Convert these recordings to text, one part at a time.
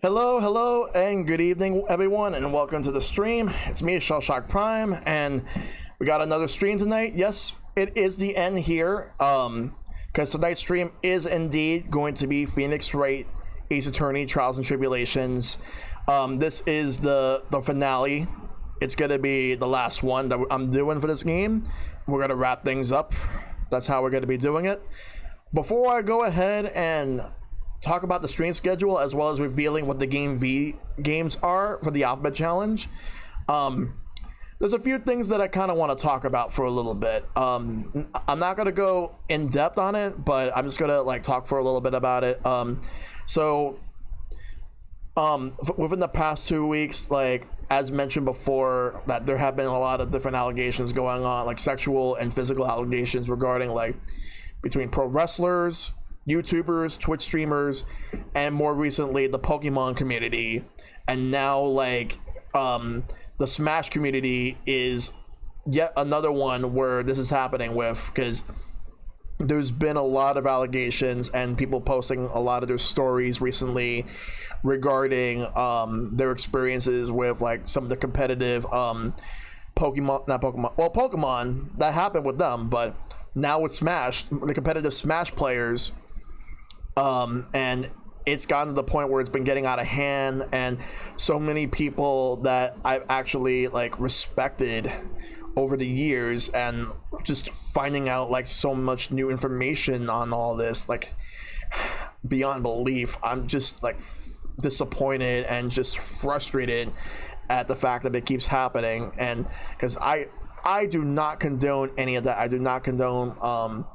Hello, and good evening, everyone, and welcome to the stream. It's me, ShellshockPrime, and we got another stream tonight. Yes, it is the end here, because tonight's stream is indeed going to be Phoenix Wright, Ace Attorney, Trials and Tribulations. This is the finale. It's going to be the last one that I'm doing for this game. We're going to wrap things up. That's how we're going to be doing it. Before I go ahead and talk about the stream schedule as well as revealing what the Game V games are for the Alphabet Challenge, there's a few things that I kind of want to talk about for a little bit. I'm not going to go in depth on it, but I'm just going to talk for a little bit about it. Within the past 2 weeks, as mentioned before, that there have been a lot of different allegations going on, like sexual and physical allegations regarding between pro wrestlers, YouTubers, Twitch streamers, and more recently the Pokemon community. And now the Smash community is yet another one where this is happening with, because there's been a lot of allegations and people posting a lot of their stories recently regarding their experiences with some of the competitive Pokemon that happened with them, but now with Smash, the competitive Smash players, and it's gotten to the point where it's been getting out of hand, and so many people that I've actually respected over the years, and just finding out so much new information on all this, beyond belief. I'm just disappointed and just frustrated at the fact that it keeps happening, and because I do not condone any of that. I do not condone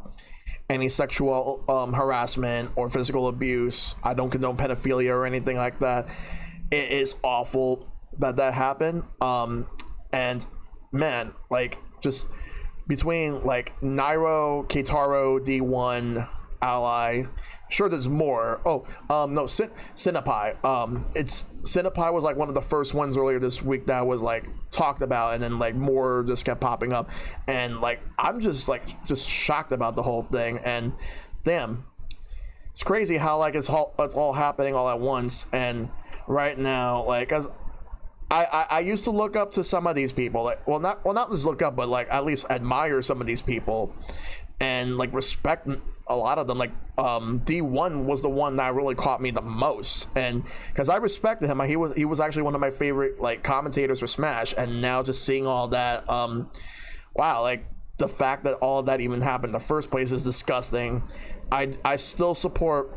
any sexual harassment or physical abuse. I don't condone pedophilia or anything like that. It is awful that happened. And man, just between Nairo, Keitaro, D1, Ally, sure there's more. No, Cinepi. Cinepi was one of the first ones earlier this week that was talked about, and then more just kept popping up, and I'm just shocked about the whole thing. And damn, it's crazy how it's all happening all at once. And right now, as I used to look up to some of these people, not just look up, but at least admire some of these people and respect a lot of them. D1 was the one that really caught me the most, and because I respected him, he was actually one of my favorite commentators for Smash. And now just seeing all that, wow, the fact that all of that even happened in the first place is disgusting. I still support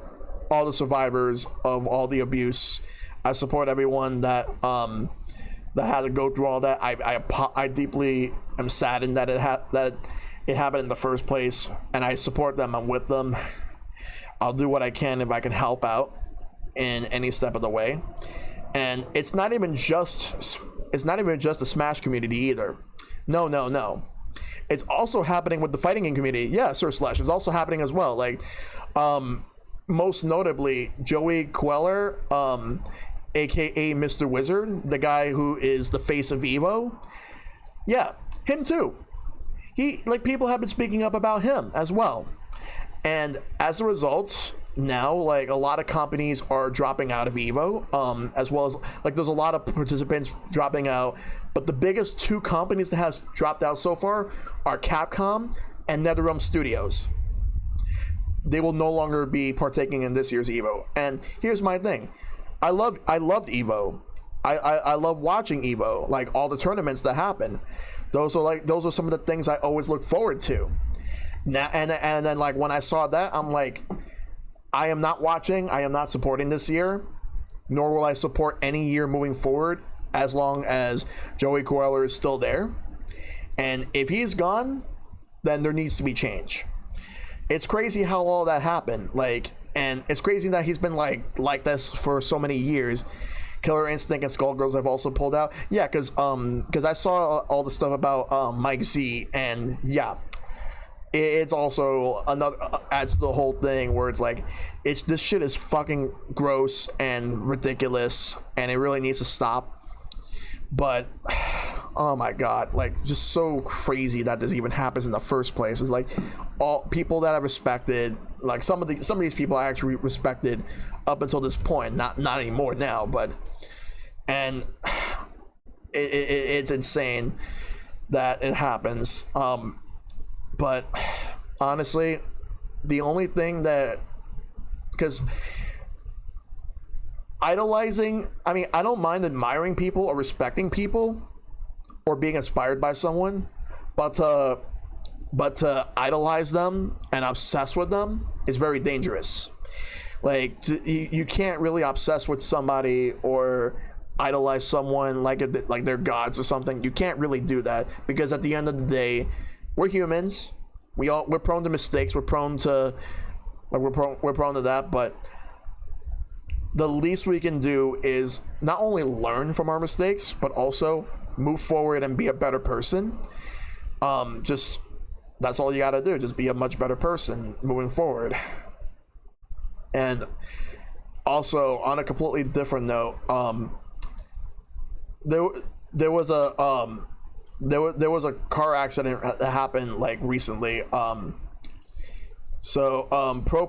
all the survivors of all the abuse. I support everyone that had to go through all that. I deeply am saddened that it happened in the first place, and I support them. I'm with them. I'll do what I can if I can help out in any step of the way. And it's not even just the Smash community either. No. It's also happening with the fighting game community. Yeah, Sir Slash is also happening as well. Most notably, Joey Queller, aka Mr. Wizard, the guy who is the face of Evo. Yeah, him too. He people have been speaking up about him as well, and as a result, now a lot of companies are dropping out of Evo, as well as there's a lot of participants dropping out. But the biggest two companies that have dropped out so far are Capcom and NetherRealm Studios. They will no longer be partaking in this year's Evo. And here's my thing: I loved Evo. I love watching Evo, all the tournaments that happen. Those are some of the things I always look forward to. Now and then when I saw that, I'm I am not watching. I am not supporting this year, nor will I support any year moving forward as long as Joey Queller is still there. And if he's gone, then there needs to be change. It's crazy how all that happened. And it's crazy that he's been like this for so many years. Killer Instinct and Skullgirls have also pulled out. Yeah, because I saw all the stuff about Mike Z, and yeah, it's also another adds to the whole thing where it's this shit is fucking gross and ridiculous, and it really needs to stop. But Oh my god, like just so crazy that this even happens in the first place. It's like all people that I respected, like some of these people I actually respected up until this point, not anymore now, but and it's insane that it happens. But honestly, the only thing that, because idolizing, I mean, I don't mind admiring people or respecting people or being inspired by someone, but to idolize them and obsess with them is very dangerous. Like you can't really obsess with somebody or idolize someone like they're gods or something. You can't really do that, because at the end of the day, we're humans. We're prone to mistakes. We're prone to that. But the least we can do is not only learn from our mistakes, but also move forward and be a better person. Just that's all you gotta do. Just be a much better person moving forward. And also, on a completely different note, there was a car accident that happened like recently. Pro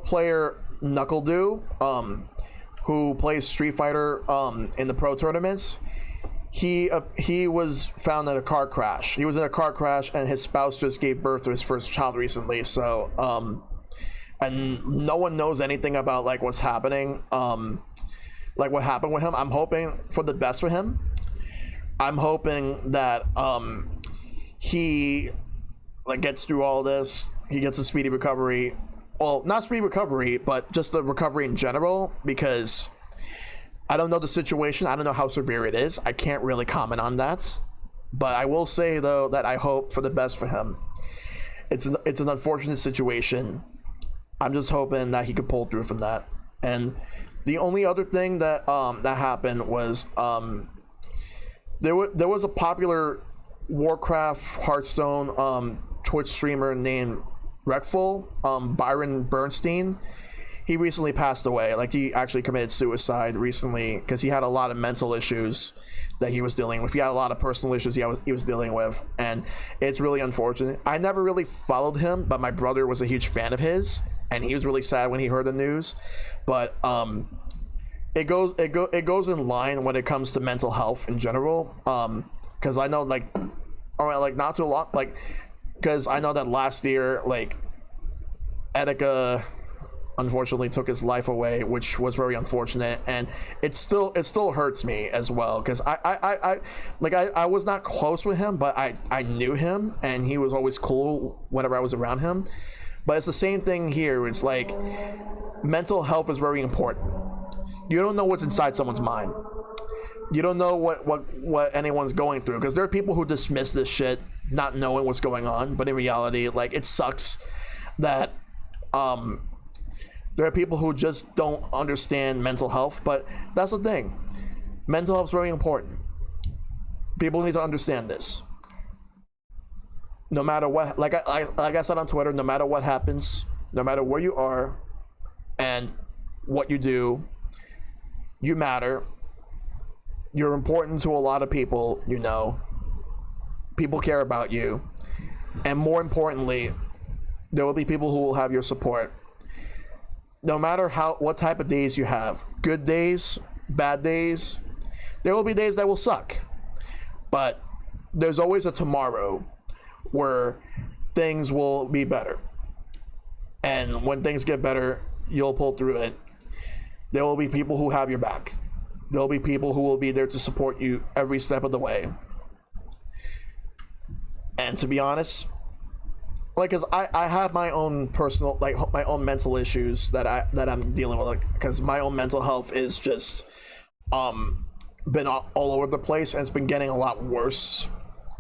player Knuckle who plays Street Fighter in the pro tournaments, he was found in a car crash. He was in a car crash, and his spouse just gave birth to his first child recently. So and no one knows anything about like what's happening, like what happened with him. I'm hoping for the best for him. I'm hoping that he like gets through all this. He gets a speedy recovery. Well, not speedy recovery, but just a recovery in general, because I don't know the situation. I don't know how severe it is. I can't really comment on that. But I will say though that I hope for the best for him. It's an unfortunate situation. I'm just hoping that he could pull through from that. And the only other thing that that happened was there was a popular Warcraft Hearthstone Twitch streamer named Wreckful, Byron Bernstein. He recently passed away. Like, he actually committed suicide recently because he had a lot of mental issues that he was dealing with. He had a lot of personal issues he was dealing with, and it's really unfortunate. I never really followed him, but my brother was a huge fan of his, and he was really sad when he heard the news. But it goes in line when it comes to mental health in general. Because I know, like, or like not too long, like, because I know that last year, like, Etika unfortunately took his life away, which was very unfortunate, and it still hurts me as well, because I was not close with him, but I knew him, and he was always cool whenever I was around him. But it's the same thing here. It's like mental health is very important. You don't know what's inside someone's mind. You don't know what anyone's going through, because there are people who dismiss this shit not knowing what's going on, but in reality, like, it sucks that there are people who just don't understand mental health. But that's the thing. Mental health is very important. People need to understand this. No matter what, like I said on Twitter, no matter what happens, no matter where you are and what you do, you matter. You're important to a lot of people, you know. People care about you. And more importantly, there will be people who will have your support. No matter what type of days you have, good days, bad days, there will be days that will suck. But there's always a tomorrow where things will be better. And when things get better, you'll pull through it. There will be people who have your back. There will be people who will be there to support you every step of the way. And to be honest, like, cause I have my own personal, like, my own mental issues that I'm dealing with, like, cause my own mental health is just been all over the place, and it's been getting a lot worse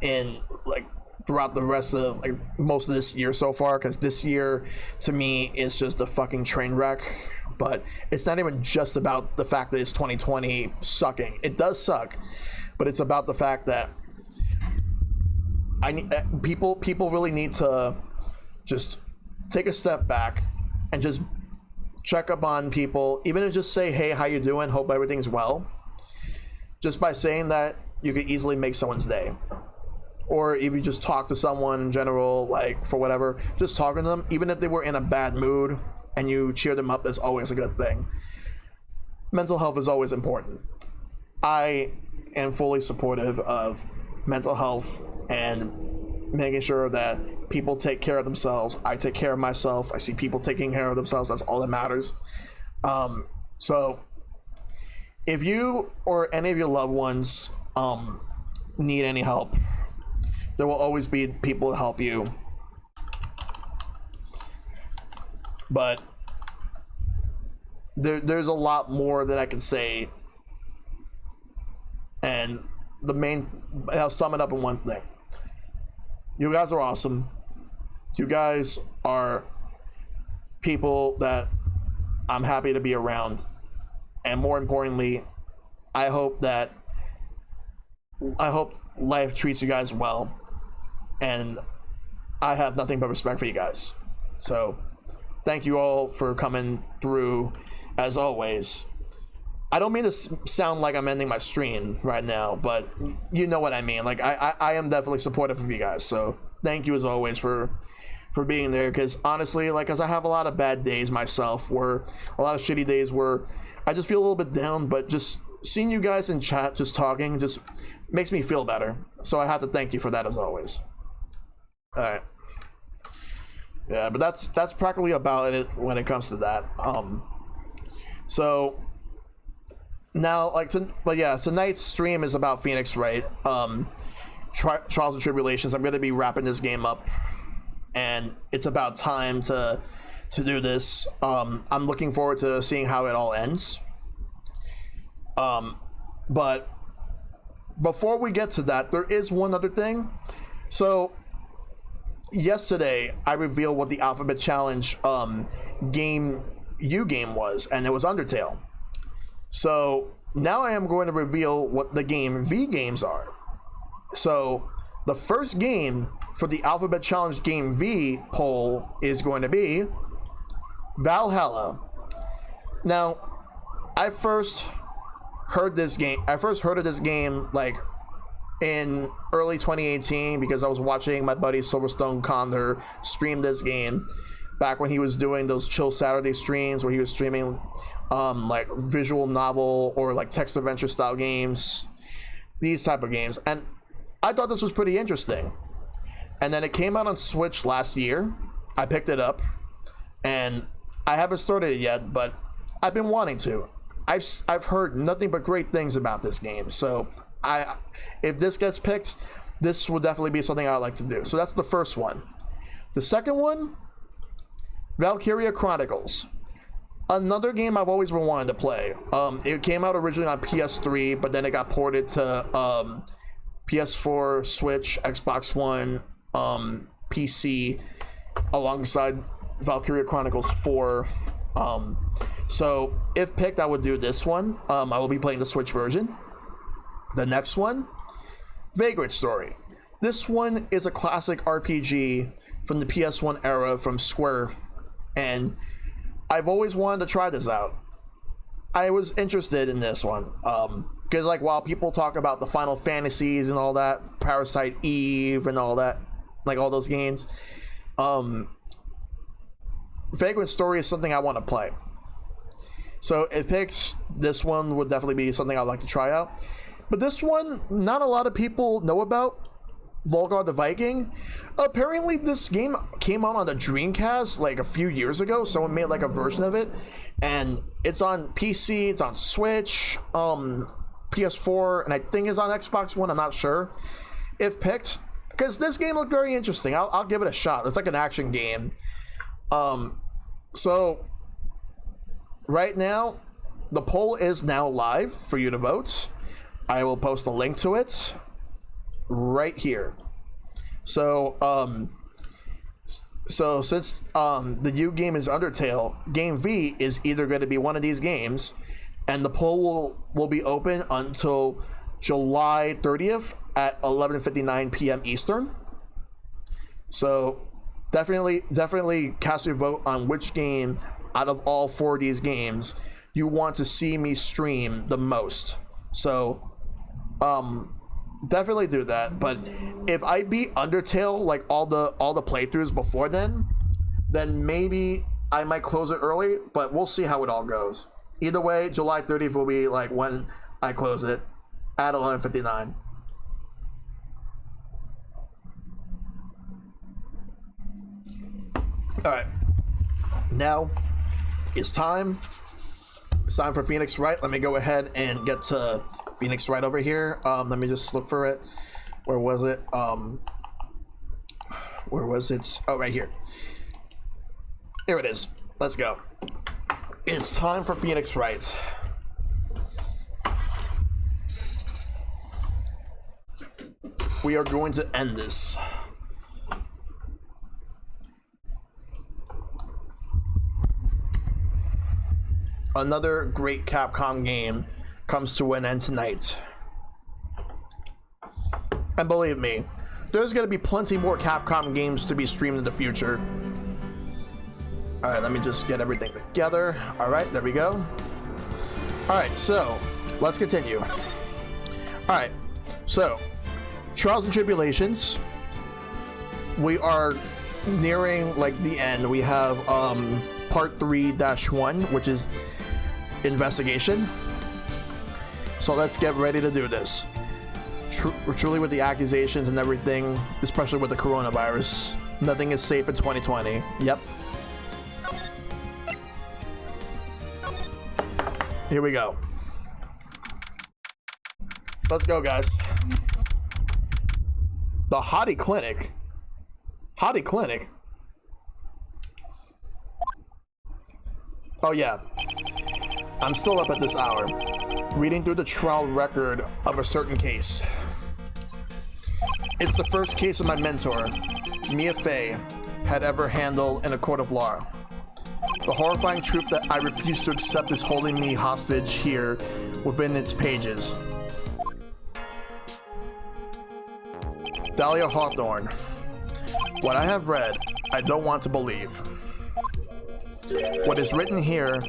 in, like, throughout the rest of, like, most of this year so far, because this year to me is just a fucking train wreck. But it's not even just about the fact that it's 2020 sucking. It does suck, but it's about the fact that people really need to just take a step back and just check up on people, even if just say, hey, how you doing, hope everything's well. Just by saying that, you could easily make someone's day. or if you just talk to someone in general, like for whatever, just talking to them, even if they were in a bad mood and you cheer them up, that's always a good thing. Mental health is always important. I am fully supportive of mental health and making sure that people take care of themselves. I take care of myself. I see people taking care of themselves. That's all that matters. So if you or any of your loved ones need any help, there will always be people to help you. But there's a lot more that I can say, and I'll sum it up in one thing. You guys are awesome. You guys are people that I'm happy to be around, and more importantly, I hope life treats you guys well, and I have nothing but respect for you guys. So thank you all for coming through. As always, I don't mean to sound like I'm ending my stream right now, but you know what I mean. Like I am definitely supportive of you guys. So thank you as always for being there. Because honestly, like, as I have a lot of bad days myself, where a lot of shitty days where I just feel a little bit down, but just seeing you guys in chat, just talking, just makes me feel better. So I have to thank you for that as always. All right. Yeah, but that's practically about it when it comes to that. So now, tonight's stream is about Phoenix Wright, Trials and Tribulations. I'm going to be wrapping this game up, and it's about time to do this. I'm looking forward to seeing how it all ends. But before we get to that, there is one other thing. So yesterday, I revealed what the Alphabet Challenge game was, and it was Undertale. So now I am going to reveal what the Game V games are. So the first game for the Alphabet Challenge Game V poll is going to be Valhalla. Now, I first heard of this game like in early 2018 because I was watching my buddy Silverstone Condor stream this game back when he was doing those Chill Saturday streams where he was streaming like visual novel or like text adventure style games, these type of games, and I thought this was pretty interesting. And then it came out on Switch last year. I picked it up, and I haven't started it yet, but I've been wanting to. I've heard nothing but great things about this game, so if this gets picked, this will definitely be something I'd like to do. So that's the first one. The second one, Valkyria Chronicles. Another game I've always been wanting to play. It came out originally on PS3, but then it got ported to PS4, Switch, Xbox One, PC, alongside Valkyria Chronicles 4. So if picked, I would do this one. I will be playing the Switch version. The next one, Vagrant Story. This one is a classic RPG from the PS1 era from Square, and I've always wanted to try this out. I was interested in this one because, like, while people talk about the Final Fantasies and all that, Parasite Eve and all that, like all those games, Vagrant Story is something I want to play. So it picks this one would definitely be something I'd like to try out. But this one, not a lot of people know about. Volgar the Viking. Apparently this game came out on the Dreamcast like a few years ago. Someone made like a version of it, and it's on PC, it's on Switch, PS4, and I think it's on Xbox One. I'm not sure if picked, because this game looked very interesting. I'll give it a shot. It's like an action game. So right now the poll is now live for you to vote. I will post a link to it right here. So since the U game is Undertale, Game V is either going to be one of these games, and the poll will be open until July 30th at 11:59 p.m. Eastern. So definitely cast your vote on which game out of all four of these games you want to see me stream the most. So definitely do that. But if I beat Undertale like all the playthroughs before then maybe I might close it early. But we'll see how it all goes. Either way, July 30th will be like when I close it at 11:59. All right, now it's time. It's time for Phoenix Wright. Let me go ahead and get to Phoenix Wright over here. Let me just look for it. Where was it? Where was it? Oh, right here. Here it is. Let's go. It's time for Phoenix Wright. We are going to end this. Another great Capcom game comes to an end tonight. And believe me, there's going to be plenty more Capcom games to be streamed in the future. Alright, let me just get everything together. Alright, there we go. Alright, so, let's continue. Alright, so, Trials and Tribulations. We are nearing, like, the end. We have, Part 3-1, which is Investigation. So let's get ready to do this. Truly with the accusations and everything, especially with the coronavirus, nothing is safe in 2020. Yep. Here we go. Let's go, guys. The Hottie Clinic. Hottie Clinic? Oh yeah. I'm still up at this hour, reading through the trial record of a certain case. It's the first case of my mentor, Mia Fey, had ever handled in a court of law. The horrifying truth that I refuse to accept is holding me hostage here within its pages. Dahlia Hawthorne. What I have read, I don't want to believe. What is written here,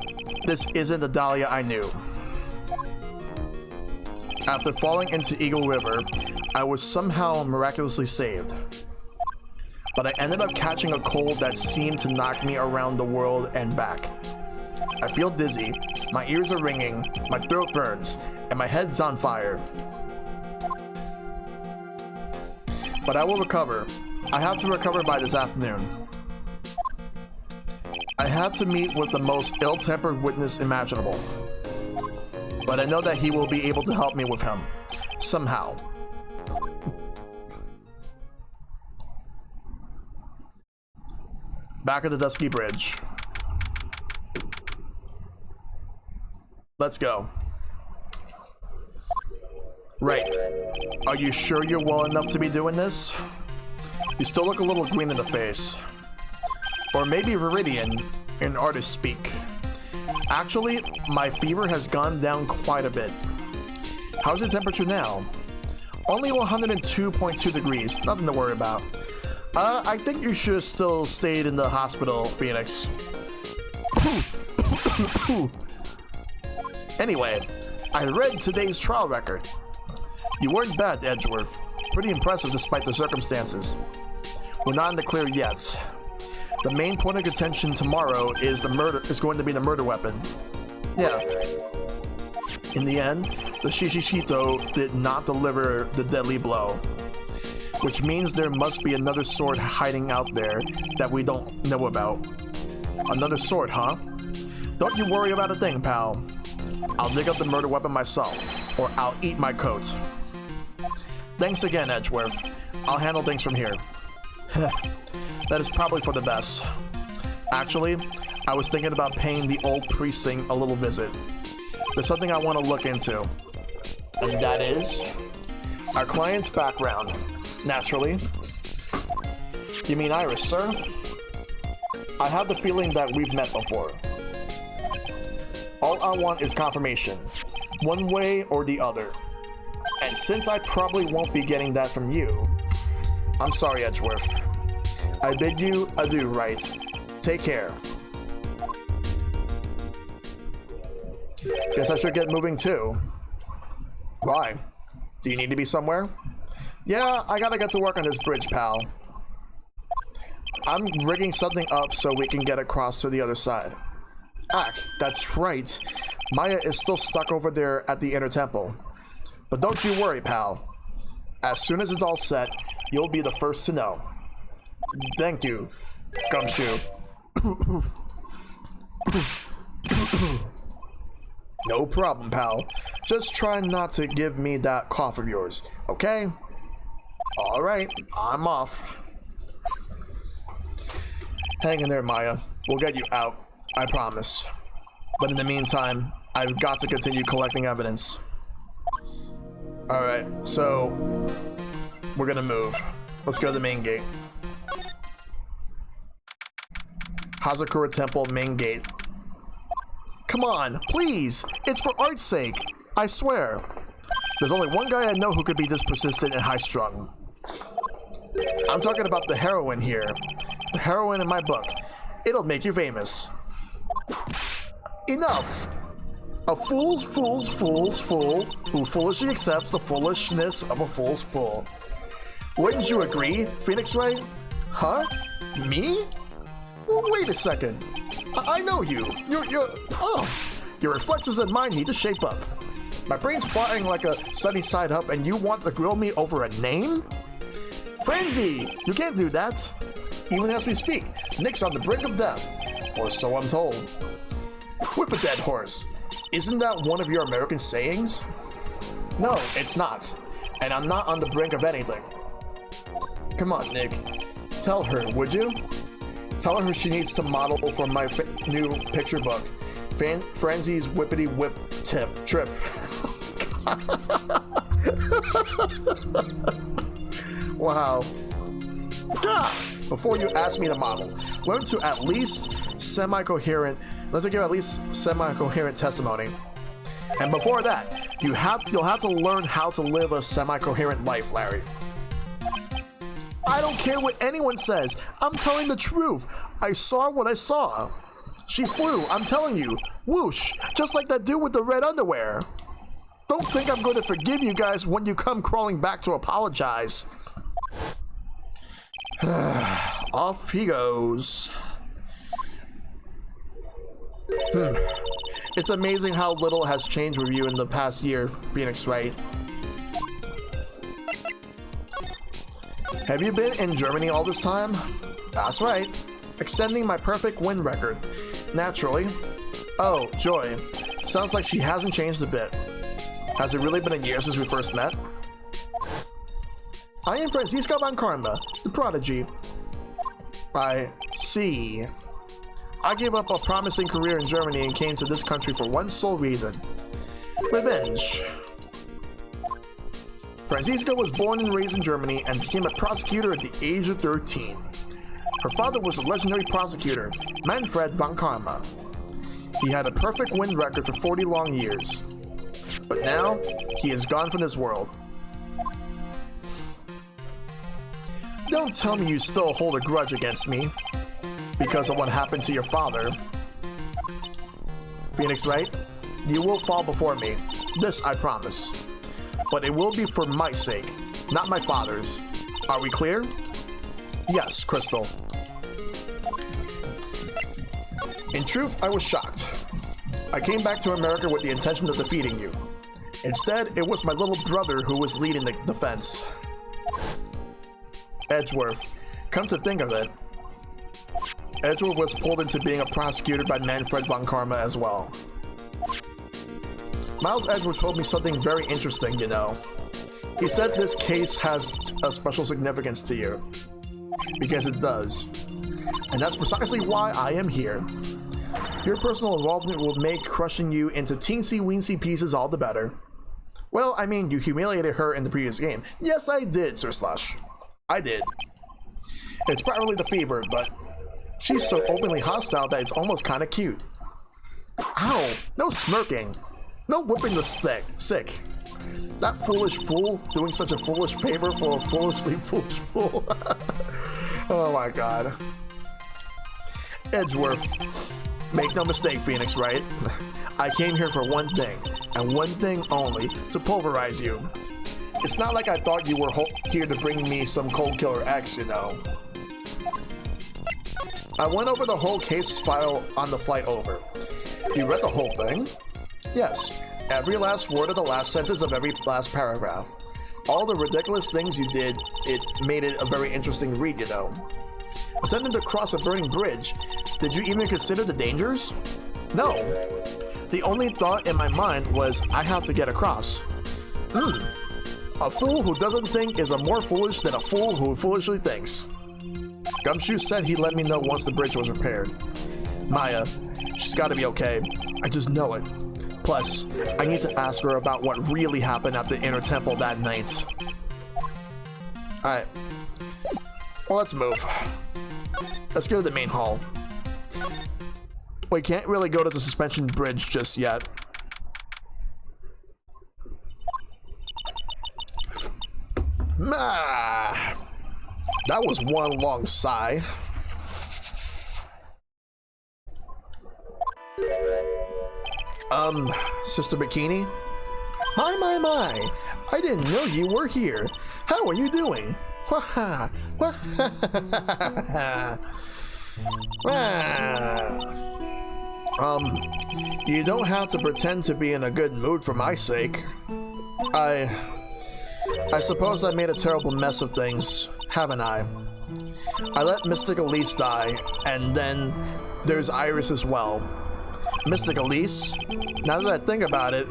this isn't the Dahlia I knew. After falling into Eagle River, I was somehow miraculously saved. But I ended up catching a cold that seemed to knock me around the world and back. I feel dizzy, my ears are ringing, my throat burns, and my head's on fire. But I will recover. I have to recover by this afternoon. I have to meet with the most ill-tempered witness imaginable. But I know that he will be able to help me with him. Somehow. Back at the Dusky Bridge. Let's go. Right. Are you sure you're well enough to be doing this? You still look a little green in the face. Or maybe Viridian, in artist speak. Actually, my fever has gone down quite a bit. How's your temperature now? Only 102.2 degrees, nothing to worry about. I think you should have still stayed in the hospital, Phoenix. Anyway, I read today's trial record. You weren't bad, Edgeworth. Pretty impressive despite the circumstances. We're not in the clear yet. The main point of contention tomorrow is going to be the murder weapon. Yeah. In the end, the Shishishito did not deliver the deadly blow. Which means there must be another sword hiding out there that we don't know about. Another sword, huh? Don't you worry about a thing, pal. I'll dig up the murder weapon myself, or I'll eat my coat. Thanks again, Edgeworth. I'll handle things from here. That is probably for the best. Actually, I was thinking about paying the old precinct a little visit. There's something I want to look into. And that is our client's background. Naturally. You mean Iris, sir? I have the feeling that we've met before. All I want is confirmation, one way or the other. And since I probably won't be getting that from you, I'm sorry, Edgeworth. I bid you adieu, Wright. Take care. Guess I should get moving too. Why? Do you need to be somewhere? Yeah, I gotta get to work on this bridge, pal. I'm rigging something up so we can get across to the other side. Ack, that's right. Maya is still stuck over there at the inner temple. But don't you worry, pal. As soon as it's all set, you'll be the first to know. Thank you, Gumshoe. No problem, pal. Just try not to give me that cough of yours, okay? Alright, I'm off. Hang in there, Maya. We'll get you out, I promise. But in the meantime, I've got to continue collecting evidence. Alright, so we're gonna move. Let's go to the main gate. Hazakura Temple main gate. Come on, please! It's for art's sake! I swear. There's only one guy I know who could be this persistent and high-strung. I'm talking about the heroine here. The heroine in my book. It'll make you famous. Enough! A fool's fool who foolishly accepts the foolishness of a fool's fool. Wouldn't you agree, Phoenix Wright? Huh? Me? Well, wait a second. I know you. Your reflexes and mine need to shape up. My brain's firing like a sunny side up and you want to grill me over a name? Frenzy! You can't do that. Even as we speak, Nick's on the brink of death. Or so I'm told. Whip a dead horse. Isn't that one of your American sayings? No, it's not. And I'm not on the brink of anything. Come on, Nick. Tell her, would you? Tell her she needs to model for my new picture book. Frenzy's Whippity Whip Trip. Wow. Before you ask me to model, learn to at least semi-coherent testimony. And before that, you'll have to learn how to live a semi-coherent life, Larry. I don't care what anyone says. I'm telling the truth. I saw what I saw. She flew, I'm telling you. Whoosh, just like that dude with the red underwear. Don't think I'm going to forgive you guys when you come crawling back to apologize. Off he goes. It's amazing how little has changed with you in the past year, Phoenix Wright. Have you been in Germany all this time? That's right. Extending my perfect win record. Naturally. Oh, joy. Sounds like she hasn't changed a bit. Has it really been a year since we first met? I am Franziska von Karma, the prodigy. I see. I gave up a promising career in Germany and came to this country for one sole reason. Revenge. Franziska was born and raised in Germany and became a prosecutor at the age of 13. Her father was a legendary prosecutor, Manfred von Karma. He had a perfect win record for 40 long years. But now, he is gone from this world. Don't tell me you still hold a grudge against me because of what happened to your father. Phoenix Wright, you will fall before me. This I promise. But it will be for my sake, not my father's. Are we clear? Yes, Crystal. In truth, I was shocked. I came back to America with the intention of defeating you. Instead, it was my little brother who was leading the defense. Edgeworth. Come to think of it, Edgeworth was pulled into being a prosecutor by Manfred von Karma as well. Miles Edgeworth told me something very interesting, you know. He said this case has a special significance to you. Because it does. And that's precisely why I am here. Your personal involvement will make crushing you into teensy-weensy pieces all the better. Well, I mean, you humiliated her in the previous game. Yes, I did, Sir Slush. I did. It's probably the fever, but she's so openly hostile that it's almost kind of cute. Ow! No smirking. No whipping the sick. That foolish fool doing such a foolish favor for a foolishly foolish fool. Oh my god. Edgeworth. Make no mistake, Phoenix Wright. I came here for one thing, and one thing only, to pulverize you. It's not like I thought you were here to bring me some Cold Killer X, you know. I went over the whole case file on the flight over. You read the whole thing? Yes. Every last word of the last sentence of every last paragraph. All the ridiculous things you did, it made it a very interesting read, you know. Attempting to cross a burning bridge, did you even consider the dangers? No. The only thought in my mind was, I have to get across. A fool who doesn't think is more foolish than a fool who foolishly thinks. Gumshoe said he'd let me know once the bridge was repaired. Maya, she's gotta be okay. I just know it. Plus, I need to ask her about what really happened at the inner temple that night. Alright. Well, let's move. Let's go to the main hall. We can't really go to the suspension bridge just yet. That was one long sigh. Sister Bikini? My. I didn't know you were here. How are you doing? You don't have to pretend to be in a good mood for my sake. I suppose I made a terrible mess of things, haven't I? I let Mystic Elise die, and then there's Iris as well. Mystic Elise? Now that I think about it,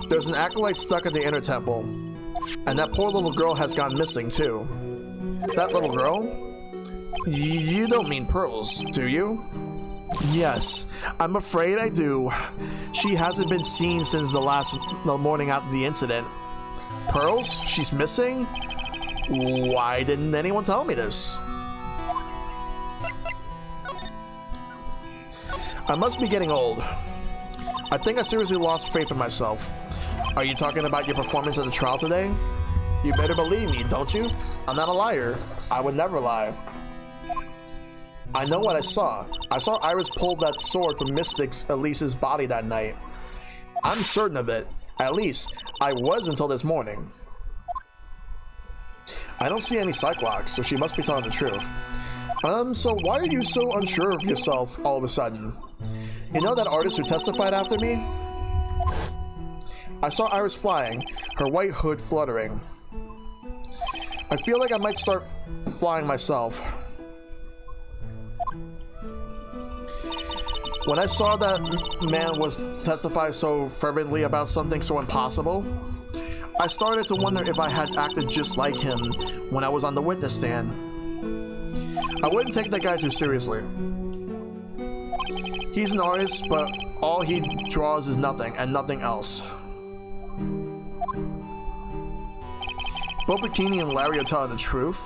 There's an acolyte stuck in the inner temple, and that poor little girl has gone missing too. That little girl? You don't mean Pearls, do you? Yes, I'm afraid I do. She hasn't been seen since the morning after the incident. Pearls? She's missing? Why didn't anyone tell me this? I must be getting old. I think I seriously lost faith in myself. Are you talking about your performance at the trial today? You better believe me, don't you? I'm not a liar. I would never lie. I know what I saw. I saw Iris pull that sword from Mystic Elise's body that night. I'm certain of it. At least, I was until this morning. I don't see any Cyclops, so she must be telling the truth. So why are you so unsure of yourself all of a sudden? You know that artist who testified after me? I saw Iris flying, her white hood fluttering. I feel like I might start flying myself. When I saw that man was testify so fervently about something so impossible, I started to wonder if I had acted just like him when I was on the witness stand. I wouldn't take that guy too seriously. He's an artist, but all he draws is nothing and nothing else. Both Bikini and Larry are telling the truth.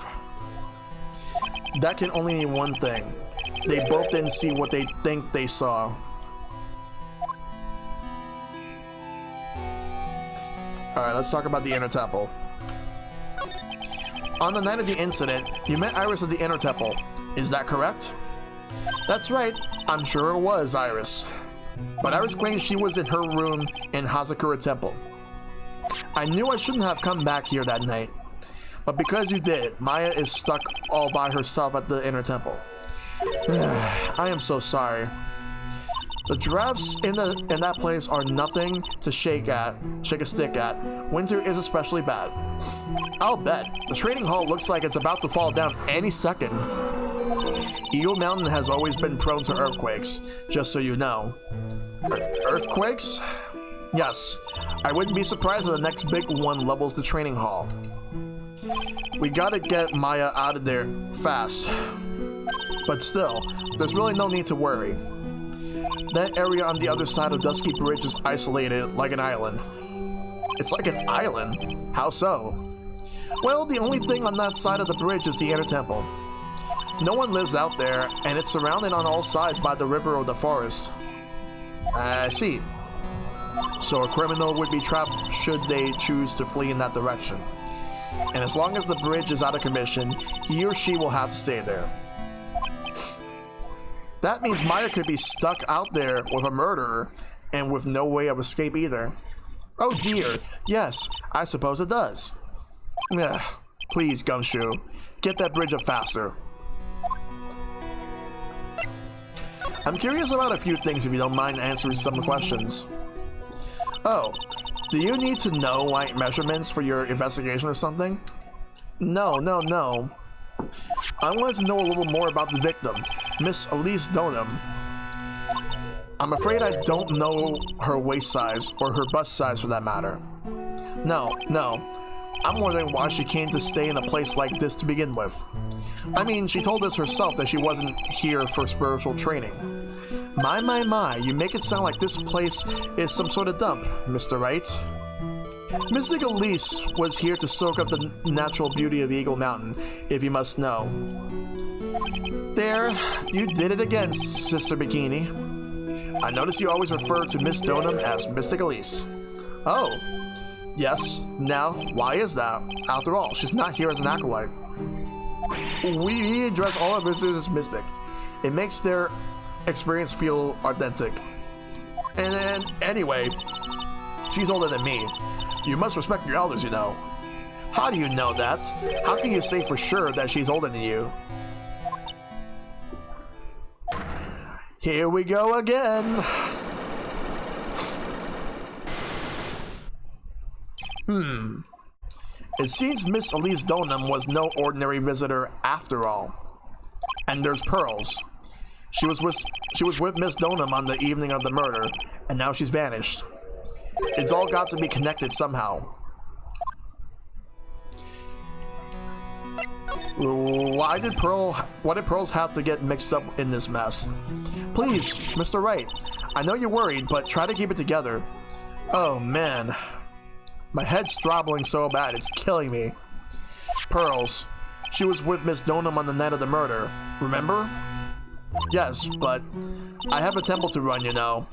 That can only mean one thing. They both didn't see what they think they saw. Alright, let's talk about the inner temple. On the night of the incident, you met Iris at the inner temple. Is that correct? That's right. I'm sure it was Iris. But Iris claims she was in her room in Hazakura Temple. I knew I shouldn't have come back here that night. But because you did, Maya is stuck all by herself at the inner temple. I am so sorry. The drafts in that place are nothing to shake a stick at. Winter is especially bad. I'll bet. The training hall looks like it's about to fall down any second. Eagle Mountain has always been prone to earthquakes, just so you know. Earthquakes? Yes. I wouldn't be surprised if the next big one levels the training hall. We gotta get Maya out of there fast. But still, there's really no need to worry. That area on the other side of Dusky Bridge is isolated like an island. It's like an island? How so? Well, the only thing on that side of the bridge is the inner temple. No one lives out there, and it's surrounded on all sides by the river or the forest. I see. So a criminal would be trapped should they choose to flee in that direction. And as long as the bridge is out of commission, he or she will have to stay there. That means Maya could be stuck out there with a murderer and with no way of escape either. Oh dear, yes, I suppose it does. Ugh. Please, Gumshoe, get that bridge up faster. I'm curious about a few things if you don't mind answering some questions. Oh, do you need to know like measurements for your investigation or something? No. I wanted to know a little more about the victim, Miss Elise Donham. I'm afraid I don't know her waist size or her bust size for that matter. No. I'm wondering why she came to stay in a place like this to begin with. I mean, she told us herself that she wasn't here for spiritual training. My, you make it sound like this place is some sort of dump, Mr. Wright. Mystic Elise was here to soak up the natural beauty of Eagle Mountain, if you must know. There, you did it again, Sister Bikini. I notice you always refer to Miss Donham as Mystic Elise. Oh, yes. Now, why is that? After all, she's not here as an acolyte. We address all our visitors as Mystic. It makes their experience feel authentic. And anyway, she's older than me. You must respect your elders, you know. How do you know that? How can you say for sure that she's older than you? Here we go again. It seems Miss Elise Donham was no ordinary visitor after all. And there's Pearls. She was with Miss Donham on the evening of the murder, and now she's vanished. It's all got to be connected somehow. What did Pearls have to get mixed up in this mess? Please, Mr. Wright, I know you're worried, but try to keep it together. Oh man, my head's throbbing so bad it's killing me. Pearls, she was with Miss Donham on the night of the murder, remember? Yes, but I have a temple to run, you know.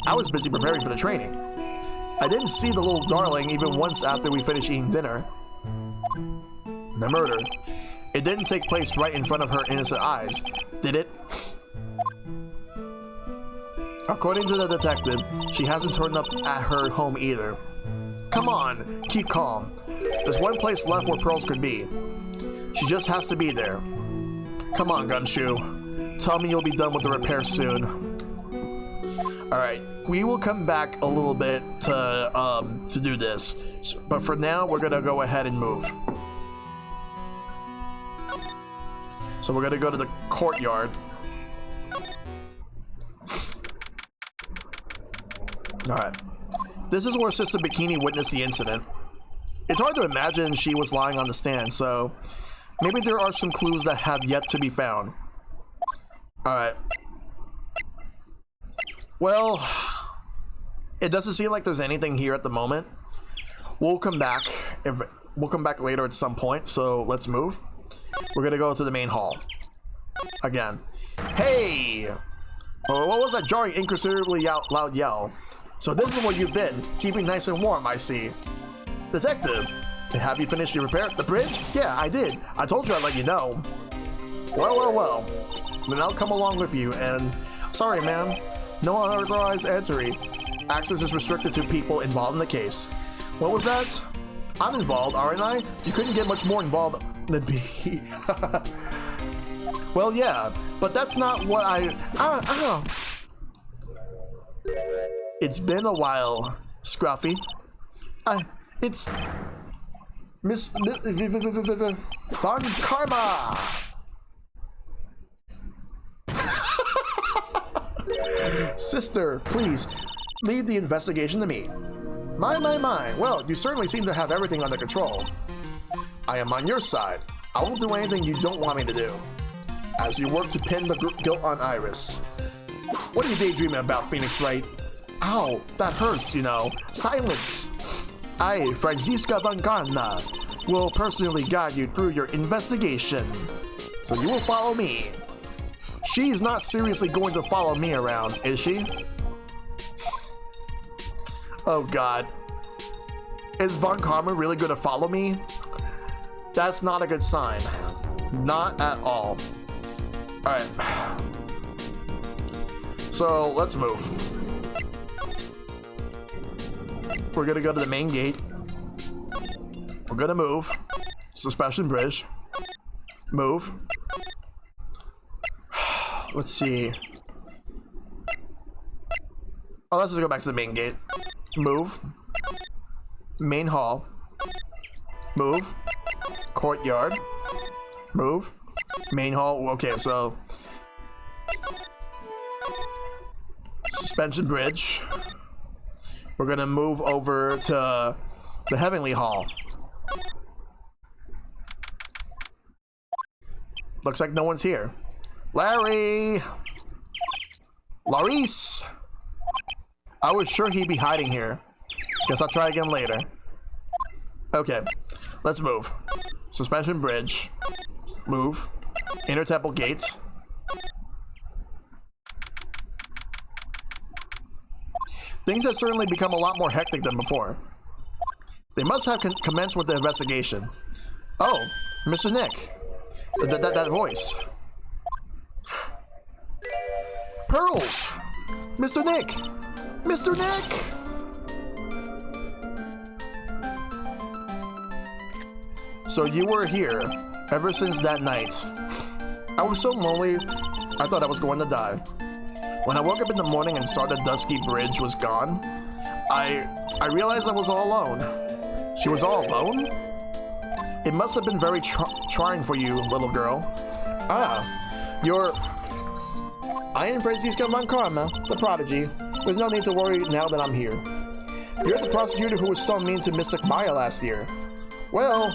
I was busy preparing for the training. I didn't see the little darling even once after we finished eating dinner. The murder, it didn't take place right in front of her innocent eyes, did it? According to the detective, she hasn't turned up at her home either. Come on, keep calm. There's one place left where Pearls could be. She just has to be there. Come on, Gumshoe. Tell me you'll be done with the repair soon. Alright, we will come back a little bit to do this. But for now, we're gonna go ahead and move. So we're gonna go to the courtyard. Alright. This is where Sister Bikini witnessed the incident. It's hard to imagine she was lying on the stand, so maybe there are some clues that have yet to be found. Alright. Well, it doesn't seem like there's anything here at the moment. We'll come back later at some point, so let's move. We're gonna go to the main hall. Again. Hey! Oh, what was that jarring, inconsiderably loud yell? So this is where you've been, keeping nice and warm, I see. Detective, have you finished your repair? The bridge? Yeah, I did. I told you I'd let you know. Well. Then I'll come along with you, and... Sorry, ma'am. No unauthorized entry. Access is restricted to people involved in the case. What was that? I'm involved, aren't I? You couldn't get much more involved than me. Well, yeah, but that's not what I... It's been a while, Scruffy. It's... Miss Von Karma! Sister, please, leave the investigation to me. My. Well, you certainly seem to have everything under control. I am on your side. I won't do anything you don't want me to do. As you work to pin the guilt on Iris. What are you daydreaming about, Phoenix Wright? Ow, that hurts, you know. Silence! I, Franziska von Garna, will personally guide you through your investigation. So you will follow me. She's not seriously going to follow me around, is she? Oh god. Is Von Karma really going to follow me? That's not a good sign. Not at all. Alright. So, let's move. we're gonna go to the main gate. We're gonna move. Suspension bridge. Move. Let's see. Oh, let's just go back to the main gate. Move. Main hall. Move. Courtyard. Move. Main hall. Okay, so suspension bridge. We're gonna move over to the Heavenly Hall. Looks like no one's here. Larry! Laurice! I was sure he'd be hiding here. Guess I'll try again later. Okay, let's move. Suspension bridge. Move. Inner temple gate. Things have certainly become a lot more hectic than before. They must have commenced with the investigation. Oh, Mr. Nick. That voice. Pearls! Mr. Nick! Mr. Nick! So you were here ever since that night. I was so lonely, I thought I was going to die. When I woke up in the morning and saw the dusky bridge was gone, I realized I was all alone. She was all alone? It must have been very trying for you, little girl. Ah, I am Francisca von Karma, the prodigy. There's no need to worry now that I'm here. You're the prosecutor who was so mean to Mystic Maya last year. Well,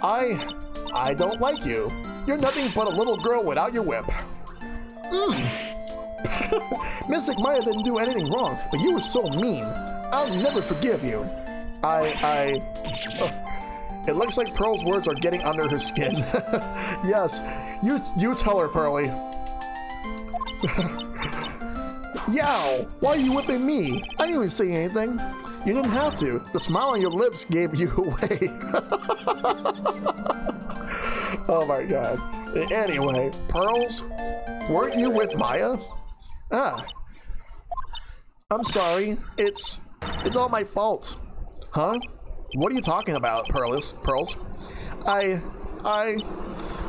I don't like you. You're nothing but a little girl without your whip. Mystic Maya didn't do anything wrong, but you were so mean. I'll never forgive you. It looks like Pearl's words are getting under her skin. Yes, you tell her, Pearly. Yow! Why are you whipping me? I didn't even say anything. You didn't have to. The smile on your lips gave you away. Oh my god. Anyway, Pearls, weren't you with Maya? Ah. I'm sorry. It's all my fault. Huh? What are you talking about, Pearls?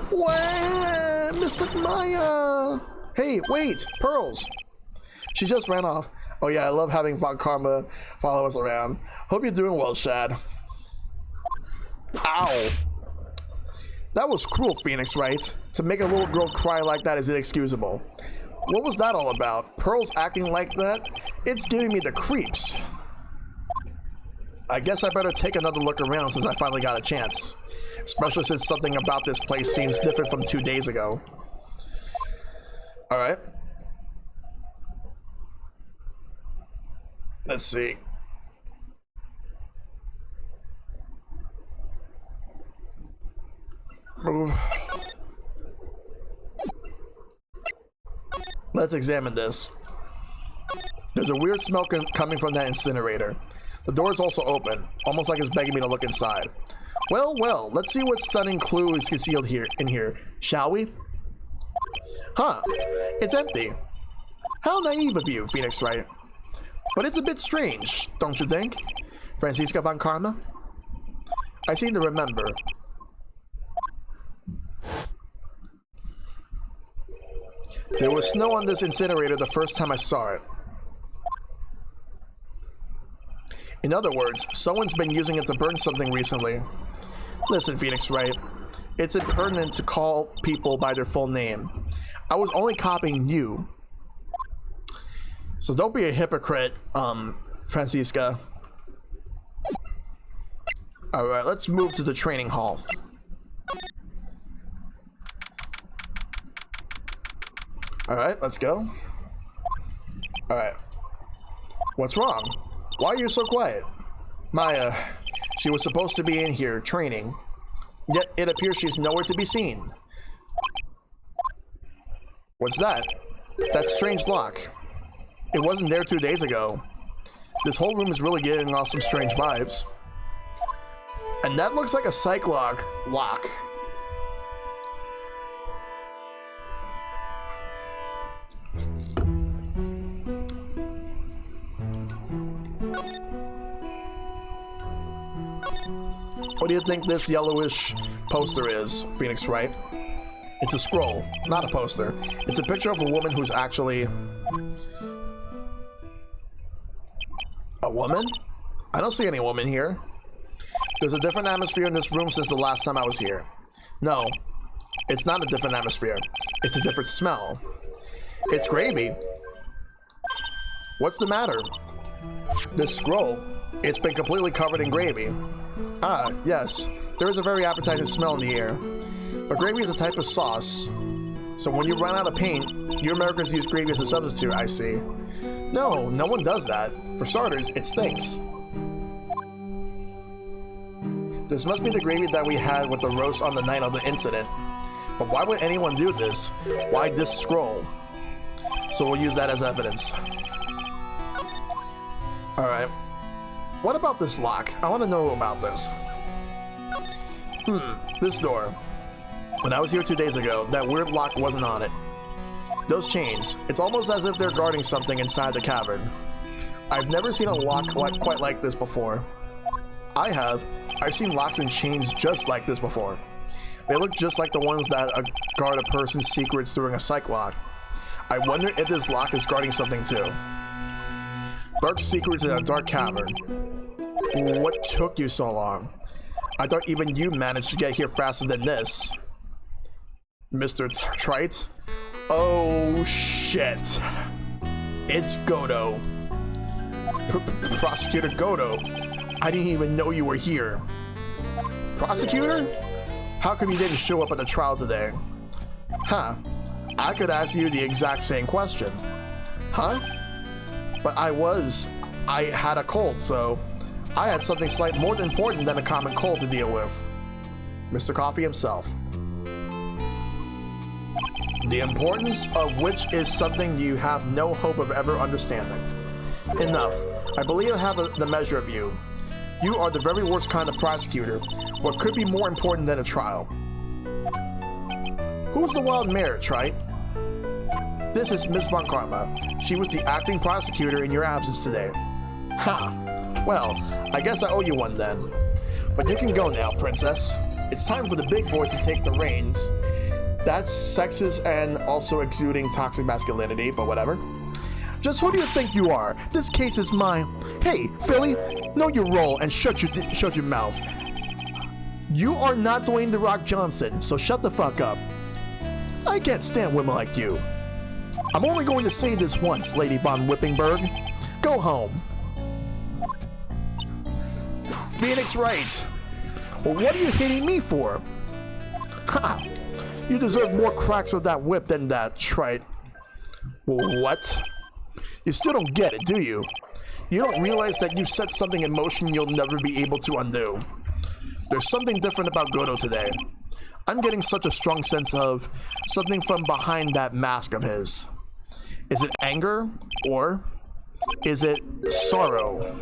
What? Mystic Maya! Hey, wait, Pearls! She just ran off. Oh yeah, I love having Von Karma follow us around. Hope you're doing well, Shad. Ow! That was cruel, Phoenix, right? To make a little girl cry like that is inexcusable. What was that all about? Pearls acting like that? It's giving me the creeps. I guess I better take another look around since I finally got a chance. Especially since something about this place seems different from 2 days ago. Alright. Let's see. Move. Let's examine this. There's a weird smell coming from that incinerator. The door is also open, almost like it's begging me to look inside. Well, let's see what stunning clue is concealed in here, shall we? Huh, it's empty. How naive of you, Phoenix Wright. But it's a bit strange, don't you think? Francisca von Karma? I seem to remember. There was snow on this incinerator the first time I saw it. In other words, someone's been using it to burn something recently. Listen, Phoenix Wright, it's impertinent to call people by their full name. I was only copying you. So don't be a hypocrite, Francisca. Alright, let's move to the training hall. Alright, let's go. Alright. What's wrong? Why are you so quiet? Maya, she was supposed to be in here, training. Yet it appears she's nowhere to be seen. What's that? That strange lock. It wasn't there 2 days ago. This whole room is really giving off some strange vibes. And that looks like a psych lock. What do you think this yellowish poster is, Phoenix Wright? It's a scroll, not a poster. It's a picture of a woman who's actually... a woman? I don't see any woman here. There's a different atmosphere in this room since the last time I was here. No, it's not a different atmosphere. It's a different smell. It's gravy. What's the matter? This scroll, it's been completely covered in gravy. Ah, yes. There is a very appetizing smell in the air. But gravy is a type of sauce. So when you run out of paint, you Americans use gravy as a substitute, I see. No, no one does that. For starters, it stinks. This must be the gravy that we had with the roast on the night of the incident. But why would anyone do this? Why this scroll? So we'll use that as evidence. Alright. What about this lock? I want to know about this. This door. When I was here 2 days ago, that weird lock wasn't on it. Those chains, it's almost as if they're guarding something inside the cavern. I've never seen a lock quite like this before. I have. I've seen locks and chains just like this before. They look just like the ones that guard a person's secrets during a psych lock. I wonder if this lock is guarding something too. Dark secrets in a dark cavern. What took you so long? I thought even you managed to get here faster than this. Mr. Trite? Oh shit. It's Godo. Prosecutor Godo. I didn't even know you were here. Prosecutor? How come you didn't show up at the trial today? Huh. I could ask you the exact same question. Huh? But I had a cold, so I had something slightly more important than a common cold to deal with. Mr. Coffee himself. The importance of which is something you have no hope of ever understanding. Enough. I believe I have the measure of you. You are the very worst kind of prosecutor. What could be more important than a trial? Who's the wild mare, Trite? This is Miss Von Karma. She was the acting prosecutor in your absence today. Ha! Well, I guess I owe you one then. But you can go now, princess. It's time for the big boys to take the reins. That's sexist and also exuding toxic masculinity, but whatever. Just who do you think you are? This case is mine. Hey, Philly, know your role and shut your mouth. You are not Dwayne The Rock Johnson, so shut the fuck up. I can't stand women like you. I'm only going to say this once, Lady Von Whippingberg. Go home. Phoenix Wright. Well, what are you hitting me for? Ha! You deserve more cracks of that whip than that, Trite. What? You still don't get it, do you? You don't realize that you set something in motion you'll never be able to undo. There's something different about Godo today. I'm getting such a strong sense of something from behind that mask of his. Is it anger? Or is it sorrow?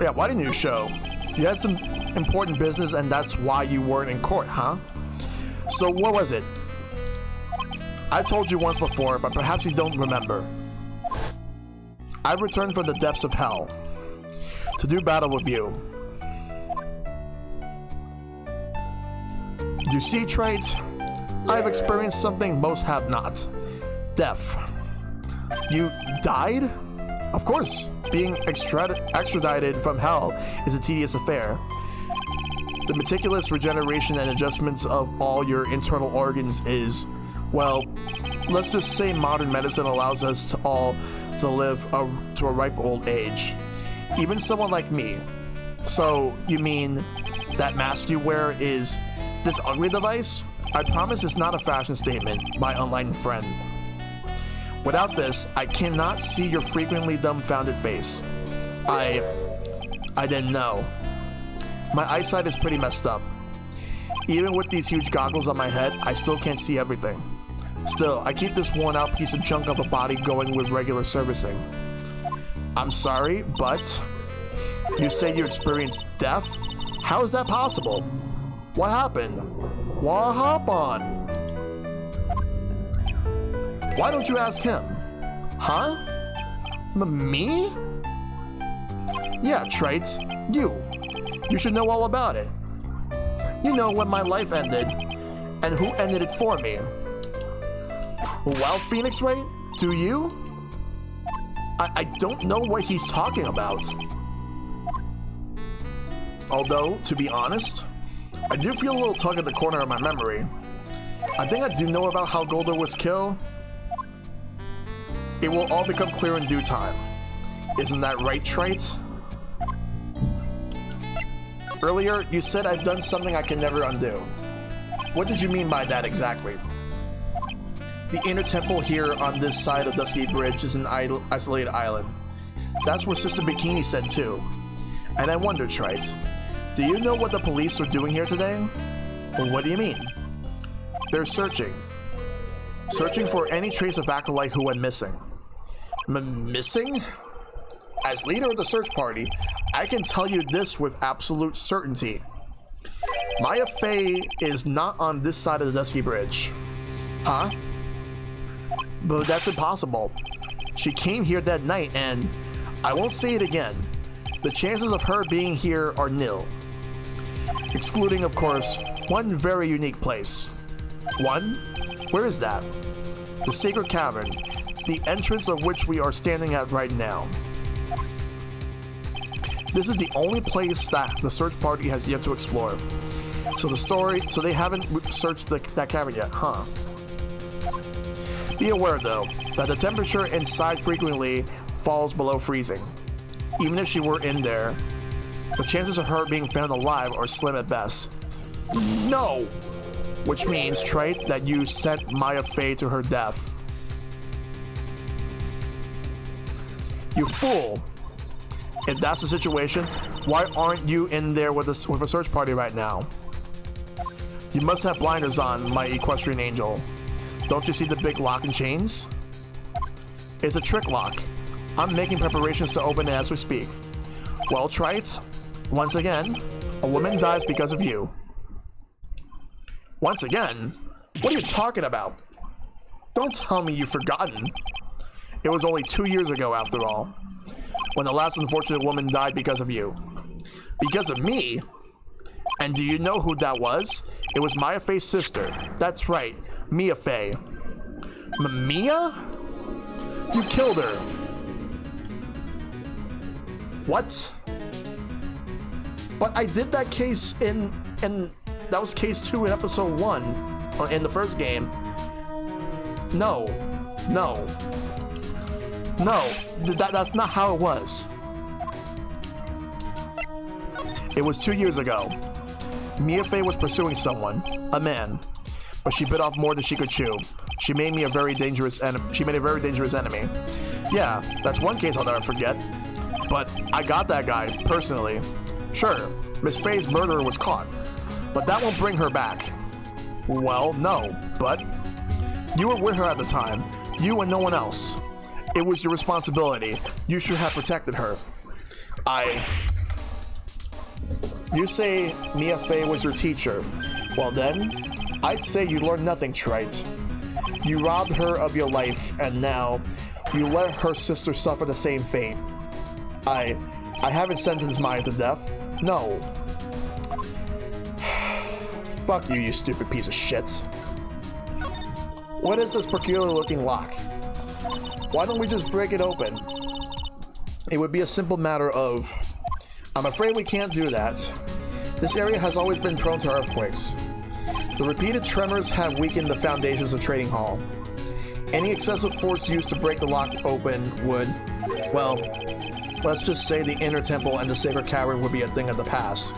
Yeah, why didn't you show? You had some important business and that's why you weren't in court, huh? So what was it? I told you once before, but perhaps you don't remember. I returned from the depths of hell to do battle with you. You see, Trite? I've experienced something most have not. Death. You died? Of course, being extradited from hell is a tedious affair. The meticulous regeneration and adjustments of all your internal organs is, well, let's just say modern medicine allows us to all to live to a ripe old age. Even someone like me. So, you mean that mask you wear is this ugly device? I promise it's not a fashion statement, my online friend. Without this, I cannot see your frequently dumbfounded face. I didn't know. My eyesight is pretty messed up. Even with these huge goggles on my head, I still can't see everything. Still, I keep this worn out piece of junk of a body going with regular servicing. I'm sorry, but you say you experienced death? How is that possible? What happened? What happened? Why don't you ask him? Huh? Me? Yeah, Trite. You should know all about it. You know when my life ended, and who ended it for me. Well, Phoenix Wright, do you? I don't know what he's talking about. Although, to be honest, I do feel a little tug at the corner of my memory. I think I do know about how Golder was killed. It will all become clear in due time. Isn't that right, Trite? Earlier, you said I've done something I can never undo. What did you mean by that exactly? The inner temple here on this side of Dusky Bridge is an isolated island. That's where Sister Bikini said too. And I wonder, Trite, do you know what the police are doing here today? Well, what do you mean? They're searching. Searching for any trace of Acolyte who went missing. Missing? As leader of the search party, I can tell you this with absolute certainty. Maya Fey is not on this side of the Dusky Bridge. Huh? But that's impossible. She came here that night and I won't say it again. The chances of her being here are nil. Excluding, of course, one very unique place. One? Where is that? The Sacred Cavern, the entrance of which we are standing at right now. This is the only place that the search party has yet to explore. So they haven't searched that cavern yet, huh? Be aware though, that the temperature inside frequently falls below freezing. Even if she were in there, the chances of her being found alive are slim at best. No! Which means, Trite, that you sent Maya Fey to her death. You fool! If that's the situation, why aren't you in there with a search party right now? You must have blinders on, my equestrian angel. Don't you see the big lock and chains? It's a trick lock. I'm making preparations to open it as we speak. Well, Trite, once again, a woman dies because of you. Once again? What are you talking about? Don't tell me you've forgotten. It was only 2 years ago, after all, when the last unfortunate woman died because of you. Because of me? And do you know who that was? It was Maya Fey's sister. That's right, Mia Fey. Mia? You killed her. What? But I did that case in that was case 2 in episode 1 in the first game. No. That's not how it was. It was 2 years ago. Mia Fey was pursuing someone, a man, but she bit off more than she could chew. She made a very dangerous enemy. Yeah, that's one case I'll never forget. But I got that guy, personally. Sure, Miss Fey's murderer was caught, but that won't bring her back. Well, no, but you were with her at the time. You and no one else. It was your responsibility. You should have protected her. You say Mia Fey was your teacher. Well then, I'd say you learned nothing, Trite. You robbed her of your life, and now you let her sister suffer the same fate. I haven't sentenced Maya to death. No. Fuck you, you stupid piece of shit. What is this peculiar looking lock? Why don't we just break it open? It would be a simple matter of... I'm afraid we can't do that. This area has always been prone to earthquakes. The repeated tremors have weakened the foundations of Trading Hall. Any excessive force used to break the lock open would, well, let's just say the inner temple and the sacred cavern would be a thing of the past.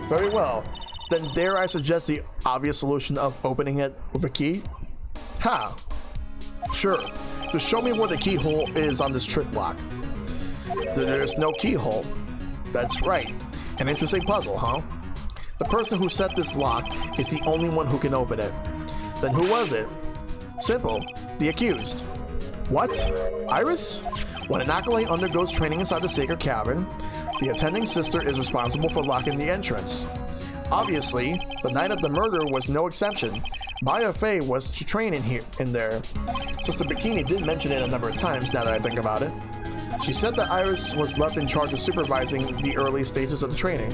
Very well. Then dare I suggest the obvious solution of opening it with a key? Ha! Sure. Just show me where the keyhole is on this trick lock. There's no keyhole. That's right. An interesting puzzle, huh? The person who set this lock is the only one who can open it. Then who was it? Simple. The accused. What? Iris? When an acolyte undergoes training inside the sacred cavern, the attending sister is responsible for locking the entrance. Obviously, the night of the murder was no exception. Maya Fey was to train in there. Sister Bikini did mention it a number of times now that I think about it. She said that Iris was left in charge of supervising the early stages of the training.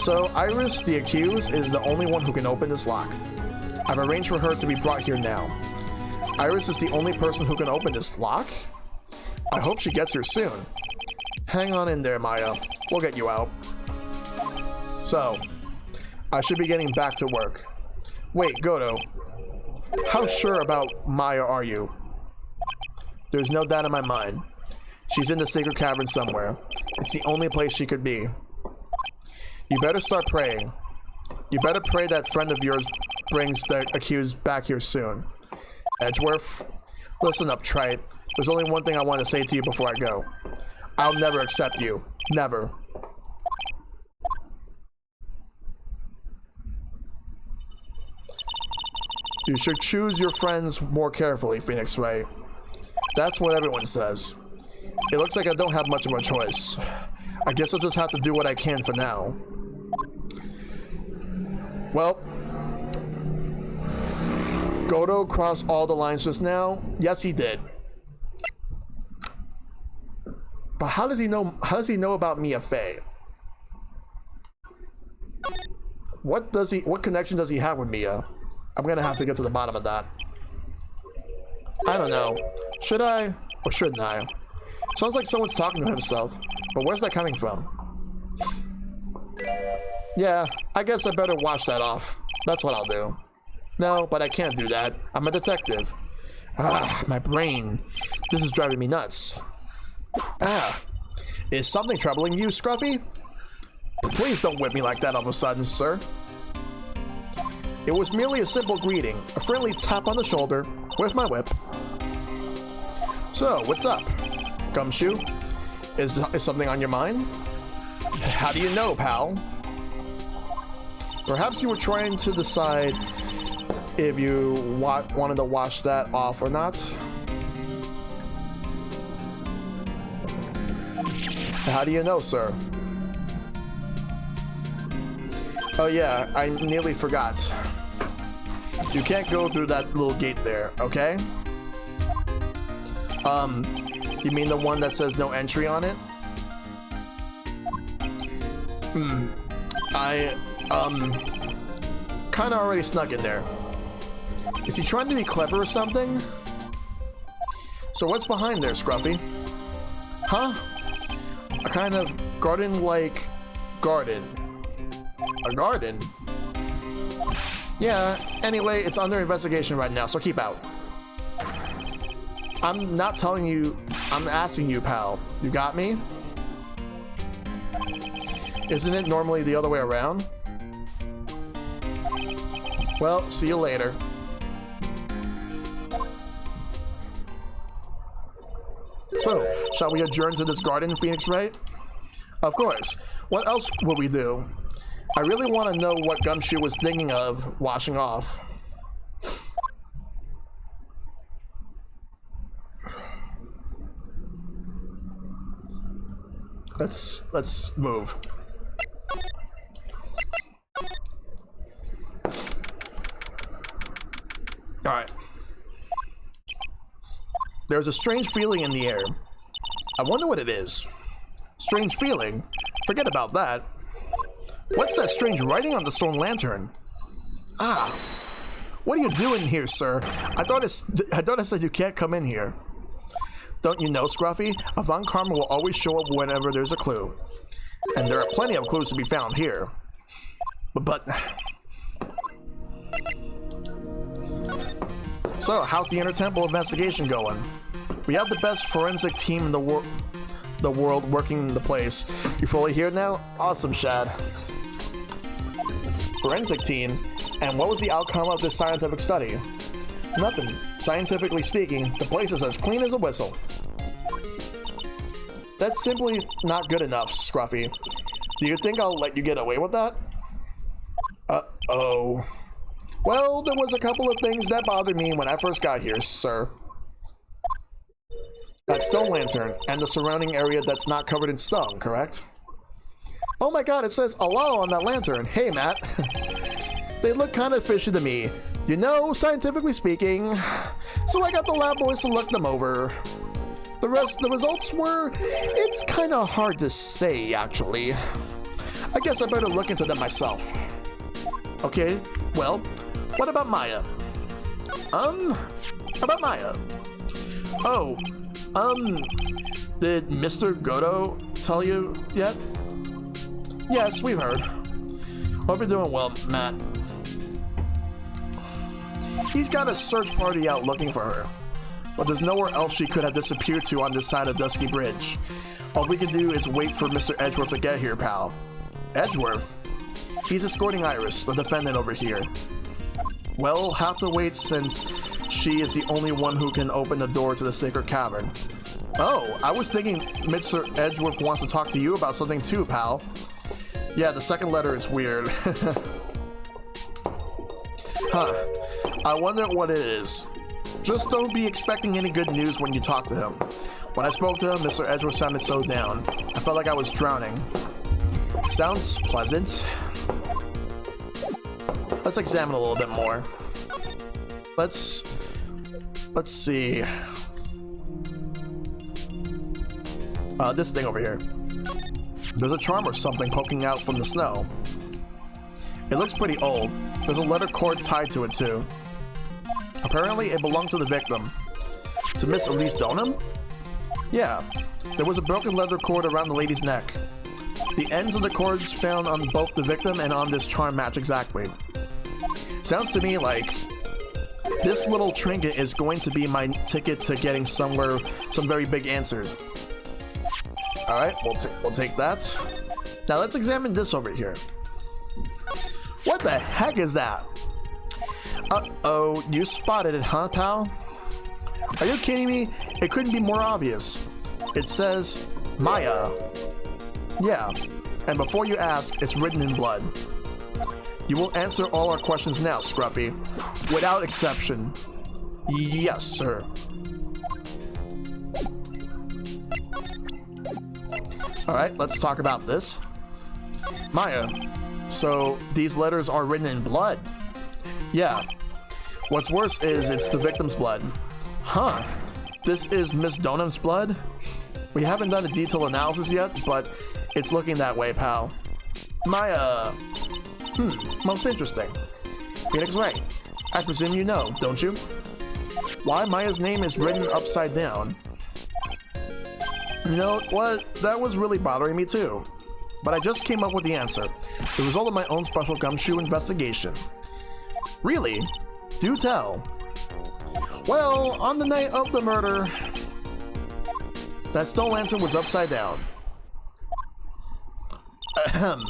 So Iris, the accused, is the only one who can open this lock. I've arranged for her to be brought here now. Iris is the only person who can open this lock? I hope she gets here soon. Hang on in there, Maya. We'll get you out. So, I should be getting back to work. Wait, Goto. How sure about Maya are you? There's no doubt in my mind. She's in the sacred cavern somewhere. It's the only place she could be. You better start praying. You better pray that friend of yours brings the accused back here soon. Edgeworth, listen up, Trite. There's only one thing I want to say to you before I go. I'll never accept you. Never. You should choose your friends more carefully, Phoenix Wright. That's what everyone says. It looks like I don't have much of a choice. I guess I'll just have to do what I can for now. Well, Goto crossed all the lines just now. Yes, he did. But how does he know? How does he know about Mia Fey? What connection does he have with Mia? I'm gonna have to get to the bottom of that. I don't know. Should I or shouldn't I? Sounds like someone's talking to himself, but where's that coming from? Yeah, I guess I better wash that off. That's what I'll do. No, but I can't do that. I'm a detective. Ah, my brain. This is driving me nuts. Ah, is something troubling you, Scruffy? Please don't whip me like that all of a sudden, sir. It was merely a simple greeting, a friendly tap on the shoulder with my whip. So, what's up? Gumshoe? Is something on your mind? How do you know, pal? Perhaps you were trying to decide if you wanted to wash that off or not. How do you know, sir? Oh yeah, I nearly forgot. You can't go through that little gate there, okay? You mean the one that says no entry on it? I kinda already snuck in there. Is he trying to be clever or something? So what's behind there, Scruffy? Huh? A kind of garden-like garden. A garden? Yeah, anyway, it's under investigation right now, so keep out. I'm not telling you, I'm asking you, pal. You got me? Isn't it normally the other way around? Well, see you later. So, shall we adjourn to this garden, Phoenix Wright? Of course. What else will we do? I really want to know what Gumshoe was thinking of washing off. Let's move. All right. There's a strange feeling in the air. I wonder what it is. Strange feeling? Forget about that. What's that strange writing on the stone lantern? Ah. What are you doing here, sir? I thought I said you can't come in here. Don't you know, Scruffy? Avant Karma will always show up whenever there's a clue. And there are plenty of clues to be found here. But so, how's the Inner Temple investigation going? We have the best forensic team in the world working the place. You fully here now? Awesome, Shad. Forensic team? And what was the outcome of this scientific study? Nothing. Scientifically speaking, the place is as clean as a whistle. That's simply not good enough, Scruffy. Do you think I'll let you get away with that? Uh-oh. Well, there was a couple of things that bothered me when I first got here, sir. That stone lantern and the surrounding area that's not covered in stone, correct? Oh my god, it says Allah on that lantern. Hey, Matt. They look kind of fishy to me. You know, scientifically speaking. So I got the lab boys to look them over. The results were, it's kind of hard to say, actually. I guess I better look into them myself. Okay, well, what about Maya? About Maya. Oh, did Mr. Godo tell you yet? Yes, we've heard. Hope you're doing well, Matt. He's got a search party out looking for her, but there's nowhere else she could have disappeared to on this side of Dusky Bridge. All we can do is wait for Mr. Edgeworth to get here, pal. Edgeworth? He's escorting Iris, the defendant over here. We'll have to wait since she is the only one who can open the door to the Sacred Cavern. Oh, I was thinking Mr. Edgeworth wants to talk to you about something too, pal. Yeah, the second letter is weird. Huh. I wonder what it is. Just don't be expecting any good news when you talk to him. When I spoke to him, Mr. Edgeworth sounded so down. I felt like I was drowning. Sounds pleasant. Let's examine a little bit more. Let's see. This thing over here. There's a charm or something poking out from the snow. It looks pretty old. There's a letter cord tied to it too. Apparently it belonged to the victim. To Miss Elise Donham? Yeah. There was a broken leather cord around the lady's neck. The ends of the cords found on both the victim and on this charm match exactly. Sounds to me like this little trinket is going to be my ticket to getting somewhere, some very big answers. Alright, we'll take that. Now let's examine this over here. What the heck is that? Uh-oh, you spotted it, huh, pal? Are you kidding me? It couldn't be more obvious. It says, Maya. Yeah, and before you ask, it's written in blood. You will answer all our questions now, Scruffy. Without exception. Yes, sir. Alright, let's talk about this. Maya, so these letters are written in blood? Yeah. What's worse is it's the victim's blood. Huh. This is Miss Donham's blood? We haven't done a detailed analysis yet, but it's looking that way, pal. Maya... most interesting. Phoenix Wright, I presume you know, don't you? Why Maya's name is written upside down? You know what? That was really bothering me too. But I just came up with the answer. The result of my own special gumshoe investigation. Really? Do tell. Well, on the night of the murder, that stone lantern was upside down. Ahem.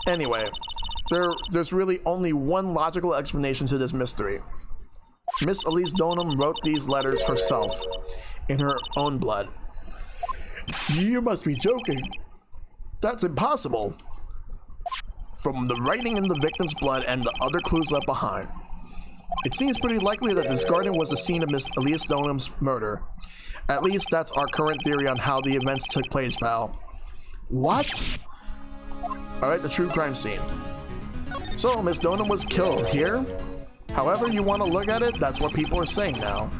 Anyway, there's really only one logical explanation to this mystery. Miss Elise Donham wrote these letters herself, in her own blood. You must be joking. That's impossible. From the writing in the victim's blood and the other clues left behind, it seems pretty likely that this garden was the scene of Miss Elise Donham's murder. At least that's our current theory on how the events took place, pal. What? Alright, the true crime scene. So, Miss Donham was killed here? However you want to look at it, that's what people are saying now.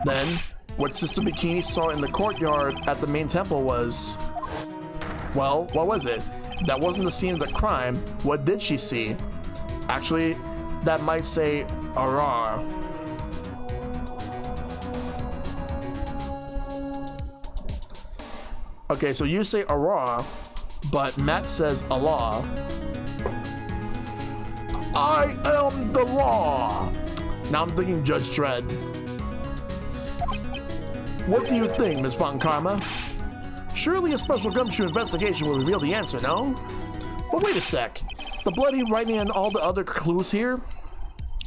Then, what Sister Bikini saw in the courtyard at the main temple was... Well, what was it? That wasn't the scene of the crime. What did she see? Actually, that might say Arar. Okay, so you say Arar, but Matt says Allah. I am the law. Now I'm thinking Judge Dredd. What do you think, Miss Von Karma? Surely a special gumshoe investigation will reveal the answer, no? But wait a sec. The bloody writing and all the other clues here?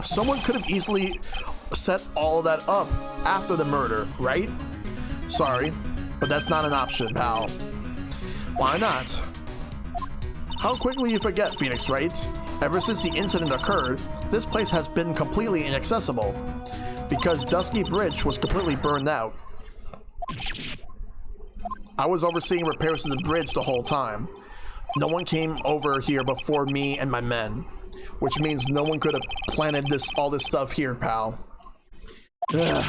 Someone could have easily set all of that up after the murder, right? Sorry, but that's not an option, pal. Why not? How quickly you forget, Phoenix Wright. Ever since the incident occurred, this place has been completely inaccessible because Dusky Bridge was completely burned out. I was overseeing repairs to the bridge the whole time. No one came over here before me and my men, which means no one could have planted all this stuff here, pal. Ugh.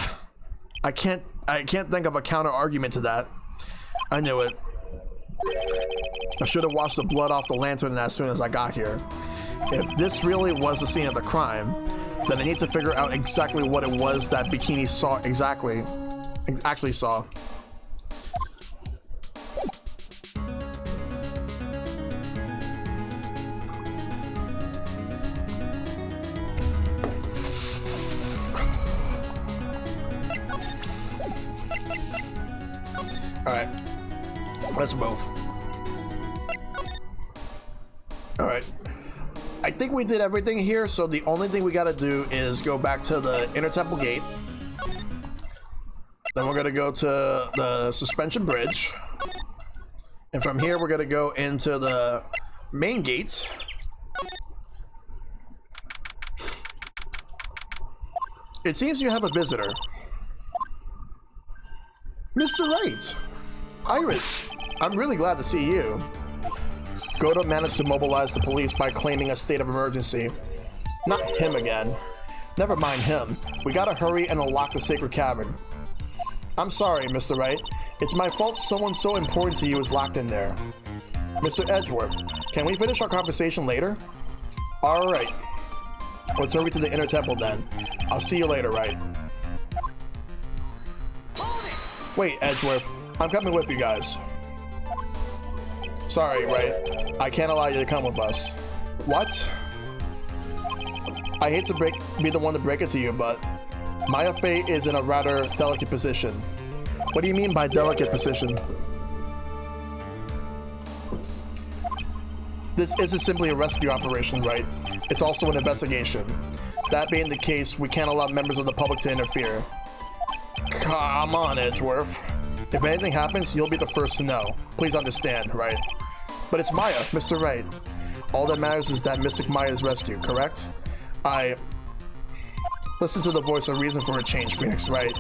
I I can't think of a counter argument to that. I knew it. I should have washed the blood off the lantern as soon as I got here. If this really was the scene of the crime, then I need to figure out exactly what it was that Bikini actually saw. Alright, let's move. Alright, I think we did everything here, so the only thing we gotta do is go back to the Inner Temple Gate. Then we're gonna go to the Suspension Bridge. And from here, we're gonna go into the main gate. It seems you have a visitor. Mr. Wright! Iris, I'm really glad to see you. Godo managed to mobilize the police by claiming a state of emergency. Not him again. Never mind him. We gotta hurry and unlock the sacred cavern. I'm sorry, Mr. Wright. It's my fault someone so important to you is locked in there. Mr. Edgeworth, can we finish our conversation later? Alright. Let's hurry to the Inner Temple then. I'll see you later, Wright. Wait, Edgeworth. I'm coming with you guys. Sorry, Wright. I can't allow you to come with us. What? I hate to be the one to break it to you, but Maya Fey is in a rather delicate position. What do you mean by delicate position? This isn't simply a rescue operation, right? It's also an investigation. That being the case, we can't allow members of the public to interfere. Come on, Edgeworth. If anything happens, you'll be the first to know. Please understand, right? But it's Maya, Mr. Wright. All that matters is that Mystic Maya is rescued, correct? Listen to the voice of reason for a change, Phoenix Wright.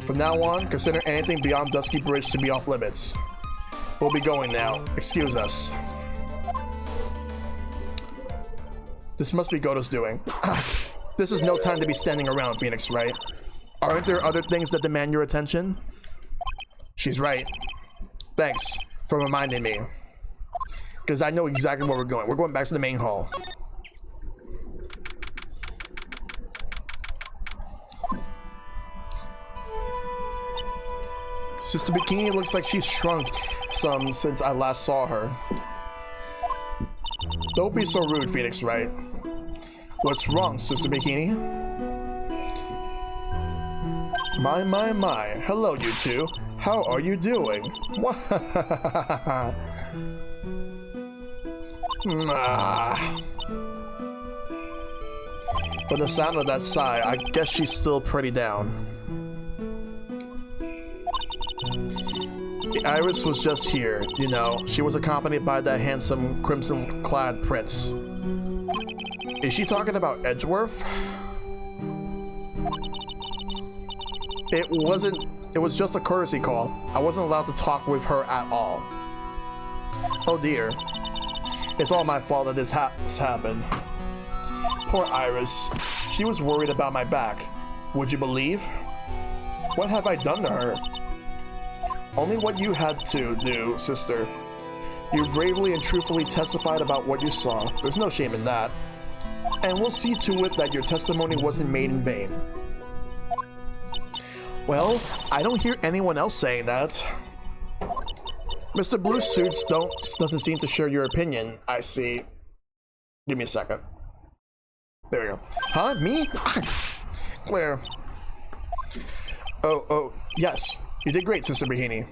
From now on, consider anything beyond Dusky Bridge to be off limits. We'll be going now. Excuse us. This must be Godo's doing. This is no time to be standing around, Phoenix Wright. Aren't there other things that demand your attention? She's right. Thanks for reminding me. Because I know exactly where we're going. We're going back to the main hall. Sister Bikini looks like she's shrunk some since I last saw her. Don't be so rude, Phoenix Wright. What's wrong, Sister Bikini? My. Hello, you two. How are you doing? For the sound of that sigh, I guess she's still pretty down. Iris was just here, you know. She was accompanied by that handsome crimson-clad prince. Is she talking about Edgeworth? It was just a courtesy call. I wasn't allowed to talk with her at all. Oh dear. It's all my fault that this has happened. Poor Iris. She was worried about my back. Would you believe? What have I done to her? Only what you had to do, sister. You bravely and truthfully testified about what you saw. There's no shame in that. And we'll see to it that your testimony wasn't made in vain. Well, I don't hear anyone else saying that. Mr. Blue Suits doesn't seem to share your opinion, I see. Give me a second. There we go. Huh? Me? Claire. Oh, yes. You did great, Sister Bikini.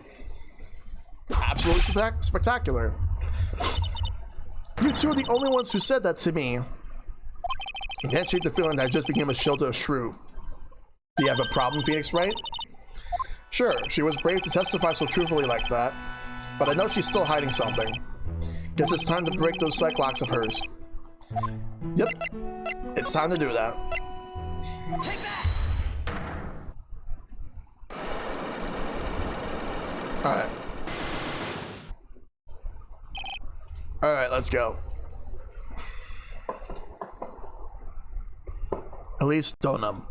Absolutely spectacular. You two are the only ones who said that to me. I can't shake the feeling that I just became a shelter of shrew. Do you have a problem, Phoenix Wright? Sure, she was brave to testify so truthfully like that, but I know she's still hiding something. Guess it's time to break those cyclocks of hers. Yep, it's time to do that. Take that! Alright, let's go. At least Donum.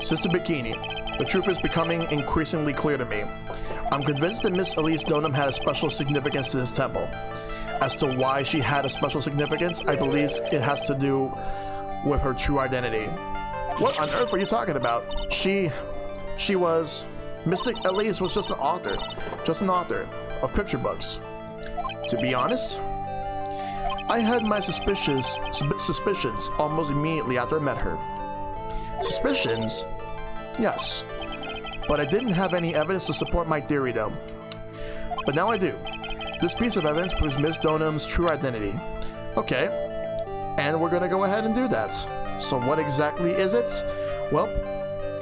Sister Bikini, the truth is becoming increasingly clear to me. I'm convinced that Miss Elise Donham had a special significance to this temple. As to why she had a special significance, I believe it has to do with her true identity. What on earth are you talking about? She was... Mystic Elise was just an author of picture books. To be honest, I had my suspicions almost immediately after I met her. Suspicions? Yes. But I didn't have any evidence to support my theory though. But now I do. This piece of evidence proves Miss Donham's true identity. Okay. And we're gonna go ahead and do that. So what exactly is it? Well,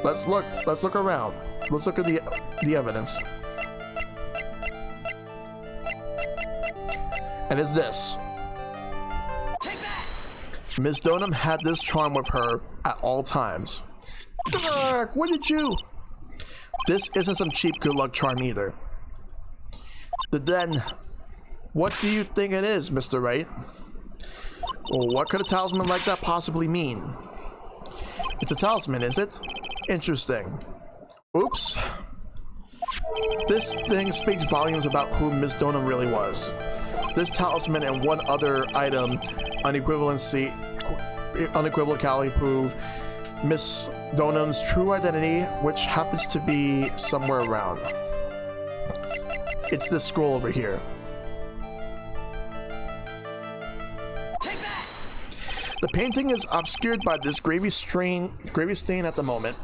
let's look around. Let's look at the evidence. And it's this. Miss Donham had this charm with her at all times. Grr, what did you? This isn't some cheap good luck charm either. Then, what do you think it is, Mr. Wright? Well, what could a talisman like that possibly mean? It's a talisman, is it? Interesting. Oops. This thing speaks volumes about who Miss Donham really was. This talisman and one other item unequivocally prove Miss Donham's true identity, which happens to be somewhere around. It's this scroll over here. The painting is obscured by this gravy stain at the moment.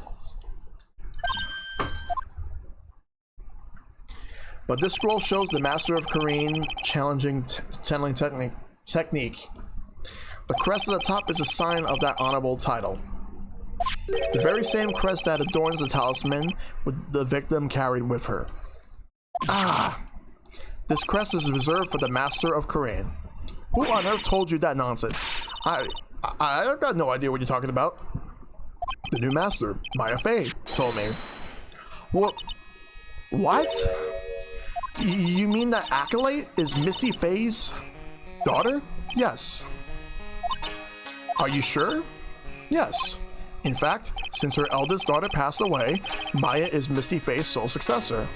But this scroll shows the Master of Kareen channeling technique. The crest at the top is a sign of that honorable title. The very same crest that adorns the talisman the victim carried with her. Ah! This crest is reserved for the Master of Kareen. Who on earth told you that nonsense? I've got no idea what you're talking about. The new master, Maya Fey, told me. What? You mean that Acolyte is Misty Fey's daughter? Yes. Are you sure? Yes. In fact, since her eldest daughter passed away, Maya is Misty Fey's sole successor.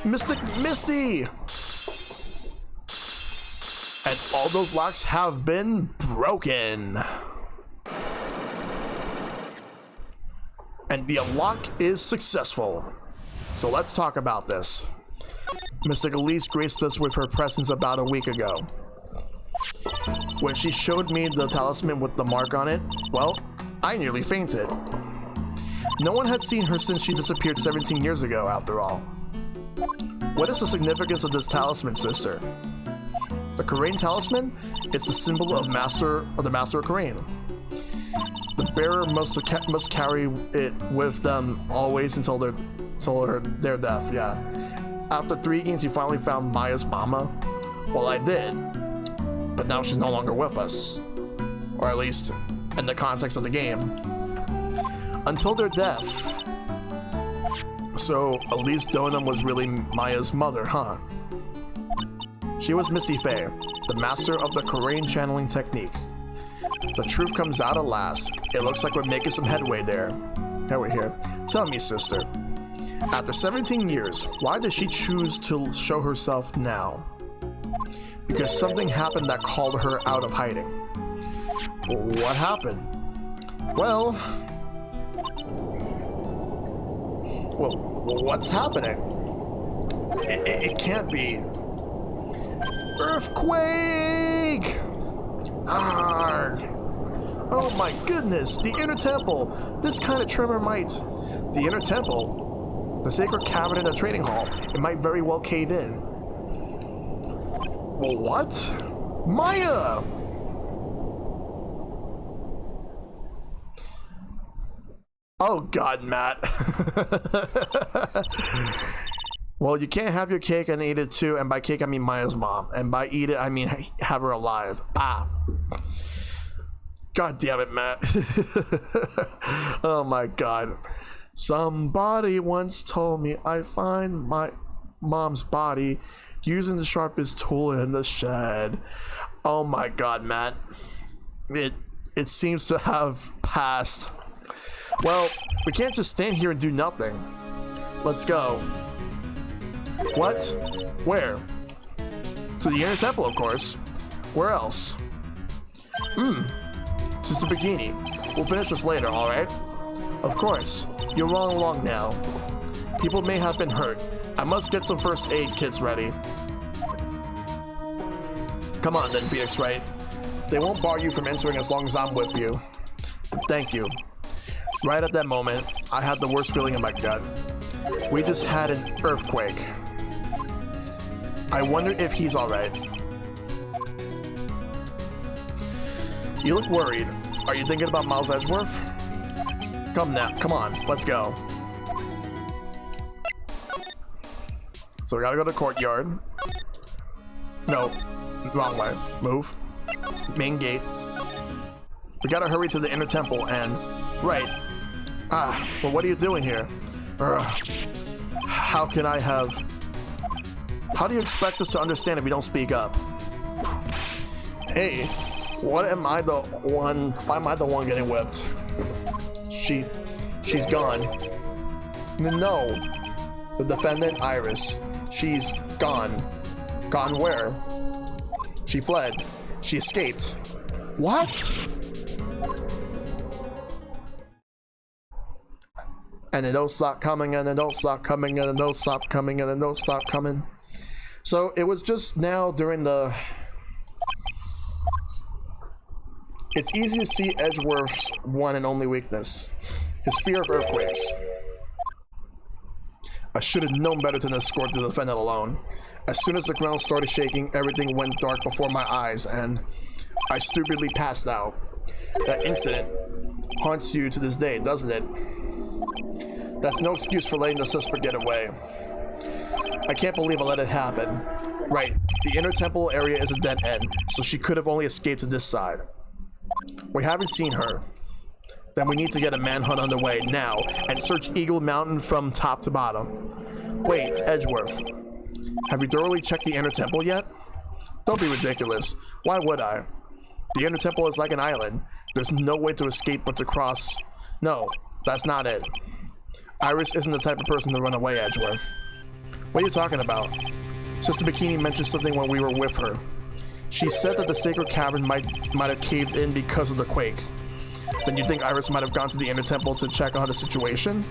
Mystic Misty! And all those locks have been broken. And the unlock is successful. So let's talk about this. Mystic Elise graced us with her presence about a week ago. When she showed me the talisman with the mark on it, well, I nearly fainted. No one had seen her since she disappeared 17 years ago, after all. What is the significance of this talisman, sister? The Kareen talisman? It's the symbol of the Master of Kareen. The bearer must carry it with them always until their death, yeah. After 3 games, you finally found Maya's mama? Well, I did. But now she's no longer with us. Or at least, in the context of the game. Until their death. So, Elise Donham was really Maya's mother, huh? She was Misty Fey, the master of the Kareen channeling technique. The truth comes out at last. It looks like we're making some headway there. Now we're here. Tell me, sister. After 17 years, why did she choose to show herself now? Because something happened that called her out of hiding. What happened? Well, what's happening? It can't be. Earthquake! Arrgh. Oh my goodness, the inner temple! This kind of tremor might... The inner temple? The sacred cavern in the trading hall. It might very well cave in. What? Maya! Oh god, Matt. Well, you can't have your cake and eat it too, and by cake I mean Maya's mom, and by eat it I mean have her alive. Ah. God damn it, Matt. Oh my god. Somebody once told me I find my mom's body using the sharpest tool in the shed. Oh my god, Matt. It seems to have passed. Well, we can't just stand here and do nothing. Let's go. What? Where? To the inner temple, of course. Where else? Sister Bikini. We'll finish this later, alright? Of course. You're rolling along now. People may have been hurt. I must get some first aid kits ready. Come on then, Phoenix Wright. They won't bar you from entering as long as I'm with you. Thank you. Right at that moment, I had the worst feeling in my gut. We just had an earthquake. I wonder if he's alright. You look worried. Are you thinking about Miles Edgeworth? Come now, come on, let's go. So we gotta go to the courtyard. No, wrong way. Move. Main gate. We gotta hurry to the inner temple and... Right. Well, what are you doing here? How can I have... How do you expect us to understand if you don't speak up? Hey, why am I the one getting whipped? She's gone. No. The defendant, Iris. She's gone. Gone where? She fled. She escaped. What? And it don't stop coming, and it don't stop coming, and it don't stop coming, and it don't stop coming. So it was just now during the... It's easy to see Edgeworth's one and only weakness. His fear of earthquakes. I should have known better than escort the defendant alone. As soon as the ground started shaking, everything went dark before my eyes, and I stupidly passed out. That incident haunts you to this day, doesn't it? That's no excuse for letting the suspect get away. I can't believe I let it happen. Right, the inner temple area is a dead end, so she could have only escaped to this side. We haven't seen her. Then we need to get a manhunt underway now and search Eagle Mountain from top to bottom. Wait, Edgeworth. Have you thoroughly checked the inner temple yet? Don't be ridiculous. Why would I? The inner temple is like an island. There's no way to escape but to cross. No, that's not it. Iris isn't the type of person to run away, Edgeworth. What are you talking about? Sister Bikini mentioned something when we were with her. She said that the sacred cavern might have caved in because of the quake. Then you think Iris might have gone to the inner temple to check on the situation?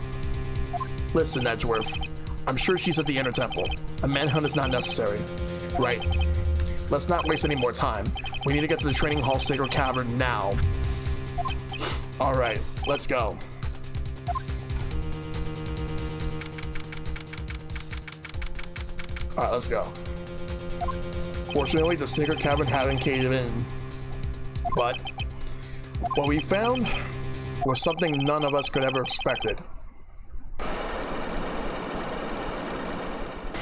Listen, Edgeworth. I'm sure she's at the inner temple. A manhunt is not necessary. Right. Let's not waste any more time. We need to get to the training hall sacred cavern now. Alright, let's go. Alright, let's go. Fortunately, the sacred cavern hadn't caved in. But what we found was something none of us could ever expected.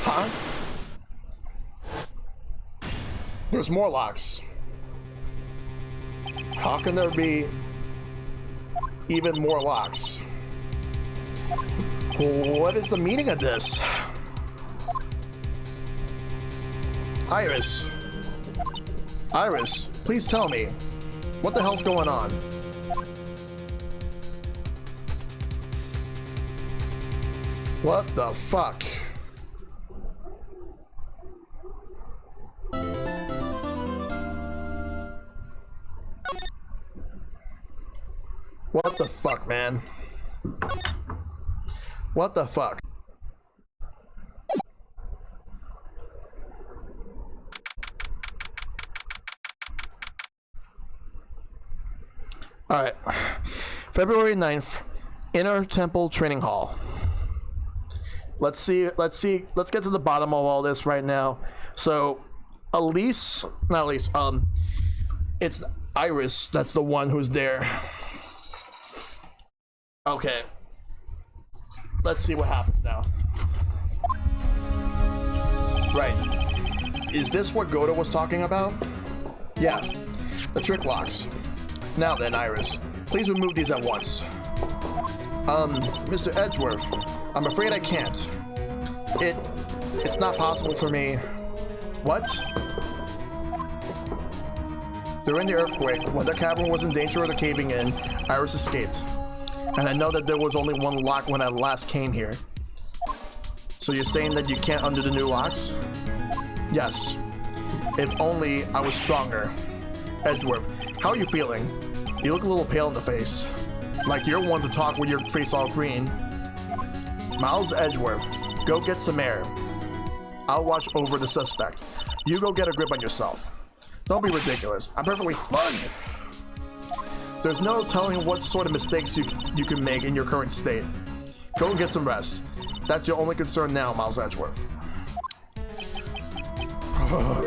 Huh? There's more locks. How can there be even more locks? What is the meaning of this? Iris. Iris, please tell me. What the hell's going on? What the fuck? What the fuck, man? What the fuck? All right, February 9th, Inner Temple Training Hall. Let's get to the bottom of all this right now. So, it's Iris that's the one who's there. Okay, let's see what happens now. Right, is this what Goda was talking about? Yeah, the trick locks. Now then, Iris, please remove these at once. Mr. Edgeworth, I'm afraid I can't. It's not possible for me. What? During the earthquake, when the cavern was in danger of caving in, Iris escaped. And I know that there was only one lock when I last came here. So you're saying that you can't undo the new locks? Yes. If only I was stronger. Edgeworth, how are you feeling? You look a little pale in the face. Like you're one to talk with your face all green. Miles Edgeworth, go get some air. I'll watch over the suspect. You go get a grip on yourself. Don't be ridiculous. I'm perfectly fine. There's no telling what sort of mistakes you can make in your current state. Go and get some rest. That's your only concern now, Miles Edgeworth.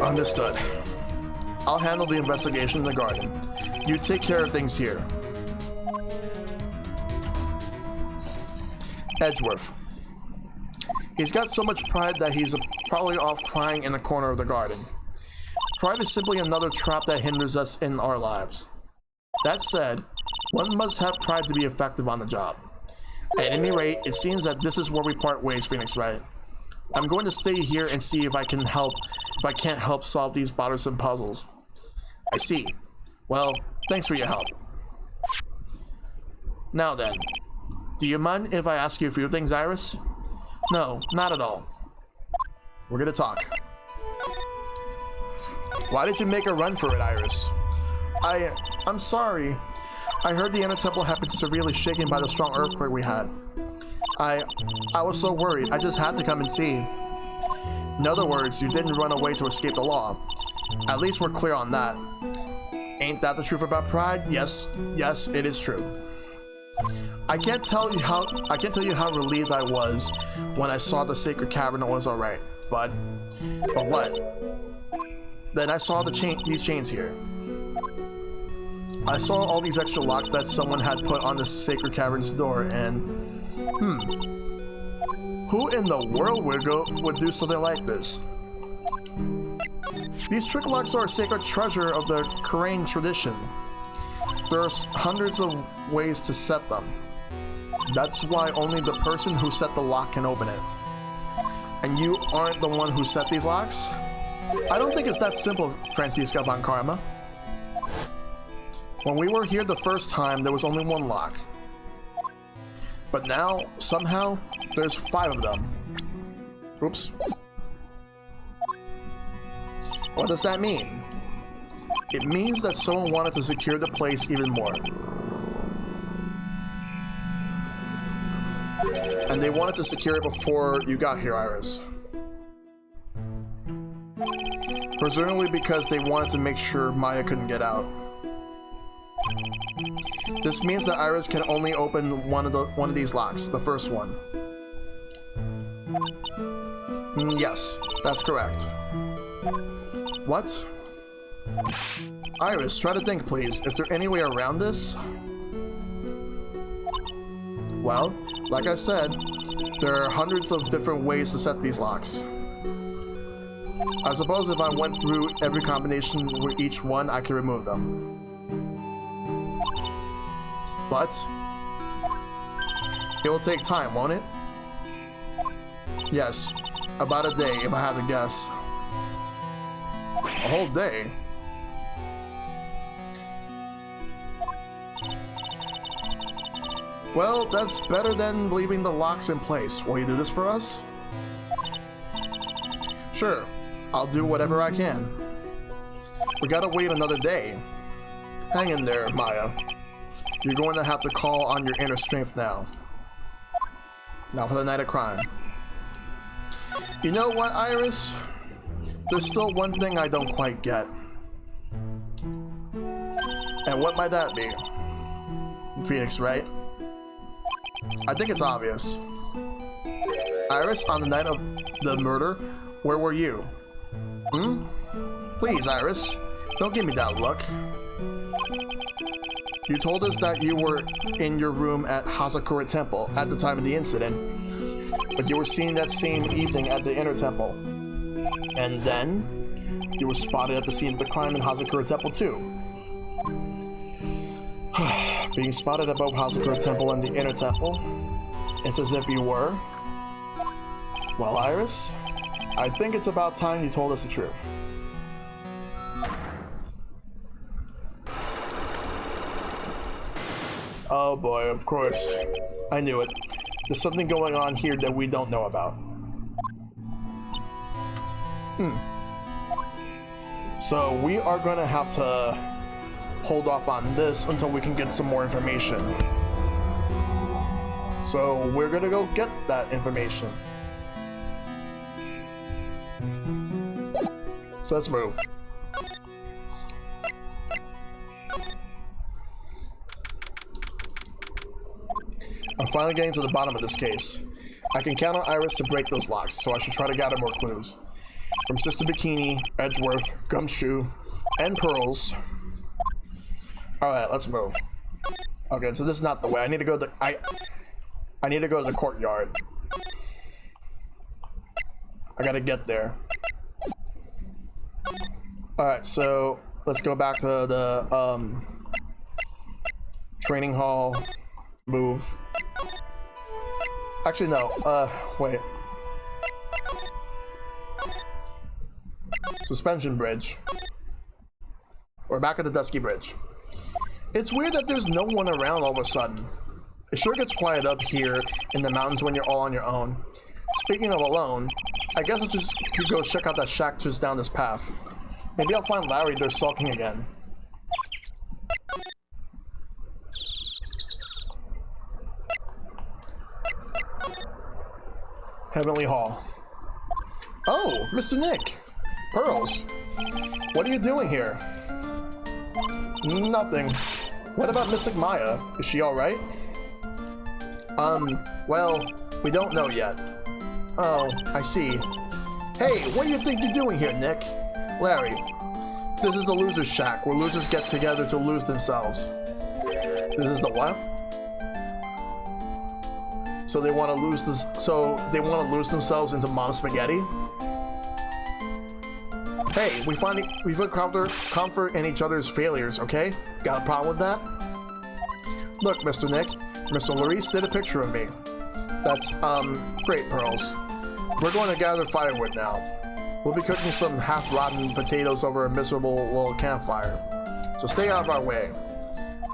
Understood. I'll handle the investigation in the garden. You take care of things here. Edgeworth. He's got so much pride that he's probably off crying in the corner of the garden. Pride is simply another trap that hinders us in our lives. That said, one must have pride to be effective on the job. At any rate, it seems that this is where we part ways, Phoenix Wright. I'm going to stay here and see if I can't help solve these bothersome puzzles. I see. Well, thanks for your help. Now then, do you mind if I ask you a few things, Iris? No, not at all. We're gonna talk. Why did you make a run for it, Iris? I'm sorry. I heard the inner temple had been severely shaken by the strong earthquake we had. I was so worried, I just had to come and see. In other words, you didn't run away to escape the law. At least we're clear on that. Ain't that the truth about pride? Yes, it is true. I can't tell you how relieved I was when I saw the sacred cavern was alright. But what? Then I saw these chains here. I saw all these extra locks that someone had put on the sacred cavern's door, and who in the world would do something like this? These trick locks are a sacred treasure of the Korean tradition. There are hundreds of ways to set them. That's why only the person who set the lock can open it. And you aren't the one who set these locks? I don't think it's that simple, Francisca von Karma. When we were here the first time, there was only one lock. But now, somehow, there's 5 of them. Oops. What does that mean? It means that someone wanted to secure the place even more. And they wanted to secure it before you got here, Iris. Presumably because they wanted to make sure Maya couldn't get out. This means that Iris can only open one of these locks, the first one. Yes, that's correct. What? Iris, try to think, please. Is there any way around this? Well, like I said, there are hundreds of different ways to set these locks. I suppose if I went through every combination with each one, I could remove them. But it will take time, won't it? Yes, about a day if I had to guess. A whole day? Well, that's better than leaving the locks in place. Will you do this for us? Sure, I'll do whatever I can. We gotta wait another day. Hang in there, Maya. You're going to have to call on your inner strength now. Now for the night of crime. You know what, Iris? There's still one thing I don't quite get. And what might that be? Phoenix, right? I think it's obvious. Iris, on the night of the murder, where were you? Please, Iris, don't give me that look. You told us that you were in your room at Hazakura Temple at the time of the incident, but you were seen that same evening at the Inner Temple. And then, you were spotted at the scene of the crime in Hazakura Temple too. Being spotted at both Hazakura Temple and the Inner Temple, it's as if you were. Well, Iris, I think it's about time you told us the truth. Oh boy, of course. I knew it. There's something going on here that we don't know about. So we are gonna have to hold off on this until we can get some more information. So we're gonna go get that information. So let's move. I'm finally getting to the bottom of this case. I can count on Iris to break those locks, so I should try to gather more clues. From Sister Bikini, Edgeworth, Gumshoe, and Pearls. Alright, let's move. Okay, so this is not the way. I need to go to I need to go to the courtyard. I gotta get there. Alright, so let's go back to the training hall. Move. Actually, no. Wait. Suspension bridge. We're back at the Dusky Bridge. It's weird that there's no one around all of a sudden. It sure gets quiet up here in the mountains when you're all on your own. Speaking of alone, I guess I just could go check out that shack just down this path. Maybe I'll find Larry there sulking again. Heavenly Hall. Oh, Mr. Nick. Pearls. What are you doing here? Nothing. What about Mystic Maya? Is she alright? Well, we don't know yet. Oh, I see. Hey, what do you think you're doing here, Nick? Larry, this is the loser's shack where losers get together to lose themselves. This is the what? So they want to lose this. So they want to lose themselves into Mom Spaghetti. Hey, we find comfort in each other's failures. Okay, got a problem with that? Look, Mr. Nick, Mr. Larice did a picture of me. That's great, Pearls. We're going to gather firewood now. We'll be cooking some half-rotten potatoes over a miserable little campfire. So stay out of our way.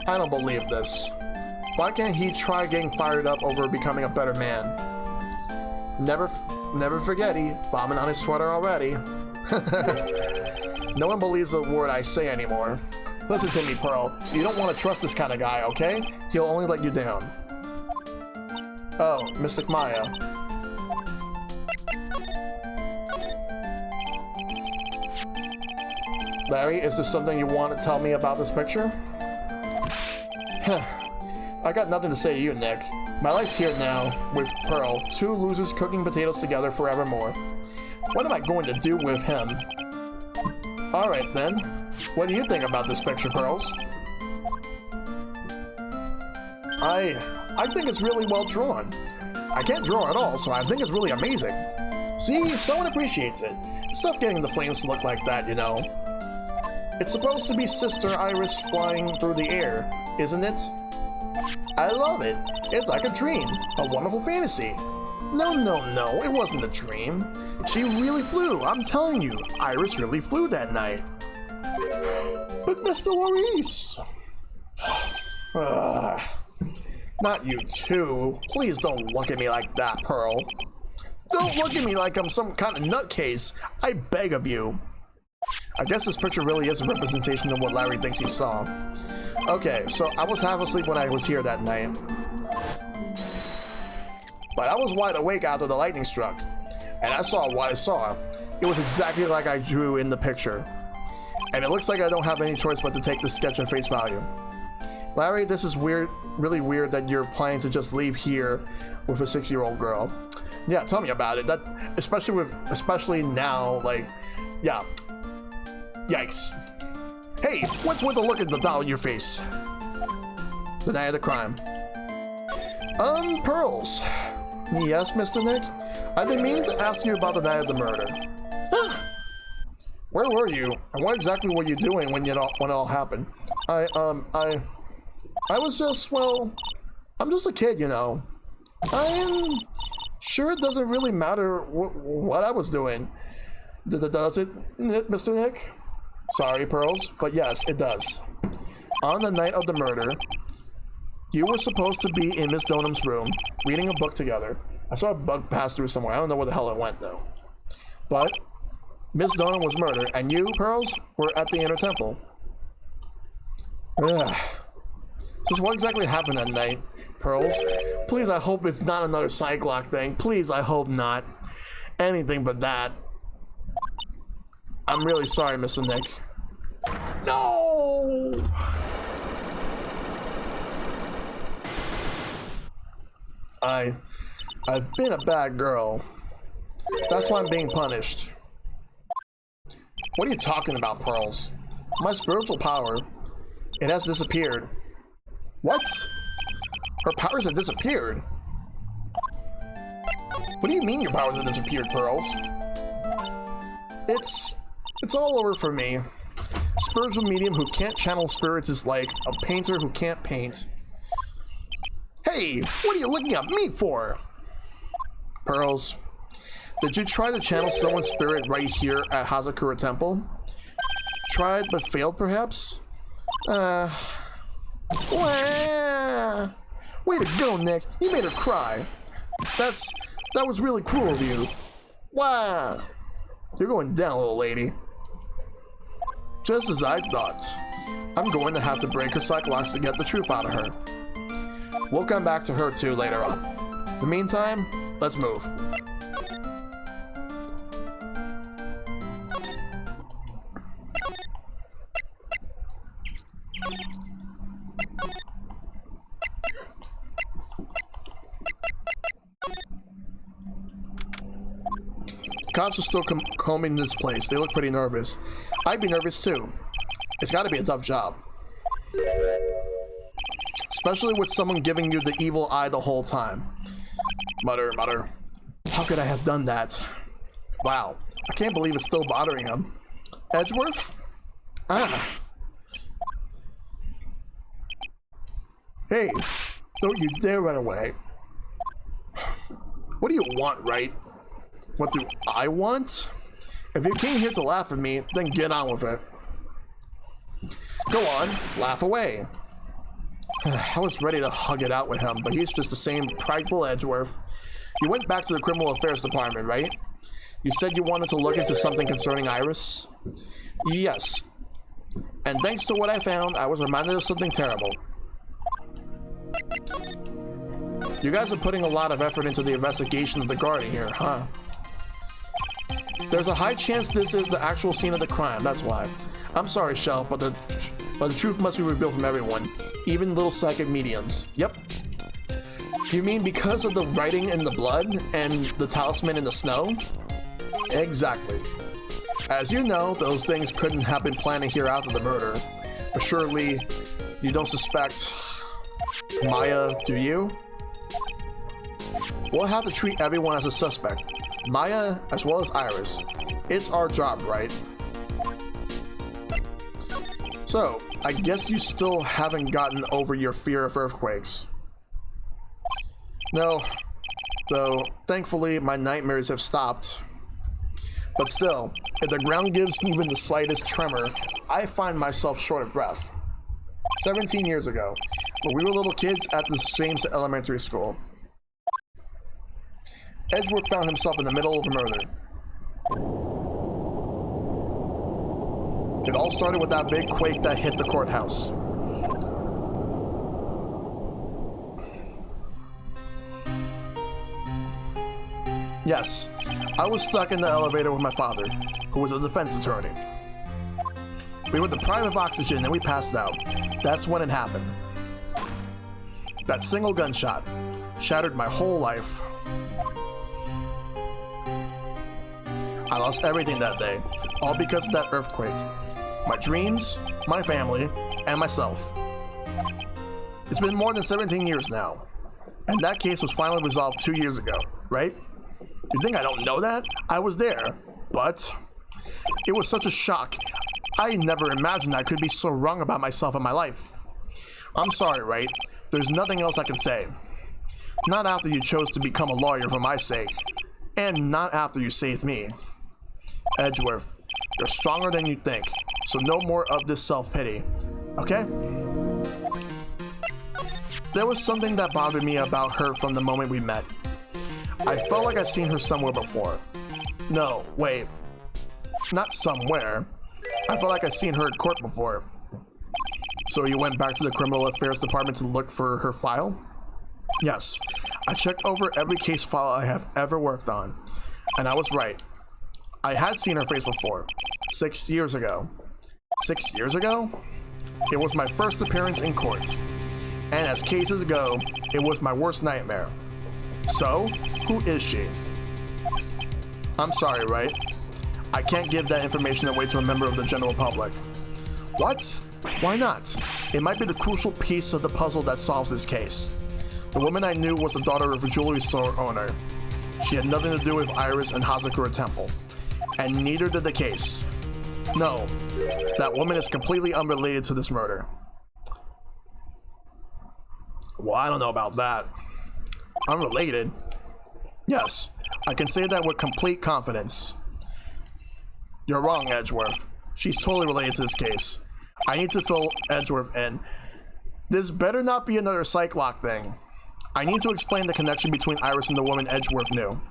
I don't believe this. Why can't he try getting fired up over becoming a better man? Never forget-y, vomit on his sweater already. No one believes a word I say anymore. Listen to me, Pearl. You don't want to trust this kind of guy, okay? He'll only let you down. Oh, Mystic Maya. Larry, is there something you want to tell me about this picture? I got nothing to say to you, Nick. My life's here now, with Pearl, two losers cooking potatoes together forevermore. What am I going to do with him? Alright then, what do you think about this picture, Pearls? I think it's really well drawn. I can't draw at all, so I think it's really amazing. See, someone appreciates it. It's tough getting the flames to look like that, you know. It's supposed to be Sister Iris flying through the air, isn't it? I love it. It's like a dream, a wonderful fantasy. No, it wasn't a dream. She really flew, I'm telling you. Iris really flew that night. But Mr. Larice. Not you too. Please don't look at me like that, Pearl. Don't look at me like I'm some kind of nutcase. I beg of you. I guess this picture really is a representation of what Larry thinks he saw. Okay, so I was half asleep when I was here that night. But I was wide awake after the lightning struck. And I saw what I saw. It was exactly like I drew in the picture. And it looks like I don't have any choice but to take this sketch at face value. Larry, this is weird, really weird that you're planning to just leave here with a 6-year-old girl. Yeah, tell me about it. That, especially now, like, yeah. Yikes. Hey, what's with the look at the doll in your face? The night of the crime. Pearls. Yes, Mr. Nick? I've been meaning to ask you about the night of the murder. Where were you? And what exactly were you doing when it all happened? I was just, well, I'm just a kid, you know. I'm sure it doesn't really matter what I was doing. Does it, Mr. Nick? Sorry, Pearls, but yes, it does. On the night of the murder, You were supposed to be in Miss Donham's room, reading a book together. I saw a bug pass through somewhere. I don't know where the hell it went, though. But Miss Donham was murdered, and you, Pearls, were at the Inner Temple. Ugh. Just what exactly happened that night, Pearls? Please, I hope it's not another Cyclock thing. Please, I hope not. Anything but that. I'm really sorry, Mr. Nick. No! I've been a bad girl. That's why I'm being punished. What are you talking about, Pearls? My spiritual power, it has disappeared. What? Her powers have disappeared? What do you mean your powers have disappeared, Pearls? It's all over for me. Spiritual medium who can't channel spirits is like a painter who can't paint. Hey, what are you looking at me for? Pearls, did you try to channel someone's spirit right here at Hazakura Temple? Tried but failed, perhaps? Wah. Way to go, Nick. You made her cry. That was really cruel of you. Wow. You're going down, little lady. Just as I thought. I'm going to have to break her cyclops to get the truth out of her. We'll come back to her too later on. In the meantime, let's move. Cops are still combing this place. They look pretty nervous. I'd be nervous too. It's gotta be a tough job. Especially with someone giving you the evil eye the whole time. Mutter, mutter. How could I have done that? Wow, I can't believe it's still bothering him. Edgeworth? Ah. Hey, don't you dare run away. What do you want, Wright? What do I want? If you came here to laugh at me, then get on with it. Go on, laugh away. I was ready to hug it out with him, but he's just the same prideful Edgeworth. You went back to the Criminal Affairs Department, right? You said you wanted to look into something concerning Iris? Yes. And thanks to what I found, I was reminded of something terrible. You guys are putting a lot of effort into the investigation of the Guardian here, huh? There's a high chance this is the actual scene of the crime, that's why. I'm sorry, Shell, but the truth must be revealed from everyone, even little psychic mediums. Yep. You mean because of the writing in the blood and the talisman in the snow? Exactly. As you know, those things couldn't have been planted here after the murder. But surely, you don't suspect Maya, do you? We'll have to treat everyone as a suspect. Maya, as well as Iris. It's our job, right? So, I guess you still haven't gotten over your fear of earthquakes. No, though thankfully my nightmares have stopped. But still, if the ground gives even the slightest tremor, I find myself short of breath. 17 years ago, when we were little kids at the same elementary school, Edgeworth found himself in the middle of a murder. It all started with that big quake that hit the courthouse. Yes, I was stuck in the elevator with my father, who was a defense attorney. We were deprived of oxygen and we passed out. That's when it happened. That single gunshot shattered my whole life. I lost everything that day, all because of that earthquake. My dreams, my family, and myself. It's been more than 17 years now, and that case was finally resolved 2 years ago, right? You think I don't know that? I was there, but it was such a shock. I never imagined I could be so wrong about myself and my life. I'm sorry, Wright. There's nothing else I can say. Not after you chose to become a lawyer for my sake, and not after you saved me. Edgeworth, you're stronger than you think, so no more of this self-pity, okay? There was something that bothered me about her from the moment we met. I felt like I'd seen her somewhere before. No, wait. Not somewhere. I felt like I'd seen her at court before. So you went back to the Criminal Affairs Department to look for her file? Yes. I checked over every case file I have ever worked on. And I was right. I had seen her face before. 6 years ago. 6 years ago? It was my first appearance in court. And as cases go, it was my worst nightmare. So, who is she? I'm sorry, Wright. I can't give that information away to a member of the general public. What? Why not? It might be the crucial piece of the puzzle that solves this case. The woman I knew was the daughter of a jewelry store owner. She had nothing to do with Iris and Hazakura Temple. And neither did the case. No, that woman is completely unrelated to this murder. Well, I don't know about that. Unrelated? Yes, I can say that with complete confidence. You're wrong, Edgeworth. She's totally related to this case. I need to fill Edgeworth in. This better not be another psych lock thing. I need to explain the connection between Iris and the woman Edgeworth knew.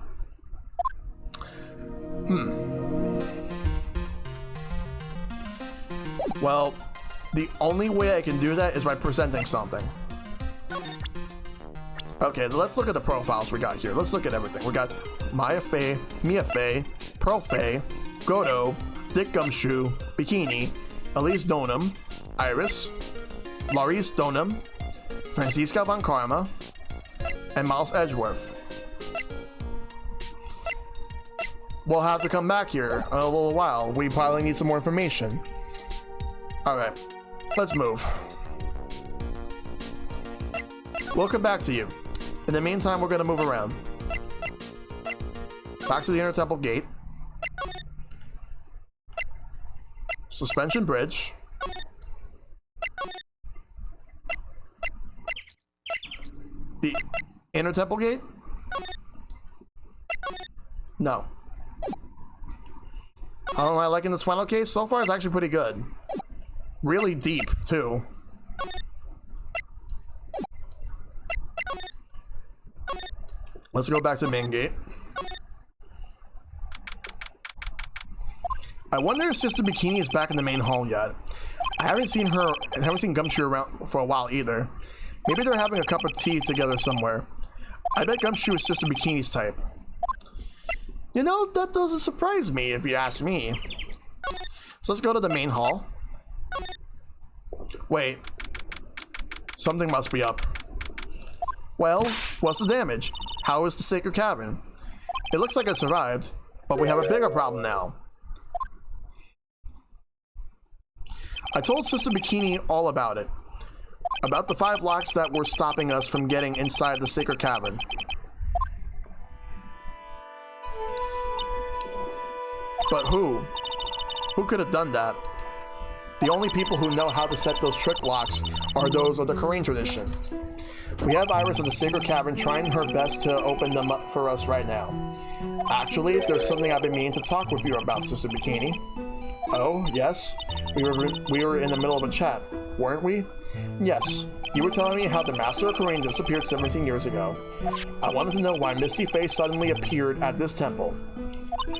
Well, the only way I can do that is by presenting something. Okay, let's look at the profiles we got here. Let's look at everything. We got Maya Fey, Mia Fey, Pearl Fey, Godo, Dick Gumshoe, Bikini, Elise Donham, Iris, Laurice Donham, Francisca Von Karma, and Miles Edgeworth. We'll have to come back here in a little while. We probably need some more information. Alright, let's move. We'll come back to you. In the meantime, we're going to move around. Back to the Inner Temple Gate. Suspension Bridge. The Inner Temple Gate? No. How am I liking this final case? So far, it's actually pretty good. Really deep, too. Let's go back to the main gate. I wonder if Sister Bikini is back in the main hall yet. I haven't seen Gumshoe around for a while either. Maybe they're having a cup of tea together somewhere. I bet Gumshoe is Sister Bikini's type. You know, that doesn't surprise me if you ask me. So let's go to the main hall. Wait. Something must be up. Well, what's the damage? How is the Sacred Cavern? It looks like it survived, but we have a bigger problem now. I told Sister Bikini all about it. About the 5 locks that were stopping us from getting inside the Sacred Cavern. But who? Who could have done that? The only people who know how to set those trick locks are those of the Korean tradition. We have Iris of the Sacred Cavern trying her best to open them up for us right now. Actually, there's something I've been meaning to talk with you about, Sister Bikini. Oh, yes? We were in the middle of a chat, weren't we? Yes. You were telling me how the Master of Korean disappeared 17 years ago. I wanted to know why Misty Faye suddenly appeared at this temple.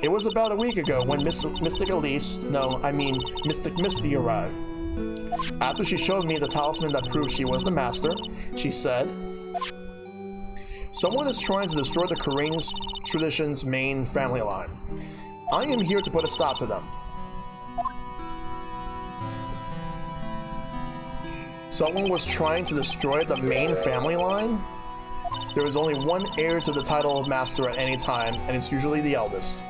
It was about a week ago when Mystic Elise, no, I mean Mystic Misty arrived. After she showed me the talisman that proved she was the Master, she said, "Someone is trying to destroy the Korean tradition's main family line. I am here to put a stop to them." Someone was trying to destroy the main family line? There is only one heir to the title of Master at any time, and it's usually the eldest.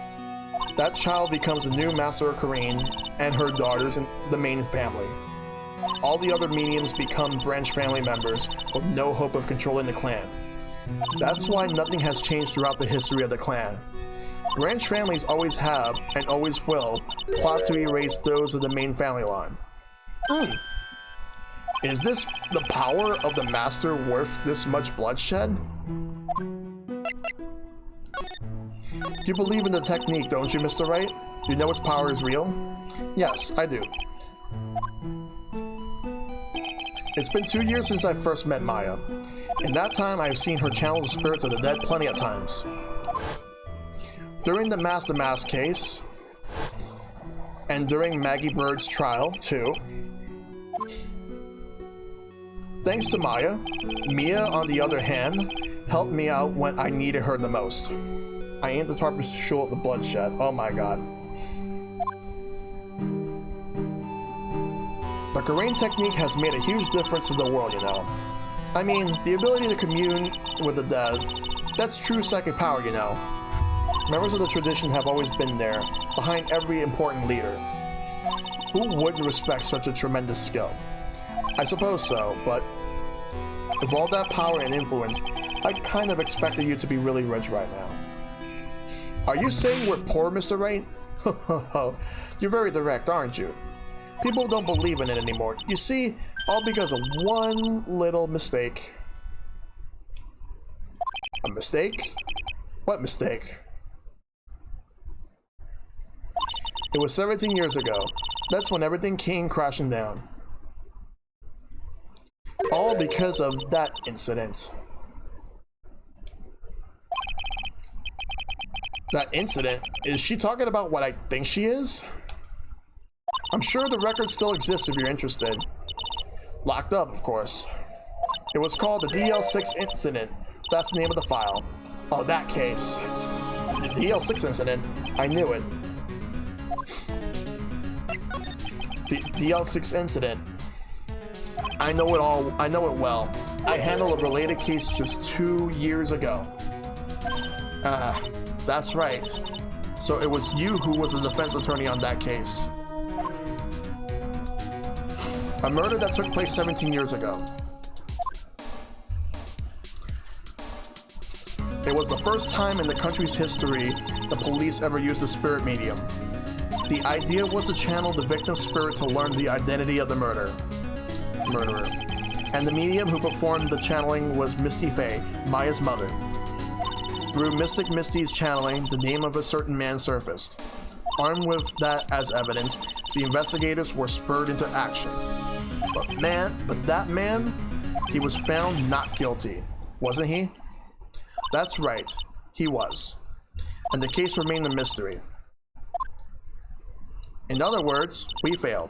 That child becomes the new Master of Korean, and her daughters in the main family. All the other mediums become branch family members with no hope of controlling the clan. That's why nothing has changed throughout the history of the clan. Branch families always have, and always will, plot to erase those of the main family line. Is this the power of the Master worth this much bloodshed? You believe in the technique, don't you, Mr. Wright? You know its power is real? Yes, I do. It's been 2 years since I first met Maya. In that time, I have seen her channel the spirits of the dead plenty of times. During the Master Mask case, and during Maggie Bird's trial, too. Thanks to Maya, Mia, on the other hand, helped me out when I needed her the most. I aimed the target to show up the bloodshed. Oh my god. The Korean technique has made a huge difference to the world, you know. I mean, the ability to commune with the dead, that's true psychic power, you know. Members of the tradition have always been there, behind every important leader. Who wouldn't respect such a tremendous skill? I suppose so, but with all that power and influence, I kind of expected you to be really rich right now. Are you saying we're poor, Mr. Wright? You're very direct, aren't you? People don't believe in it anymore. You see, all because of one little mistake. A mistake? What mistake? It was 17 years ago. That's when everything came crashing down. All because of that incident. That incident? Is she talking about what I think she is? I'm sure the record still exists if you're interested. Locked up, of course. It was called the DL6 incident. That's the name of the file. Oh, that case. The DL6 incident. I knew it. The DL6 incident. I know it all. I know it well. I handled a related case just 2 years ago. That's right. So it was you who was the defense attorney on that case. A murder that took place 17 years ago. It was the first time in the country's history the police ever used a spirit medium. The idea was to channel the victim's spirit to learn the identity of the murderer. And the medium who performed the channeling was Misty Faye, Maya's mother. Through Mystic Misty's channeling, the name of a certain man surfaced. Armed with that as evidence, the investigators were spurred into action. But that man, he was found not guilty, wasn't he? That's right, he was. And the case remained a mystery. In other words, we failed.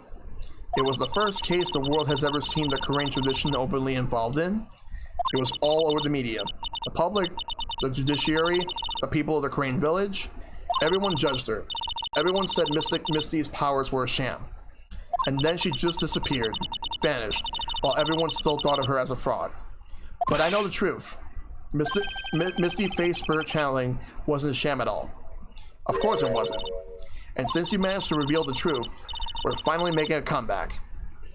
It was the first case the world has ever seen the Korean tradition openly involved in. It was all over the media. The public, the judiciary, the people of the Korean village, everyone judged her. Everyone said Mystic Misty's powers were a sham. And then she just disappeared, vanished, while everyone still thought of her as a fraud. But I know the truth. Misty Faye's spirit channeling wasn't a sham at all. Of course it wasn't. And since you managed to reveal the truth, we're finally making a comeback.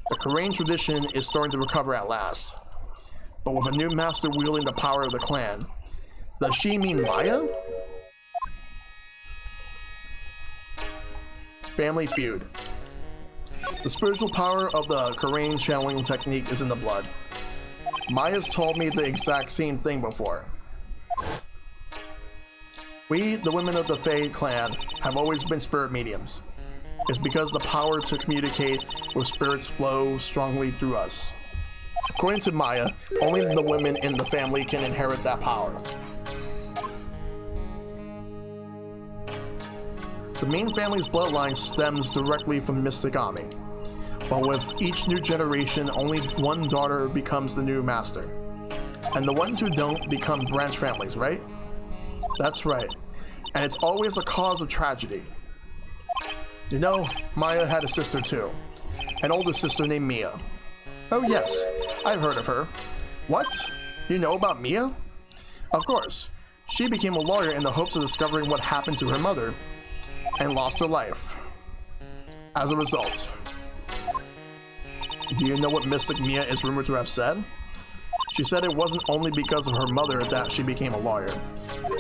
The Korean tradition is starting to recover at last. But with a new master wielding the power of the clan. Does she mean Maya? Family feud. The spiritual power of the Korean channeling technique is in the blood. Maya's told me the exact same thing before. We, the women of the Faye clan, have always been spirit mediums. It's because the power to communicate with spirits flows strongly through us. According to Maya, only the women in the family can inherit that power. The main family's bloodline stems directly from Mystic Ami. But with each new generation, only one daughter becomes the new master. And the ones who don't become branch families, right? That's right. And it's always a cause of tragedy. You know, Maya had a sister too. An older sister named Mia. Oh yes, I've heard of her. What? You know about Mia? Of course. She became a lawyer in the hopes of discovering what happened to her mother, and lost her life. As a result. Do you know what Mystic Mia is rumored to have said? She said it wasn't only because of her mother that she became a lawyer.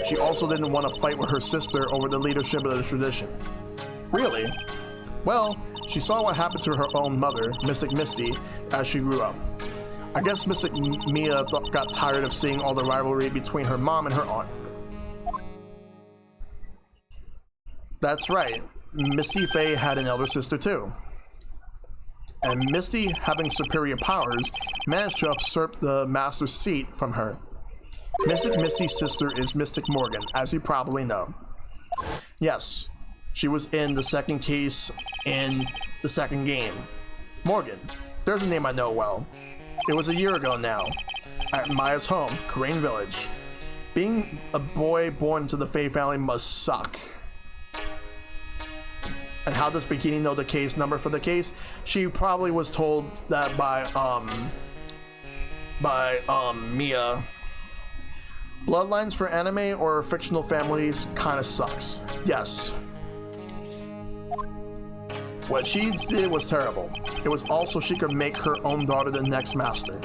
She also didn't want to fight with her sister over the leadership of the tradition. Really? Well, she saw what happened to her own mother, Mystic Misty, as she grew up. I guess Mystic Mia got tired of seeing all the rivalry between her mom and her aunt. That's right, Misty Faye had an elder sister too. and Misty, having superior powers, managed to usurp the Master's seat from her. Mystic Misty's sister is Mystic Morgan, as you probably know. Yes, she was in the second case in the second game. Morgan, there's a name I know well. It was a year ago now, at Maya's home, Karain Village. Being a boy born to the Fae family must suck. And how does Bikini know the case number for the case? She probably was told that by Mia. Bloodlines for anime or fictional families kinda sucks. Yes. What she did was terrible. It was also she could make her own daughter the next master.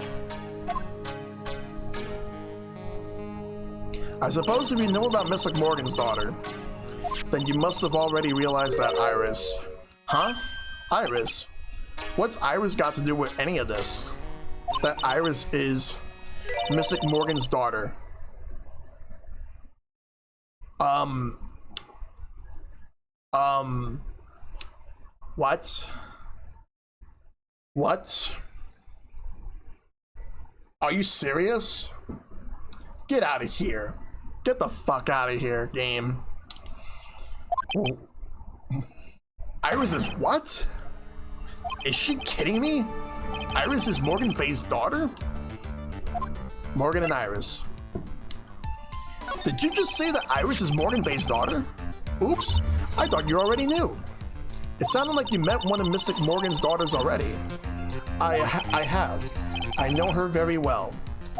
I suppose if you know about Mystic Morgan's daughter, then you must have already realized that Iris. Huh? Iris? What's Iris got to do with any of this? That Iris is Mystic Morgan's daughter. What? What? Are you serious? Get out of here. Get the fuck out of here, game. Iris is what? Is she kidding me? Iris is Morgan Faye's daughter? Morgan and Iris. Did you just say that Iris is Morgan Faye's daughter? Oops, I thought you already knew. It sounded like you met one of Mystic Morgan's daughters already. I have. I know her very well.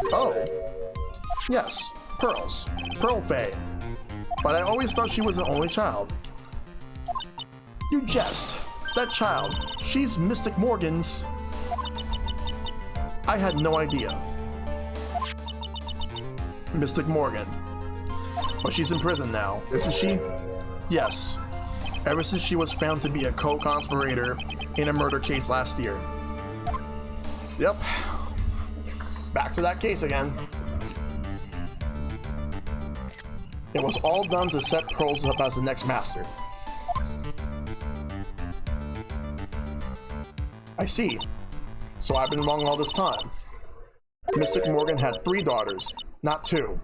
Oh. Yes, Pearls. Pearl Faye. But I always thought she was an only child. You jest. That child, she's Mystic Morgan's. I had no idea. Mystic Morgan. But she's in prison now, isn't she? Yes. Ever since she was found to be a co-conspirator in a murder case last year. Yep. Back to that case again. It was all done to set Pearls up as the next master. I see. So I've been wrong all this time. Mystic Morgan had 3 daughters, not 2.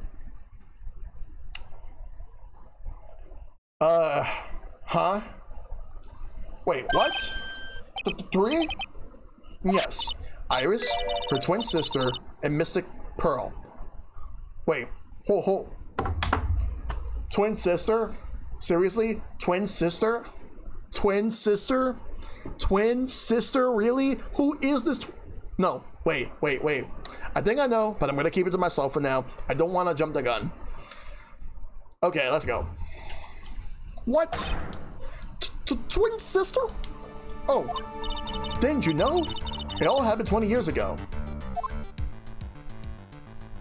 Huh? Wait, what? 3? Yes. Iris, her twin sister, and Mystic Pearl. Wait, hold. Twin sister? Seriously? Twin sister? Twin sister? Twin sister? Really? Who is this? No, wait. I think I know, but I'm gonna keep it to myself for now. I don't want to jump the gun. Okay, let's go. What? Twin sister? Oh, didn't you know? It all happened 20 years ago.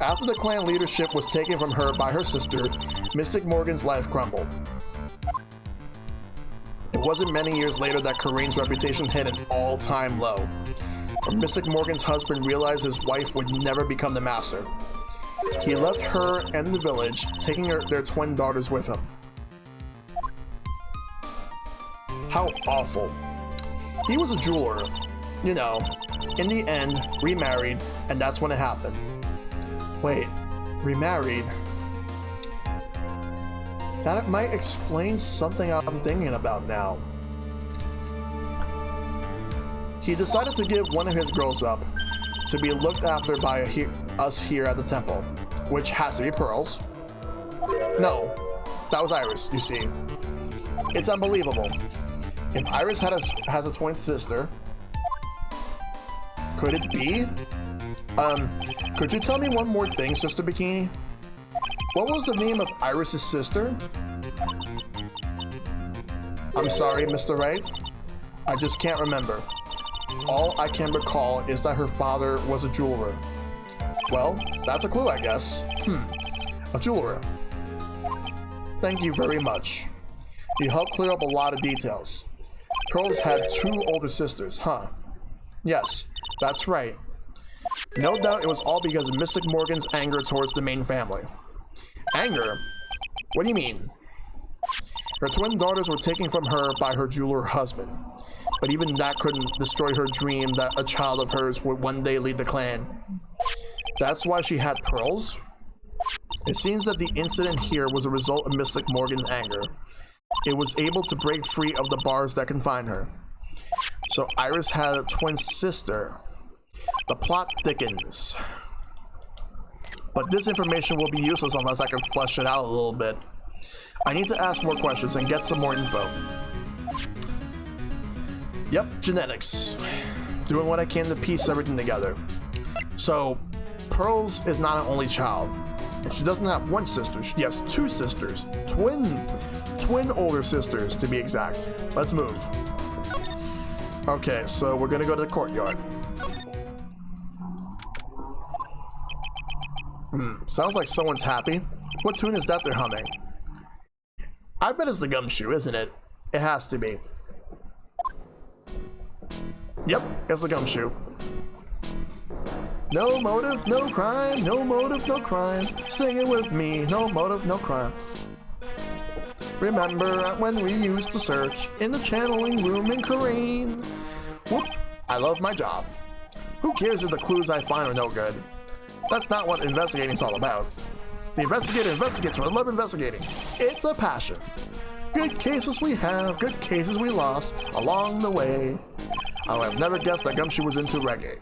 After the clan leadership was taken from her by her sister, Mystic Morgan's life crumbled. It wasn't many years later that Karain's reputation hit an all-time low. When Mystic Morgan's husband realized his wife would never become the master, he left her and the village, taking their twin daughters with him. How awful. He was a jeweler, you know. In the end, remarried, and that's when it happened. Wait, remarried? That might explain something I'm thinking about now. He decided to give one of his girls up to be looked after by us here at the temple, which has to be Pearls. No, that was Iris, you see. It's unbelievable. If Iris has a twin sister, could it be? Could you tell me one more thing, Sister Bikini? What was the name of Iris's sister? I'm sorry, Mr. Wright. I just can't remember. All I can recall is that her father was a jeweler. Well, that's a clue, I guess. A jeweler. Thank you very much. You helped clear up a lot of details. Pearls had 2 older sisters, huh? Yes, that's right. No doubt it was all because of Mystic Morgan's anger towards the main family. Anger? What do you mean? Her twin daughters were taken from her by her jeweler husband. but even that couldn't destroy her dream that a child of hers would one day lead the clan. That's why she had pearls? It seems that the incident here was a result of Mystic Morgan's anger. It was able to break free of the bars that confined her. So Iris had a twin sister. The plot thickens. But this information will be useless unless I can flesh it out a little bit. I need to ask more questions and get some more info. Yep, genetics. Doing what I can to piece everything together. So, Pearls is not an only child. And she doesn't have one sister, she has two sisters. Twin older sisters, to be exact. Let's move. Okay, so we're gonna go to the courtyard. Sounds like someone's happy. What tune is that they're humming? I bet it's the Gumshoe, isn't it? It has to be. Yep, it's the Gumshoe. No motive, no crime. No motive, no crime. Sing it with me. No motive, no crime. Remember when we used to search in the channeling room in Korean? Whoop, I love my job. Who cares if the clues I find are no good? That's not what investigating's all about. The investigator investigates for love investigating. It's a passion. Good cases we have, good cases we lost along the way. I would have never guessed that Gumshoe was into reggae.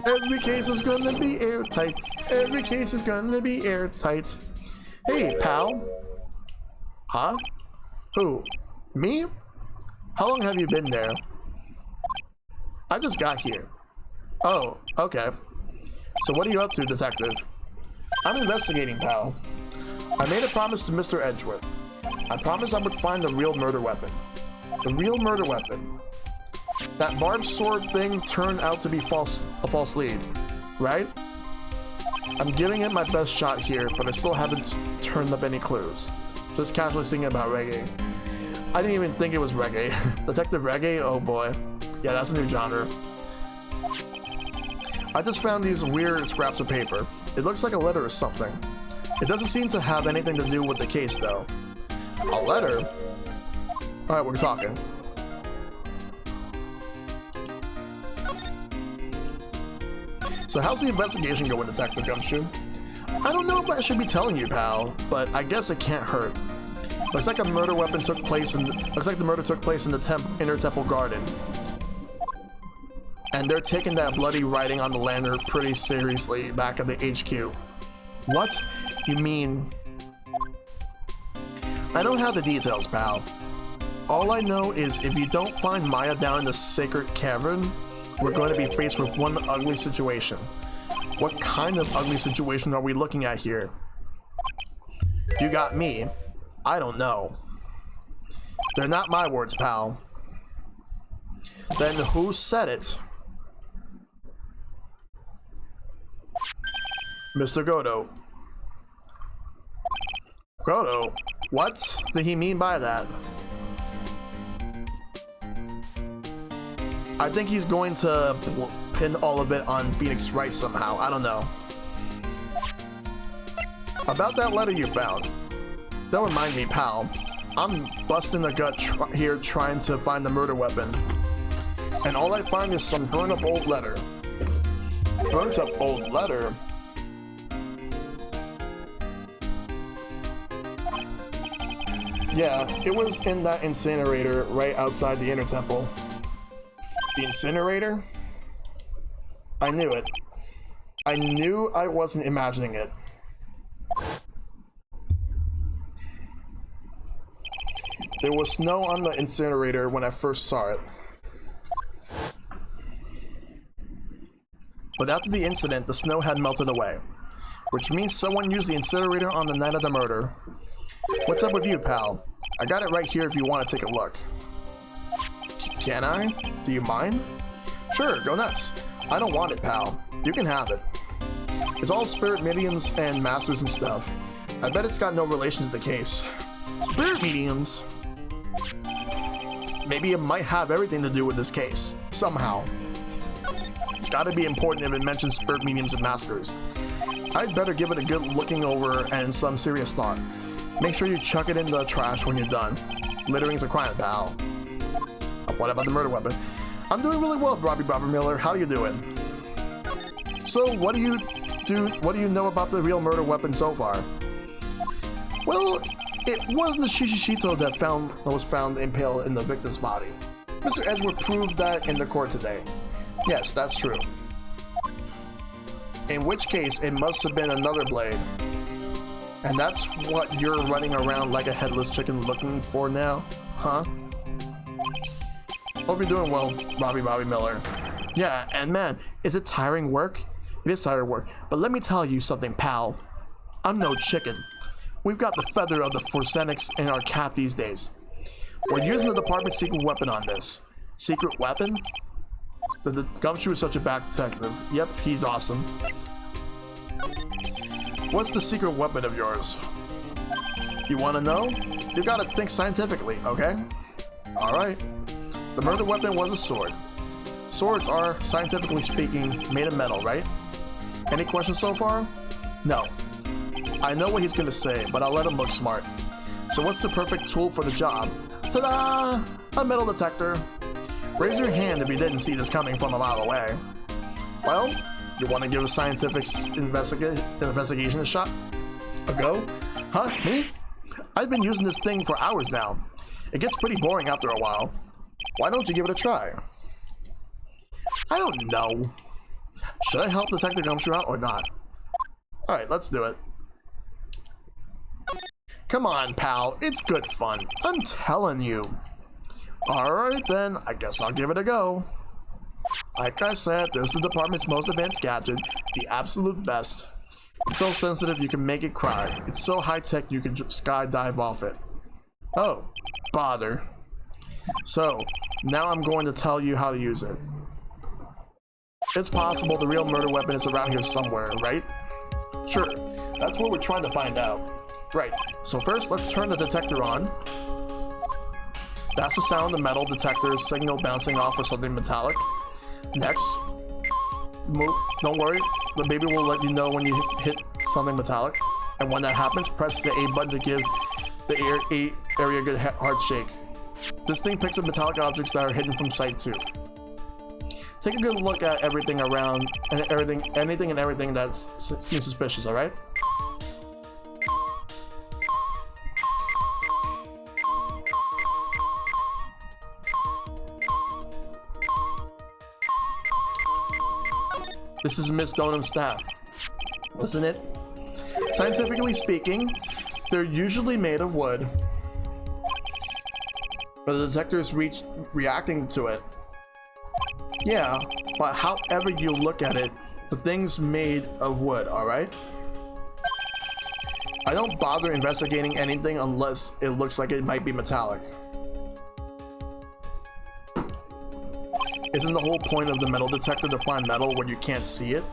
Every case is gonna be airtight. Every case is gonna be airtight. Hey, pal. Huh? Who? Me? How long have you been there? I just got here. Oh, okay. So what are you up to, detective? I'm investigating, pal. I made a promise to Mr. Edgeworth. I promised I would find the real murder weapon. The real murder weapon. That barbed sword thing turned out to be a false lead, right? I'm giving it my best shot here, but I still haven't turned up any clues. Just casually singing about reggae. I didn't even think it was reggae. Detective reggae? Oh boy. Yeah, that's a new genre. I just found these weird scraps of paper. It looks like a letter or something. It doesn't seem to have anything to do with the case though. A letter? Alright, we're talking. So how's the investigation going, Detective Gumshoe? I don't know if I should be telling you, pal, but I guess it can't hurt. Looks like a murder weapon took place in. Looks like the murder took place in the inner temple garden, and they're taking that bloody writing on the lantern pretty seriously back at the HQ. What? You mean? I don't have the details, pal. All I know is if you don't find Maya down in the sacred cavern, we're going to be faced with one ugly situation. What kind of ugly situation are we looking at here? You got me. I don't know. They're not my words, pal. Then who said it? Mr. Godo. Godo? What did he mean by that? I think he's going to pin all of it on Phoenix Wright somehow. I don't know. About that letter you found. Don't remind me, pal. I'm busting the gut here trying to find the murder weapon. And all I find is some burnt up old letter. Burnt up old letter? Yeah, it was in that incinerator right outside the inner temple. The incinerator? I knew it. I knew I wasn't imagining it. There was snow on the incinerator when I first saw it. But after the incident, the snow had melted away, which means someone used the incinerator on the night of the murder. What's up with you, pal? I got it right here if you want to take a look. Can I? Do you mind? Sure, go nuts. I don't want it, pal. You can have it. It's all spirit mediums and masters and stuff. I bet it's got no relation to the case. Spirit mediums? Maybe it might have everything to do with this case. Somehow. It's gotta be important if it mentions spirit mediums and masters. I'd better give it a good looking over and some serious thought. Make sure you chuck it in the trash when you're done. Littering's a crime, pal. A What about the murder weapon? I'm doing really well, Robbie Miller. How you doing? So, what do you know about the real murder weapon so far? Well, it wasn't the Shishishito that was found impaled in the victim's body. Mr. Edgeworth proved that in the court today. Yes, that's true. In which case, it must have been another blade. And that's what you're running around like a headless chicken looking for now, huh? Hope you're doing well, Robbie Miller. Yeah, and man, is it tiring work? It is tiring work, but let me tell you something, pal. I'm no chicken. We've got the feather of the Forsenics in our cap these days. We're using the department's secret weapon on this. Secret weapon? The Gumshoe is such a bad detective. Yep, he's awesome. What's the secret weapon of yours? You want to know? You gotta think scientifically, okay? Alright. The murder weapon was a sword. Swords are, scientifically speaking, made of metal, right? Any questions so far? No. I know what he's gonna say, but I'll let him look smart. So what's the perfect tool for the job? Ta-da! A metal detector. Raise your hand if you didn't see this coming from a mile away. Well, you want to give a scientific investigation a shot? A go? Huh? Me? I've been using this thing for hours now. It gets pretty boring after a while. Why don't you give it a try? I don't know. Should I help Detective Gumshoe out or not? Alright, let's do it. Come on, pal. It's good fun. I'm telling you. Alright then, I guess I'll give it a go. Like I said, this is the department's most advanced gadget, the absolute best. It's so sensitive you can make it cry. It's so high-tech you can skydive off it. Oh, bother. So, now I'm going to tell you how to use it. It's possible the real murder weapon is around here somewhere, right? Sure, that's what we're trying to find out. Right, so first let's turn the detector on. That's the sound the metal detector's signal bouncing off of something metallic. Next, move, don't worry, the baby will let you know when you hit something metallic. And when that happens, press the A button to give the area a good hard shake. This thing picks up metallic objects that are hidden from sight too. Take a good look at everything around, and anything and everything that seems suspicious, alright? This is Miss Donham's staff, isn't it? Scientifically speaking, they're usually made of wood, but the detector is reacting to it. Yeah, but however you look at it, the thing's made of wood, alright? I don't bother investigating anything unless it looks like it might be metallic. Isn't the whole point of the metal detector to find metal when you can't see it?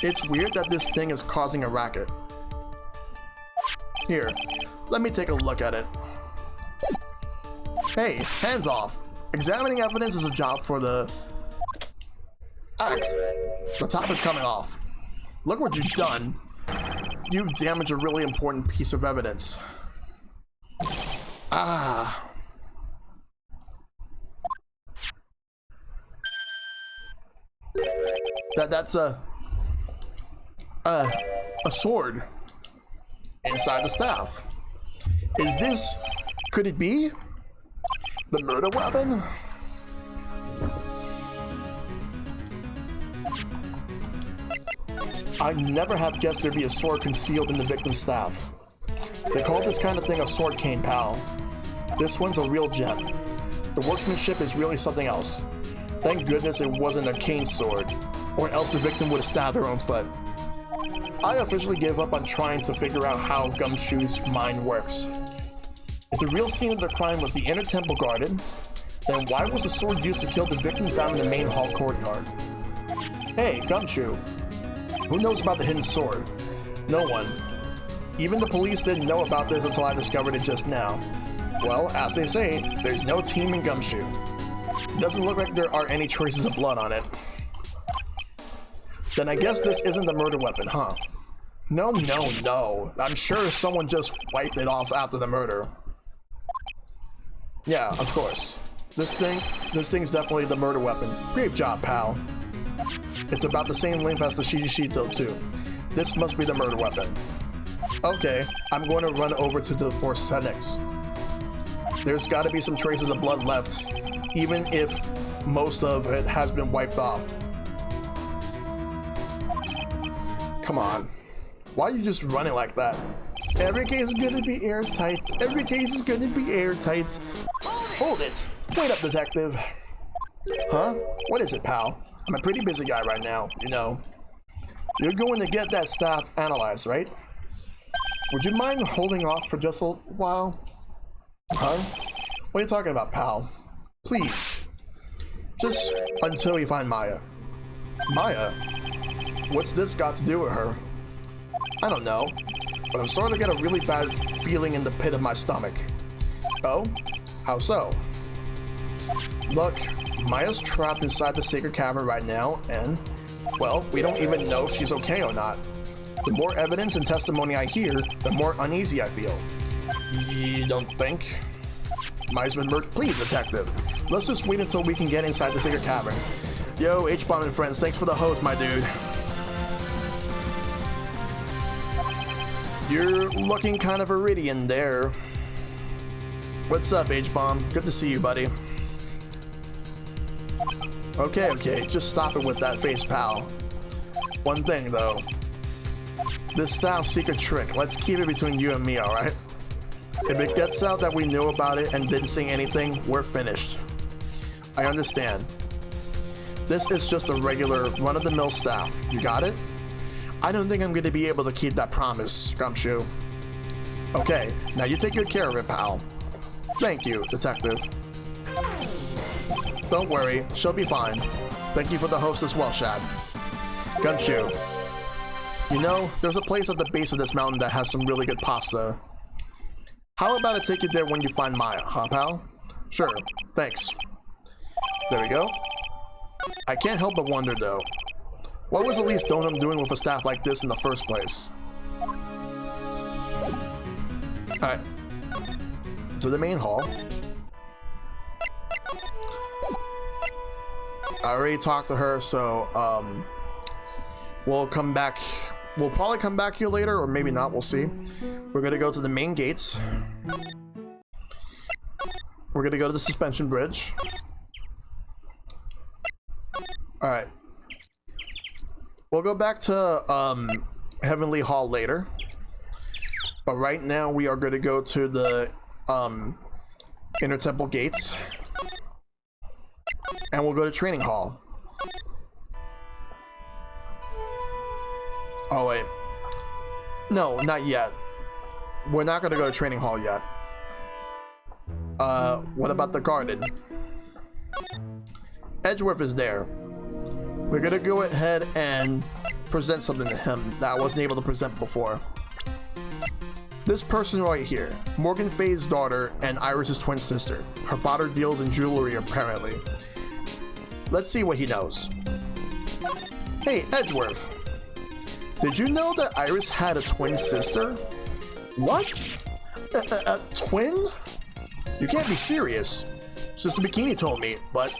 It's weird that this thing is causing a racket. Here, let me take a look at it. Hey, hands off! Examining evidence is a job for the... Ack! The top is coming off. Look what you've done. You've damaged a really important piece of evidence. Ah... That's a sword inside the staff. Is this, could it be the murder weapon? I never have guessed there'd be a sword concealed in the victim's staff. They call this kind of thing a sword cane, pal. This one's a real gem. The workmanship is really something else. Thank goodness it wasn't a cane sword, or else the victim would have stabbed her own foot. I officially gave up on trying to figure out how Gumshoe's mind works. If the real scene of the crime was the inner temple garden, then why was the sword used to kill the victim found in the main hall courtyard? Hey, Gumshoe. Who knows about the hidden sword? No one. Even the police didn't know about this until I discovered it just now. Well, as they say, there's no team in Gumshoe. Doesn't look like there are any traces of blood on it. Then I guess this isn't the murder weapon, huh? No. I'm sure someone just wiped it off after the murder. Yeah, of course. This thing's definitely the murder weapon. Great job, pal. It's about the same length as the Shishito too. This must be the murder weapon. Okay, I'm going to run over to the Forcenix. There's got to be some traces of blood left, even if most of it has been wiped off. Come on. Why are you just running like that? Every case is gonna be airtight. Every case is gonna be airtight. Hold it. Wait up, detective. Huh? What is it, pal? I'm a pretty busy guy right now, you know. You're going to get that staff analyzed, right? Would you mind holding off for just a while? Huh? What are you talking about, pal? Please. Just until we find Maya. Maya? What's this got to do with her? I don't know, but I'm starting to get a really bad feeling in the pit of my stomach. Oh? How so? Look, Maya's trapped inside the sacred cavern right now, and, well, we don't even know if she's okay or not. The more evidence and testimony I hear, the more uneasy I feel. You don't think? Maya's been murdered? Please, detective. Let's just wait until we can get inside the sacred cavern. Yo, H-Bomb and friends, thanks for the host, my dude. You're looking kind of iridian there. What's up, H-Bomb? Good to see you, buddy. Okay, just stop it with that face, pal. One thing, though. This staff's secret trick, let's keep it between you and me, alright? If it gets out that we knew about it and didn't say anything, we're finished. I understand. This is just a regular run-of-the-mill staff. You got it? I don't think I'm going to be able to keep that promise, Gumshoe. Okay, now you take good care of it, pal. Thank you, detective. Don't worry, she'll be fine. Thank you for the host as well, Shad. Gumshoe. You know, there's a place at the base of this mountain that has some really good pasta. How about I take you there when you find Maya, huh, pal? Sure, thanks. There we go. I can't help but wonder, though. What was Elise Donum doing with a staff like this in the first place? Alright. To the main hall. I already talked to her, so, we'll come back. We'll probably come back here later, or maybe not, we'll see. We're gonna go to the main gates. We're gonna go to the suspension bridge. Alright. We'll go back to Heavenly Hall later. But right now we are going to go to the Inner Temple Gates. And we'll go to Training Hall. Oh wait. No, not yet. We're not going to go to Training Hall yet. What about the garden? Edgeworth is there. We're gonna go ahead and present something to him that I wasn't able to present before. This person right here, Morgan Faye's daughter and Iris's twin sister. Her father deals in jewelry, apparently. Let's see what he knows. Hey, Edgeworth. Did you know that Iris had a twin sister? What? A twin? You can't be serious. Sister Bikini told me, but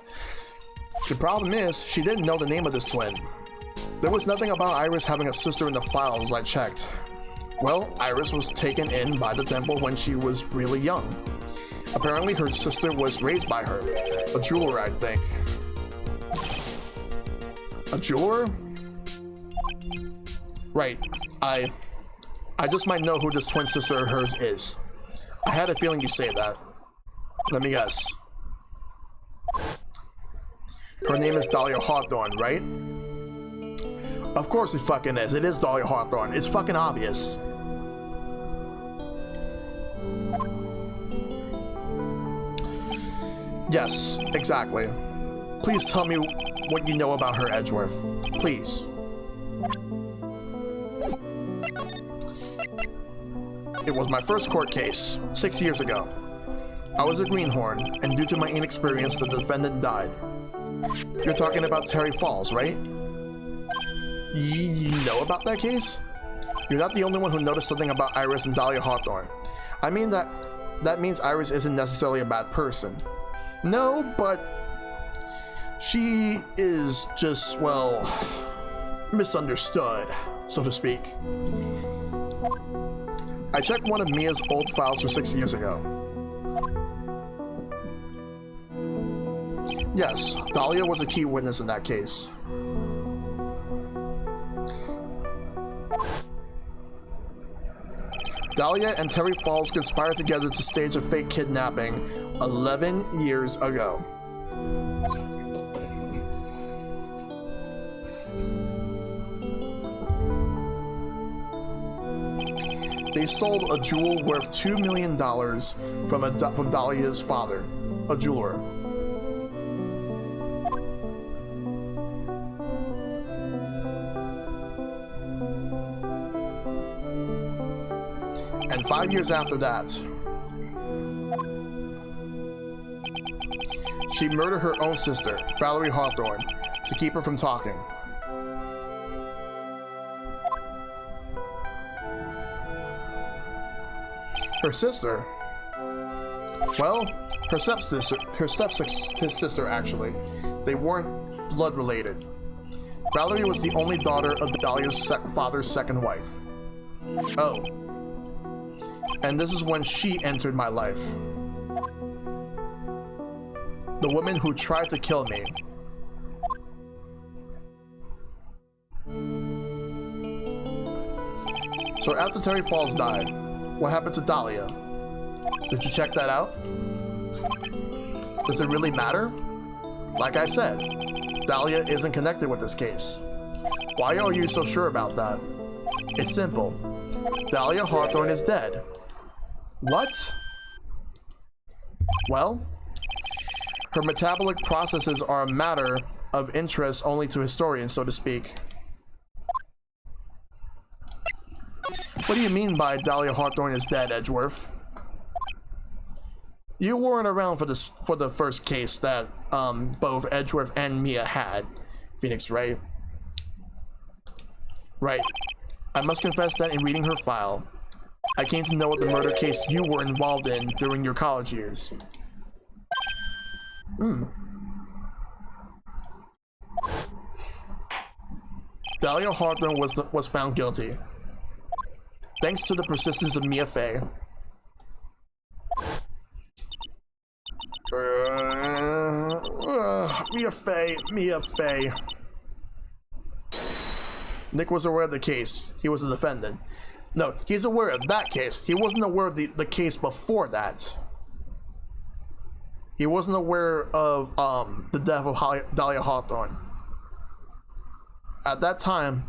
the problem is, she didn't know the name of this twin. There was nothing about Iris having a sister in the files I checked. Well, Iris was taken in by the temple when she was really young. Apparently her sister was raised by her. A jeweler, I think. A jeweler? Right. I just might know who this twin sister of hers is. I had a feeling you'd say that. Let me guess. Her name is Dahlia Hawthorne, right? Of course it fucking is. It is Dahlia Hawthorne. It's fucking obvious. Yes, exactly. Please tell me what you know about her, Edgeworth. Please. It was my first court case, 6 years ago. I was a greenhorn, and due to my inexperience, the defendant died. You're talking about Terry Falls, right? You know about that case? You're not the only one who noticed something about Iris and Dahlia Hawthorne. I mean that that means Iris isn't necessarily a bad person. No, but she is just, well, misunderstood, so to speak. I checked one of Mia's old files from 6 years ago. Yes, Dahlia was a key witness in that case. Dahlia and Terry Falls conspired together to stage a fake kidnapping 11 years ago. They stole a jewel worth $2 million from Dahlia's father, a jeweler. And 5 years after that, she murdered her own sister, Valerie Hawthorne, to keep her from talking. Her sister? Well, her stepsister actually. They weren't blood related. Valerie was the only daughter of Dahlia's father's second wife. Oh. And this is when she entered my life. The woman who tried to kill me. So after Terry Falls died, what happened to Dahlia? Did you check that out? Does it really matter? Like I said, Dahlia isn't connected with this case. Why are you so sure about that? It's simple. Dahlia Hawthorne is dead. What? Well, her metabolic processes are a matter of interest only to historians, so to speak. What do you mean by Dahlia Hawthorne is dead, Edgeworth? You weren't around for the first case that both Edgeworth and Mia had, Phoenix, right? Right. I must confess that in reading her file, I came to know of the murder case you were involved in during your college years. Dahlia Hawthorne was found guilty. Thanks to the persistence of Mia Fey. Mia Fey. Nick was aware of the case. He was a defendant. No, he's aware of that case. He wasn't aware of the case before that. He wasn't aware of the death of Dahlia Hawthorne. At that time,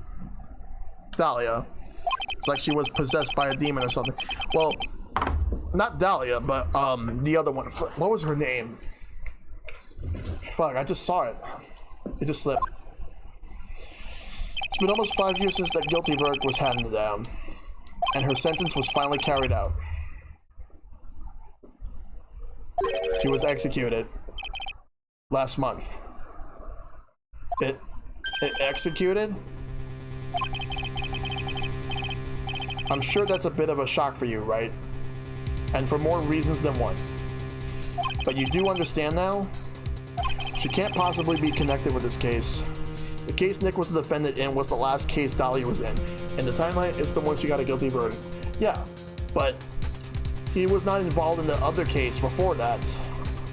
Dahlia, it's like she was possessed by a demon or something. Well, not Dahlia, but the other one. What was her name? Fuck, I just saw it. It just slipped. It's been almost 5 years since that guilty verdict was handed down, and her sentence was finally carried out. She was executed last month. It executed? I'm sure that's a bit of a shock for you, right? And for more reasons than one. But you do understand now? She can't possibly be connected with this case. The case Nick was the defendant in was the last case Dahlia was in. And the timeline is the one she got a guilty verdict. Yeah, but he was not involved in the other case before that.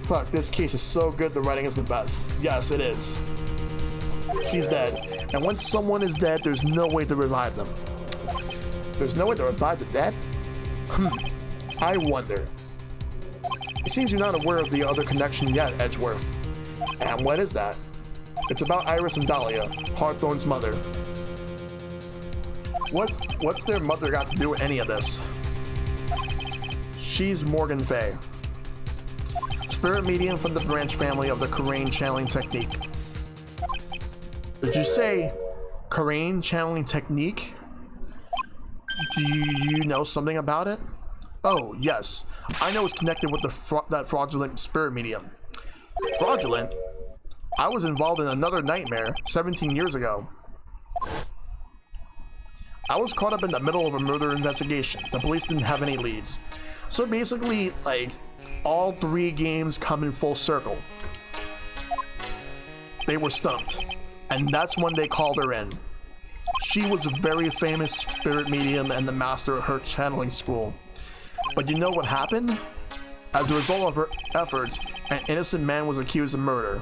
Fuck, this case is so good, the writing is the best. Yes, it is. She's dead. And once someone is dead, there's no way to revive them. There's no way to revive the dead? I wonder. It seems you're not aware of the other connection yet, Edgeworth. And what is that? It's about Iris and Dahlia, Hawthorne's mother. What's their mother got to do with any of this? She's Morgan Fay, spirit medium from the branch family of the Karain channeling technique. Did you say Karain channeling technique? Do you know something about it? Oh, yes. I know it's connected with that fraudulent spirit medium. Fraudulent? I was involved in another nightmare 17 years ago. I was caught up in the middle of a murder investigation. The police didn't have any leads. So basically, like, all 3 games come in full circle. They were stumped, and that's when they called her in. She was a very famous spirit medium and the master of her channeling school. But you know what happened? As a result of her efforts, an innocent man was accused of murder.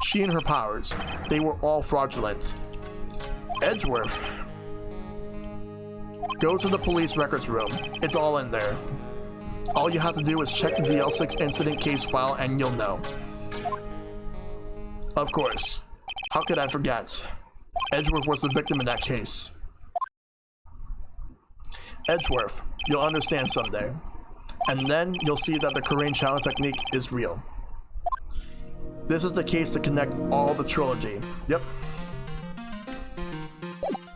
She and her powers, they were all fraudulent. Edgeworth. Go to the police records room. It's all in there. All you have to do is check the DL6 incident case file and you'll know. Of course. How could I forget? Edgeworth was the victim in that case. Edgeworth, you'll understand someday. And then you'll see that the Korean channel technique is real. This is the case to connect all the trilogy. Yep.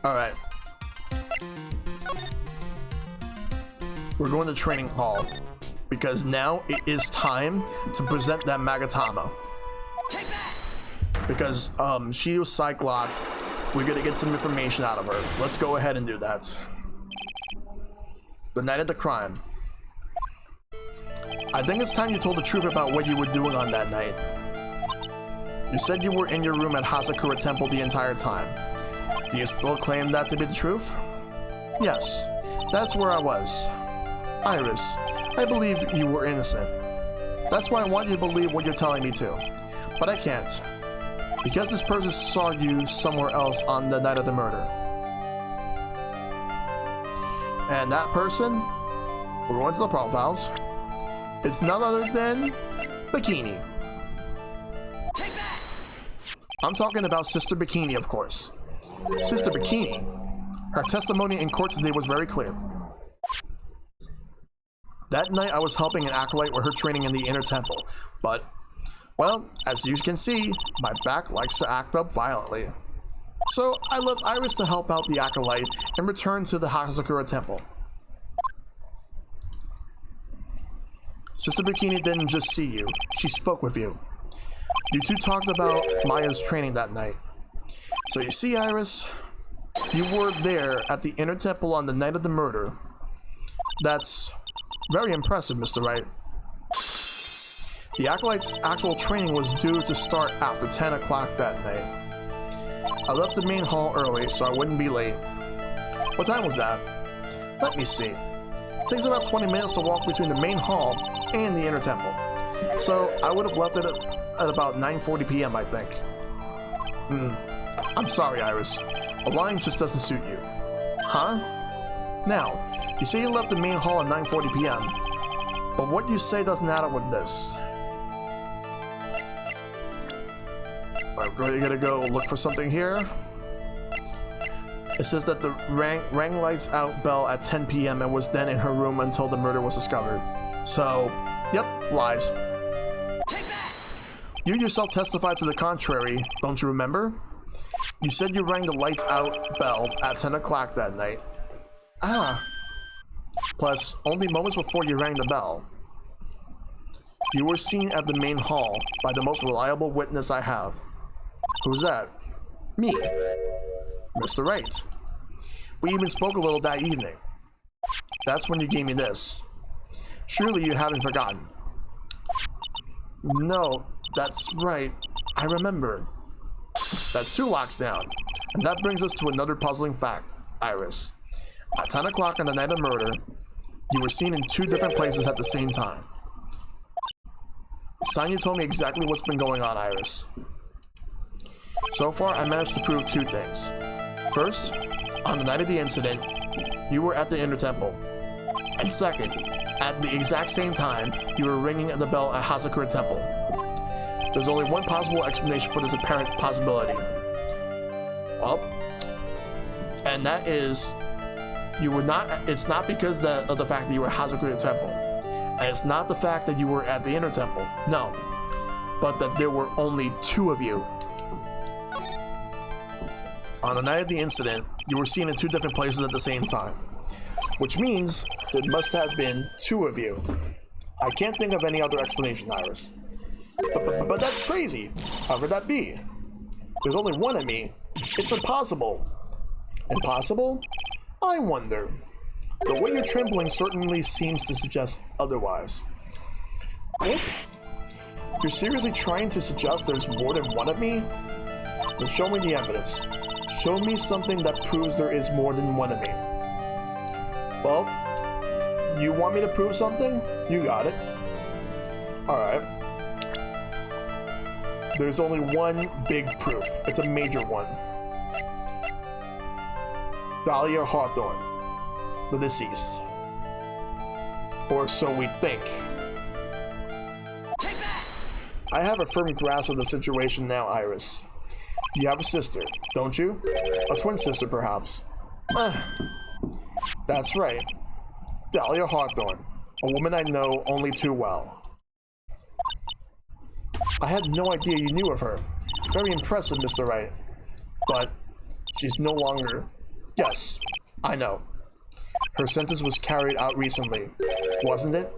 Alright. We're going to training hall. Because now it is time to present that Magatama. Because she was psych-locked. We're gonna get some information out of her. Let's go ahead and do that. The night of the crime. I think it's time you told the truth about what you were doing on that night. You said you were in your room at Hasakura Temple the entire time. Do you still claim that to be the truth? Yes, that's where I was. Iris, I believe you were innocent. That's why I want you to believe what you're telling me too. But I can't. Because this person saw you somewhere else on the night of the murder. And that person, we're going to the profiles, it's none other than Bikini. I'm talking about Sister Bikini, of course. Sister Bikini, her testimony in court today was very clear. That night I was helping an acolyte with her training in the inner temple, but, well, as you can see, my back likes to act up violently. So I left Iris to help out the acolyte and return to the Hasakura Temple. Sister Bikini didn't just see you, she spoke with you. You two talked about Maya's training that night. So you see, Iris, you were there at the inner temple on the night of the murder. That's very impressive, Mr. Wright. The acolyte's actual training was due to start after 10 o'clock that night. I left the main hall early so I wouldn't be late. What time was that? Let me see. It takes about 20 minutes to walk between the main hall and the inner temple. So I would have left it at about 9:40 p.m. I think. I'm sorry, Iris. A line just doesn't suit you. Huh? Now, you say you left the main hall at 9:40 p.m., but what you say doesn't add up with this. Alright, we're gonna go look for something here. It says that the rang lights out bell at 10 p.m. and was then in her room until the murder was discovered. So, yep, lies. You yourself testified to the contrary, don't you remember? You said you rang the lights out bell at 10 o'clock that night. Ah. Plus, only moments before you rang the bell. You were seen at the main hall by the most reliable witness I have. Who's that? Me. Mr. Wright. We even spoke a little that evening. That's when you gave me this. Surely you haven't forgotten. No, that's right. I remember. That's 2 locks down. And that brings us to another puzzling fact, Iris. At 10 o'clock on the night of murder, you were seen in 2 different places at the same time. It's time you told me exactly what's been going on, Iris. So far, I managed to prove 2 things. First, on the night of the incident, you were at the inner temple. And second, at the exact same time, you were ringing the bell at Hasakura Temple. There's only one possible explanation for this apparent possibility. Well, and that is, you were not. It's not because of the fact that you were at Hasakura Temple, and it's not the fact that you were at the inner temple. No, but that there were only 2 of you. On the night of the incident, you were seen in 2 different places at the same time, which means there must have been 2 of you. I can't think of any other explanation, Iris. But that's crazy. How could that be? There's only 1 of me. It's impossible. Impossible? I wonder. The way you're trembling certainly seems to suggest otherwise. You're seriously trying to suggest there's more than one of me? Then show me the evidence. Show me something that proves there is more than one of me. Well, you want me to prove something? You got it. Alright. There's only one big proof. It's a major one. Dahlia Hawthorne, the deceased. Or so we think. I have a firm grasp of the situation now, Iris. You have a sister, don't you? A twin sister, perhaps. That's right. Dahlia Hawthorne, a woman I know only too well. I had no idea you knew of her. Very impressive, Mr. Wright. But she's no longer... Yes, I know. Her sentence was carried out recently, wasn't it?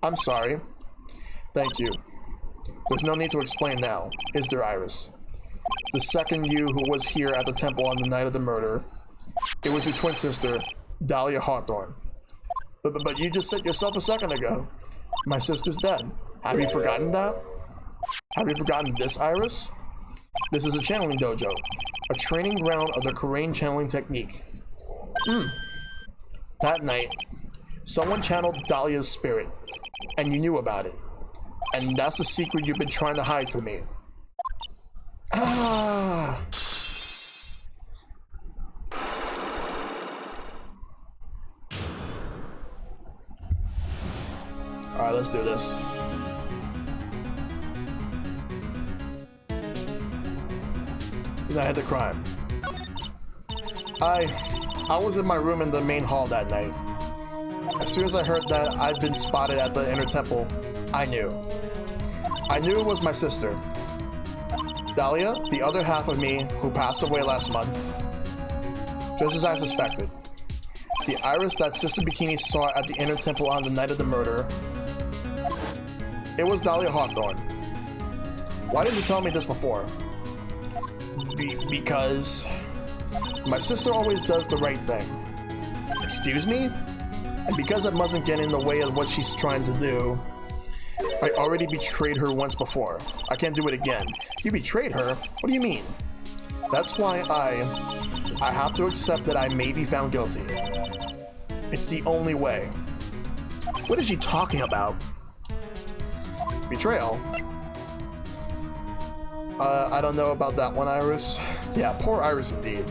I'm sorry. Thank you. There's no need to explain now, is there, Iris? The second you who was here at the temple on the night of the murder, it was your twin sister, Dahlia Hawthorne. But you just said yourself a second ago, my sister's dead. Have you forgotten that? Have you forgotten this, Iris? This is a channeling dojo, a training ground of the Korean channeling technique. That night, someone channeled Dahlia's spirit, and you knew about it. And that's the secret you've been trying to hide from me. Alright, let's do this. Then I had the crime. I was in my room in the main hall that night. As soon as I heard that I'd been spotted at the inner temple, I knew. I knew it was my sister. Dahlia, the other half of me, who passed away last month. Just as I suspected. The Iris that Sister Bikini saw at the inner temple on the night of the murder. It was Dahlia Hawthorne. Why didn't you tell me this before? Because my sister always does the right thing. Excuse me? And because I mustn't get in the way of what she's trying to do, I already betrayed her once before. I can't do it again. You betrayed her? What do you mean? That's why I have to accept that I may be found guilty. It's the only way. What is she talking about? Betrayal? I don't know about that one, Iris. Yeah, poor Iris indeed.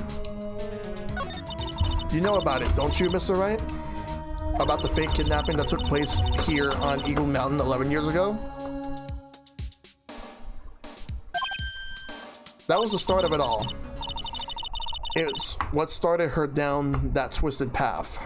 You know about it, don't you, Mr. Wright? About the fake kidnapping that took place here on Eagle Mountain 11 years ago? That was the start of it all. It's what started her down that twisted path.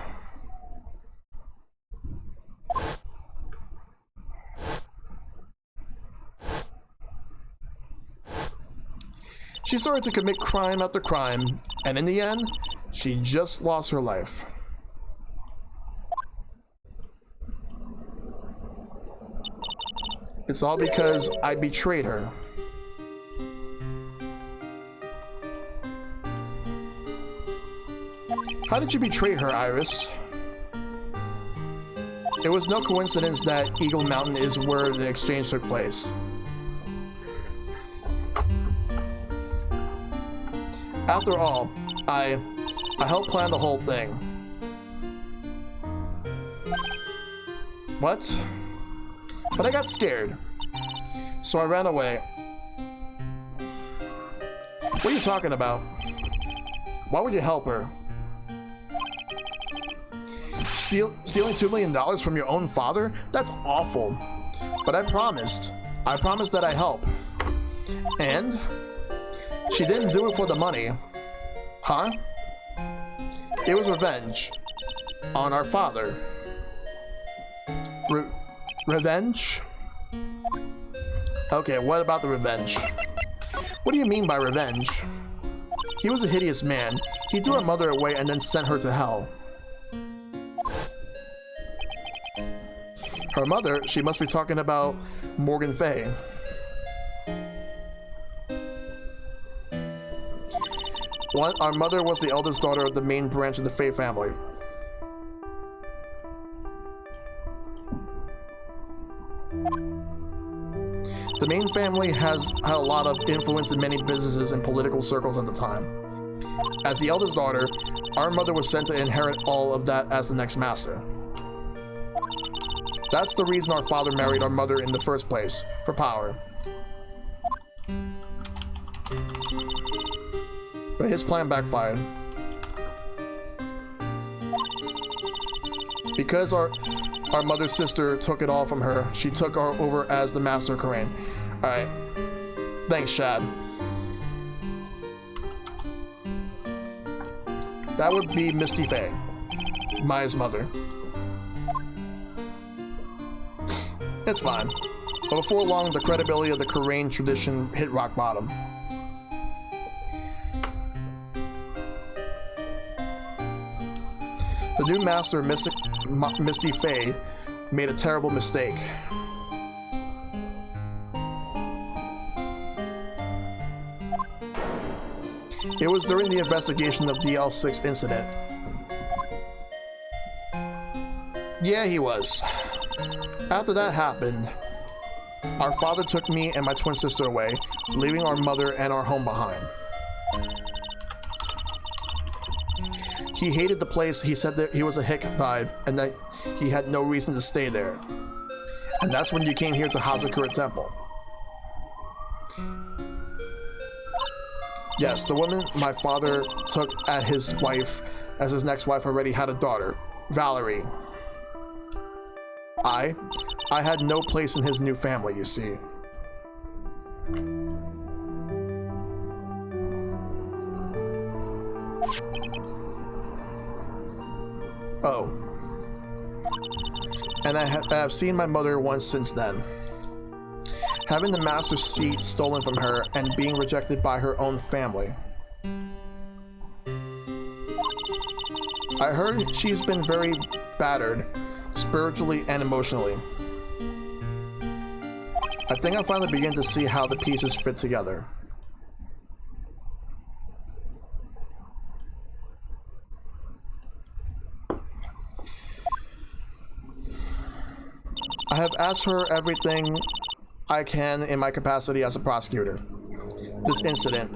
She started to commit crime after crime, and in the end, she just lost her life. It's all because I betrayed her. How did you betray her, Iris? It was no coincidence that Eagle Mountain is where the exchange took place. After all, I helped plan the whole thing. What? But I got scared, so I ran away. What are you talking about? Why would you help her? Stealing $2 million from your own father? That's awful. But I promised that I'd help. And? She didn't do it for the money. Huh? It was revenge. On our father. Revenge? Okay, what about the revenge? What do you mean by revenge? He was a hideous man. He threw our mother away and then sent her to hell. Her mother, she must be talking about Morgan Fay. Our mother was the eldest daughter of the main branch of the Fay family. The main family had a lot of influence in many businesses and political circles at the time. As the eldest daughter, our mother was sent to inherit all of that as the next master. That's the reason our father married our mother in the first place, for power. But his plan backfired. Because our mother's sister took it all from her, she took her over as the master of Karain. Alright. Thanks, Shad. That would be Misty Faye, Maya's mother. It's fine. But before long, the credibility of the Karain tradition hit rock bottom. The new master, Misty Faye, made a terrible mistake. It was during the investigation of DL6 incident. Yeah, he was. After that happened, our father took me and my twin sister away, leaving our mother and our home behind. He hated the place. He said that he was a hick dive and that he had no reason to stay there. And that's when you came here to Hazakura Temple. Yes, the woman my father took as his wife, as his next wife, already had a daughter, Valerie. I had no place in his new family, you see. Oh. And I have seen my mother once since then. Having the master's seat stolen from her and being rejected by her own family. I heard she's been very battered, spiritually and emotionally. I think I finally begin to see how the pieces fit together. I have asked her everything I can in my capacity as a prosecutor. This incident,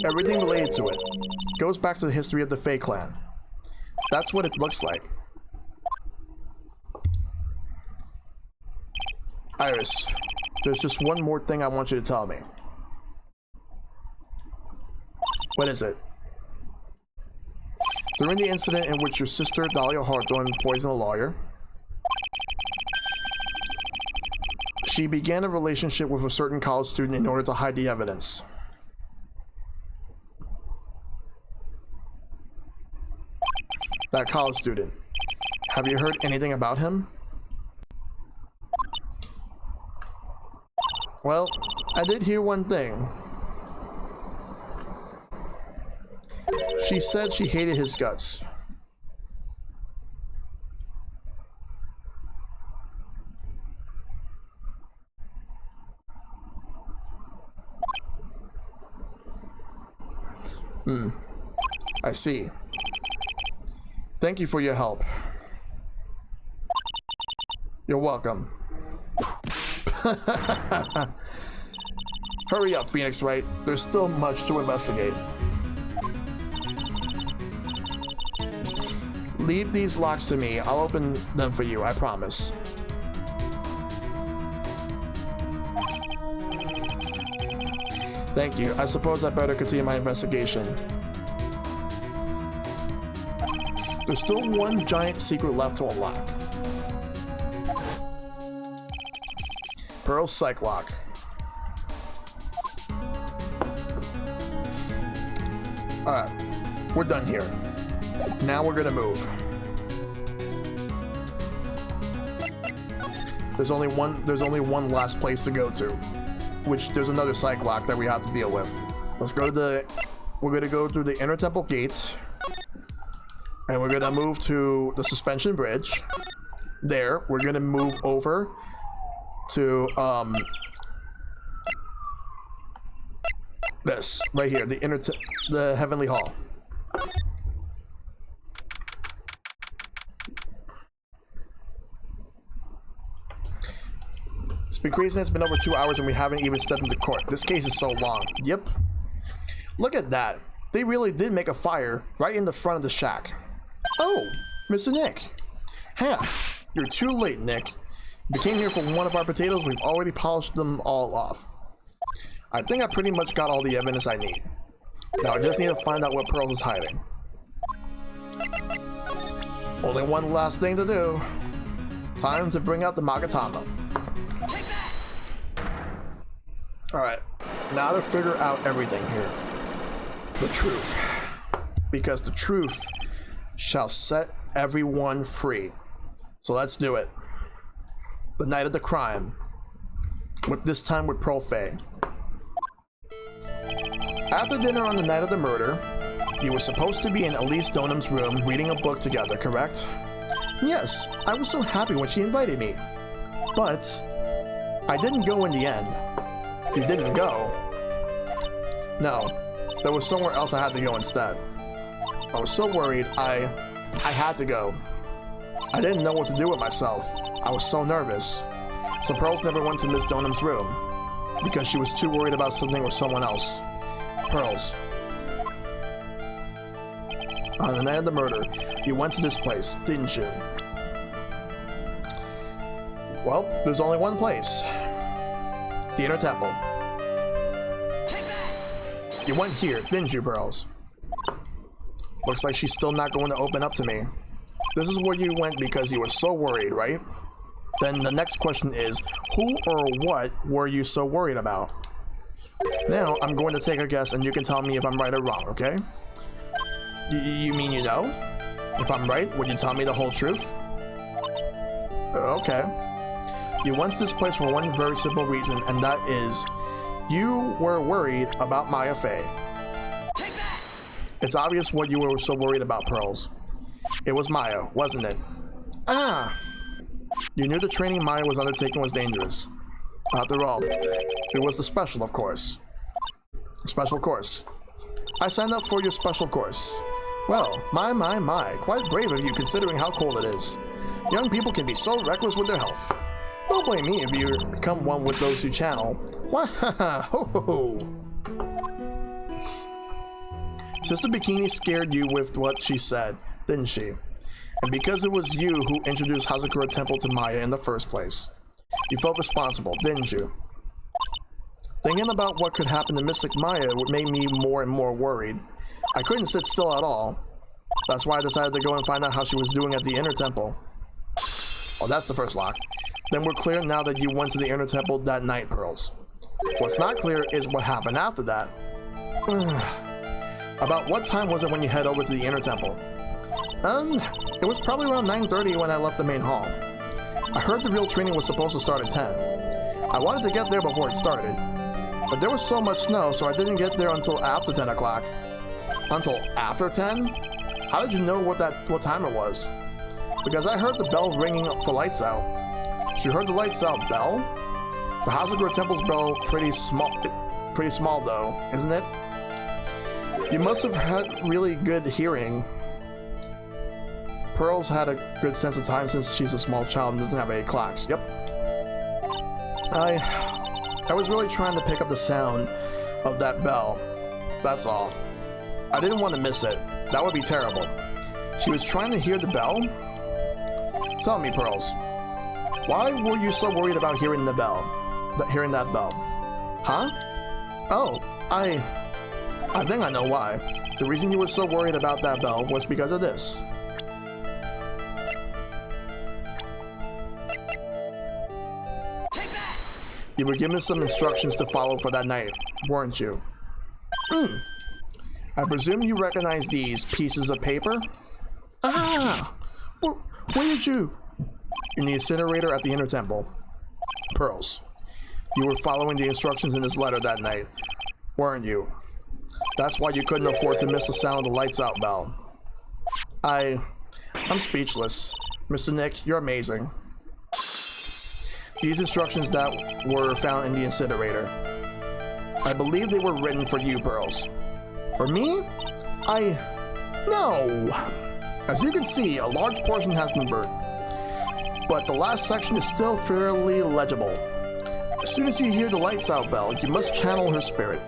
everything related to it, goes back to the history of the Fae clan. That's what it looks like. Iris, there's just one more thing I want you to tell me. What is it? During the incident in which your sister, Dahlia Hawthorne, poisoned a lawyer, she began a relationship with a certain college student in order to hide the evidence. That college student. Have you heard anything about him? Well, I did hear one thing. She said she hated his guts. I see. Thank you for your help. You're welcome. Hurry up, Phoenix Wright. There's still much to investigate. Leave these locks to me. I'll open them for you, I promise. Thank you. I suppose I better continue my investigation. There's still one giant secret left to unlock. Pearl Psych Lock. Alright, we're done here. Now we're gonna move. There's only one last place to go to, which there's another psych lock that we have to deal with. Let's go to we're gonna go through the inner temple gates, and we're gonna move to the suspension bridge. There, we're gonna move over to this right here, the Heavenly Hall. been crazy. It's been over 2 hours and we haven't even stepped into court. This case is so long. Yep. Look at that. They really did make a fire right in the front of the shack. Oh, Mr. Nick. Hang on. You're too late, Nick. You came here for one of our potatoes. We've already polished them all off. I think I pretty much got all the evidence I need. Now I just need to find out what Pearls is hiding. Only one last thing to do. Time to bring out the Magatama. Alright, now to figure out everything here. The truth. Because the truth shall set everyone free. So let's do it. The night of the crime. This time with Pearl Faye. After dinner on the night of the murder, you were supposed to be in Elise Donham's room reading a book together, correct? Yes, I was so happy when she invited me. But I didn't go in the end. You didn't go? No, there was somewhere else I had to go instead. I was so worried, I had to go. I didn't know what to do with myself. I was so nervous. So Pearls never went to Miss Donham's room because she was too worried about something with someone else. Pearls. On the night of the murder, you went to this place, didn't you? Well, there's only one place. The Inner Temple. You went here, didn't you, Pearls? Looks like she's still not going to open up to me. This is where you went because you were so worried, right? Then the next question is, who or what were you so worried about? Now, I'm going to take a guess and you can tell me if I'm right or wrong, okay? You mean you know? If I'm right, would you tell me the whole truth? Okay. You went to this place for one very simple reason, and that is, you were worried about Maya Fey. It's obvious what you were so worried about, Pearls. It was Maya, wasn't it? Ah! You knew the training Maya was undertaking was dangerous. After all, it was the special, of course. Special course. I signed up for your special course. Well, my, quite brave of you considering how cold it is. Young people can be so reckless with their health. Don't blame me if you become one with those who channel. Wahaha, ho ho ho. Sister Bikini scared you with what she said, didn't she? And because it was you who introduced Hazakura Temple to Maya in the first place. You felt responsible, didn't you? Thinking about what could happen to Mystic Maya made me more and more worried. I couldn't sit still at all. That's why I decided to go and find out how she was doing at the Inner Temple. Oh, that's the first lock. Then we're clear now that you went to the Inner Temple that night, Pearls. What's not clear is what happened after that. About what time was it when you head over to the Inner Temple? It was probably around 9:30 when I left the main hall. I heard the real training was supposed to start at 10. I wanted to get there before it started. But there was so much snow, so I didn't get there until after 10 o'clock. Until after 10? How did you know what time it was? Because I heard the bell ringing for lights out. You heard the lights out bell? The Hazakura Temple's bell pretty small though, isn't it? You must have had really good hearing. Pearls had a good sense of time since she's a small child and doesn't have any clocks. Yep. I was really trying to pick up the sound of that bell. That's all. I didn't want to miss it. That would be terrible. She was trying to hear the bell? Tell me, Pearls. Why were you so worried about hearing the bell? Hearing that bell? Huh? Oh, I think I know why. The reason you were so worried about that bell was because of this. You were given some instructions to follow for that night, weren't you? I presume you recognize these pieces of paper? Ah! Where did you? In the incinerator at the Inner Temple. Pearls. You were following the instructions in this letter that night, weren't you? That's why you couldn't afford to miss the sound of the lights out bell. I'm speechless. Mr. Nick, you're amazing. These instructions that were found in the incinerator. I believe they were written for you, Pearls. For me? No! As you can see, a large portion has been burnt. But the last section is still fairly legible. As soon as you hear the lights out bell, you must channel her spirit.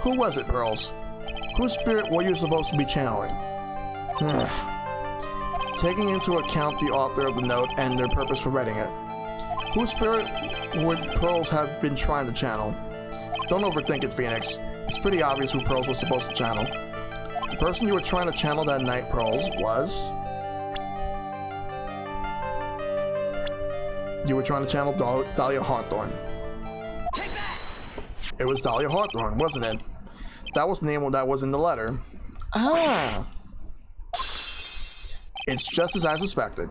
Who was it, Pearls? Whose spirit were you supposed to be channeling? Taking into account the author of the note and their purpose for writing it, whose spirit would Pearls have been trying to channel? Don't overthink it, Phoenix. It's pretty obvious who Pearls was supposed to channel. The person you were trying to channel that night, Pearls, was... You were trying to channel Dahlia Hawthorne. It was Dahlia Hawthorne, wasn't it? That was the name that was in the letter. Ah! It's just as I suspected.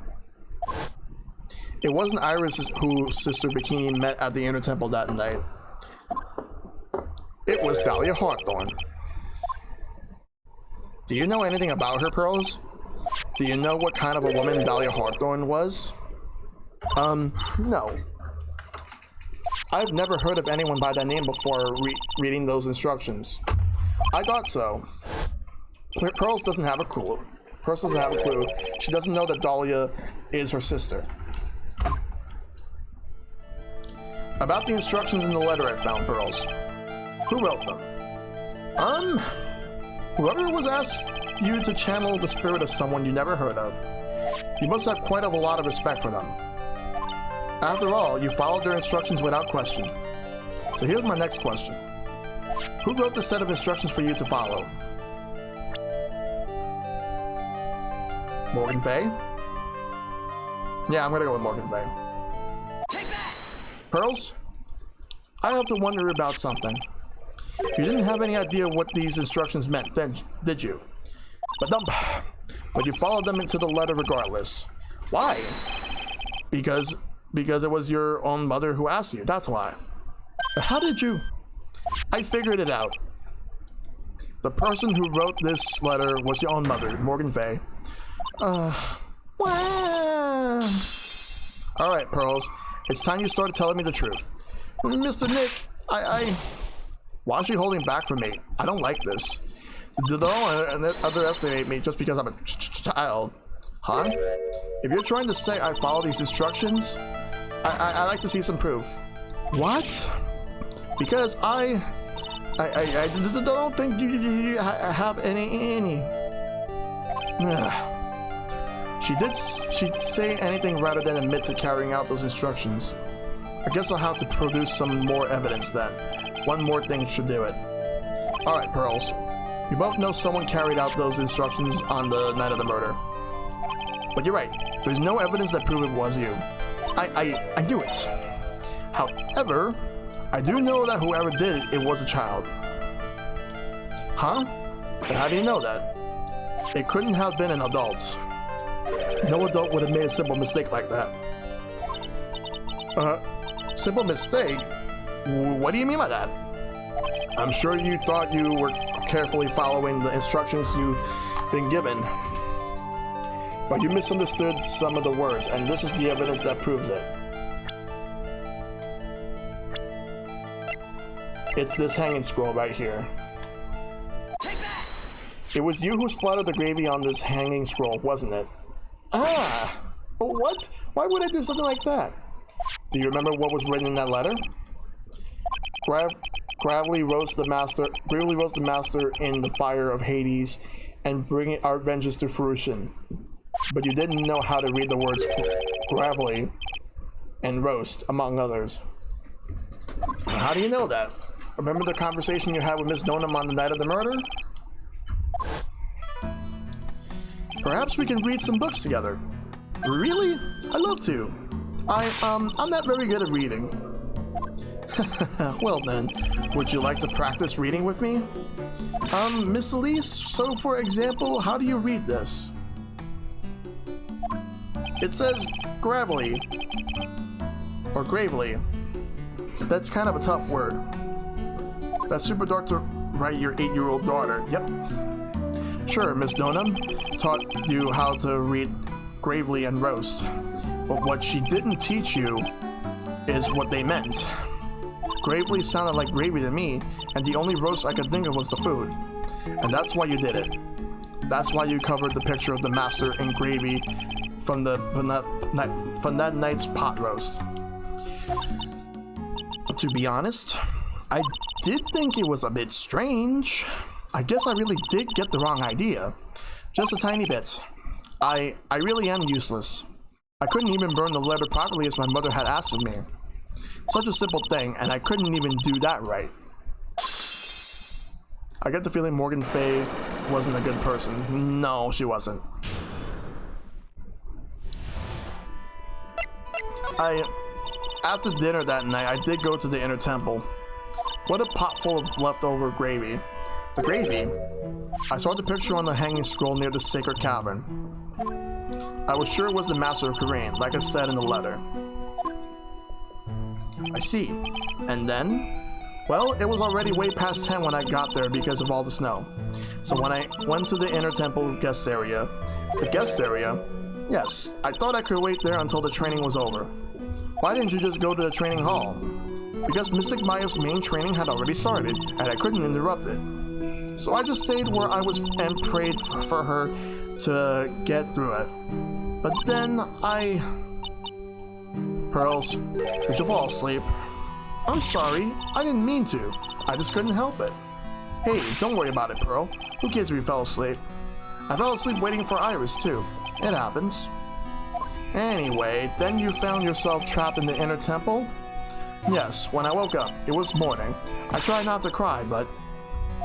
It wasn't Iris whose sister Bikini met at the Inner Temple that night. It was Dahlia Hawthorne. Do you know anything about her, Pearls? Do you know what kind of a woman Dahlia Hawthorne was? No. I've never heard of anyone by that name before reading those instructions. I thought so. Pearls doesn't have a clue. Pearls doesn't have a clue. She doesn't know that Dahlia is her sister. About the instructions in the letter I found, Pearls. Who wrote them? Whoever was asked you to channel the spirit of someone you never heard of. You must have quite a lot of respect for them. After all, you followed their instructions without question. So here's my next question. Who wrote the set of instructions for you to follow? Morgan Fay? Yeah, I'm gonna go with Morgan Fay. Pearls? I have to wonder about something. You didn't have any idea what these instructions meant then, did you? But you followed them into the letter regardless. Why? Because it was your own mother who asked you, that's why. But how did you? I figured it out. The person who wrote this letter was your own mother, Morgan Fay. Wow. Alright, Pearls. It's time you started telling me the truth. Mr. Nick, why is she holding back from me? I don't like this. Don't underestimate me just because I'm a child. Huh? If you're trying to say I follow these instructions, I like to see some proof. What? Because I don't think you have any. She'd say anything rather than admit to carrying out those instructions. I guess I'll have to produce some more evidence then. One more thing should do it. Alright, Pearls. You both know someone carried out those instructions on the night of the murder. But you're right. There's no evidence that proves it was you. I knew it. However, I do know that whoever did it was a child. Huh? But how do you know that? It couldn't have been an adult. No adult would have made a simple mistake like that. Simple mistake? What do you mean by that? I'm sure you thought you were carefully following the instructions you've been given. But you misunderstood some of the words, and this is the evidence that proves it. It's this hanging scroll right here. It was you who splattered the gravy on this hanging scroll, wasn't it? Ah! What? Why would I do something like that? Do you remember what was written in that letter? Gravely roast the master in the fire of Hades and bring our vengeance to fruition. But you didn't know how to read the words gravely and roast, among others. How do you know that? Remember the conversation you had with Miss Donham on the night of the murder? Perhaps we can read some books together. Really? I'd love to. I'm not very good at reading. Well then, would you like to practice reading with me? Miss Elise, so for example, how do you read this? It says gravely, or gravely. That's kind of a tough word. That's super dark to write your 8-year-old daughter. Yep. Sure, Miss Donham taught you how to read gravely and roast. But what she didn't teach you is what they meant. Gravely sounded like gravy to me, and the only roast I could think of was the food. And that's why you did it. That's why you covered the picture of the master in gravy from that night's pot roast. To be honest, I did think it was a bit strange. I guess I really did get the wrong idea. Just a tiny bit. I really am useless. I couldn't even burn the letter properly as my mother had asked of me. Such a simple thing, and I couldn't even do that right. I get the feeling Morgan Fay wasn't a good person. No, she wasn't. After dinner that night, I did go to the inner temple. What a pot full of leftover gravy. The gravy? I saw the picture on the hanging scroll near the sacred cavern. I was sure it was the Master of Korean, like it said in the letter. I see. And then? Well, it was already way past 10 when I got there because of all the snow. So when I went to the inner temple guest area, the guest area? Yes, I thought I could wait there until the training was over. Why didn't you just go to the training hall? Because Mystic Maya's main training had already started, and I couldn't interrupt it. So I just stayed where I was and prayed for her to get through it. But then Pearls, did you fall asleep? I'm sorry, I didn't mean to. I just couldn't help it. Hey, don't worry about it, Pearl. Who cares if you fell asleep? I fell asleep waiting for Iris, too. It happens. Anyway, then you found yourself trapped in the inner temple? Yes, when I woke up, it was morning. I tried not to cry, but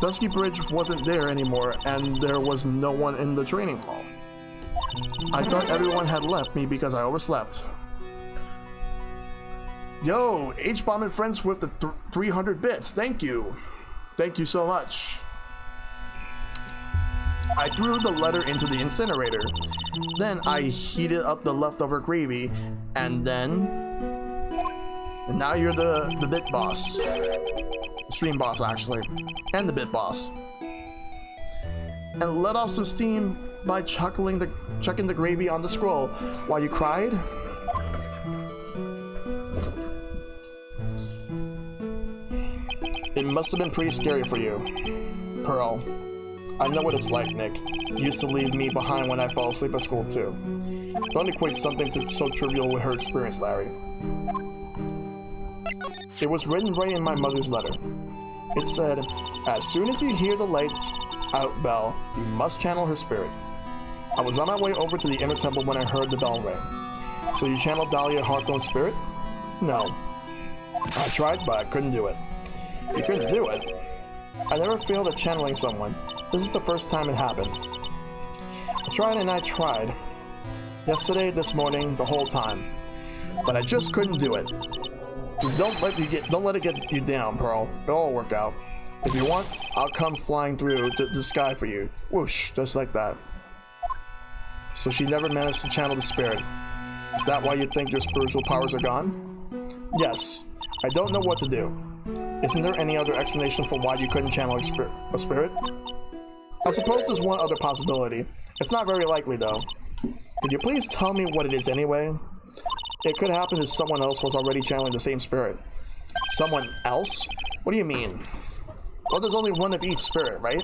Dusky Bridge wasn't there anymore, and there was no one in the training hall. I thought everyone had left me because I overslept. Yo, H-Bomb and friends with the 300 bits. Thank you. Thank you so much. I threw the letter into the incinerator. Then I heated up the leftover gravy, and now you're the bit boss. Stream boss, actually. And the bit boss. And let off some steam by chucking the gravy on the scroll while you cried? It must have been pretty scary for you. Pearl. I know what it's like, Nick. You used to leave me behind when I fell asleep at school, too. Don't equate something so trivial with her experience, Larry. It was written right in my mother's letter. It said, as soon as you hear the lights out bell, you must channel her spirit. I was on my way over to the inner temple when I heard the bell ring. So you channeled Dahlia Hawthorne's spirit? No. I tried, but I couldn't do it. You couldn't do it? I never failed at channeling someone. This is the first time it happened. I tried and I tried. Yesterday, this morning, the whole time. But I just couldn't do it. Don't let it get you down, Pearl. It'll all work out. If you want, I'll come flying through the sky for you. Whoosh, just like that. So she never managed to channel the spirit. Is that why you think your spiritual powers are gone? Yes. I don't know what to do. Isn't there any other explanation for why you couldn't channel a spirit? I suppose there's one other possibility. It's not very likely, though. Could you please tell me what it is anyway? It could happen if someone else was already channeling the same spirit. Someone else? What do you mean? Well, there's only one of each spirit, right?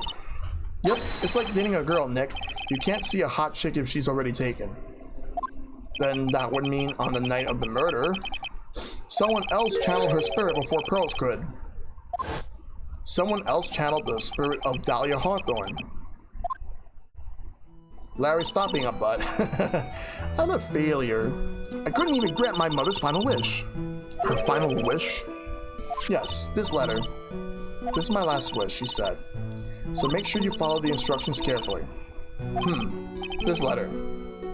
Yep, it's like dating a girl, Nick. You can't see a hot chick if she's already taken. Then that would mean on the night of the murder, someone else channeled her spirit before Pearls could. Someone else channeled the spirit of Dahlia Hawthorne. Larry, stop being a butt. I'm a failure. I couldn't even grant my mother's final wish. Her final wish? Yes, this letter. This is my last wish, she said. So make sure you follow the instructions carefully. This letter.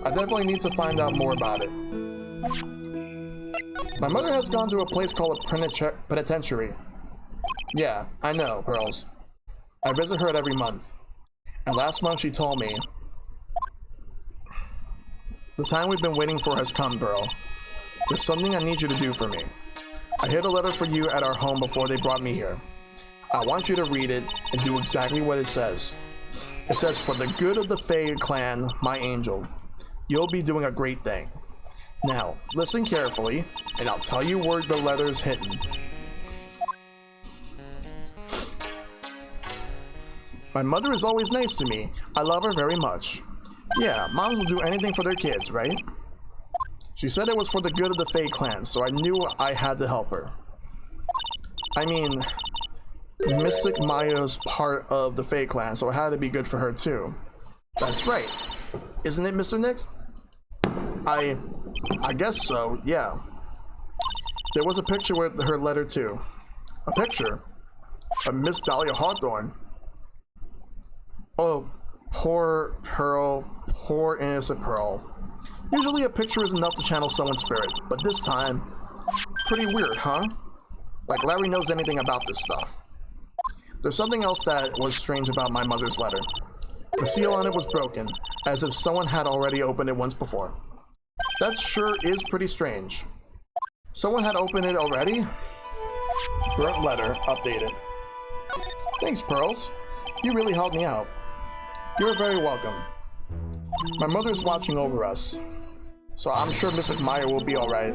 I definitely need to find out more about it. My mother has gone to a place called a penitentiary. Yeah, I know, Pearls. I visit her every month. And last month she told me, the time we've been waiting for has come, Pearl. There's something I need you to do for me. I hid a letter for you at our home before they brought me here. I want you to read it and do exactly what it says. It says, for the good of the Fae clan, my angel, you'll be doing a great thing. Now, listen carefully, and I'll tell you where the letter is hidden. My mother is always nice to me. I love her very much. Yeah, moms will do anything for their kids, right? She said it was for the good of the Fae clan, so I knew I had to help her. I mean, Mystic Maya's part of the Fae clan, so it had to be good for her too. That's right. Isn't it, Mr. Nick? I guess so, yeah. There was a picture with her letter too. A picture? Of Miss Dahlia Hawthorne. Oh, poor Pearl. Poor innocent Pearl. Usually a picture is enough to channel someone's spirit, but this time, pretty weird, huh? Like Larry knows anything about this stuff. There's something else that was strange about my mother's letter. The seal on it was broken, as if someone had already opened it once before. That sure is pretty strange. Someone had opened it already? Burnt letter, updated. Thanks, Pearls. You really helped me out. You're very welcome. My mother's watching over us, so I'm sure Mrs. Maya will be alright.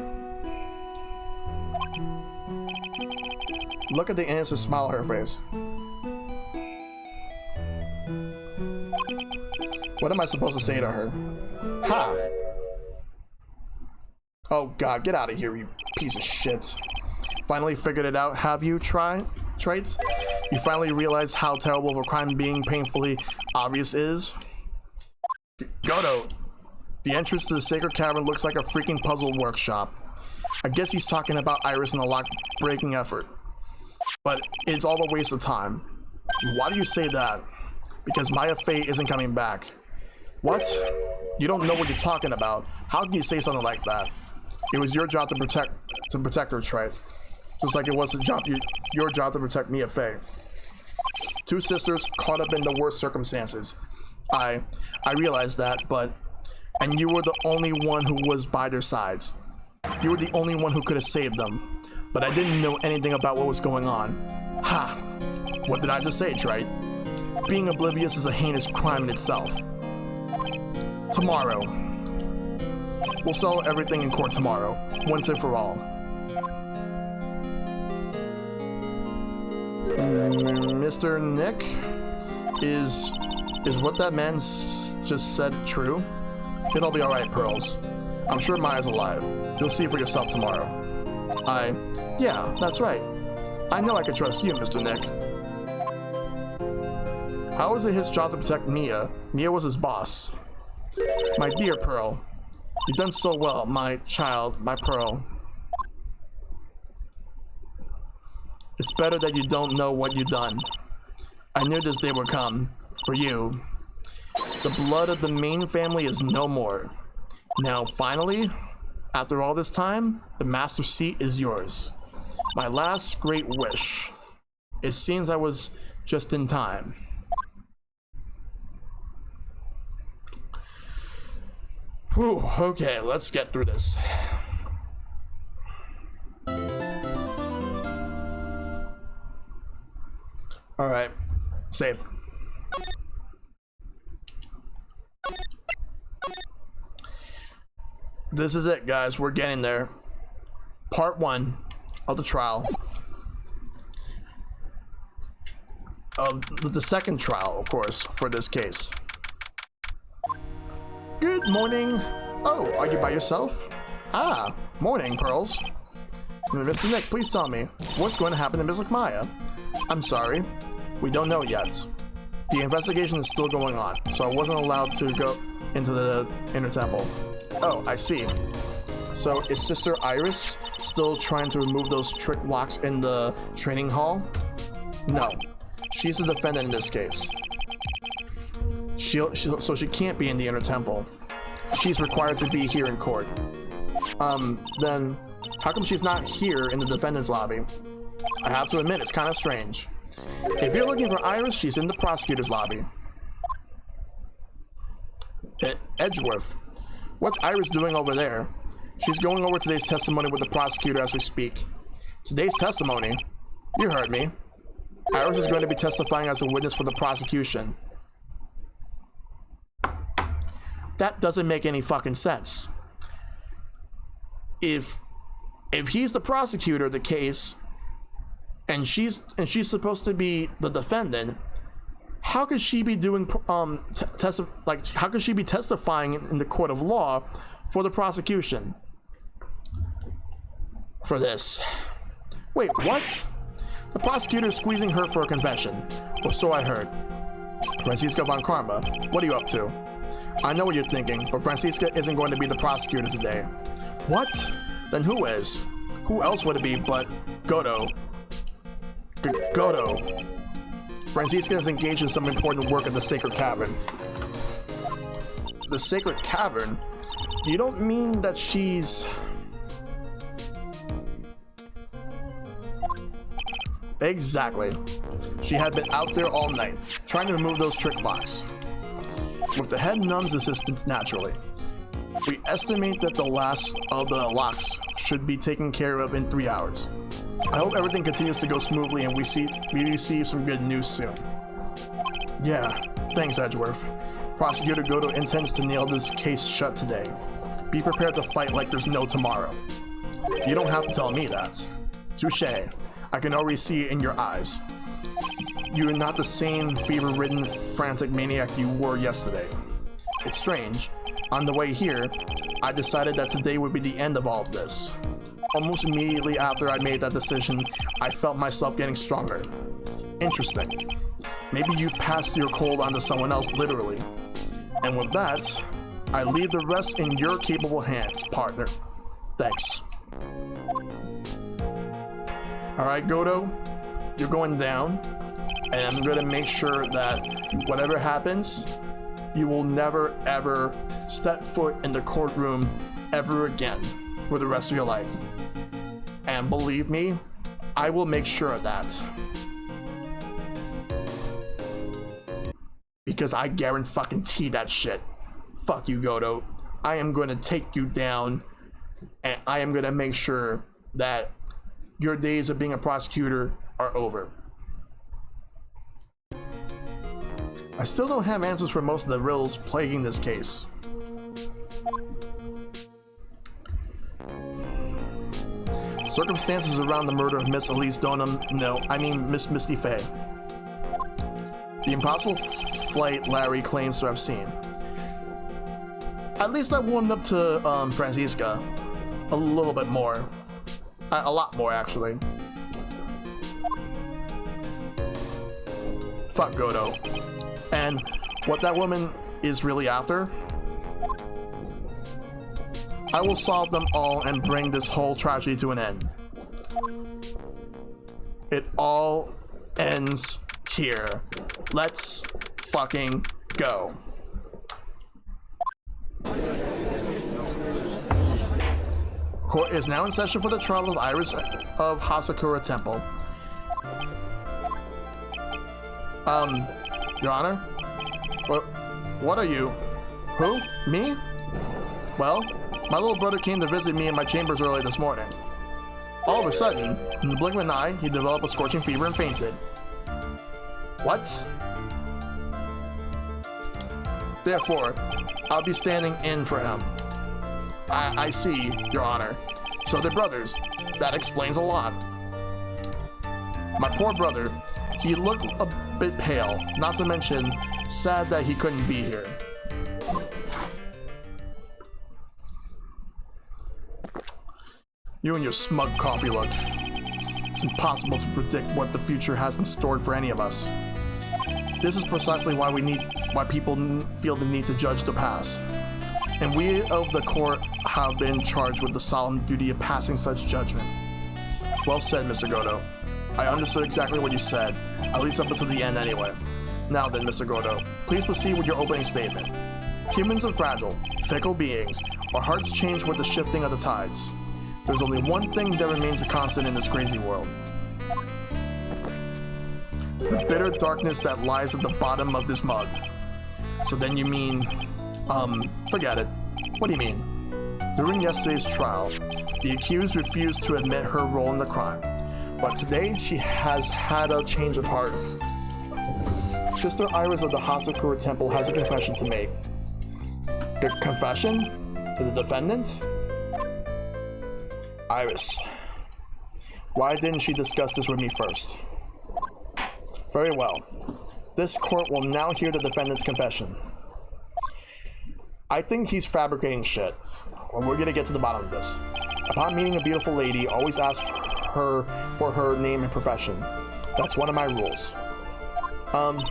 Look at the innocent smile on her face. What am I supposed to say to her? Ha! Oh god, get out of here, you piece of shit. Finally figured it out, have you, Trite? You finally realize how terrible of a crime being painfully obvious is? Godo, the entrance to the sacred cavern looks like a freaking puzzle workshop. I guess he's talking about Iris and the lock-breaking effort. But it's all a waste of time. Why do you say that? Because Maya Faye isn't coming back. What? You don't know what you're talking about. How can you say something like that? It was your job to protect her, Trite. Just like it was your job to protect Mia Faye. Two sisters caught up in the worst circumstances. I realized that, and you were the only one who was by their sides. You were the only one who could have saved them. But I didn't know anything about what was going on. Ha! What did I just say, Trite? Being oblivious is a heinous crime in itself. Tomorrow. We'll settle everything in court tomorrow, once and for all. Mr. Nick? Is what that man just said true? It'll be alright, Pearls. I'm sure Maya's alive. You'll see for yourself tomorrow. Yeah, that's right. I know I can trust you, Mr. Nick. How was it his job to protect Mia? Mia was his boss. My dear Pearl, you've done so well, my child, my Pearl. It's better that you don't know what you've done. I knew this day would come, for you. The blood of the main family is no more. Now, finally, after all this time, the master seat is yours. My last great wish. It seems I was just in time. Whew, okay, let's get through this. Alright, save. This is it, guys. We're getting there. Part 1 of the trial. The second trial, of course, for this case. Good morning. Oh, are you by yourself? Ah, morning, Pearls. Mr. Nick, please tell me, what's going to happen to Miss Maya? I'm sorry, we don't know yet. The investigation is still going on, so I wasn't allowed to go into the inner temple. Oh, I see. So is Sister Iris still trying to remove those trick locks in the training hall? No, she's the defendant in this case. So she can't be in the inner temple. She's required to be here in court. Then how come she's not here in the defendant's lobby? I have to admit, it's kind of strange. If you're looking for Iris, she's in the prosecutor's lobby. Edgeworth, what's Iris doing over there? She's going over today's testimony with the prosecutor as we speak. Today's testimony? You heard me. Iris is going to be testifying as a witness for the prosecution. That doesn't make any fucking sense. If he's the prosecutor of the case, and she's supposed to be the defendant, how could she be doing how could she be testifying in the court of law for the prosecution for this? Wait, what? The prosecutor is squeezing her for a confession, or so I heard. Franziska von Karma, what are you up to? I know what you're thinking, but Franziska isn't going to be the prosecutor today. What? Then who is? Who else would it be but Godo? Godo. Franziska is engaged in some important work at the Sacred Cavern. The Sacred Cavern? You don't mean that she's... Exactly. She had been out there all night, trying to remove those trick locks. With the head nun's assistance, naturally. We estimate that the last of the locks should be taken care of in 3 hours. I hope everything continues to go smoothly and we receive some good news soon. Yeah, thanks, Edgeworth. Prosecutor Godo intends to nail this case shut today. Be prepared to fight like there's no tomorrow. You don't have to tell me that. Touché. I can already see it in your eyes. You are not the same fever-ridden, frantic maniac you were yesterday. It's strange. On the way here, I decided that today would be the end of all of this. Almost immediately after I made that decision, I felt myself getting stronger. Interesting. Maybe you've passed your cold on to someone else, literally. And with that, I leave the rest in your capable hands, partner. Thanks. Alright, Godo, you're going down, and I'm gonna make sure that whatever happens, you will never ever step foot in the courtroom ever again for the rest of your life. And believe me, I will make sure of that. Because I guarantee that shit. Fuck you, Godo. I am gonna take you down, and I am gonna make sure that your days of being a prosecutor are over. I still don't have answers for most of the riddles plaguing this case. Circumstances around the murder of Miss Elise Miss Misty Faye. The impossible flight Larry claims to have seen. At least I warmed up to Franziska a little bit more. A lot more, actually. Fuck Godo. And what that woman is really after, I will solve them all and bring this whole tragedy to an end. It all ends here. Let's fucking go. Court is now in session for the trial of Iris of Hasakura Temple. Your Honor? What are you? Who? Me? Well, my little brother came to visit me in my chambers early this morning. All of a sudden, in the blink of an eye, he developed a scorching fever and fainted. What? Therefore, I'll be standing in for him. I see, Your Honor. So they're brothers. That explains a lot. My poor brother, he looked a bit pale, not to mention sad that he couldn't be here. You and your smug coffee look. It's impossible to predict what the future has in store for any of us. This is precisely why people feel the need to judge the past. And we of the court have been charged with the solemn duty of passing such judgment. Well said, Mr. Godo. I understood exactly what you said, at least up until the end anyway. Now then, Mr. Godo, please proceed with your opening statement. Humans are fragile, fickle beings. Our hearts change with the shifting of the tides. There's only one thing that remains a constant in this crazy world. The bitter darkness that lies at the bottom of this mug. So then you mean... forget it. What do you mean? During yesterday's trial, the accused refused to admit her role in the crime. But today, she has had a change of heart. Sister Iris of the Hasakura Temple has a confession to make. A confession? To the defendant? Iris. Why didn't she discuss this with me first? Very well. This court will now hear the defendant's confession. I think he's fabricating shit. Well, we're gonna get to the bottom of this. Upon meeting a beautiful lady, always ask her for her name and profession. That's one of my rules.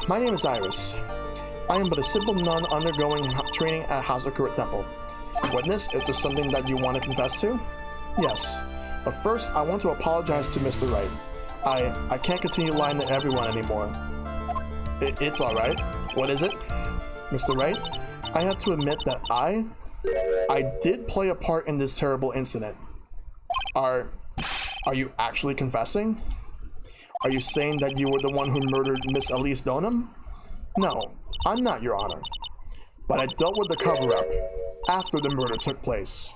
My name is Iris. I am but a simple nun undergoing training at Hazakura Temple. Witness, is there something that you want to confess to? Yes. But first, I want to apologize to Mr. Wright. I can't continue lying to everyone anymore. It's alright. What is it? Mr. Wright, I have to admit that I did play a part in this terrible incident. Are you actually confessing? Are you saying that you were the one who murdered Miss Elise Donham? No, I'm not, Your Honor. But I dealt with the cover-up after the murder took place.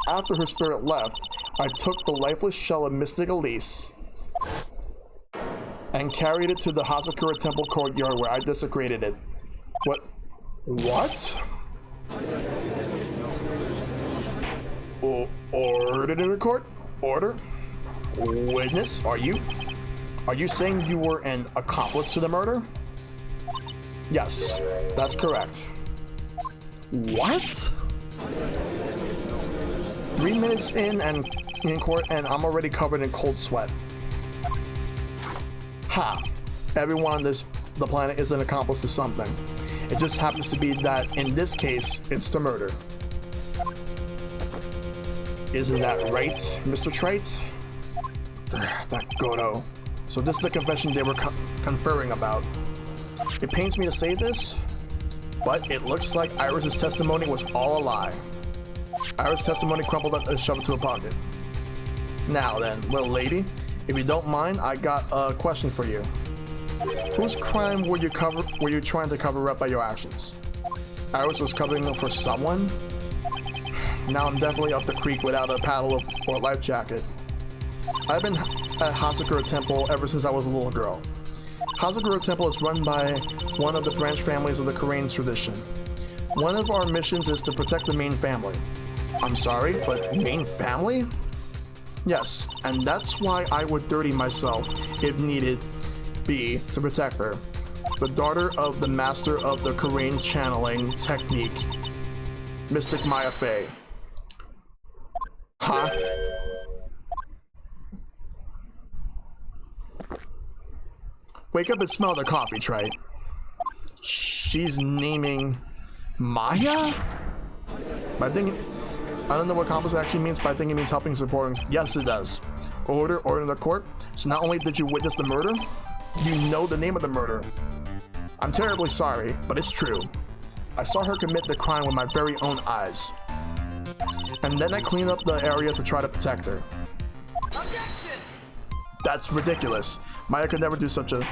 After her spirit left, I took the lifeless shell of Mystic Elise and carried it to the Hazakura Temple courtyard where I desecrated it. What? Ordered in the court? Order? Witness, are you saying you were an accomplice to the murder? Yes, that's correct. What? 3 minutes in court and I'm already covered in cold sweat. Ha! Everyone on the planet is an accomplice to something. It just happens to be that in this case, it's the murder. Isn't that right, Mr. Trite? That Godo. So this is the confession they were conferring about. It pains me to say this, but it looks like Iris's testimony was all a lie. Iris' testimony crumpled up and shoved it to a pocket. Now then, little lady, if you don't mind, I got a question for you. Whose crime were you trying to cover up by your actions? Iris was covering up for someone? Now I'm definitely up the creek without a paddle or life jacket. I've been at Hazakura Temple ever since I was a little girl. Hazakura Temple is run by one of the branch families of the Korean tradition. One of our missions is to protect the main family. I'm sorry, but main family? Yes, and that's why I would dirty myself, if needed be, to protect her. The daughter of the master of the Korean channeling technique, Mystic Maya Fey. Huh? Wake up and smell the coffee, Trite. She's naming Maya? But I don't know what accomplice actually means, but I think it means helping, supporting. Yes, it does. Order in the court. So not only did you witness the murder, you know the name of the murder. I'm terribly sorry, but it's true. I saw her commit the crime with my very own eyes. And then I cleaned up the area to try to protect her. Objection! That's ridiculous. Maya could never do such a...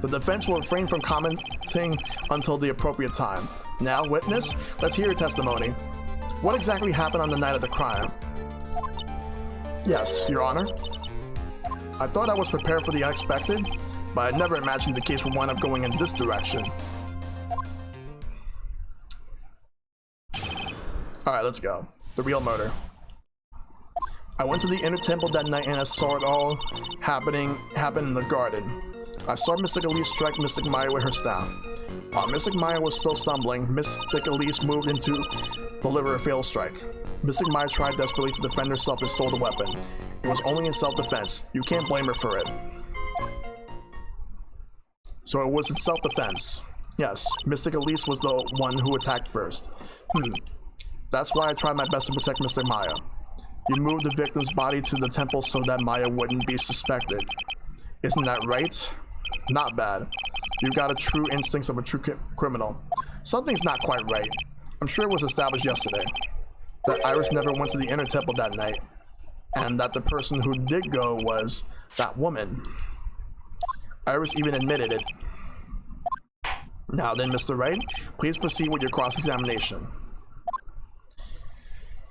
The defense will refrain from commenting until the appropriate time. Now, witness, let's hear your testimony. What exactly happened on the night of the crime? Yes, Your Honor. I thought I was prepared for the unexpected, but I never imagined the case would wind up going in this direction. Alright, let's go. The real murder. I went to the inner temple that night and I saw it all happen in the garden. I saw Mystic Elise strike Mystic Maya with her staff. While Mystic Maya was still stumbling, Mystic Elise moved in to deliver a fatal strike. Mystic Maya tried desperately to defend herself and stole the weapon. It was only in self-defense. You can't blame her for it. So it was in self-defense. Yes, Mystic Elise was the one who attacked first. That's why I tried my best to protect Mystic Maya. You moved the victim's body to the temple so that Maya wouldn't be suspected. Isn't that right? Not bad. You've got a true instincts of a true criminal. Something's not quite right. I'm sure it was established yesterday that Iris never went to the inner temple that night, and that the person who did go was that woman. Iris even admitted it. Now then, Mr. Wright, please proceed with your cross-examination.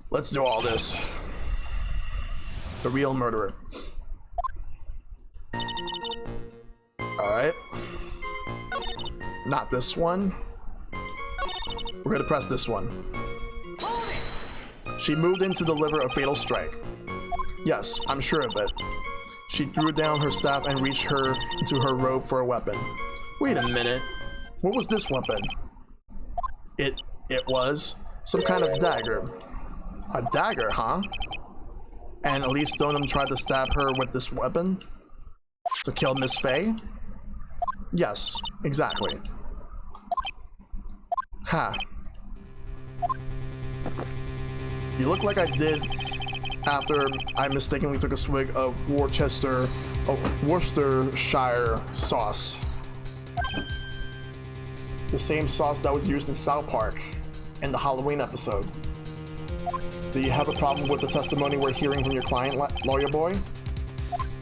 Let's do all this. The real murderer. Alright. Not this one. We're gonna press this one. She moved in to deliver a fatal strike. Yes, I'm sure of it. She threw down her staff and reached her into her robe for a weapon. Wait a minute. What was this weapon? It was some kind of dagger. A dagger, huh? And Elise Donham tried to stab her with this weapon? To kill Miss Faye? Yes, exactly. Ha. You look like I did after I mistakenly took a swig of Worcestershire sauce. The same sauce that was used in South Park in the Halloween episode. Do you have a problem with the testimony we're hearing from your client, lawyer boy?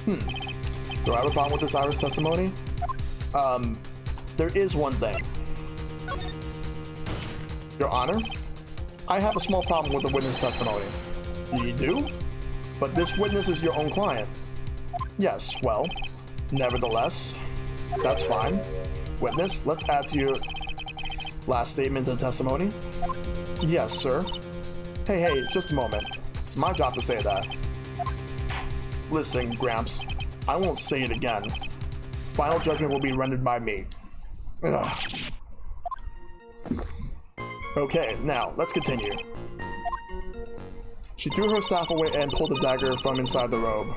Do I have a problem with this Iris testimony? There is one thing. Your Honor, I have a small problem with the witness testimony. You do? But this witness is your own client. Yes, well, nevertheless, that's fine. Witness, let's add to your last statement to the testimony. Yes, sir. Hey, just a moment. It's my job to say that. Listen, Gramps, I won't say it again. Final judgment will be rendered by me. Ugh. Okay, now, let's continue. She threw her staff away and pulled a dagger from inside the robe.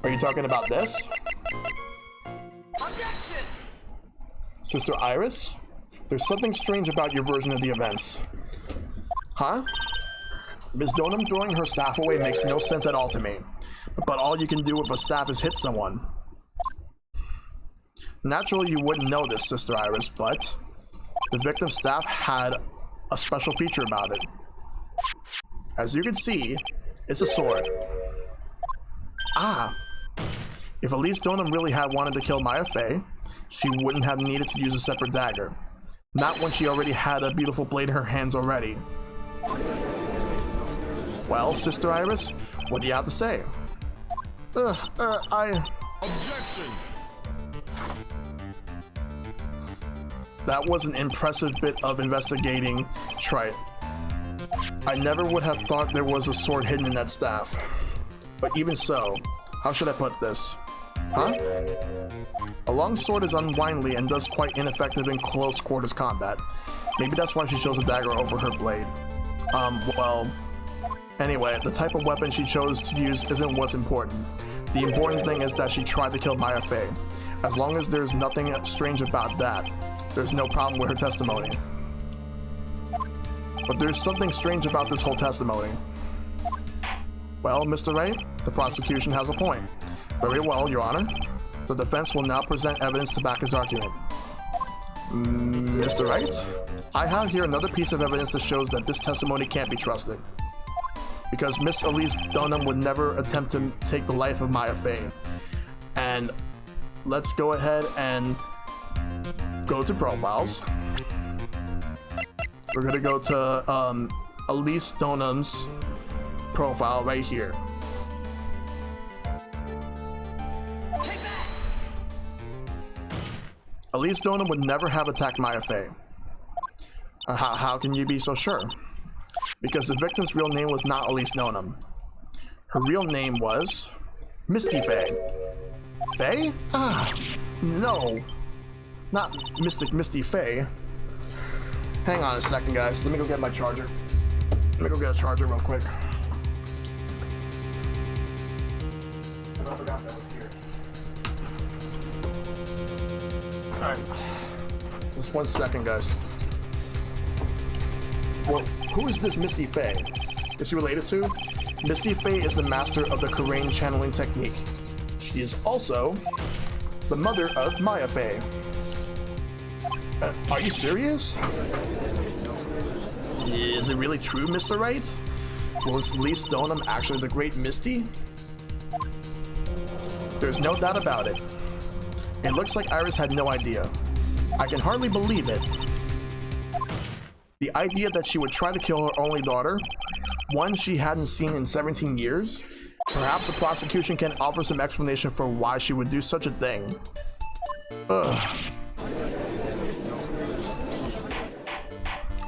Are you talking about this? Objection! Sister Iris? There's something strange about your version of the events. Huh? Ms. Donham throwing her staff away makes no sense at all to me. But all you can do if a staff is hit someone. Naturally, you wouldn't know this, Sister Iris, but the victim's staff had a special feature about it. As you can see, it's a sword. Ah! If Elise Donham really had wanted to kill Maya Fey, she wouldn't have needed to use a separate dagger. Not when she already had a beautiful blade in her hands already. Well, Sister Iris, what do you have to say? Objection! That was an impressive bit of investigating, Trite. I never would have thought there was a sword hidden in that staff. But even so, how should I put this? Huh? A long sword is unwindly and thus quite ineffective in close quarters combat. Maybe that's why she chose a dagger over her blade. Well... Anyway, the type of weapon she chose to use isn't what's important. The important thing is that she tried to kill Maya Fey. As long as there's nothing strange about that, there's no problem with her testimony. But there's something strange about this whole testimony. Well, Mr. Wright, the prosecution has a point. Very well, Your Honor. The defense will now present evidence to back his argument. Mr. Wright, I have here another piece of evidence that shows that this testimony can't be trusted. Because Miss Elise Donham would never attempt to take the life of Maya Fey. And let's go ahead and go to profiles. We're gonna go to Elise Donham's profile right here. Elise Donham would never have attacked Maya Fey. How can you be so sure? Because the victim's real name was not Elise Donham. Her real name was Misty Fey. Fey? Ah, no. Not Mystic Misty Fey. Hang on a second, guys. Let me go get my charger. Let me go get a charger real quick. I forgot that was here. Alright. Just 1 second, guys. Well, who is this Misty Fey? Is she related to? Misty Fey is the master of the Karain channeling technique. She is also the mother of Maya Fey. Are you serious? Is it really true, Mr. Wright? Was Elise Donham actually the great Misty? There's no doubt about it. It looks like Iris had no idea. I can hardly believe it. The idea that she would try to kill her only daughter, one she hadn't seen in 17 years, perhaps the prosecution can offer some explanation for why she would do such a thing. Ugh.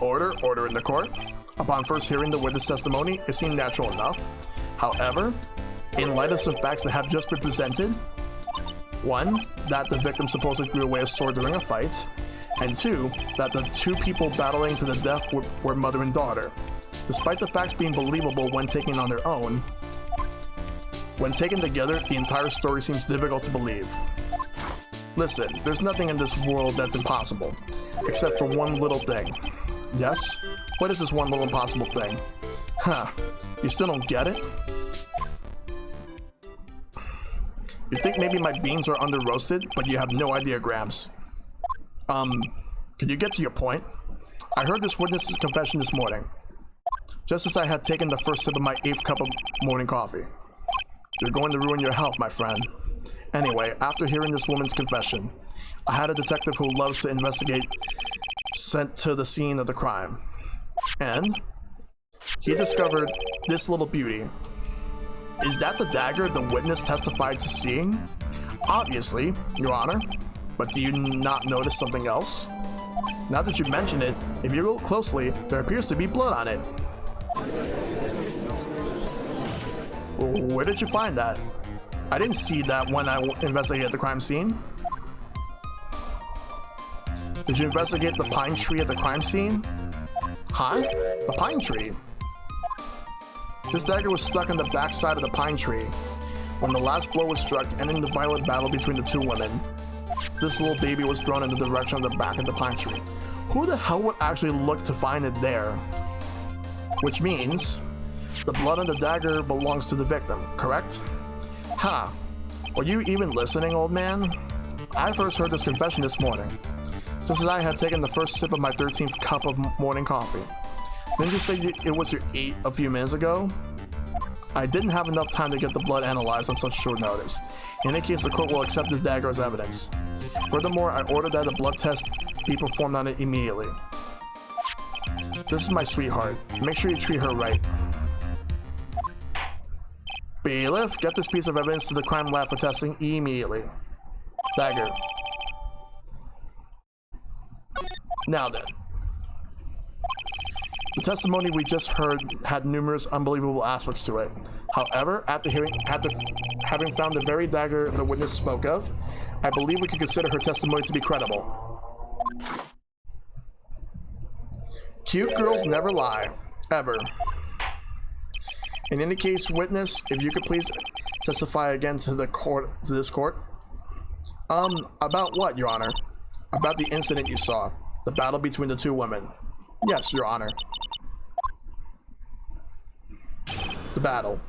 Order in the court. Upon first hearing the witness testimony, it seemed natural enough. However, in light of some facts that have just been presented, 1, that the victim supposedly threw away a sword during a fight, and 2, that the 2 people battling to the death were mother and daughter. Despite the facts being believable when taken on their own, when taken together, the entire story seems difficult to believe. Listen, there's nothing in this world that's impossible, except for one little thing. Yes? What is this one little impossible thing? Huh, you still don't get it? You think maybe my beans are under roasted, but you have no idea, Grams. Could you get to your point? I heard this witness's confession this morning, just as I had taken the first sip of my 8th cup of morning coffee. You're going to ruin your health, my friend. Anyway, after hearing this woman's confession, I had a detective who loves to investigate sent to the scene of the crime. And he discovered this little beauty. Is that the dagger the witness testified to seeing? Obviously, Your Honor. But do you not notice something else? Now that you mention it, if you look closely, there appears to be blood on it. Where did you find that? I didn't see that when I investigated the crime scene. Did you investigate the pine tree at the crime scene? Huh? The pine tree? This dagger was stuck in the backside of the pine tree when the last blow was struck, ending the violent battle between the two women. This little baby was thrown in the direction of the back of the pine tree. Who the hell would actually look to find it there? Which means the blood on the dagger belongs to the victim, correct? Ha! Were you even listening, old man? I first heard this confession this morning, just as I had taken the first sip of my 13th cup of morning coffee. Didn't you say it was your 8th a few minutes ago? I didn't have enough time to get the blood analyzed on such short notice. In any case, the court will accept this dagger as evidence. Furthermore, I ordered that a blood test be performed on it immediately. This is my sweetheart. Make sure you treat her right. Bailiff, get this piece of evidence to the crime lab for testing immediately. Dagger. Now then. The testimony we just heard had numerous unbelievable aspects to it. However, after having found the very dagger the witness spoke of, I believe we can consider her testimony to be credible. Cute girls never lie. Ever. In any case, witness, if you could please testify again to this court. About what, Your Honor? About the incident you saw. The battle between the two women. Yes, Your Honor. The battle.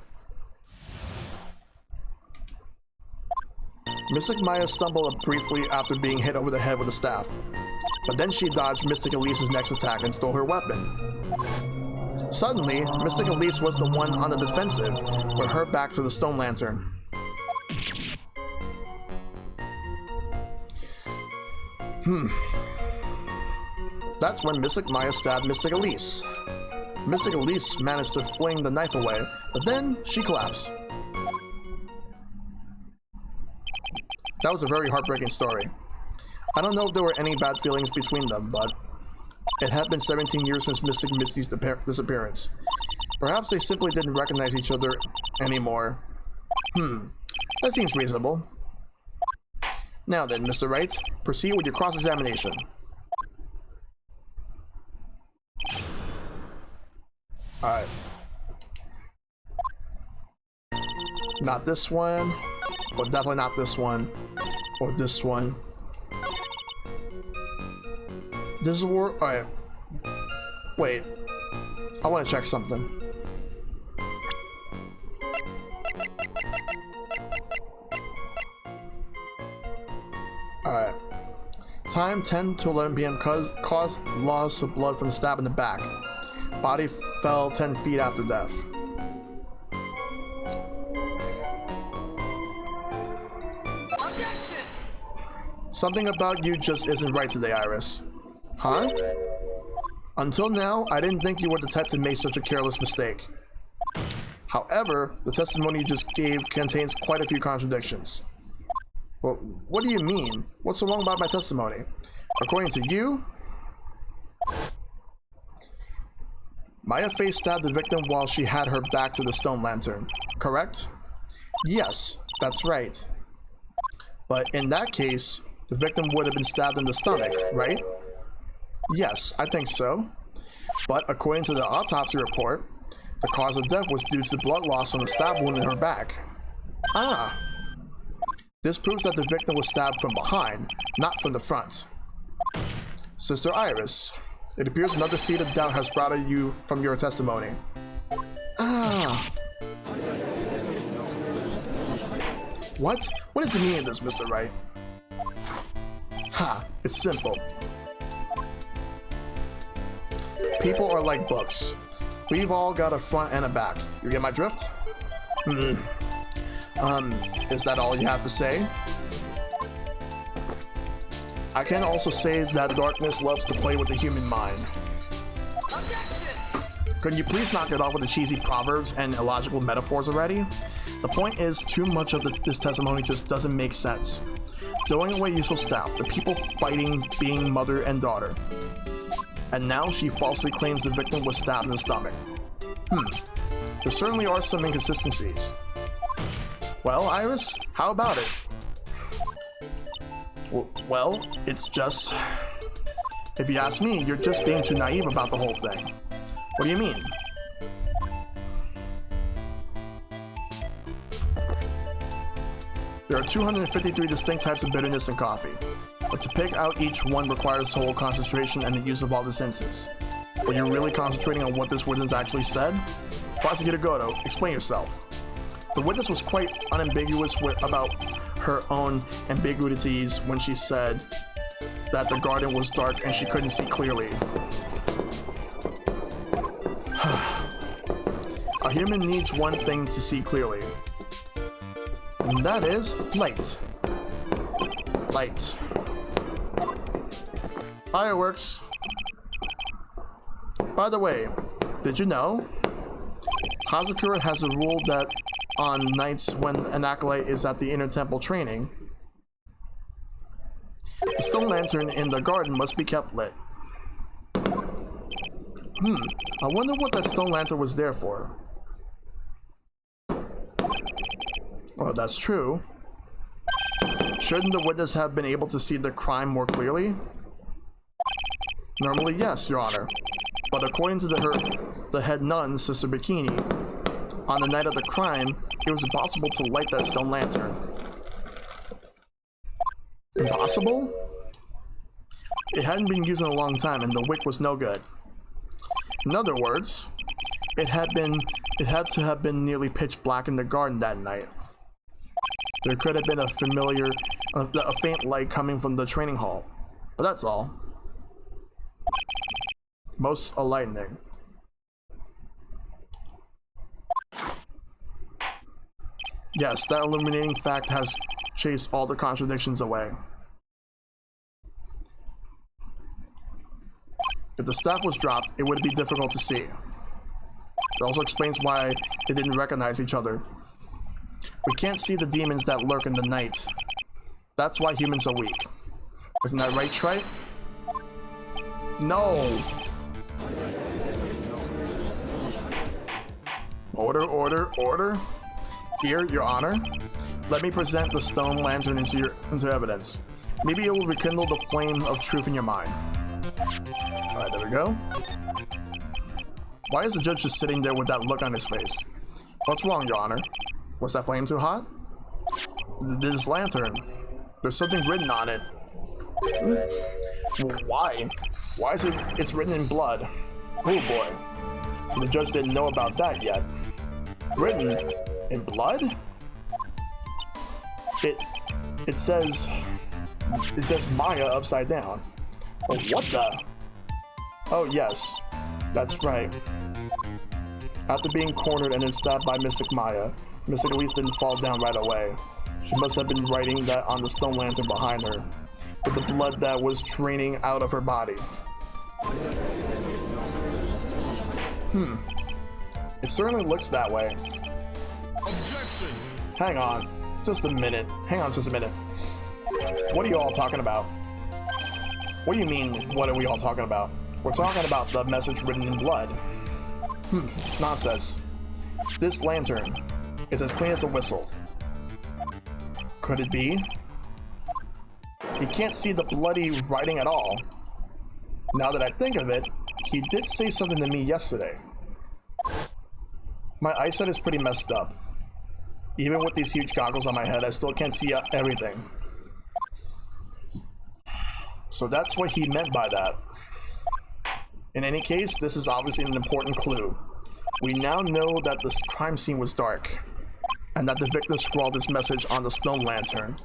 Mystic Maya stumbled briefly after being hit over the head with a staff, but then she dodged Mystic Elise's next attack and stole her weapon. Suddenly, Mystic Elise was the one on the defensive, with her back to the stone lantern. That's when Mystic Maya stabbed Mystic Elise. Mystic Elise managed to fling the knife away, but then she collapsed. That was a very heartbreaking story. I don't know if there were any bad feelings between them, but it had been 17 years since Mystic Misty's disappearance. Perhaps they simply didn't recognize each other anymore. That seems reasonable. Now then, Mr. Wright, proceed with your cross-examination. Alright. Not this one, or definitely not this one, or this one. This is where, alright. Wait. I want to check something. Alright. Time 10 to 11 p.m. caused loss of blood from the stab in the back. Body fell 10 feet after death. Objection! Something about you just isn't right today, Iris. Huh? Until now, I didn't think you were the type to make such a careless mistake. However, the testimony you just gave contains quite a few contradictions. Well, what do you mean? What's so wrong about my testimony? According to you, Maya face stabbed the victim while she had her back to the stone lantern, correct? Yes, that's right. But in that case, the victim would have been stabbed in the stomach, right? Yes, I think so. But according to the autopsy report, the cause of death was due to blood loss from a stab wound in her back. Ah. This proves that the victim was stabbed from behind, not from the front. Sister Iris, it appears another seed of doubt has sprouted you from your testimony. Ah. What? What is the meaning of this, Mr. Wright? Ha, it's simple. People are like books. We've all got a front and a back. You get my drift? Is that all you have to say? I can also say that darkness loves to play with the human mind. Could you please knock it off with the cheesy proverbs and illogical metaphors already? The point is, too much of this testimony just doesn't make sense. Throwing away useful stuff, the people fighting being mother and daughter. And now she falsely claims the victim was stabbed in the stomach. There certainly are some inconsistencies. Well, Iris, how about it? Well, it's just... If you ask me, you're just being too naive about the whole thing. What do you mean? There are 253 distinct types of bitterness in coffee, but to pick out each one requires total concentration and the use of all the senses. Were you really concentrating on what this witness actually said? Prosecutor Goto, explain yourself. The witness was quite unambiguous about her own ambiguities when she said that the garden was dark and she couldn't see clearly. A human needs one thing to see clearly, and that is light. Light. Fireworks. By the way, did you know? Hazakura has a rule that on nights when an acolyte is at the inner temple training, the stone lantern in the garden must be kept lit. I wonder what that stone lantern was there for. Well, that's true. Shouldn't the witness have been able to see the crime more clearly? Normally, yes, Your Honor. But according to the head nun, Sister Bikini, on the night of the crime, it was impossible to light that stone lantern. Impossible? It hadn't been used in a long time and the wick was no good. In other words, it had to have been nearly pitch black in the garden that night. There could have been a faint light coming from the training hall, but that's all. Most enlightening. Yes, that illuminating fact has chased all the contradictions away. If the staff was dropped, it would be difficult to see. It also explains why they didn't recognize each other. We can't see the demons that lurk in the night. That's why humans are weak. Isn't that right, Trite? No! Order, order, order. Here, Your Honor. Let me present the stone lantern into evidence. Maybe it will rekindle the flame of truth in your mind. Alright, there we go. Why is the judge just sitting there with that look on his face? What's wrong, Your Honor? Was that flame too hot? This lantern. There's something written on it. Why? Why is it? It's written in blood. Oh boy. So the judge didn't know about that yet. Written in blood? It says Maya upside down. Oh, what the? Oh yes, that's right. After being cornered and then stabbed by Mystic Maya, Mystic Elise didn't fall down right away. She must have been writing that on the stone lantern behind her, with the blood that was draining out of her body. It certainly looks that way. Objection! Hang on, just a minute. Hang on just a minute. What are you all talking about? What do you mean, what are we all talking about? We're talking about the message written in blood. Nonsense. This lantern is as clean as a whistle. Could it be? You can't see the bloody writing at all. Now that I think of it, he did say something to me yesterday. My eyesight is pretty messed up. Even with these huge goggles on my head, I still can't see everything. So that's what he meant by that. In any case, this is obviously an important clue. We now know that this crime scene was dark, and that the victim scrawled this message on the stone lantern.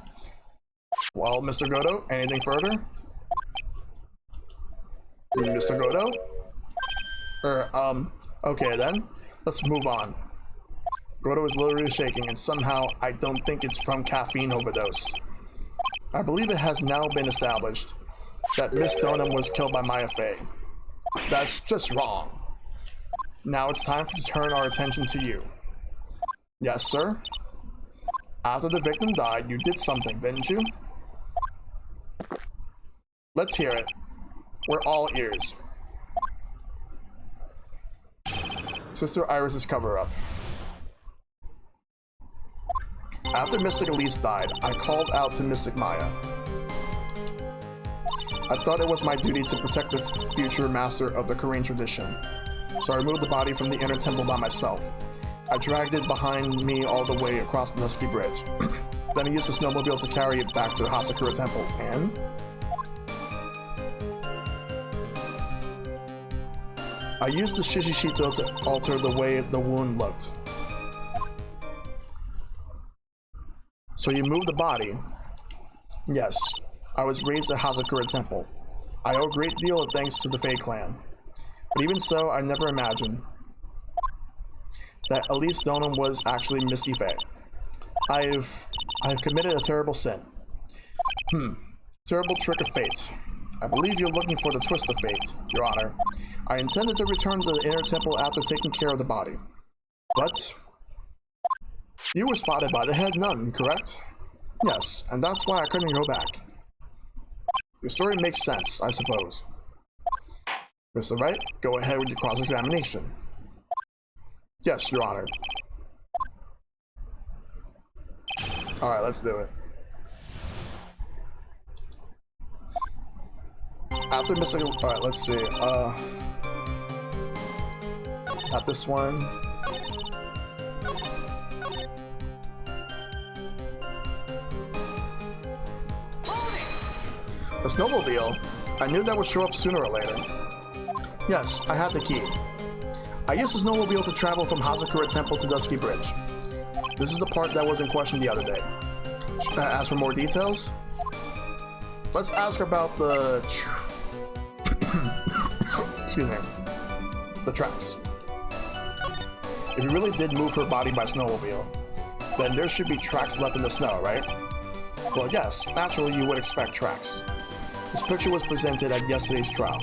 Well, Mr. Godo, anything further? Mr. Godo? Okay then, let's move on. Godo is literally shaking, and somehow I don't think it's from caffeine overdose. I believe it has now been established that Miss Donham was killed by Maya Fey. That's just wrong. Now it's time to turn our attention to you. Yes, sir? After the victim died, you did something, didn't you? Let's hear it. We're all ears. Sister Iris's cover-up. After Mystic Elise died, I called out to Mystic Maya. I thought it was my duty to protect the future master of the Korean tradition, so I removed the body from the inner temple by myself. I dragged it behind me all the way across the Nusky Bridge. Then I used the snowmobile to carry it back to the Hasakura Temple, and... I used the Shishishito to alter the way the wound looked. So you moved the body? Yes, I was raised at Hasakura Temple. I owe a great deal of thanks to the Fei clan. But even so, I never imagined that Elise Donham was actually Misty Fei. I've committed a terrible sin. Terrible trick of fate. I believe you're looking for the twist of fate, Your Honor. I intended to return to the inner temple after taking care of the body. But you were spotted by the head nun, correct? Yes, and that's why I couldn't go back. Your story makes sense, I suppose. Mr. Wright, go ahead with your cross-examination. Yes, Your Honor. Alright, let's do it. After missing... Alright, let's see. Not this one. The snowmobile? I knew that would show up sooner or later. Yes, I had the key. I used the snowmobile to travel from Hasakura Temple to Dusky Bridge. This is the part that was in question the other day. Should I ask for more details? Let's ask about the... Excuse me. The tracks. If you really did move her body by snowmobile, then there should be tracks left in the snow, right? Well, yes, naturally you would expect tracks. This picture was presented at yesterday's trial.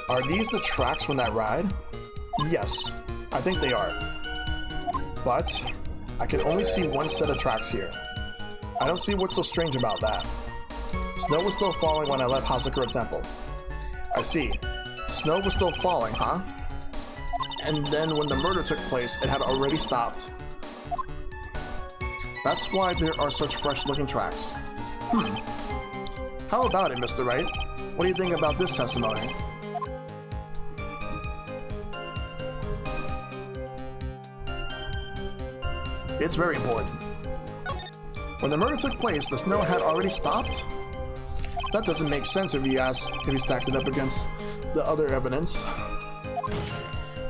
Are these the tracks from that ride? Yes, I think they are. But I can only see one set of tracks here. I don't see what's so strange about that. Snow was still falling when I left Hasakura Temple. I see. Snow was still falling, huh? And then when the murder took place, it had already stopped. That's why there are such fresh-looking tracks. How about it, Mr. Wright? What do you think about this testimony? It's very important. When the murder took place, the snow had already stopped? That doesn't make sense if you stacked it up against the other evidence.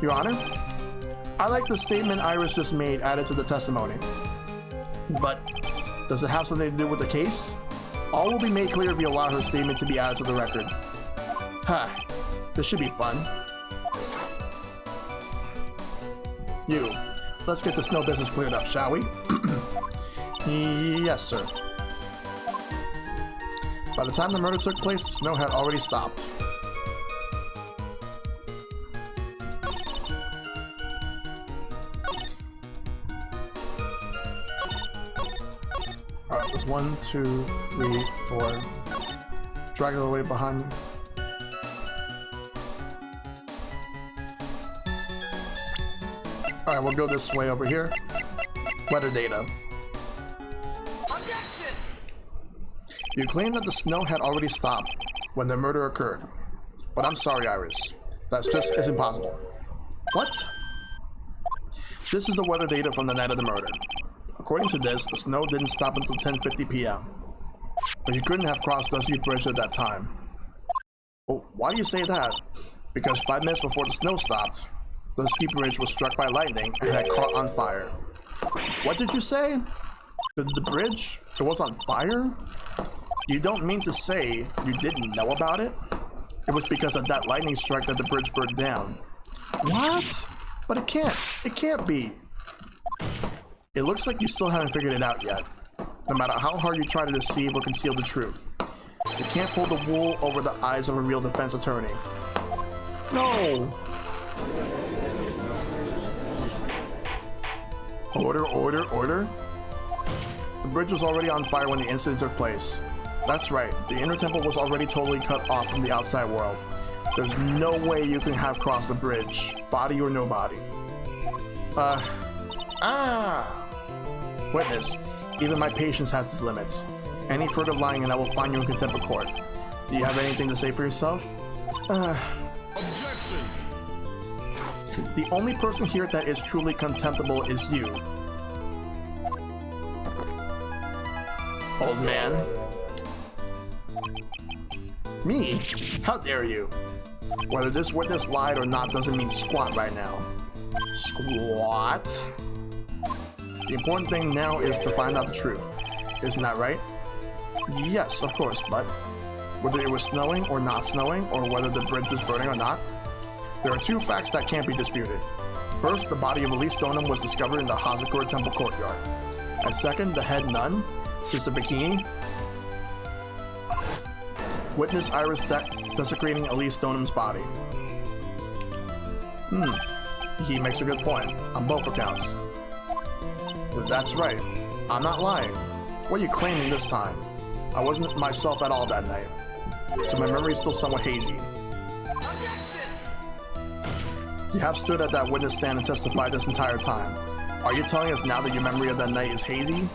Your Honor, I like the statement Iris just made added to the testimony. But does it have something to do with the case? All will be made clear if you allow her statement to be added to the record. This should be fun. Let's get the snow business cleared up, shall we? Yes, sir. By the time the murder took place, the snow had already stopped. Alright, there's 1, 2, 3, 4. Drag it away behind me. Alright, we'll go this way over here. Weather data. Objection! You claim that the snow had already stopped when the murder occurred. But I'm sorry, Iris. That's just is impossible. What? This is the weather data from the night of the murder. According to this, the snow didn't stop until 10:50 p.m. But you couldn't have crossed Dusky Bridge at that time. Well, why do you say that? Because 5 minutes before the snow stopped, Dusky Bridge was struck by lightning and had caught on fire. What did you say? The bridge? It was on fire? You don't mean to say you didn't know about it? It was because of that lightning strike that the bridge burned down. What? But it can't. It can't be. It looks like you still haven't figured it out yet. No matter how hard you try to deceive or conceal the truth. You can't pull the wool over the eyes of a real defense attorney. No! Order, order, order? The bridge was already on fire when the incident took place. That's right, the inner temple was already totally cut off from the outside world. There's no way you can have crossed the bridge, body or no body. Witness, even my patience has its limits. Any further lying and I will find you in contempt of court. Do you have anything to say for yourself? Objection! The only person here that is truly contemptible is you. Old man. Me? How dare you? Whether this witness lied or not doesn't mean squat right now. Squat? The important thing now is to find out the truth. Isn't that right? Yes, of course, but whether it was snowing or not snowing, or whether the bridge was burning or not, there are two facts that can't be disputed. First, the body of Elise Stoneham was discovered in the Hazakura Temple courtyard. And second, the head nun, Sister Bikini, witnessed Iris desecrating Elise Stoneham's body. He makes a good point, on both accounts. But that's right, I'm not lying. What are you claiming this time? I wasn't myself at all that night, so my memory is still somewhat hazy. You have stood at that witness stand and testified this entire time. Are you telling us now that your memory of that night is hazy?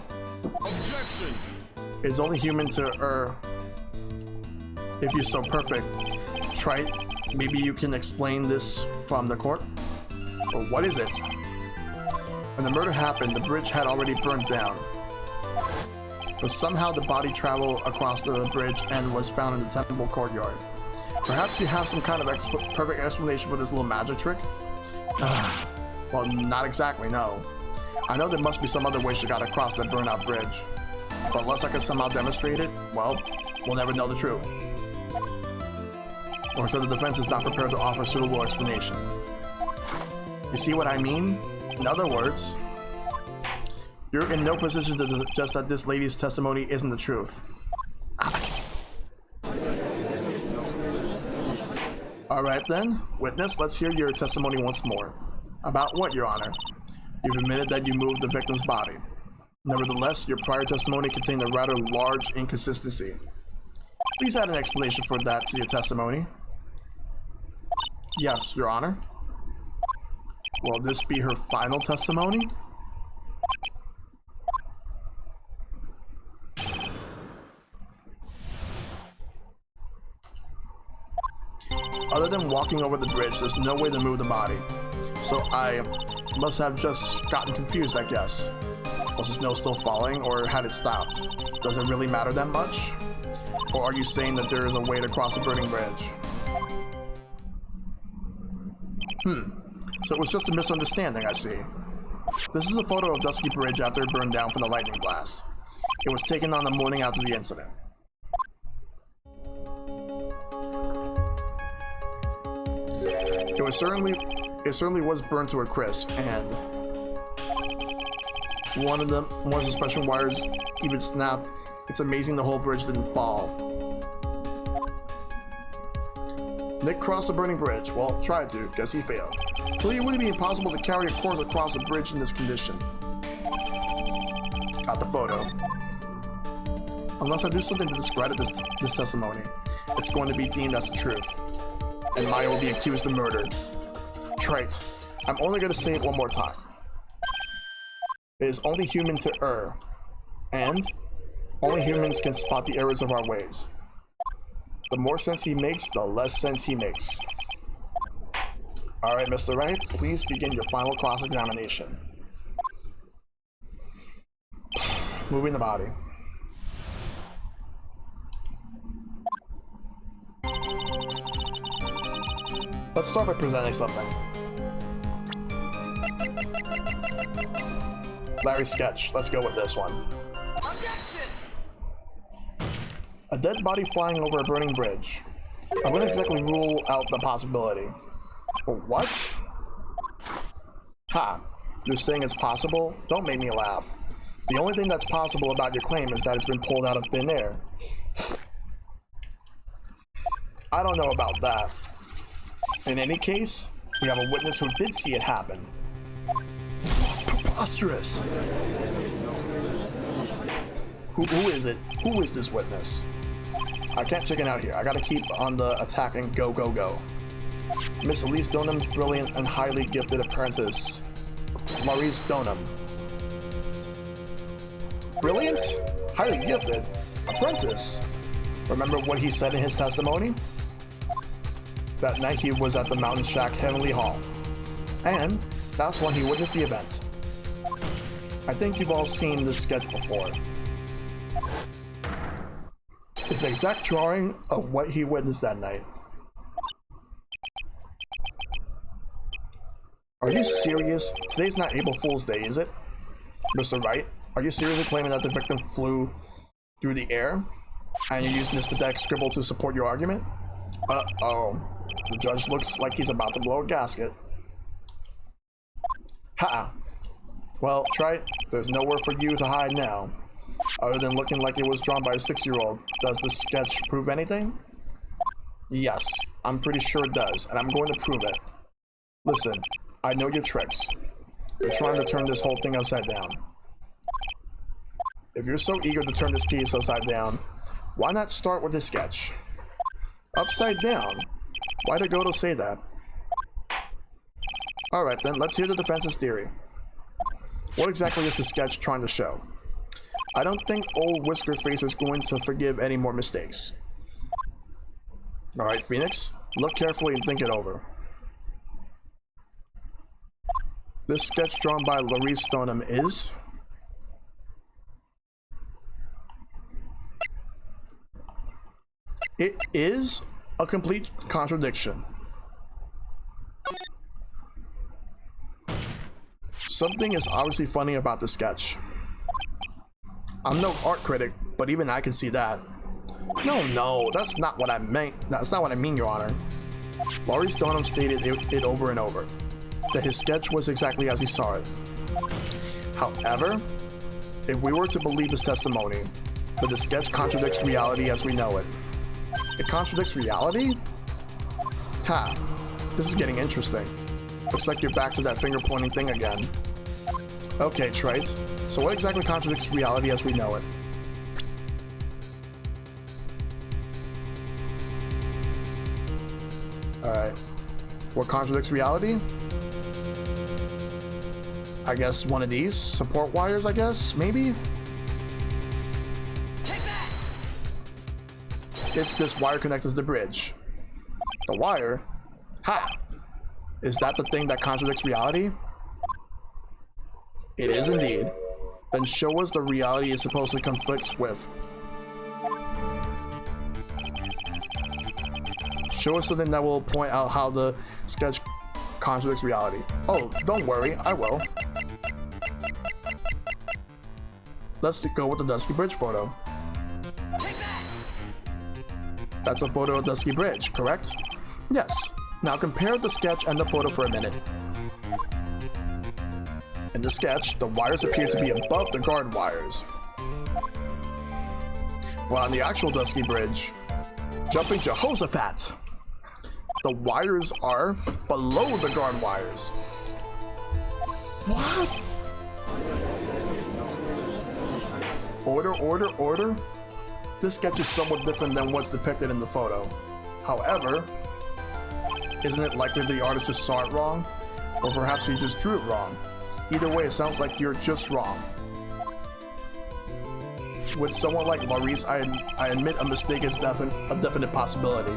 Objection! It's only human to if you're so perfect. Trite, maybe you can explain this from the court? Or what is it? When the murder happened, the bridge had already burned down. But somehow the body traveled across the bridge and was found in the temple courtyard. Perhaps you have some kind of perfect explanation for this little magic trick? Well, not exactly, no. I know there must be some other way she got across the burnout bridge. But unless I can somehow demonstrate it, well, we'll never know the truth. Or so the defense is not prepared to offer a suitable explanation. You see what I mean? In other words, you're in no position to suggest that this lady's testimony isn't the truth. Alright then, witness, let's hear your testimony once more. About what, Your Honor? You've admitted that you moved the victim's body. Nevertheless, your prior testimony contained a rather large inconsistency. Please add an explanation for that to your testimony. Yes, Your Honor. Will this be her final testimony? Other than walking over the bridge, there's no way to move the body. So I must have just gotten confused, I guess. Was the snow still falling, or had it stopped? Does it really matter that much? Or are you saying that there is a way to cross a burning bridge? So it was just a misunderstanding, I see. This is a photo of Dusky Bridge after it burned down from the lightning blast. It was taken on the morning after the incident. It certainly was burned to a crisp, and one of the suspension wires even snapped. It's amazing the whole bridge didn't fall. Nick crossed the burning bridge. Well, tried to. Guess he failed. Clearly, it wouldn't be impossible to carry a corpse across a bridge in this condition. Got the photo. Unless I do something to discredit this testimony, it's going to be deemed as the truth. And Maya will be accused of murder. Trite. I'm only going to say it one more time. It is only human to err. And only humans can spot the errors of our ways. The more sense he makes, the less sense he makes. All right, Mr. Wright, please begin your final cross-examination. Moving the body. Let's start by presenting something. Larry's sketch. Let's go with this one. A dead body flying over a burning bridge. I wouldn't exactly rule out the possibility. What? Ha! You're saying it's possible? Don't make me laugh. The only thing that's possible about your claim is that it's been pulled out of thin air. I don't know about that. In any case, we have a witness who did see it happen. Preposterous! Who is it? Who is this witness? I can't chicken out here. I gotta keep on the attack and go, go, go. Miss Elise Donham's brilliant and highly gifted apprentice, Maurice Donham. Brilliant? Highly gifted? Apprentice? Remember what he said in his testimony? That night he was at the Mountain Shack Heavenly Hall. And that's when he witnessed the event. I think you've all seen this sketch before. It's the exact drawing of what he witnessed that night. Are you serious? Today's not April Fool's Day, is it? Mr. Wright, are you seriously claiming that the victim flew through the air? And you're using this pathetic scribble to support your argument? Uh-oh. The judge looks like he's about to blow a gasket. Ha! Well, Trite, there's nowhere for you to hide now. Other than looking like it was drawn by a 6-year-old, does this sketch prove anything? Yes, I'm pretty sure it does, and I'm going to prove it. Listen, I know your tricks. You're trying to turn this whole thing upside down. If you're so eager to turn this piece upside down, why not start with this sketch? Upside down? Why did Goto say that? Alright then, let's hear the defense's theory. What exactly is the sketch trying to show? I don't think old Whisker Face is going to forgive any more mistakes. Alright, Phoenix, look carefully and think it over. This sketch drawn by Maurice Donham is... It is a complete contradiction. Something is obviously funny about the sketch. I'm no art critic, but even I can see that. No, that's not what I meant. That's not what I mean, Your Honor. Maurice Donham stated it over and over, that his sketch was exactly as he saw it. However, if we were to believe his testimony, that the sketch contradicts reality as we know it. It contradicts reality? Ha, this is getting interesting. Looks like you're back to that finger pointing thing again. Okay, Trite, so what exactly contradicts reality as we know it? Alright, what contradicts reality? I guess one of these support wires, I guess, maybe? It's this wire connected to the bridge. The wire? Ha! Is that the thing that contradicts reality? It is indeed. Then show us the reality it supposedly conflicts with. Show us something that will point out how the sketch contradicts reality. Oh, don't worry, I will. Let's go with the Dusky Bridge photo. That's a photo of Dusky Bridge, correct? Yes. Now compare the sketch and the photo for a minute. In the sketch, the wires appear to be above the guard wires. While on the actual Dusky Bridge, jumping Jehoshaphat, the wires are below the guard wires. What? Order. This sketch is somewhat different than what's depicted in the photo. However, isn't it likely the artist just saw it wrong? Or perhaps he just drew it wrong? Either way, it sounds like you're just wrong. with someone like Maurice, I admit a mistake is a definite possibility.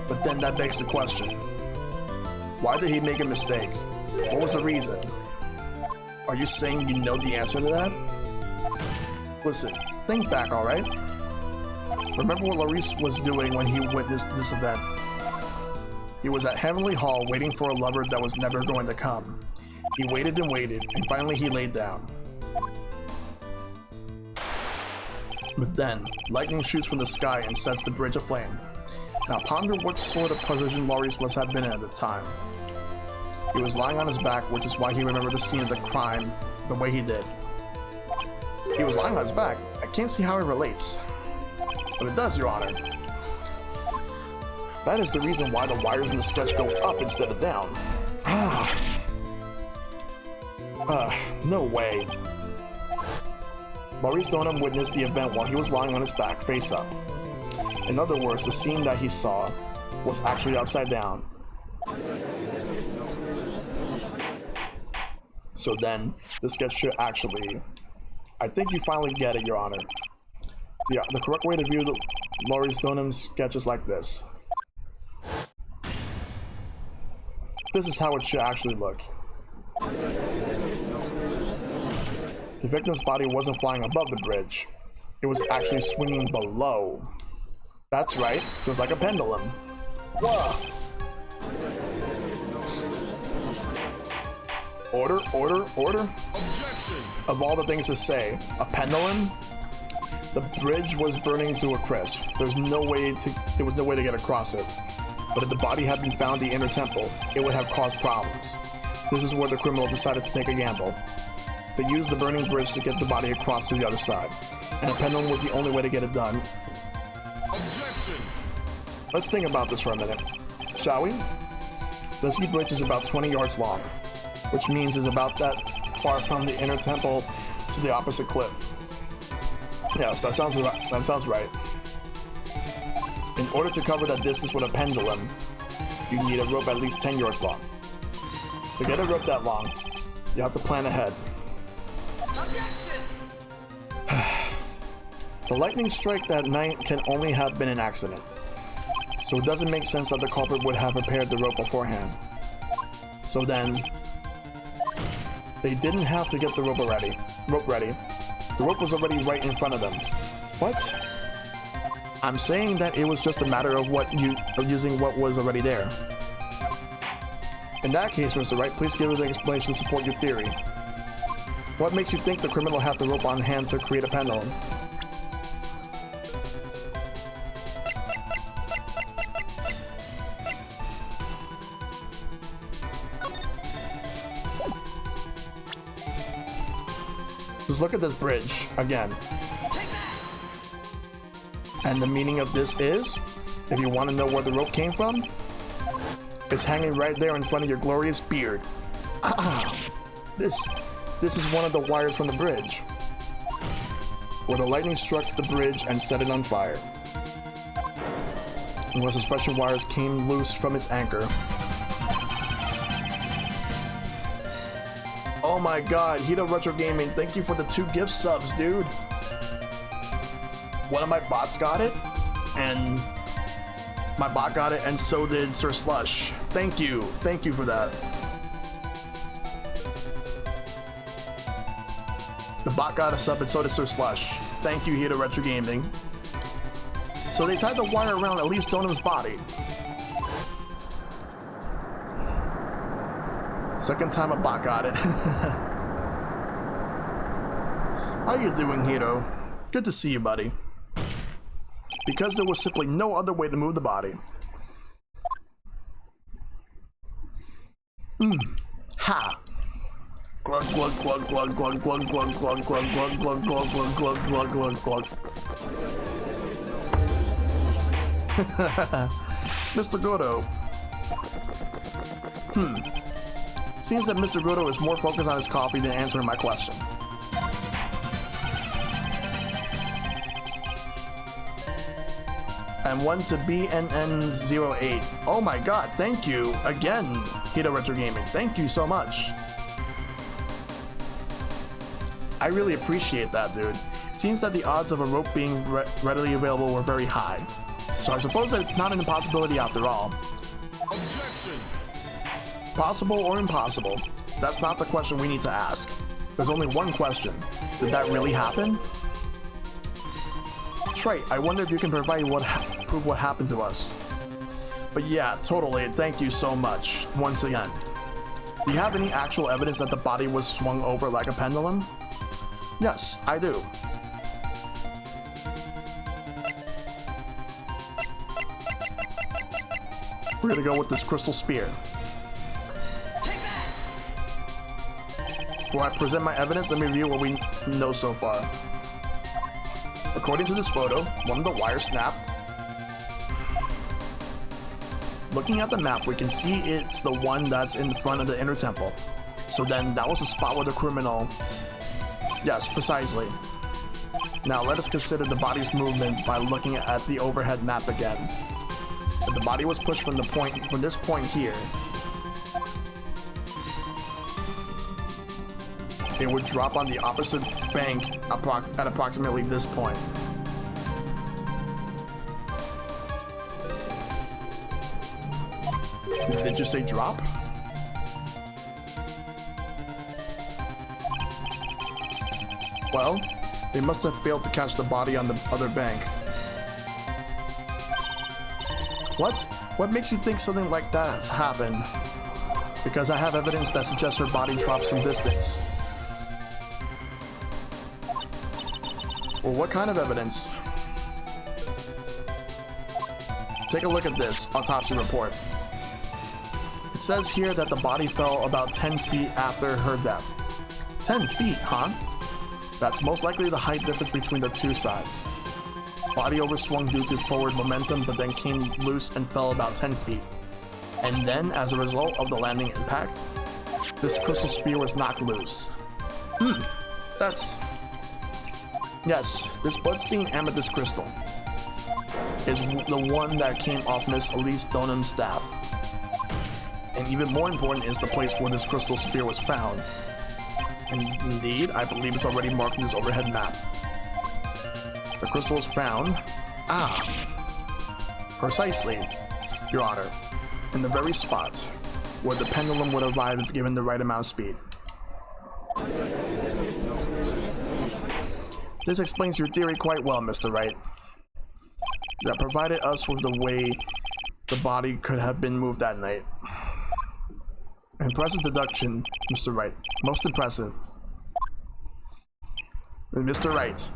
But then that begs the question. Why did he make a mistake? What was the reason? Are you saying you know the answer to that? Listen, think back, alright? Remember what Maurice was doing when he witnessed this event. He was at Heavenly Hall waiting for a lover that was never going to come. He waited and waited, and finally he laid down. But then, lightning shoots from the sky and sets the bridge aflame. Now ponder what sort of position Maurice must have been in at the time. He was lying on his back, which is why he remembered the scene of the crime the way he did. He was lying on his back. I can't see how it relates. But it does, Your Honor. That is the reason why the wires in the sketch go up instead of down. No way. Maurice Donham witnessed the event while he was lying on his back, face up. In other words, the scene that he saw was actually upside down. So then, the sketch should actually... I think you finally get it, Your Honor. The correct way to view the Maurice Donham's sketch is like this. This is how it should actually look. The victim's body wasn't flying above the bridge. It was actually swinging below. That's right, just like a pendulum. Whoa. Order, order, order. Objection. Of all the things to say, a pendulum? The bridge was burning to a crisp. There was no way to get across it. But if the body had been found in the inner temple, it would have caused problems. This is where the criminal decided to take a gamble. They used the burning bridge to get the body across to the other side, and a pendulum was the only way to get it done. Objection. Let's think about this for a minute, shall we? The sea bridge is about 20 yards long, which means it's about that far from the inner temple to the opposite cliff. Yes, that sounds right. In order to cover that distance with a pendulum, you need a rope at least 10 yards long. To get a rope that long, you have to plan ahead. The lightning strike that night can only have been an accident, so it doesn't make sense that the culprit would have prepared the rope beforehand. So then, they didn't have to get the rope ready. The rope was already right in front of them. What? I'm saying that it was just a matter of using what was already there. In that case, Mr. Wright, please give us an explanation to support your theory. What makes you think the criminal had the rope on hand to create a pendulum? Just look at this bridge again. And the meaning of this is, if you want to know where the rope came from, it's hanging right there in front of your glorious beard. This is one of the wires from the bridge, where the lightning struck the bridge and set it on fire, and where suspension wires came loose from its anchor. Oh my god, Hito Retro Gaming, thank you for the 2 gift subs, dude. One of my bots got it, and my bot got it, and so did Sir Slush. Thank you for that. The bot got a sub, and so did Sir Slush. Thank you, Hito Retro Gaming. So they tied the wire around at least Donham's body. Second time a bot got it. How you doing, Hito? Good to see you, buddy. Because there was simply no other way to move the body. Ha! Glug glug glug glug glug glug glug glug glug glug glug glug glug glug glug glug glug. Mr. Godo. Seems that Mr. Godo is more focused on his coffee than answering my question. And one to BNN08. Oh my god, thank you again, Hito Retro Gaming. Thank you so much. I really appreciate that, dude. It seems that the odds of a rope being readily available were very high. So I suppose that it's not an impossibility after all. Objection. Possible or impossible? That's not the question we need to ask. There's only one question. Did that really happen? Trey, I wonder if you can provide prove what happened to us. But yeah, totally. Thank you so much. Once again. Do you have any actual evidence that the body was swung over like a pendulum? Yes, I do. We're gonna go with this crystal spear. Before I present my evidence, let me review what we know so far. According to this photo, one of the wires snapped. Looking at the map, we can see it's the one that's in front of the inner temple. So then that was the spot where the criminal... Yes, precisely. Now let us consider the body's movement by looking at the overhead map again. If the body was pushed from this point here, it would drop on the opposite bank at approximately this point. Did you say drop? Well, they must have failed to catch the body on the other bank. What? What makes you think something like that has happened? Because I have evidence that suggests her body dropped some distance. Well, what kind of evidence? Take a look at this autopsy report. It says here that the body fell about 10 feet after her death. 10 feet, huh? That's most likely the height difference between the two sides. Body overswung due to forward momentum, but then came loose and fell about 10 feet. And then, as a result of the landing impact, this crystal spear was knocked loose. That's... Yes, this bloodstained amethyst crystal is the one that came off Miss Elise Donham's staff. And even more important is the place where this crystal spear was found. And indeed, I believe it's already marked in this overhead map. The crystal is found... Precisely, Your Honor. In the very spot where the pendulum would arrive if given the right amount of speed. This explains your theory quite well, Mr. Wright. That provided us with the way the body could have been moved that night. Impressive deduction, Mr. Wright. Most impressive. And Mr. Wright,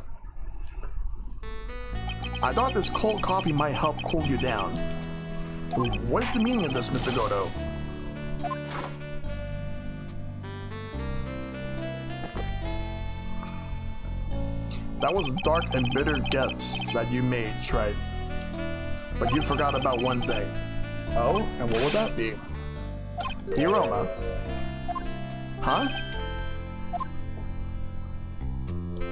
I thought this cold coffee might help cool you down. What is the meaning of this, Mr. Godo? That was a dark and bitter guess that you made, Trey. But you forgot about one thing. Oh, and what would that be? The aroma. Huh?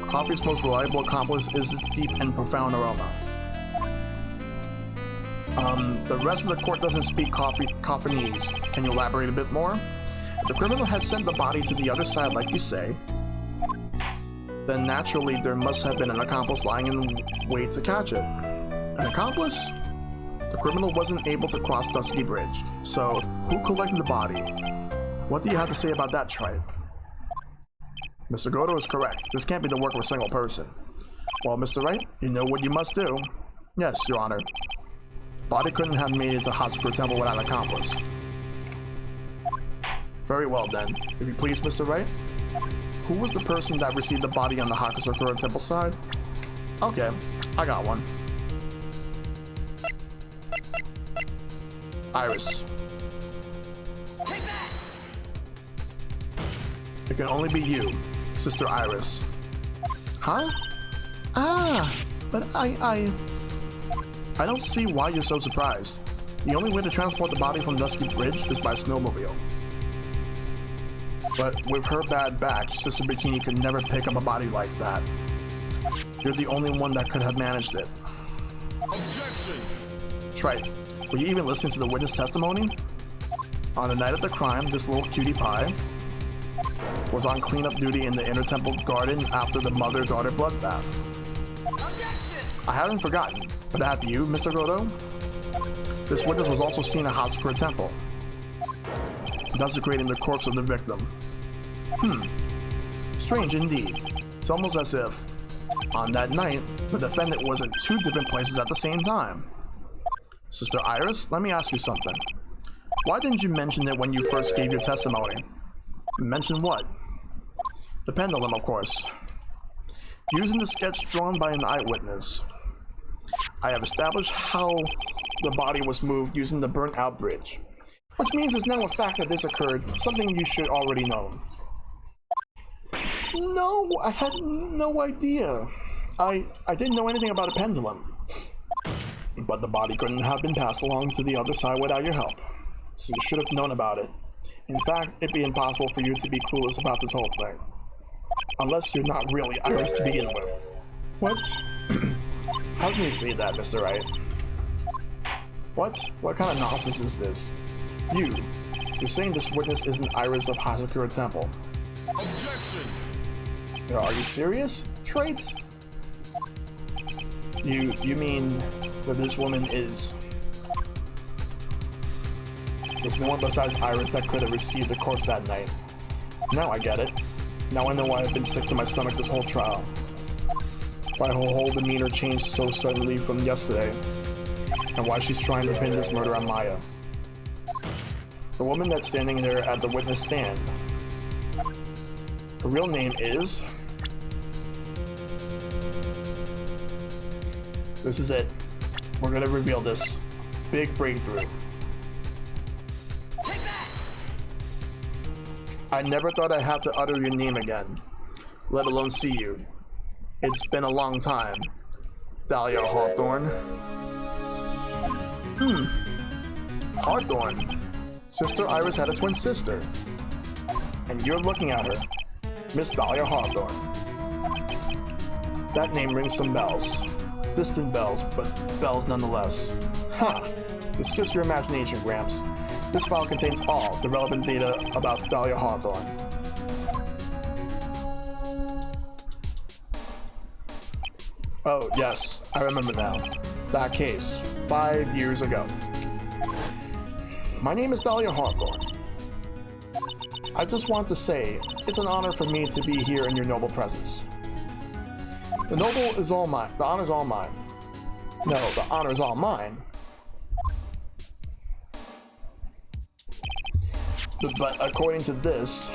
Coffee's most reliable accomplice is its deep and profound aroma. The rest of the court doesn't speak Coffinese. Can you elaborate a bit more? If the criminal had sent the body to the other side like you say, then naturally there must have been an accomplice lying in wait to catch it. An accomplice? The criminal wasn't able to cross Dusky Bridge, so who collected the body? What do you have to say about that, Trey? Mr. Godo is correct. This can't be the work of a single person. Well, Mr. Wright, you know what you must do. Yes, Your Honor. Body couldn't have made it to Hotspur Temple without an accomplice. Very well then. If you please, Mr. Wright. Who was the person that received the body on the Hotspur Temple side? Okay, I got one. Iris. It can only be you, Sister Iris. Huh? But I don't see why you're so surprised. The only way to transport the body from Dusky Bridge is by snowmobile. But with her bad back, Sister Bikini could never pick up a body like that. You're the only one that could have managed it. Objection! Trey, were you even listening to the witness testimony? On the night of the crime, this little cutie pie was on cleanup duty in the inner temple garden after the mother-daughter bloodbath. I haven't forgotten, but have you, Mr. Godo? This witness was also seen at Hasakura Temple, desecrating the corpse of the victim. Strange indeed. It's almost as if, on that night, the defendant was in two different places at the same time. Sister Iris, let me ask you something. Why didn't you mention it when you first gave your testimony? Mention what? The pendulum, of course. Using the sketch drawn by an eyewitness, I have established how the body was moved using the burnt-out bridge, which means it's now a fact that this occurred, something you should already know. No, I had no idea. I didn't know anything about a pendulum. But the body couldn't have been passed along to the other side without your help. So you should have known about it. In fact, it'd be impossible for you to be clueless about this whole thing. Unless you're not really Iris to begin with. What? How can you say that, Mr. Wright? What? What kind of nonsense is this? You're saying this witness isn't Iris of Hasakura Temple. Objection! Are you serious? Trait? You mean that this woman is... There's no one besides Iris that could have received the corpse that night. Now I get it. Now I know why I've been sick to my stomach this whole trial. Why her whole demeanor changed so suddenly from yesterday. And why she's trying to pin this murder on Maya. The woman that's standing there at the witness stand. Her real name is... This is it. We're gonna reveal this. Big breakthrough. I never thought I'd have to utter your name again, let alone see you. It's been a long time. Dahlia Hawthorne. Hawthorne. Sister Iris had a twin sister. And you're looking at her. Miss Dahlia Hawthorne. That name rings some bells. Distant bells, but bells nonetheless. It's just your imagination, Gramps. This file contains all the relevant data about Dahlia Hawthorne. Oh, yes, I remember now. That case, 5 years ago. My name is Dahlia Hawthorne. I just want to say, it's an honor for me to be here in your noble presence. The noble is all mine. The honor's all mine. No, the honor's all mine. But according to this,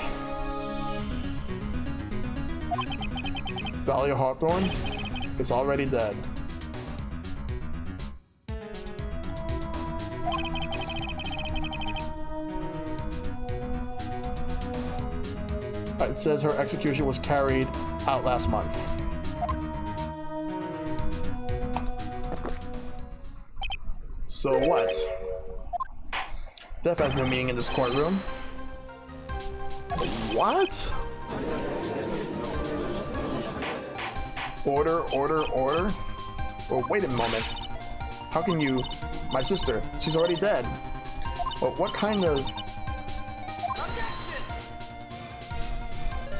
Dahlia Hawthorne is already dead. It says her execution was carried out last month. So what? Death has no meaning in this courtroom. What? Order, order, order? Well, wait a moment. How can you... My sister, she's already dead. Well, what kind of...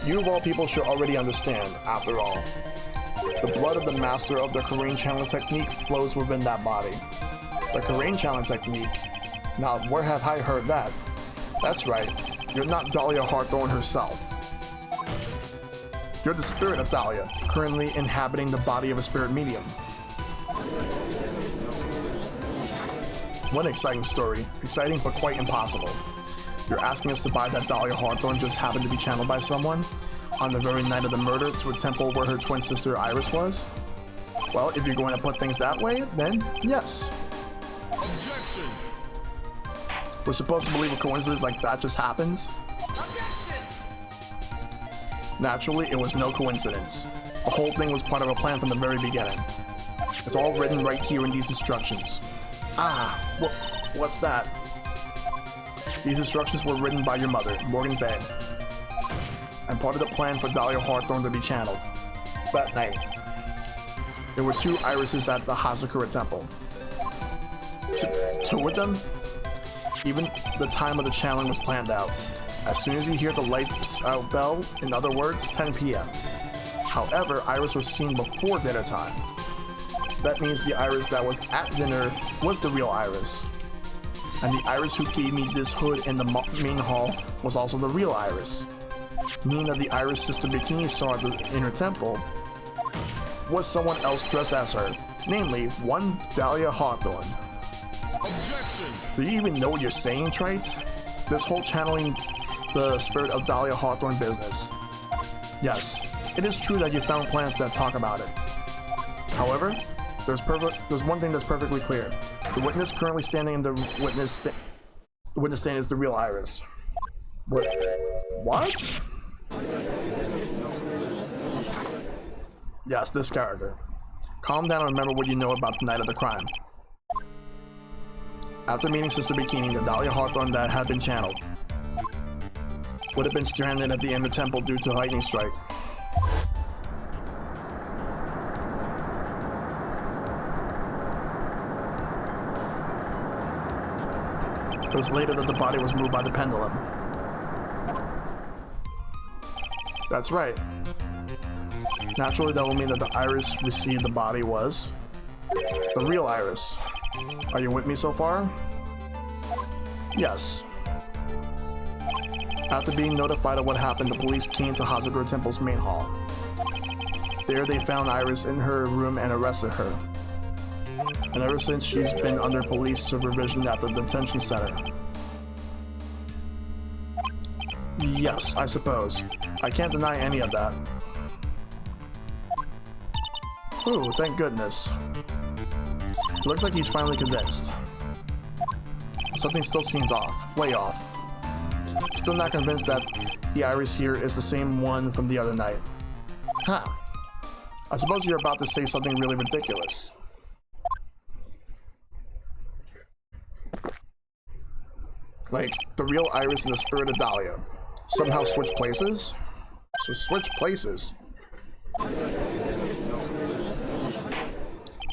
You of all people should already understand, after all. The blood of the master of the Korean channeling technique flows within that body. The Korean channeling technique? Now, where have I heard that? That's right, you're not Dahlia Hawthorne herself. You're the spirit of Dahlia, currently inhabiting the body of a spirit medium. What an exciting story. Exciting, but quite impossible. You're asking us to buy that Dahlia Hawthorne just happened to be channeled by someone on the very night of the murder to a temple where her twin sister Iris was? Well, if you're going to put things that way, then yes. Objection! We're supposed to believe a coincidence like that just happens? Naturally, it was no coincidence. The whole thing was part of a plan from the very beginning. It's all written right here in these instructions. What's that? These instructions were written by your mother, Morgan Fay, and part of the plan for Dahlia Hawthorne to be channeled. That night, there were 2 irises at the Hasakura Temple. 2 of them? Even the time of the channeling was planned out. as soon as you hear the lights out bell, in other words, 10 p.m. However, Iris was seen before dinner time. That means the Iris that was at dinner was the real Iris. And the Iris who gave me this hood in the main hall was also the real Iris. Meaning that the Iris Sister Bikini saw at the inner temple was someone else dressed as her, namely one Dahlia Hawthorne. Objection! Do you even know what you're saying, Trite? This whole channeling the spirit of Dahlia Hawthorne business. Yes, it is true that you found plans that talk about it. However, there's one thing that's perfectly clear. The witness currently standing in the witness stand is the real Iris. What? Yes, this character. Calm down and remember what you know about the night of the crime. After meeting Sister Bikini, the Dahlia Hawthorne that had been channeled would have been stranded at the inner temple due to a lightning strike. It was later that the body was moved by the pendulum. That's right. Naturally, that will mean that the Iris received the body was the real Iris. Are you with me so far? Yes. After being notified of what happened, the police came to Hazagura Temple's main hall. There they found Iris in her room and arrested her. And ever since, she's been under police supervision at the detention center. Yes, I suppose. I can't deny any of that. Ooh, thank goodness. Looks like he's finally convinced. Something still seems off. Way off. Still not convinced that the Iris here is the same one from the other night. Huh. I suppose you're about to say something really ridiculous. Like, the real Iris and the spirit of Dahlia somehow switch places? So switch places. To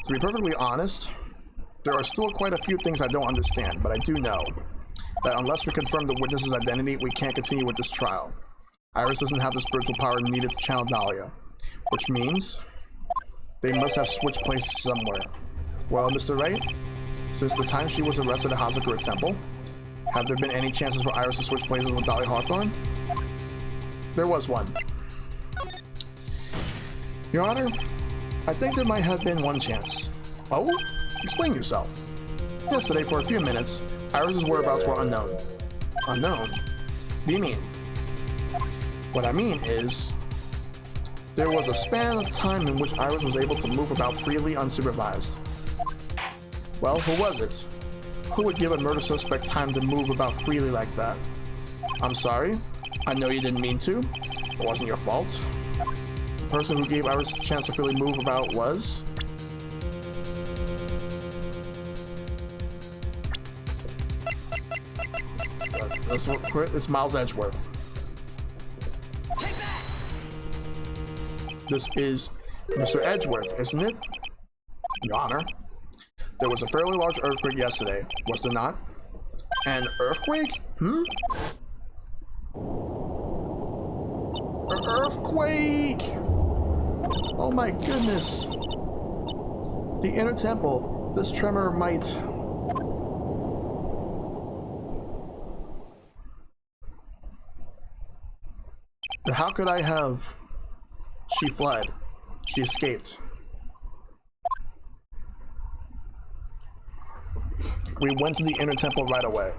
be perfectly honest, there are still quite a few things I don't understand, but I do know that unless we confirm the witness's identity, we can't continue with this trial. Iris doesn't have the spiritual power needed to channel Dahlia, which means they must have switched places somewhere. Well, Mr. Wright, since the time she was arrested at Hazagura Temple, have there been any chances for Iris to switch places with Dahlia Hawthorne? There was one. Your Honor, I think there might have been one chance. Oh? Explain yourself. Yesterday, for a few minutes, Iris's whereabouts were unknown. Unknown? What do you mean? What I mean is, there was a span of time in which Iris was able to move about freely unsupervised. Well, who was it? Who would give a murder suspect time to move about freely like that? I'm sorry. I know you didn't mean to. It wasn't your fault. The person who gave Iris a chance to freely move about was... It's Miles Edgeworth. This is Mr. Edgeworth, isn't it? Your Honor. There was a fairly large earthquake yesterday, was there not? An earthquake? An earthquake! Oh my goodness. The inner temple. This tremor might... How could I have... She fled. She escaped. We went to the inner temple right away.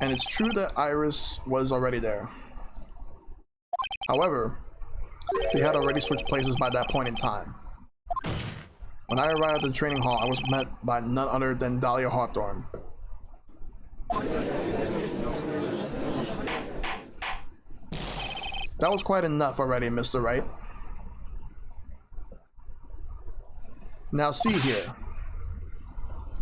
And it's true that Iris was already there. However, they had already switched places by that point in time. When I arrived at the training hall, I was met by none other than Dahlia Hawthorne. That was quite enough already, Mr. Wright. Now see here.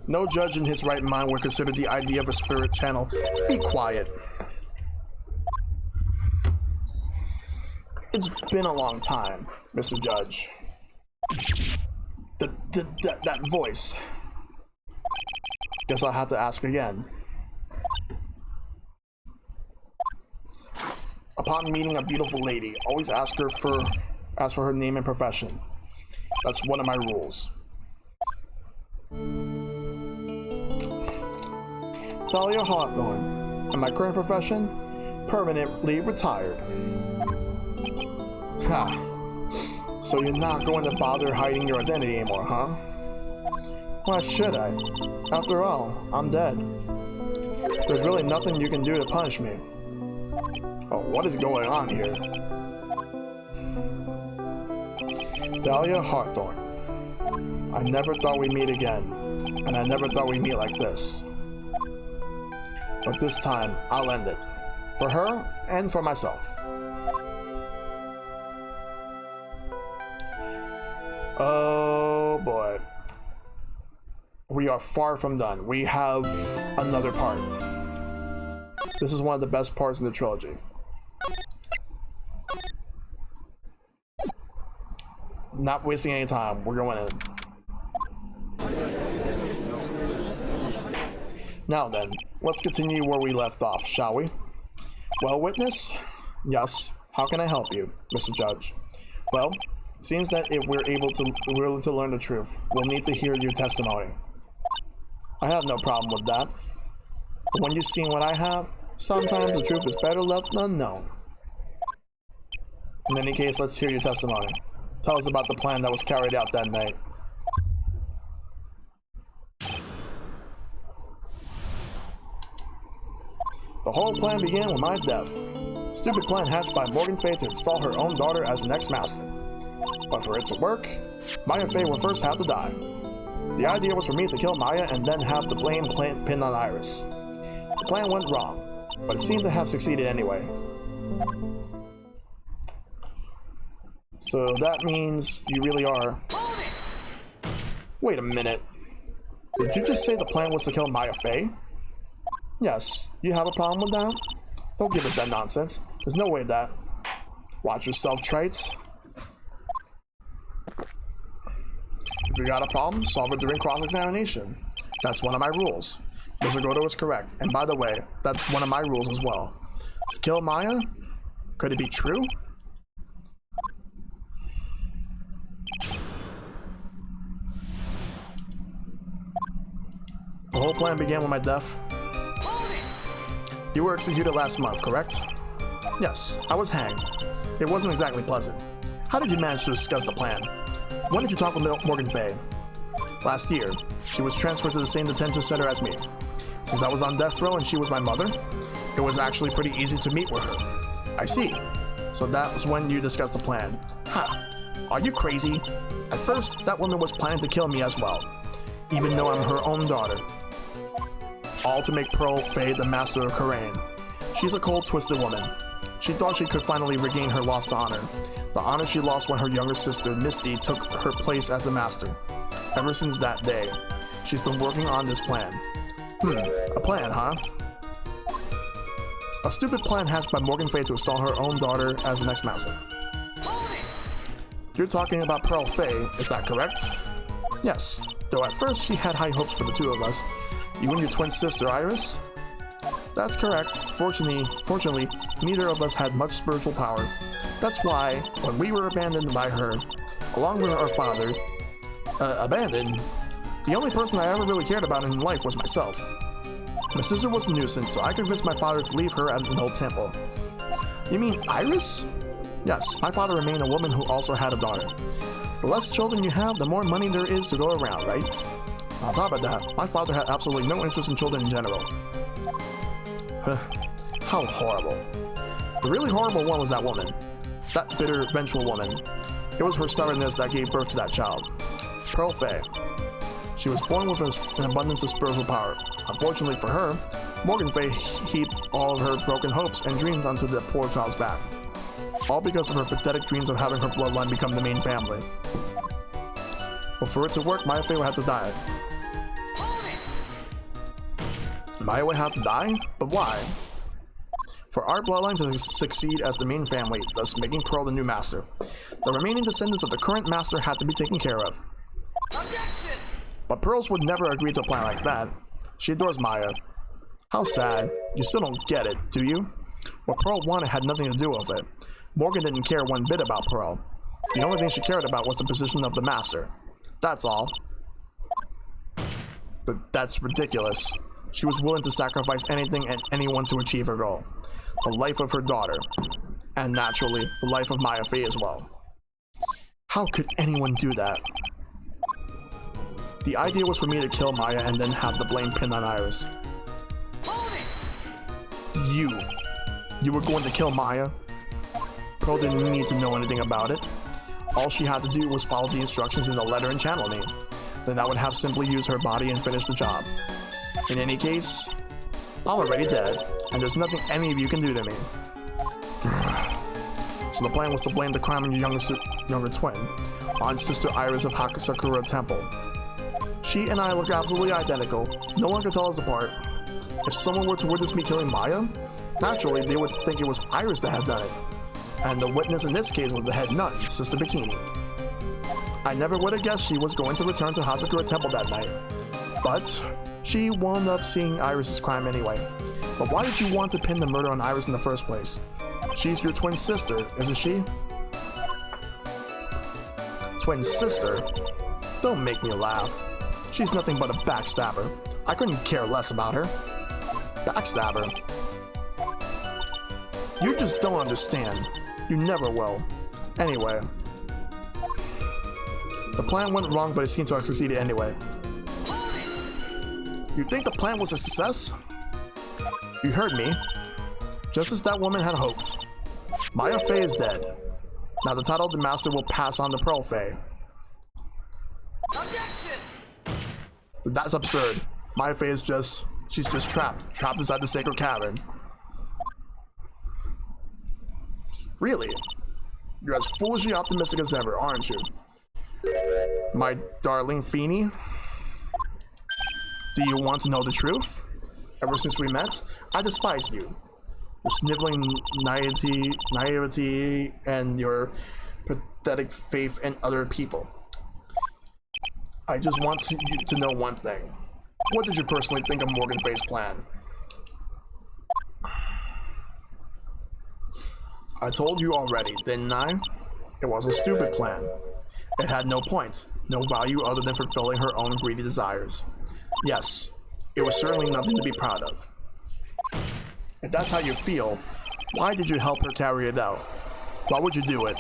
No judge in his right mind would consider the idea of a spirit channel. Be quiet. It's been a long time, Mr. Judge. That voice. Guess I'll have to ask again. Upon meeting a beautiful lady, always ask for her name and profession. That's one of my rules. Thalia Hawthorne, and my current profession? Permanently retired. Ha. So you're not going to bother hiding your identity anymore, huh? Why should I? After all, I'm dead. There's really nothing you can do to punish me. Oh, what is going on here? Thalia Hawthorne. I never thought we'd meet again, and I never thought we'd meet like this. But this time, I'll end it. For her, and for myself. Oh boy. We are far from done. We have another part. This is one of the best parts of the trilogy. Not wasting any time, we're going in. Now then, let's continue where we left off, shall we? Well, witness? Yes. How can I help you, Mr. Judge? Well, it seems that if we're able to learn the truth, we'll need to hear your testimony. I have no problem with that. But when you've seen what I have, sometimes the truth is better left unknown. In any case, let's hear your testimony. Tell us about the plan that was carried out that night. The whole plan began with my death. Stupid plan hatched by Morgan Fay to install her own daughter as the next master. But for it to work, Maya Fay would first have to die. The idea was for me to kill Maya and then have the blame pinned on Iris. The plan went wrong, but it seemed to have succeeded anyway. So that means you really are... Wait a minute. Did you just say the plan was to kill Maya Fay? Yes, you have a problem with that? Don't give us that nonsense. There's no way that... Watch yourself, Trites. If you got a problem, solve it during cross-examination. That's one of my rules. Mr. Goto is correct. And by the way, that's one of my rules as well. To kill Maya? Could it be true? The whole plan began with my death. You were executed last month, correct? Yes, I was hanged. It wasn't exactly pleasant. How did you manage to discuss the plan? When did you talk with Morgan Fay? Last year. She was transferred to the same detention center as me. Since I was on death row and she was my mother, it was actually pretty easy to meet with her. I see. So that was when you discussed the plan. Huh. Are you crazy? At first, that woman was planning to kill me as well, even though I'm her own daughter. All to make Pearl Fay the master of Karain. She's a cold, twisted woman. She thought she could finally regain her lost honor. The honor she lost when her younger sister, Misty, took her place as the master. Ever since that day, she's been working on this plan. A plan, huh? A stupid plan hatched by Morgan Fay to install her own daughter as the next master. You're talking about Pearl Fay, is that correct? Yes, though at first she had high hopes for the two of us. You and your twin sister, Iris? That's correct. Fortunately, neither of us had much spiritual power. That's why, when we were abandoned by her, along with our father, abandoned, the only person I ever really cared about in life was myself. My sister was a nuisance, so I convinced my father to leave her at an old temple. You mean Iris? Yes, my father remained a woman who also had a daughter. The less children you have, the more money there is to go around, right? On top of that, my father had absolutely no interest in children in general. How horrible. The really horrible one was that woman. That bitter, vengeful woman. It was her stubbornness that gave birth to that child. Pearl Fay. She was born with an abundance of spiritual power. Unfortunately for her, Morgan Fay heaped all of her broken hopes and dreams onto the poor child's back. All because of her pathetic dreams of having her bloodline become the main family. But for it to work, Maya Fay would have to die. Maya would have to die? But why? For our bloodline to succeed as the main family, thus making Pearl the new master, the remaining descendants of the current master had to be taken care of. Objection! But Pearls would never agree to a plan like that. She adores Maya. How sad. You still don't get it, do you? What Pearl wanted had nothing to do with it. Morgan didn't care one bit about Pearl. The only thing she cared about was the position of the master. That's all. But that's ridiculous. She was willing to sacrifice anything and anyone to achieve her goal. The life of her daughter. And naturally, the life of Maya Fey as well. How could anyone do that? The idea was for me to kill Maya and then have the blame pinned on Iris. You were going to kill Maya? Pearl didn't need to know anything about it. All she had to do was follow the instructions in the letter and channel name. Then I would have simply used her body and finished the job. In any case, I'm already dead, and there's nothing any of you can do to me. So the plan was to blame the crime on your younger twin, on Sister Iris of Sakura Temple. She and I look absolutely identical. No one can tell us apart. If someone were to witness me killing Maya, naturally they would think it was Iris that had done it. And the witness in this case was the head nun, Sister Bikini. I never would have guessed she was going to return to Hasakura Temple that night. But she wound up seeing Iris's crime anyway. But why did you want to pin the murder on Iris in the first place? She's your twin sister, isn't she? Twin sister? Don't make me laugh. She's nothing but a backstabber. I couldn't care less about her. Backstabber? You just don't understand. You never will. Anyway. The plan went wrong, but it seemed to have succeeded anyway. You think the plan was a success? You heard me. Just as that woman had hoped. Maya Fey is dead. Now the title of the master will pass on to Pearl Fey. Objection! That's absurd. Maya Fey is she's just trapped inside the sacred cavern. Really? You're as foolishly optimistic as ever, aren't you? My darling Feeny? Do you want to know the truth? Ever since we met, I despise you. Your sniveling naivety and your pathetic faith in other people. I just want you to know one thing. What did you personally think of Morgan Fey's plan? I told you already, didn't I? It was a stupid plan. It had no point, no value other than fulfilling her own greedy desires. Yes, it was certainly nothing to be proud of. If that's how you feel, why did you help her carry it out? Why would you do it?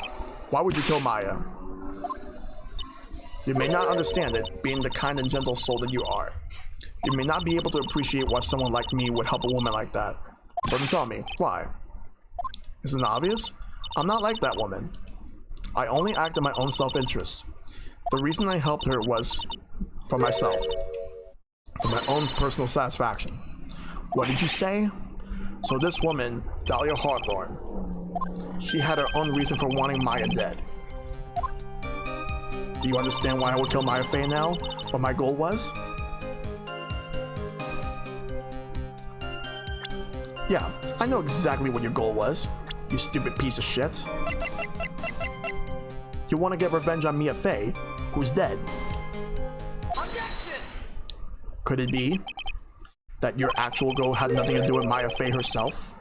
Why would you kill Maya? You may not understand it, being the kind and gentle soul that you are. You may not be able to appreciate why someone like me would help a woman like that. So then tell me, why? Isn't it obvious? I'm not like that woman. I only act in my own self-interest. The reason I helped her was for myself. For my own personal satisfaction. What did you say? So this woman, Dahlia Hawthorne, she had her own reason for wanting Maya dead. Do you understand why I would kill Maya Fey now? What my goal was? Yeah, I know exactly what your goal was, you stupid piece of shit. You want to get revenge on Mia Fey, who's dead. Objection! Could it be that your actual goal had nothing to do with Maya Fey herself?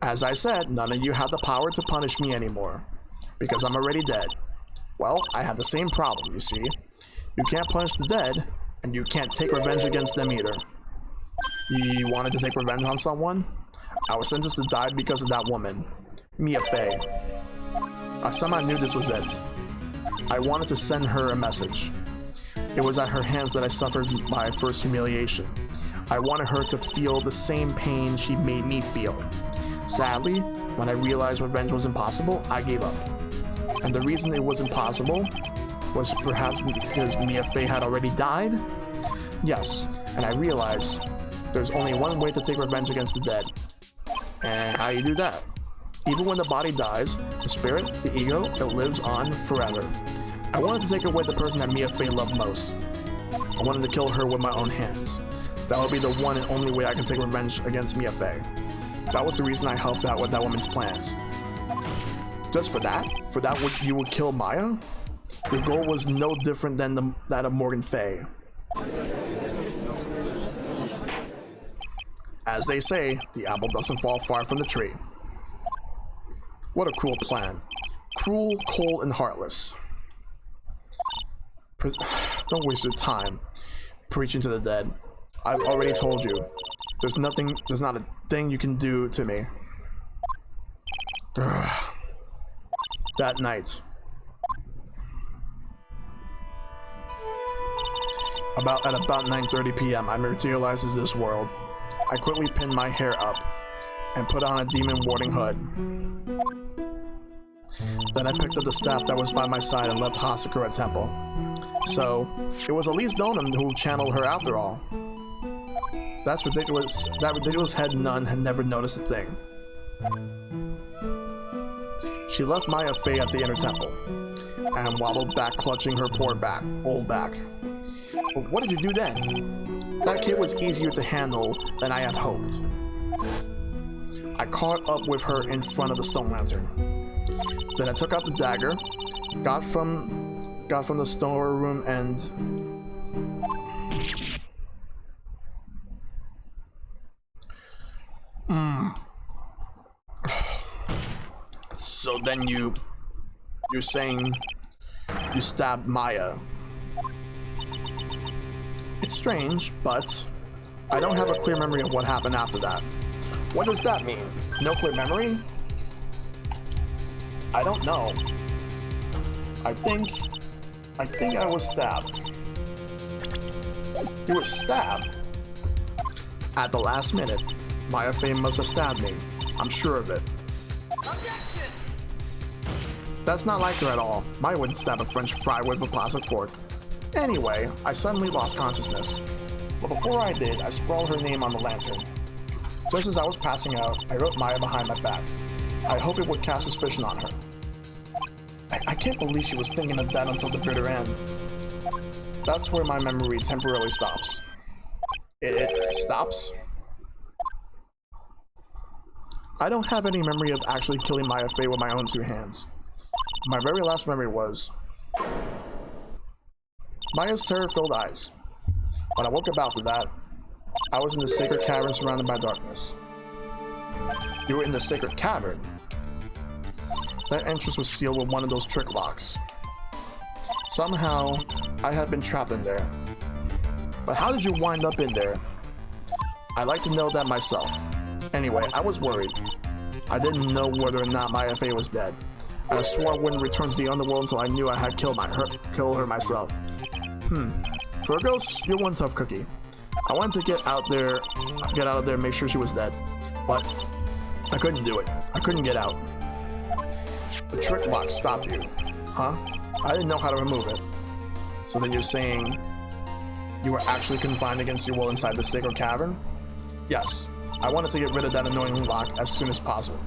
As I said, none of you have the power to punish me anymore, because I'm already dead. Well, I have the same problem, you see. You can't punish the dead, and you can't take revenge against them either. You wanted to take revenge on someone? I was sentenced to die because of that woman, Mia Fey. I somehow knew this was it. I wanted to send her a message. It was at her hands that I suffered my first humiliation. I wanted her to feel the same pain she made me feel. Sadly, when I realized revenge was impossible, I gave up. And the reason it was impossible was perhaps because Mia Fey had already died? Yes, and I realized there's only one way to take revenge against the dead. And how you do that? Even when the body dies, the spirit, the ego, it lives on forever. I wanted to take away the person that Mia Fey loved most. I wanted to kill her with my own hands. That would be the one and only way I can take revenge against Mia Fey. That was the reason I helped out with that woman's plans. Just for that? For that you would kill Maya? Your goal was no different than that of Morgan Fey. As they say, the apple doesn't fall far from the tree. What a cruel plan. Cruel, cold, and heartless. Don't waste your time preaching to the dead. I've already told you. There's not a thing you can do to me. That night. At about 9:30 p.m., I materializes this world. I quickly pinned my hair up and put on a demon warding hood. Then I picked up the staff that was by my side and left Hasakura Temple. So, it was at least Donum who channeled her after all. That's ridiculous. That ridiculous head nun had never noticed a thing. She left Maya Fey at the inner temple and wobbled back, clutching her poor old back. But what did you do then? That kid was easier to handle than I had hoped. I caught up with her in front of the stone lantern. Then I took out the dagger, got from the storeroom and... So then you're saying you stabbed Maya. It's strange, but I don't have a clear memory of what happened after that. What does that mean? No clear memory? I don't know. I think I was stabbed. You were stabbed? At the last minute. Maya Fey must have stabbed me. I'm sure of it. Objection! That's not like her at all. Maya wouldn't stab a French fry with a plastic fork. Anyway, I suddenly lost consciousness. But before I did, I scrawled her name on the lantern. Just as I was passing out, I wrote Maya behind my back. I hope it would cast suspicion on her. I can't believe she was thinking of that until the bitter end. That's where my memory temporarily stops. It stops? I don't have any memory of actually killing Maya Fey with my own two hands. My very last memory was Maya's terror-filled eyes. When I woke up after that, I was in the sacred cavern surrounded by darkness. You were in the sacred cavern? That entrance was sealed with one of those trick locks. Somehow, I had been trapped in there. But how did you wind up in there? I'd like to know that myself. Anyway, I was worried. I didn't know whether or not Maya Fey was dead. And I swore I wouldn't return to the underworld until I knew I had killed her myself. For a ghost, you're one tough cookie. I wanted to get out of there and make sure she was dead. But I couldn't do it. I couldn't get out. The trick box stopped you. Huh? I didn't know how to remove it. So then you're saying you were actually confined against your will inside the sacred cavern? Yes. I wanted to get rid of that annoying lock as soon as possible.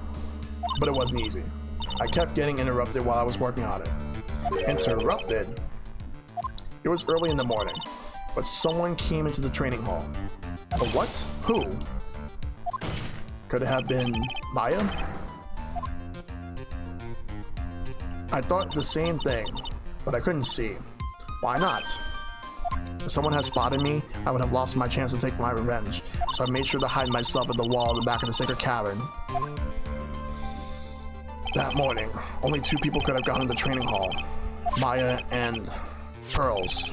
But it wasn't easy. I kept getting interrupted while I was working on it. Interrupted? It was early in the morning, but someone came into the training hall. A what? Who? Could it have been Maya? I thought the same thing, but I couldn't see. Why not? If someone had spotted me, I would have lost my chance to take my revenge, so I made sure to hide myself at the wall at the back of the sacred cavern. That morning, only two people could have gone to the training hall. Maya and Pearls.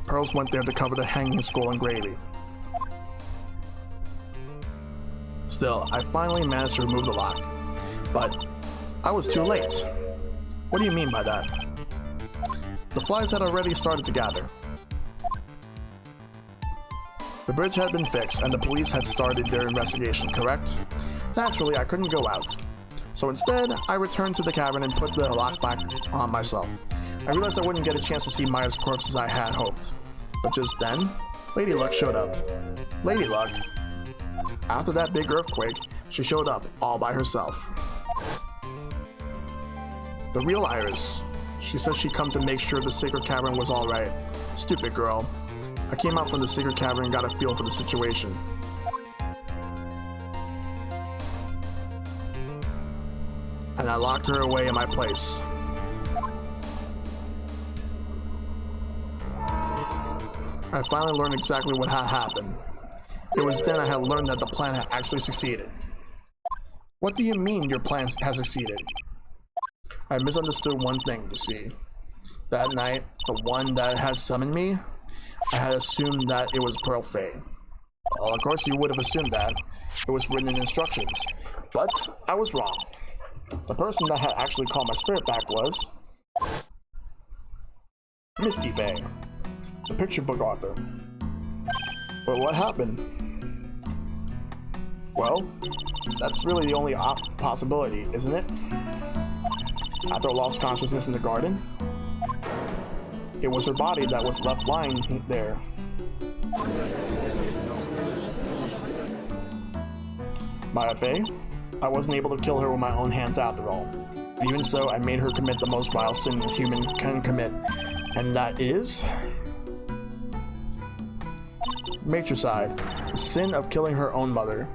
Pearls went there to cover the hanging skull and gravy. Still, I finally managed to remove the lock, but I was too late. What do you mean by that? The flies had already started to gather. The bridge had been fixed and the police had started their investigation, correct? Naturally, I couldn't go out. So instead, I returned to the cavern and put the lock back on myself. I realized I wouldn't get a chance to see Maya's corpse as I had hoped. But just then, Lady Luck showed up. Lady Luck? After that big earthquake, she showed up all by herself. The real Iris. She said she'd come to make sure the sacred cavern was alright. Stupid girl. I came out from the sacred cavern and got a feel for the situation. And I locked her away in my place. I finally learned exactly what had happened. It was then I had learned that the plan had actually succeeded. What do you mean your plan has succeeded? I misunderstood one thing, you see. That night, the one that had summoned me, I had assumed that it was Pearl Faye. Well, of course you would have assumed that. It was written in instructions. But I was wrong. The person that had actually called my spirit back was... Misty Faye, the picture book author. But what happened? Well, that's really the only possibility, isn't it? After lost consciousness in the garden, it was her body that was left lying there. Maya Faye? I wasn't able to kill her with my own hands after all. But even so, I made her commit the most vile sin a human can commit, and that is... matricide, the sin of killing her own mother.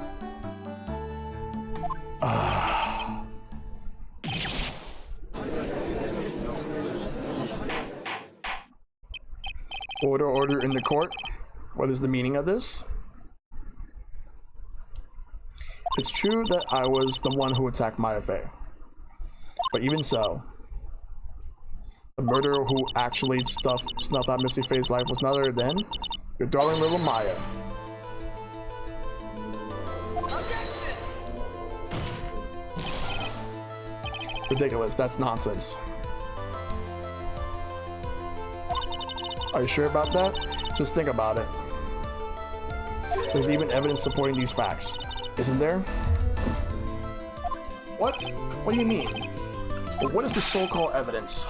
Order in the court. What is the meaning of this? It's true that I was the one who attacked Maya Faye. But even so, the murderer who actually snuffed out Misty Faye's life was none other than your darling little Maya. Ridiculous, that's nonsense. Are you sure about that? Just think about it. There's even evidence supporting these facts, isn't there? What? What do you mean? Well, what is the so-called evidence?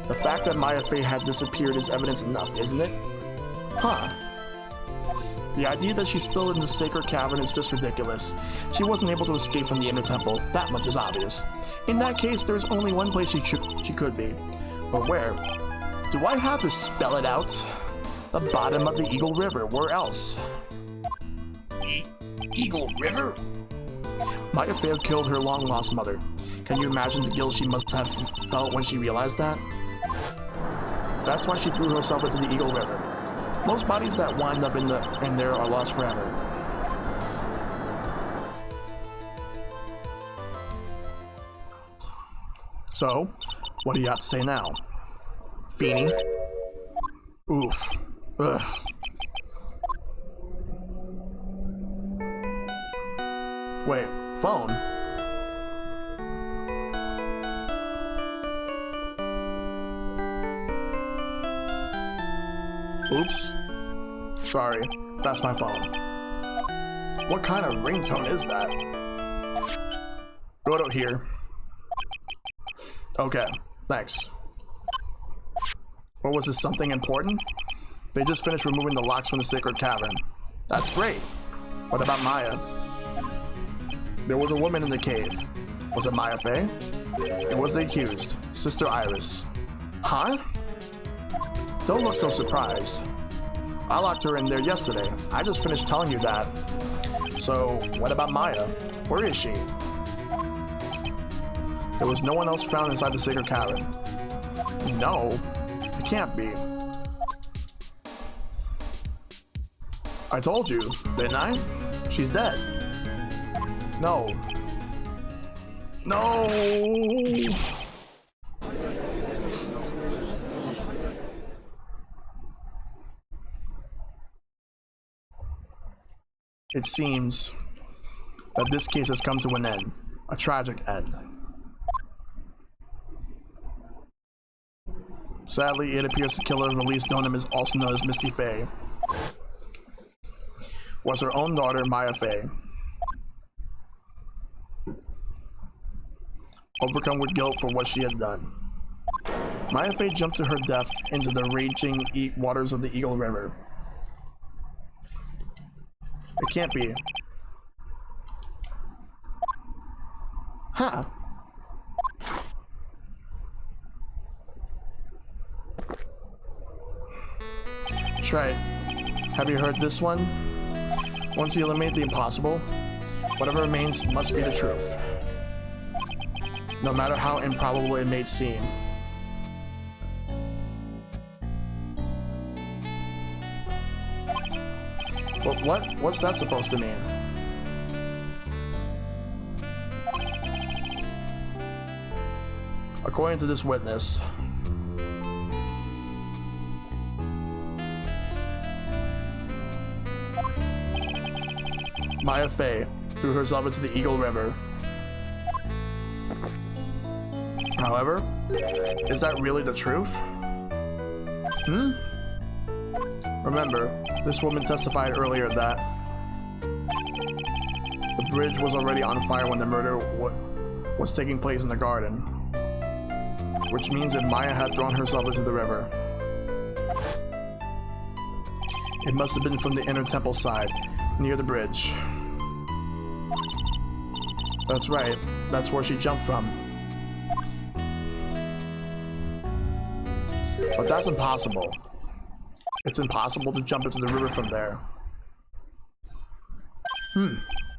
The fact that Maya Faye had disappeared is evidence enough, isn't it? Huh. The idea that she's still in the sacred cavern is just ridiculous. She wasn't able to escape from the inner temple, that much is obvious. In that case, there's only one place she could be. But where? Do I have to spell it out? The bottom of the Eagle River, where else? Eagle River? Maya Faye killed her long-lost mother. Can you imagine the guilt she must have felt when she realized that? That's why she threw herself into the Eagle River. Most bodies that wind up in there are lost forever. So, what do you have to say now? Feeny? Oof. Ugh. Wait, phone? Oops. Sorry, that's my phone. What kind of ringtone is that? Go out here. Okay, thanks. What was this, something important? They just finished removing the locks from the sacred cavern. That's great. What about Maya? There was a woman in the cave. Was it Maya Faye? It was the accused, Sister Iris. Huh? Don't look so surprised. I locked her in there yesterday. I just finished telling you that. So, what about Maya? Where is she? There was no one else found inside the sacred cavern. No, it can't be. I told you, didn't I? She's dead. No. No! It seems that this case has come to an end, a tragic end. Sadly, it appears the killer released known as also known as Misty Faye was her own daughter, Maya Faye. Overcome with guilt for what she had done, Maya Faye jumped to her death into the raging waters of the Eagle River. It can't be. Huh. Try it. Have you heard this one? Once you eliminate the impossible, whatever remains must be the truth. No matter how improbable it may seem. What's that supposed to mean? According to this witness, Maya Fey threw herself into the Eagle River. However, is that really the truth? Remember, this woman testified earlier that the bridge was already on fire when the murder was taking place in the garden, which means that Maya had thrown herself into the river. It must have been from the inner temple side, near the bridge. That's right, that's where she jumped from. But that's impossible. It's impossible to jump into the river from there.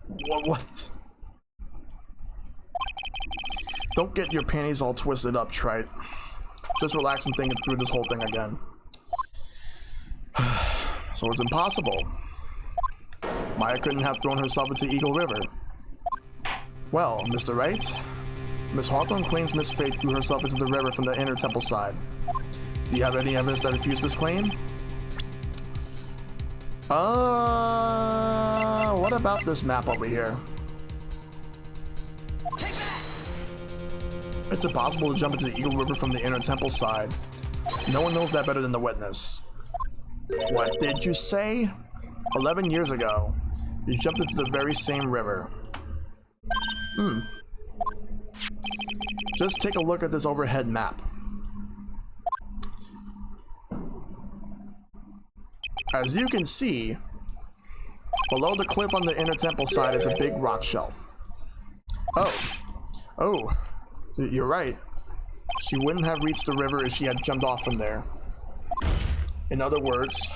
What? Don't get your panties all twisted up, Trite. Just relax and think through this whole thing again. So it's impossible. Maya couldn't have thrown herself into Eagle River. Well, Mr. Wright, Miss Hawthorne claims Miss Fate threw herself into the river from the inner temple side. Do you have any evidence that refutes this claim? What about this map over here? It's impossible to jump into the Eagle River from the inner temple side. No one knows that better than the witness. What did you say? 11 years ago, you jumped into the very same river. Just take a look at this overhead map. As you can see, below the cliff on the inner temple side is a big rock shelf. Oh, you're right. She wouldn't have reached the river if she had jumped off from there. In other words,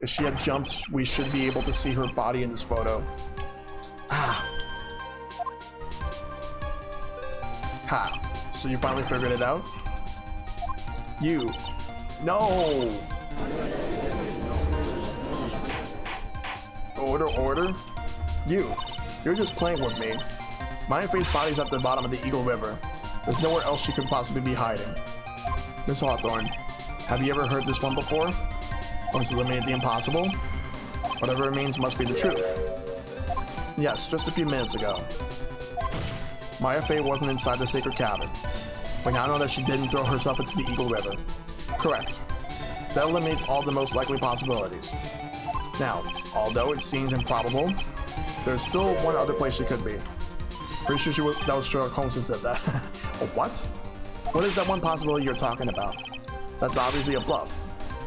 if she had jumped, we should be able to see her body in this photo. So you finally figured it out? No! Order? You're just playing with me. Maya Fey's body's at the bottom of the Eagle River. There's nowhere else she could possibly be hiding. Miss Hawthorne, have you ever heard this one before? Once eliminate the impossible? Whatever it means must be the truth. Yes, just a few minutes ago. Maya Fey wasn't inside the sacred cabin. We now know that she didn't throw herself into the Eagle River. Correct. That eliminates all the most likely possibilities. Now, although it seems improbable, there's still one other place she could be. Pretty sure that was Sherlock Holmes who said that. What? What is that one possibility you're talking about? That's obviously a bluff.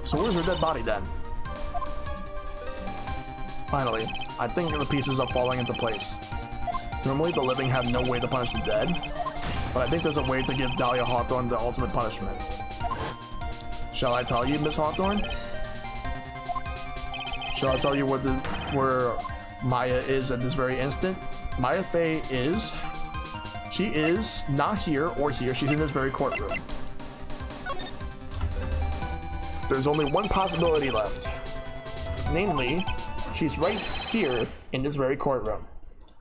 So where's her dead body then? Finally, I think the pieces are falling into place. Normally the living have no way to punish the dead, but I think there's a way to give Dahlia Hawthorne the ultimate punishment. Shall I tell you, Miss Hawthorne? Shall I tell you where Maya is at this very instant? Maya Fey is... She is not here or here. She's in this very courtroom. There's only one possibility left. Namely, she's right here in this very courtroom.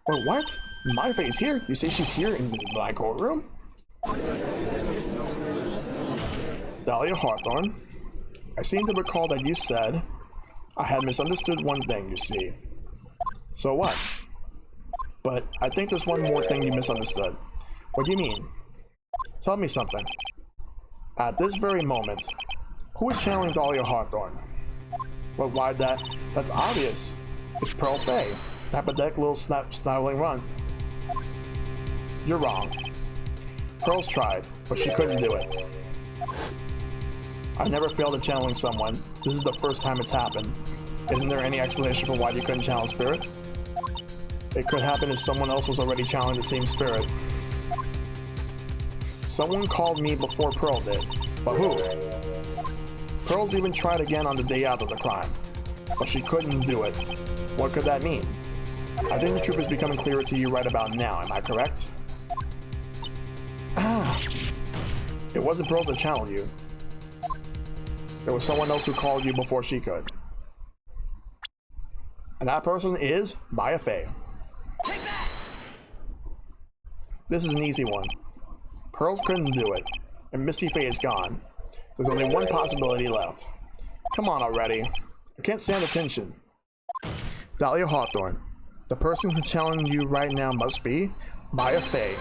Wait, what? Maya Fey is here? You say she's here in my courtroom? Dahlia Hawthorne, I seem to recall that you said I had misunderstood one thing, you see. So what? But I think there's one more thing you misunderstood. What do you mean? Tell me something. At this very moment, who is channeling Dahlia Hawthorne? Well, why that's obvious. It's Pearl Fey, that pathetic little sniveling runt. You're wrong. Pearl's tried, but she couldn't do it. I've never failed at channeling someone. This is the first time it's happened. Isn't there any explanation for why you couldn't channel spirit? It could happen if someone else was already channeling the same spirit. Someone called me before Pearl did, but who? Pearl's even tried again on the day after the crime, but she couldn't do it. What could that mean? I think the truth is becoming clearer to you right about now, am I correct? It wasn't Pearl that channeled you. There was someone else who called you before she could. And that person is Maya Fey. This is an easy one. Pearls couldn't do it, and Misty Fey is gone. There's only one possibility left. Come on already. I can't stand the tension. Dahlia Hawthorne. The person who's challenging you right now must be Maya Fey.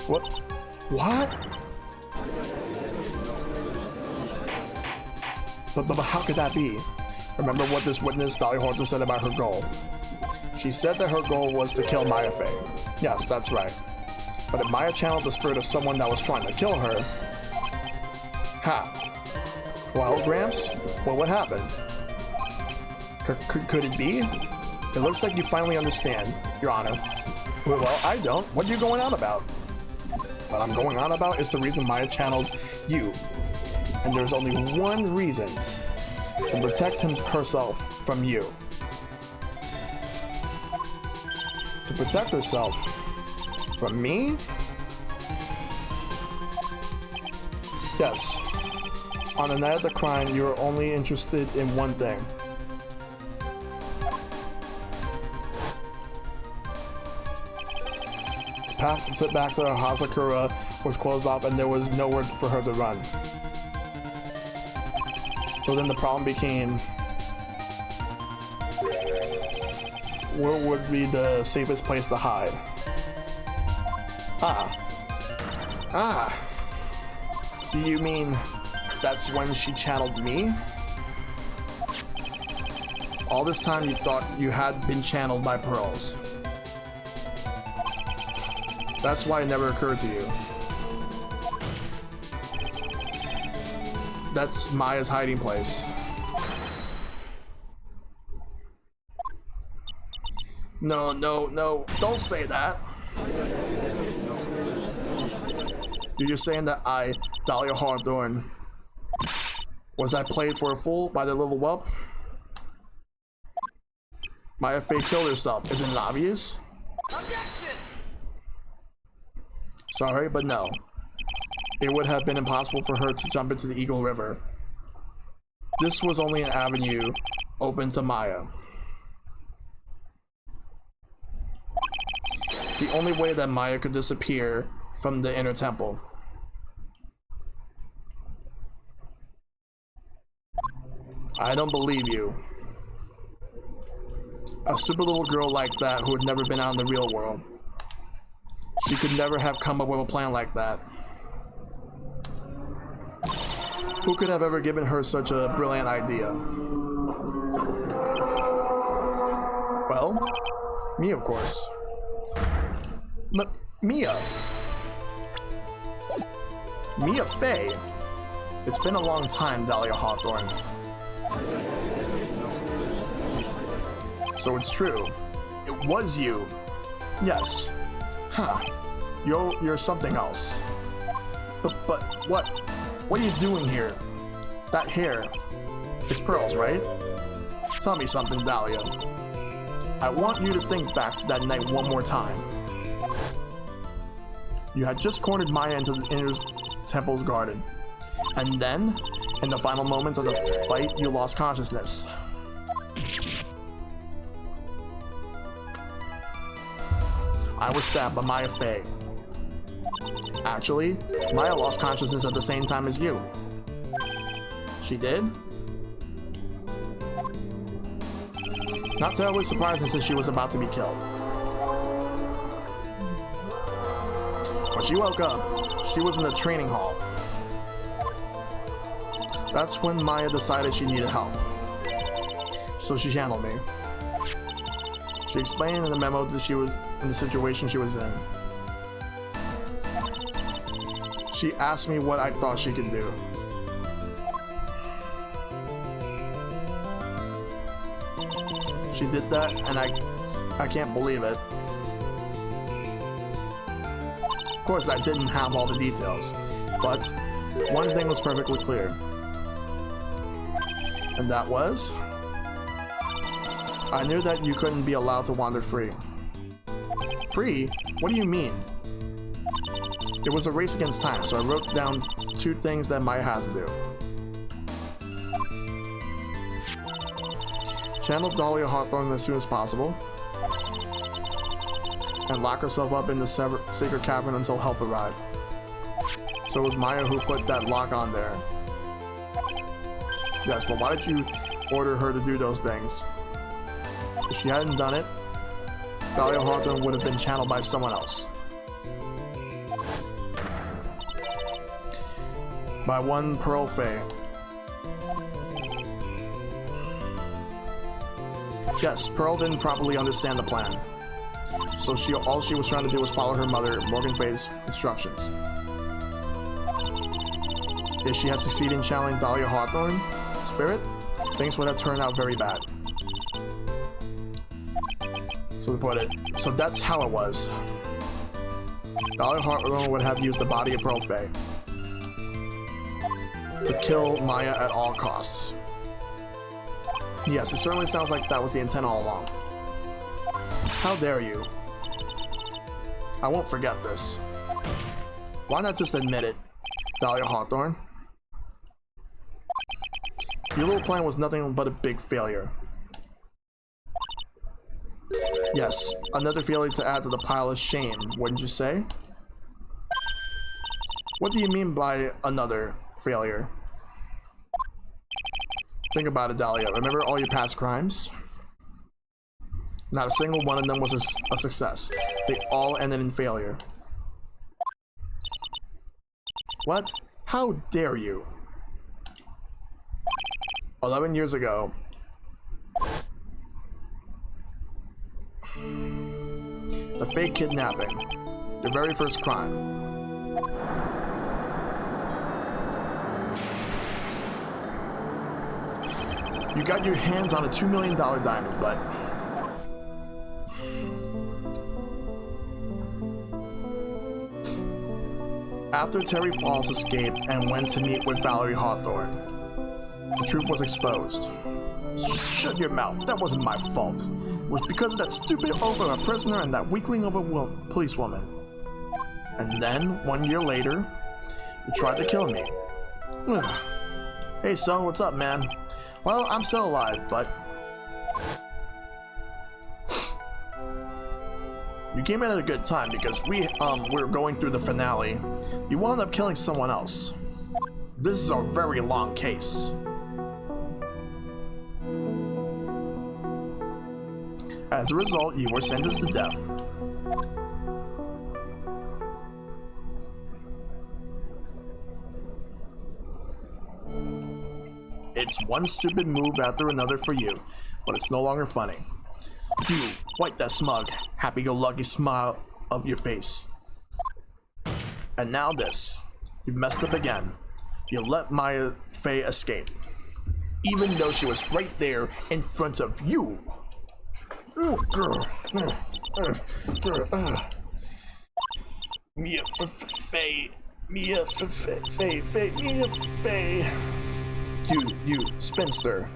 What? What? But how could that be? Remember what this witness, Dahlia Hawthorne, said about her goal. She said that her goal was to kill Maya Fey. Yes, that's right. But if Maya channeled the spirit of someone that was trying to kill her... Ha. Well, Gramps, what would happen? Could it be? It looks like you finally understand, Your Honor. Well, I don't. What are you going on about? What I'm going on about is the reason Maya channeled you. And there's only one reason. To protect herself from you. To protect herself from me? Yes. On the night of the crime, you were only interested in one thing. The path back to Hazakura was closed off and there was nowhere for her to run. So then the problem became, where would be the safest place to hide? Do you mean that's when she channeled me? All this time you thought you had been channeled by Pearls. That's why it never occurred to you. That's Maya's hiding place. No, don't say that. You're just saying that I, Dahlia Hawthorne, was I played for a fool by the little whelp? Maya Fey killed herself. Isn't it obvious? Objection! Sorry, but no. It would have been impossible for her to jump into the Eagle River. This was only an avenue open to Maya. The only way that Maya could disappear from the inner temple. I don't believe you. A stupid little girl like that who had never been out in the real world. She could never have come up with a plan like that. Who could have ever given her such a brilliant idea? Well, me, of course. Mia Fey. It's been a long time, Dahlia Hawthorne. So it's true. It was you. Yes. Huh. You're something else. But what? What are you doing here? That hair. It's Pearls, right? Tell me something, Dahlia. I want you to think back to that night one more time. You had just cornered Maya into the inner temple's garden. And then, in the final moments of the fight, you lost consciousness. I was stabbed by Maya Fey. Actually, Maya lost consciousness at the same time as you. She did? Not terribly surprising since she was about to be killed. When she woke up, she was in the training hall. That's when Maya decided she needed help. So she channeled me. She explained in the memo that she was in the situation she was in. She asked me what I thought she could do. She did that, and I can't believe it. Of course, I didn't have all the details, but one thing was perfectly clear. And that was, I knew that you couldn't be allowed to wander free. Free? What do you mean? It was a race against time, so I wrote down 2 things that Maya had to do. Channel Dahlia Hawthorne as soon as possible. And lock herself up in the sacred cavern until help arrived. So it was Maya who put that lock on there. Yes, but why did you order her to do those things? If she hadn't done it, Dahlia Hawthorne would have been channeled by someone else. By one Pearl Fae. Yes, Pearl didn't properly understand the plan. So all she was trying to do was follow her mother, Morgan Faye's instructions. If she had succeeded in channeling Dahlia Hawthorne, spirit, things would have turned out very bad. So to put it, so that's how it was. Dahlia Hawthorne would have used the body of Pearl Faye to kill Maya at all costs. Yes, it certainly sounds like that was the intent all along. How dare you? I won't forget this. Why not just admit it, Dahlia Hawthorne? Your little plan was nothing but a big failure. Yes, another failure to add to the pile of shame, wouldn't you say? What do you mean by another failure? Think about it, Dahlia. Remember all your past crimes? Not a single one of them was a success. They all ended in failure. What? How dare you? 11 years ago, the fake kidnapping, your very first crime. You got your hands on a $2 million diamond, but after Terry Falls escaped and went to meet with Valerie Hawthorne, the truth was exposed. Just shut your mouth. That wasn't my fault. It was because of that stupid oaf of a prisoner and that weakling of a policewoman. And then, 1 year later, you tried to kill me. Hey son, what's up, man? Well, I'm still alive, but you came in at a good time because we were going through the finale. You wound up killing someone else. This is a very long case. As a result, you were sentenced to death. It's one stupid move after another for you, but it's no longer funny. You wipe that smug, happy-go-lucky smile of your face. And now this. You messed up again. You let Maya Faye escape, even though she was right there in front of you. Oh, girl. Mia Faye. Mia Faye. Mia Faye. You, spinster.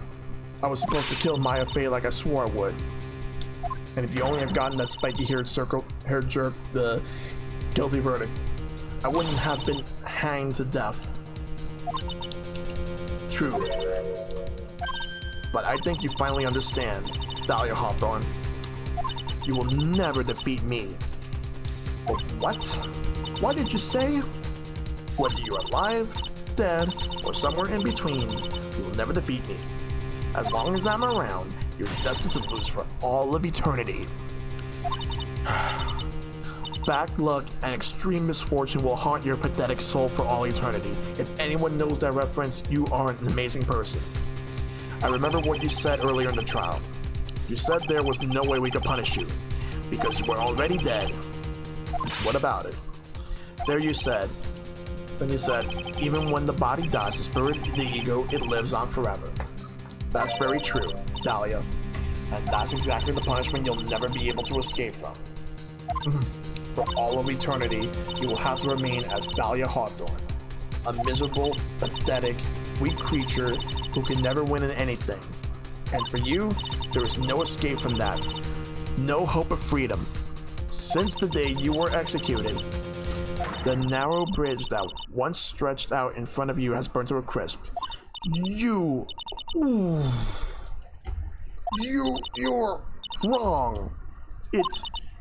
I was supposed to kill Maya Faye like I swore I would. And if you only had gotten that spiky hair jerk the guilty verdict, I wouldn't have been hanged to death. True. But I think you finally understand, Dahlia Hawthorne. You will never defeat me. But what? What did you say? Whether you're alive, dead, or somewhere in between, you will never defeat me. As long as I'm around, you're destined to lose for all of eternity. Bad luck and extreme misfortune will haunt your pathetic soul for all eternity. If anyone knows that reference, you are an amazing person. I remember what you said earlier in the trial. You said there was no way we could punish you, because you were already dead. What about it? Then you said, even when the body dies, the spirit, the ego, it lives on forever. That's very true, Dahlia. And that's exactly the punishment you'll never be able to escape from. For all of eternity, you will have to remain as Dahlia Hawthorne, a miserable, pathetic, weak creature who can never win in anything. And for you, there is no escape from that. No hope of freedom. Since the day you were executed, the narrow bridge that once stretched out in front of you has burned to a crisp. You You're wrong. It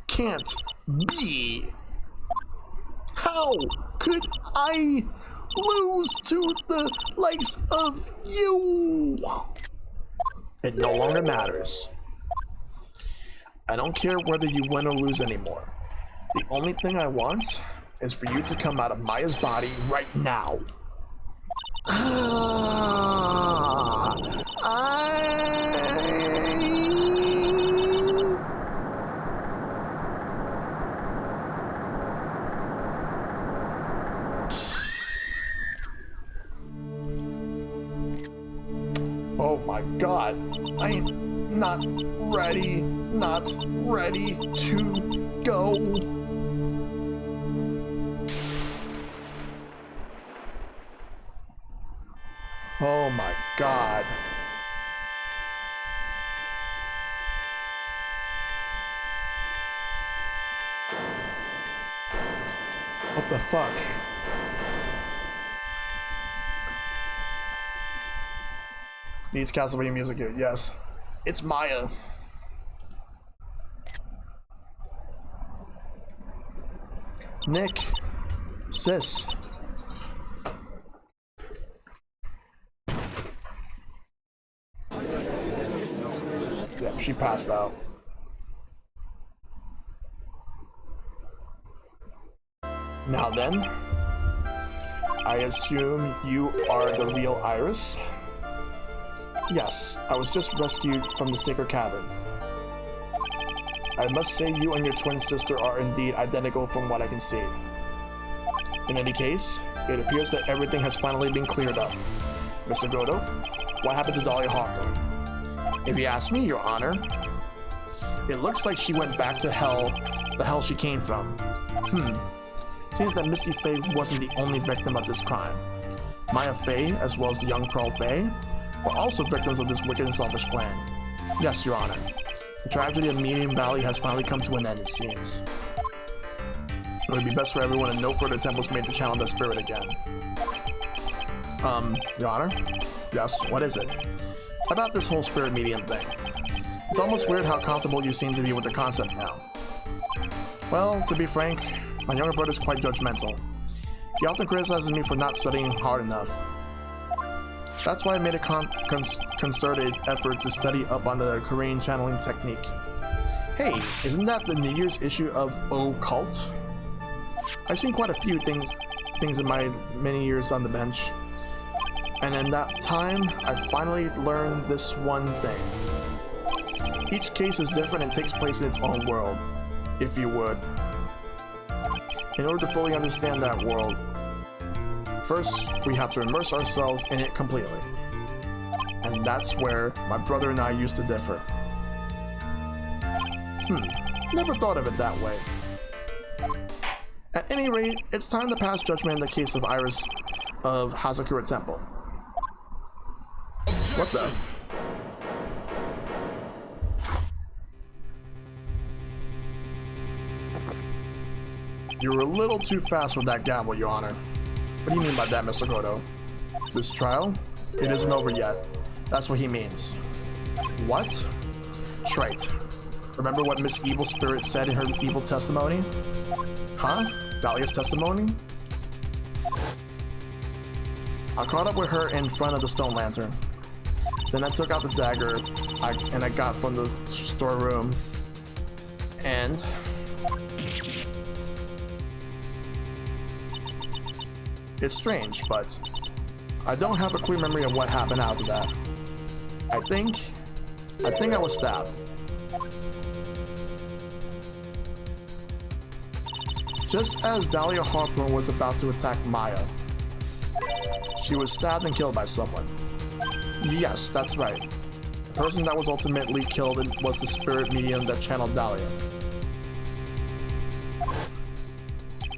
can't be. How could I lose to the likes of you? It no longer matters. I don't care whether you win or lose anymore. The only thing I want is for you to come out of Maya's body right now. Oh my god, I'm not ready to go. Oh my god. What the fuck? Needs Castlevania music here, yes. It's Maya. Nick. Sis. Yeah, she passed out. Now then, I assume you are the real Iris? Yes, I was just rescued from the Sacred Cavern. I must say you and your twin sister are indeed identical from what I can see. In any case, it appears that everything has finally been cleared up. Mr. Godo, what happened to Dahlia Hawthorne? If you ask me, Your Honor, it looks like she went back to hell, the hell she came from. Seems that Misty Faye wasn't the only victim of this crime. Maya Faye, as well as the young Pearl Faye, were also victims of this wicked and selfish plan. Yes, Your Honor. The tragedy of Medium Valley has finally come to an end, it seems. It would be best for everyone if no further attempts made to channel that spirit again. Your Honor? Yes, what is it? About this whole spirit medium thing. It's almost weird how comfortable you seem to be with the concept now. Well, to be frank, my younger brother's quite judgmental. He often criticizes me for not studying hard enough. That's why I made a concerted effort to study up on the Korean channeling technique. Hey, isn't that the New Year's issue of Occult? I've seen quite a few things in my many years on the bench. And in that time, I finally learned this one thing. Each case is different and takes place in its own world, if you would. In order to fully understand that world, first, we have to immerse ourselves in it completely. And that's where my brother and I used to differ. Never thought of it that way. At any rate, it's time to pass judgment in the case of Iris of Hazakura Temple. What the? You were a little too fast with that gavel, Your Honor. What do you mean by that, Mr. Godo? This trial? It isn't over yet. That's what he means. What? Trite. Remember what Miss Evil Spirit said in her evil testimony? Huh? Dahlia's testimony? I caught up with her in front of the stone lantern. Then I took out the dagger I got from the storeroom. And... it's strange, but I don't have a clear memory of what happened after that. I think I was stabbed. Just as Dahlia Hawthorne was about to attack Maya, she was stabbed and killed by someone. Yes, that's right. The person that was ultimately killed was the spirit medium that channeled Dahlia.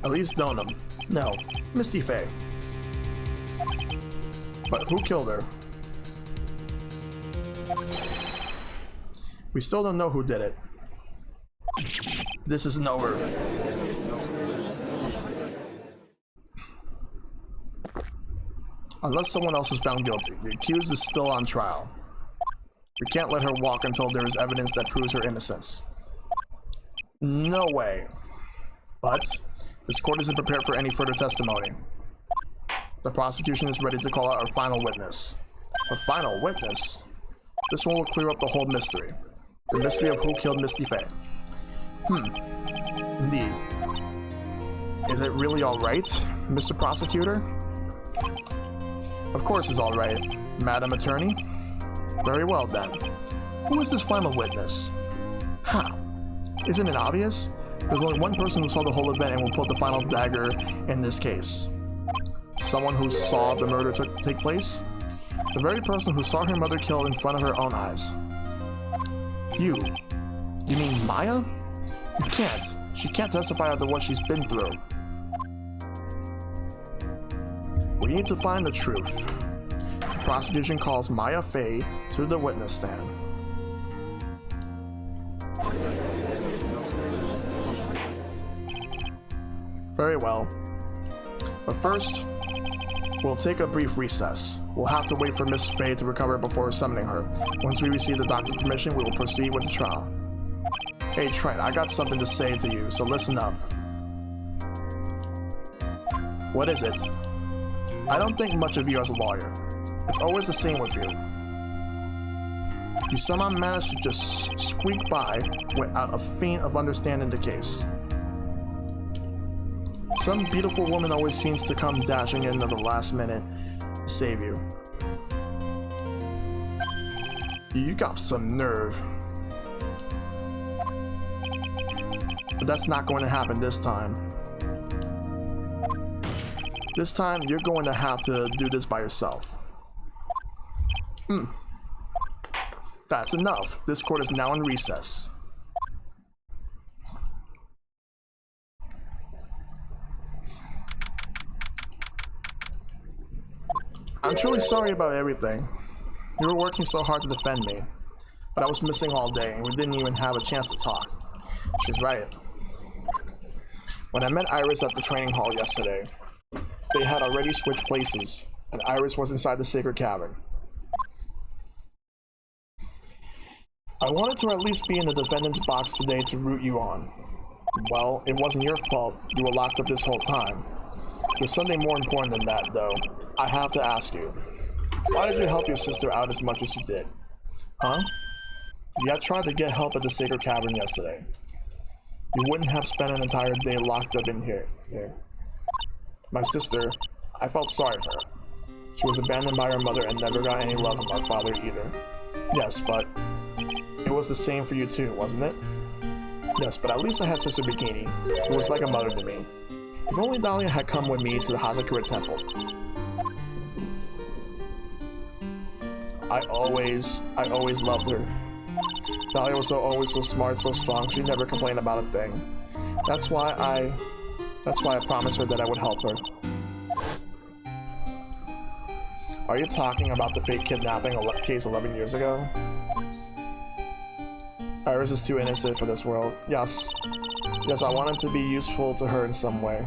Elise Donham. No, Misty Faye. But who killed her? We still don't know who did it. This isn't over. Unless someone else is found guilty, the accused is still on trial. We can't let her walk until there is evidence that proves her innocence. No way. But this court isn't prepared for any further testimony. The prosecution is ready to call out our final witness. A final witness? This one will clear up the whole mystery. The mystery of who killed Misty Faye. Indeed. Is it really alright, Mr. Prosecutor? Of course it's alright, Madam Attorney. Very well then. Who is this final witness? How? Isn't it obvious? There's only one person who saw the whole event and will put the final dagger in this case. Someone who saw the murder take place? The very person who saw her mother killed in front of her own eyes. You mean Maya? You can't. She can't testify after what she's been through. We need to find the truth. The prosecution calls Maya Faye to the witness stand. Very well. But first, we'll take a brief recess. We'll have to wait for Miss Faye to recover before summoning her. Once we receive the doctor's permission, we will proceed with the trial. Hey Trent, I got something to say to you, so listen up. What is it? I don't think much of you as a lawyer. It's always the same with you. You somehow manage to just squeak by without a feint of understanding the case. Some beautiful woman always seems to come dashing in at the last minute to save you. You got some nerve. But that's not going to happen this time. This time, you're going to have to do this by yourself. That's enough. This court is now in recess. I'm truly sorry about everything. You were working so hard to defend me, but I was missing all day and we didn't even have a chance to talk. She's right. When I met Iris at the training hall yesterday, they had already switched places, and Iris was inside the sacred cavern. I wanted to at least be in the defendant's box today to root you on. Well, it wasn't your fault you were locked up this whole time. There's something more important than that, though. I have to ask you. Why did you help your sister out as much as you did? Huh? You had tried to get help at the sacred cavern yesterday. You wouldn't have spent an entire day locked up in here. My sister, I felt sorry for her. She was abandoned by her mother and never got any love from our father either. Yes, but it was the same for you too, wasn't it? Yes, but at least I had Sister Bikini, who was like a mother to me. If only Dahlia had come with me to the Hazakura temple. I always loved her. Dahlia was always so smart, so strong, she never complained about a thing. That's why I promised her that I would help her. Are you talking about the fake kidnapping case 11 years ago? Iris is too innocent for this world. Yes, I wanted to be useful to her in some way.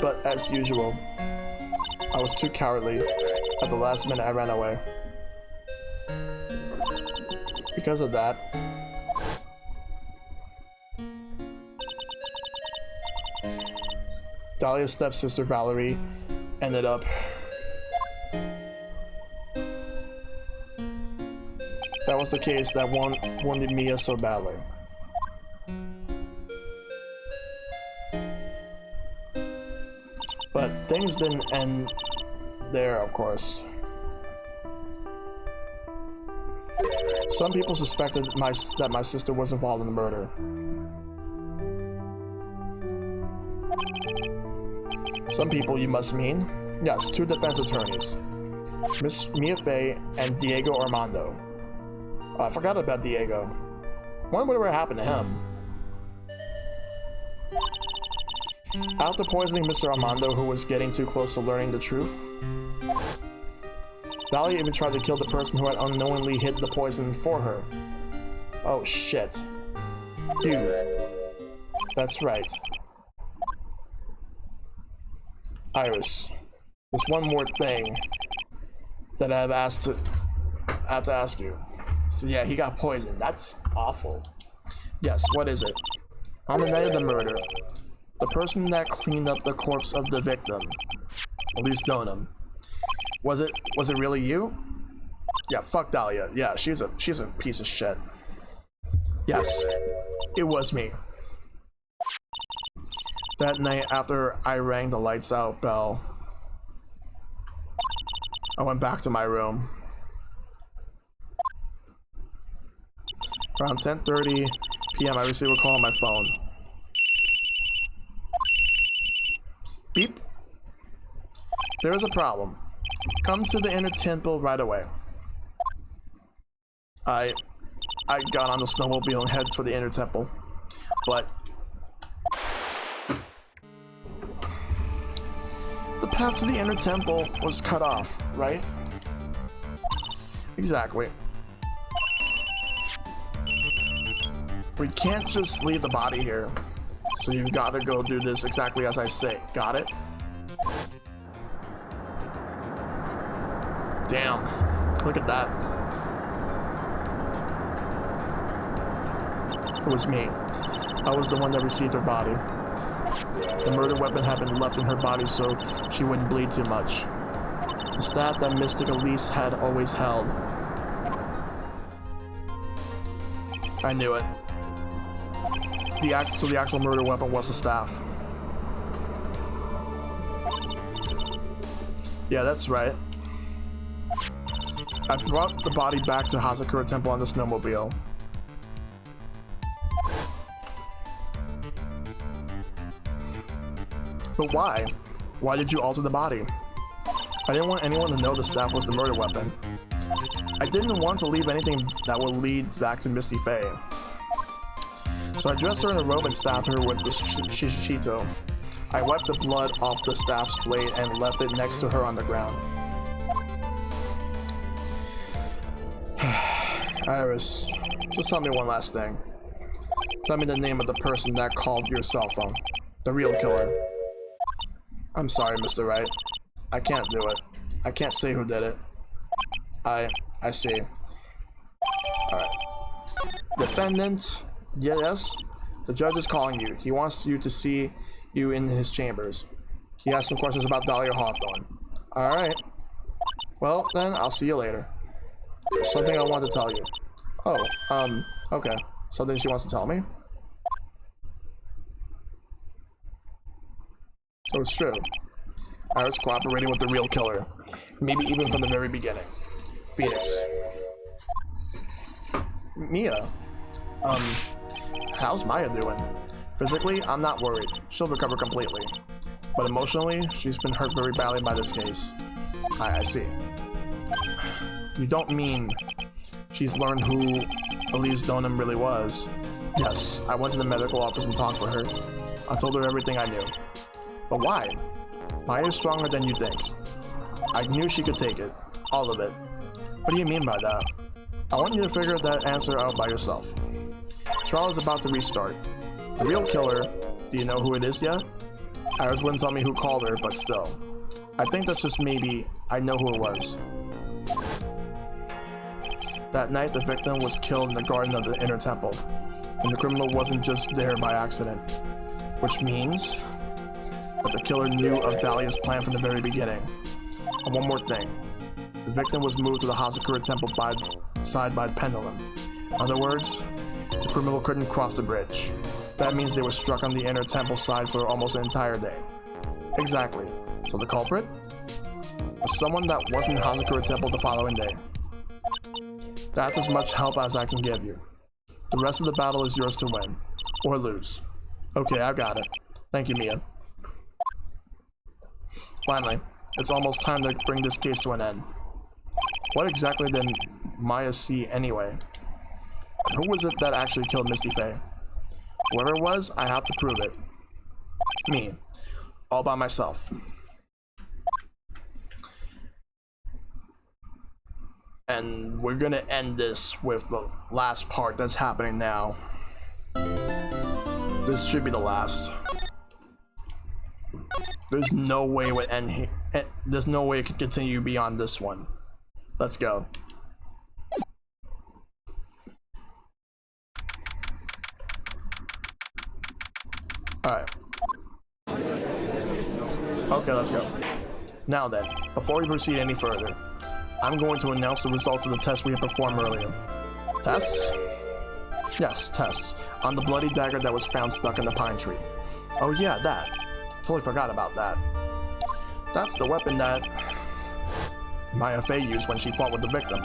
But as usual, I was too cowardly. At the last minute, I ran away. Because of that, Dahlia's stepsister Valerie ended up that was the case that wounded Mia so badly. But things didn't end there, of course. Some people suspected that my sister was involved in the murder. Some people, you must mean? Yes, two defense attorneys. Miss Mia Faye and Diego Armando. Oh, I forgot about Diego. Wonder whatever happened to him. After poisoning Mr. Armando, who was getting too close to learning the truth, Dahlia even tried to kill the person who had unknowingly hid the poison for her. Oh shit. Dude. That's right. Iris. There's one more thing that I have to ask you. So yeah, he got poisoned. That's awful. Yes, what is it? On the night of the murder, the person that cleaned up the corpse of the victim, Elise Donham, was it really you? Yeah, fuck Dahlia. Yeah, she's a piece of shit. Yes, it was me. That night after I rang the lights out bell, I went back to my room. Around 10:30 p.m. I received a call on my phone. Beep. There is a problem. Come to the inner temple right away. I got on the snowmobile and headed for the inner temple, but the path to the inner temple was cut off, right? Exactly. We can't just leave the body here, so you've got to go do this exactly as I say. Got it? Damn, look at that. It was me. I was the one that received her body. The murder weapon had been left in her body so she wouldn't bleed too much. The staff that Mystic Elise had always held. I knew it. So the actual murder weapon was the staff. Yeah, that's right. I brought the body back to Hazakura Temple on the snowmobile. But why? Why did you alter the body? I didn't want anyone to know the staff was the murder weapon. I didn't want to leave anything that would lead back to Misty Faye. So I dressed her in a robe and stabbed her with the shishito. I wiped the blood off the staff's blade and left it next to her on the ground. Iris, just tell me one last thing. Tell me the name of the person that called your cell phone. The real killer. I'm sorry, Mr. Wright. I can't do it. I can't say who did it. I see. Alright. Defendant, yes? The judge is calling you. He wants you to see you in his chambers. He has some questions about Dahlia Hawthorne. Alright. Well, then, I'll see you later. Something I want to tell you. Oh, okay. Something she wants to tell me? So it's true. Iris cooperating with the real killer. Maybe even from the very beginning. Phoenix. Mia. How's Maya doing? Physically, I'm not worried. She'll recover completely. But emotionally, she's been hurt very badly by this case. I see. You don't mean she's learned who Elise Donham really was? Yes, I went to the medical office and talked with her. I told her everything I knew. But why? Maya is stronger than you think. I knew she could take it. All of it. What do you mean by that? I want you to figure that answer out by yourself. Trial is about to restart. The real killer, do you know who it is yet? Iris wouldn't tell me who called her, but still. I think that's just maybe I know who it was. That night, the victim was killed in the garden of the inner temple, and the criminal wasn't just there by accident. Which means that the killer knew of Dahlia's plan from the very beginning. And one more thing. The victim was moved to the Hazakura Temple side by pendulum. In other words, the criminal couldn't cross the bridge. That means they were struck on the inner temple side for almost an entire day. Exactly. So the culprit was someone that wasn't in Hazakura Temple the following day. That's as much help as I can give you. The rest of the battle is yours to win. Or lose. Okay, I got it. Thank you, Mia. Finally, it's almost time to bring this case to an end. What exactly did Maya see anyway? And who was it that actually killed Misty Faye? Whoever it was, I have to prove it. Me. All by myself. And we're gonna end this with the last part that's happening now. This should be the last. There's no way it would end here. There's no way it could continue beyond this one. Let's go. Alright. Okay, let's go. Now then, before we proceed any further, I'm going to announce the results of the test we had performed earlier. Tests? Yes, tests. On the bloody dagger that was found stuck in the pine tree. Oh yeah, that. Totally forgot about that. That's the weapon that Maya Fey used when she fought with the victim.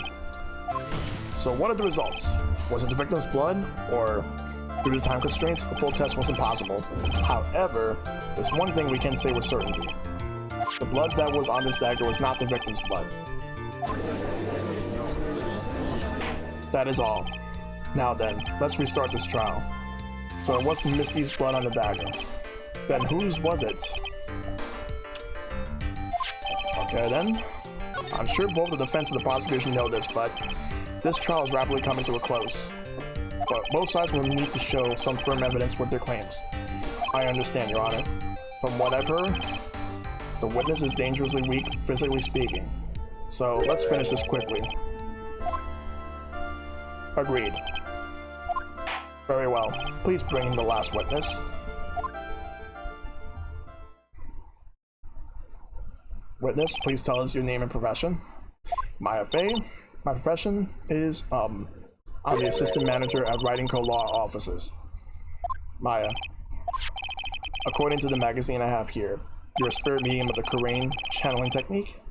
So what are the results? Was it the victim's blood, or due to time constraints, a full test wasn't possible? However, there's one thing we can say with certainty. The blood that was on this dagger was not the victim's blood. That is all. Now then, let's restart this trial. So it wasn't Misty's blood on the dagger. Then whose was it? Okay then. I'm sure both the defense and the prosecution know this, but this trial is rapidly coming to a close. But both sides will need to show some firm evidence with their claims. I understand, Your Honor. From what I've heard, the witness is dangerously weak, physically speaking. So let's finish this quickly. Agreed. Very well. Please bring in the last witness. Witness, please tell us your name and profession. Maya Fey. My profession is, I'm the assistant manager at Wright & Co. Law Offices. Maya. According to the magazine I have here, you're a spirit medium with the Korean channeling technique?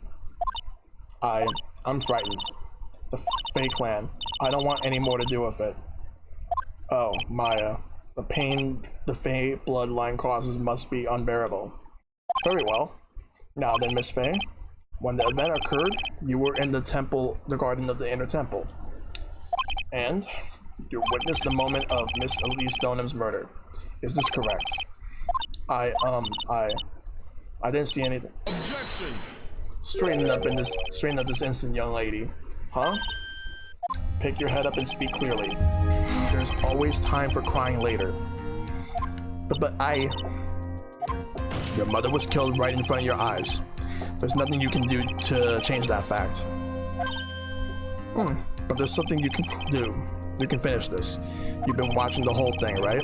I'm frightened. The Fey clan. I don't want any more to do with it. Oh, Maya. The pain the Fey bloodline causes must be unbearable. Very well. Now then, Miss Fey, when the event occurred, you were in the temple, the garden of the inner temple. And you witnessed the moment of Miss Elise Donham's murder. Is this correct? I didn't see anything. Objection! Straighten up this instant, young lady. Huh? Pick your head up and speak clearly. There's always time for crying later. But your mother was killed right in front of your eyes. There's nothing you can do to change that fact. But there's something you can do. You can finish this. You've been watching the whole thing, right?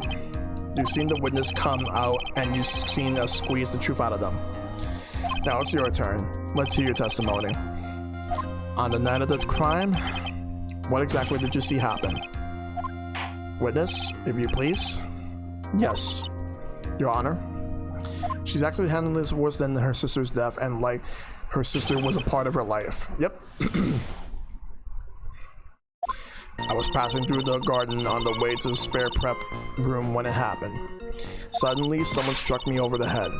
You've seen the witness come out and you've seen us squeeze the truth out of them. Now it's your turn. Let's hear your testimony. On the night of the crime, what exactly did you see happen? Witness, if you please. Yes, Your Honor. She's actually handling this worse than her sister's death, and like her sister was a part of her life. Yep. I was passing through the garden on the way to the spare prep room when it happened. Suddenly, someone struck me over the head.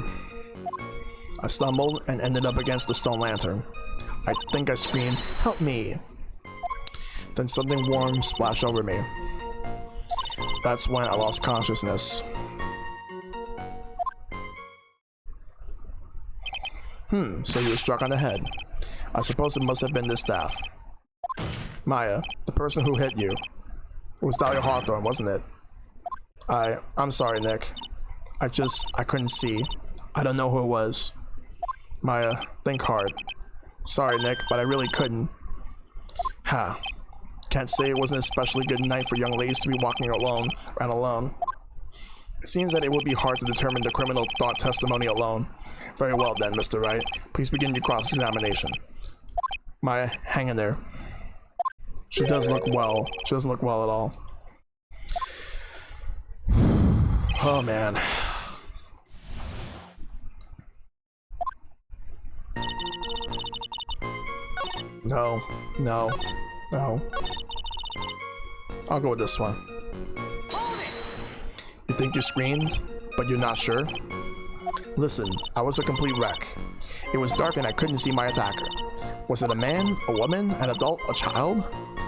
I stumbled and ended up against the stone lantern. I think I screamed, "Help me!" Then something warm splashed over me. That's when I lost consciousness. So you were struck on the head. I suppose it must have been this staff. Maya, the person who hit you. It was Dahlia Hawthorne, wasn't it? I'm sorry, Nick. I couldn't see. I don't know who it was. Maya, think hard. Sorry, Nick, but I really couldn't. Can't say it wasn't an especially good night for young ladies to be walking around alone. It seems that it will be hard to determine the criminal thought testimony alone. Very well then, Mr. Wright. Please begin your cross-examination. Maya, hang in there. She does look well. She doesn't look well at all. Oh, man. No. I'll go with this one. You think you screamed, but you're not sure? Listen, I was a complete wreck. It was dark and I couldn't see my attacker. Was it a man, a woman, an adult, a child?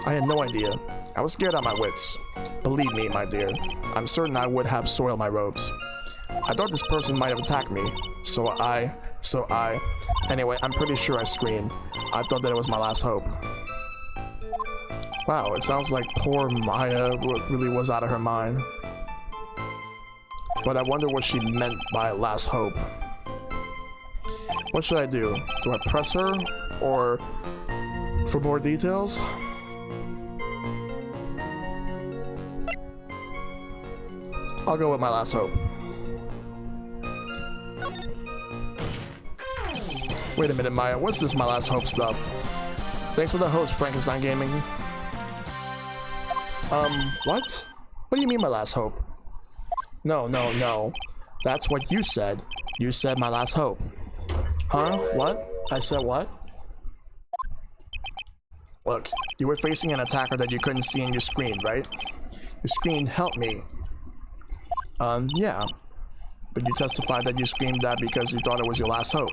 I had no idea. I was scared out of my wits. Believe me, my dear, I'm certain I would have soiled my robes. I thought this person might have attacked me, anyway, I'm pretty sure I screamed. I thought that it was my last hope. Wow, it sounds like poor Maya really was out of her mind. But I wonder what she meant by last hope. What should I do? Do I press her? Or for more details? I'll go with my last hope. Wait a minute, Maya. What's this my last hope stuff? Thanks for the host, Frankenstein Gaming. What? What do you mean my last hope? No. That's what you said. You said my last hope. Huh? What? I said what? Look, you were facing an attacker that you couldn't see in your screen, right? Your screen helped me. Yeah. But you testified that you screamed that because you thought it was your last hope.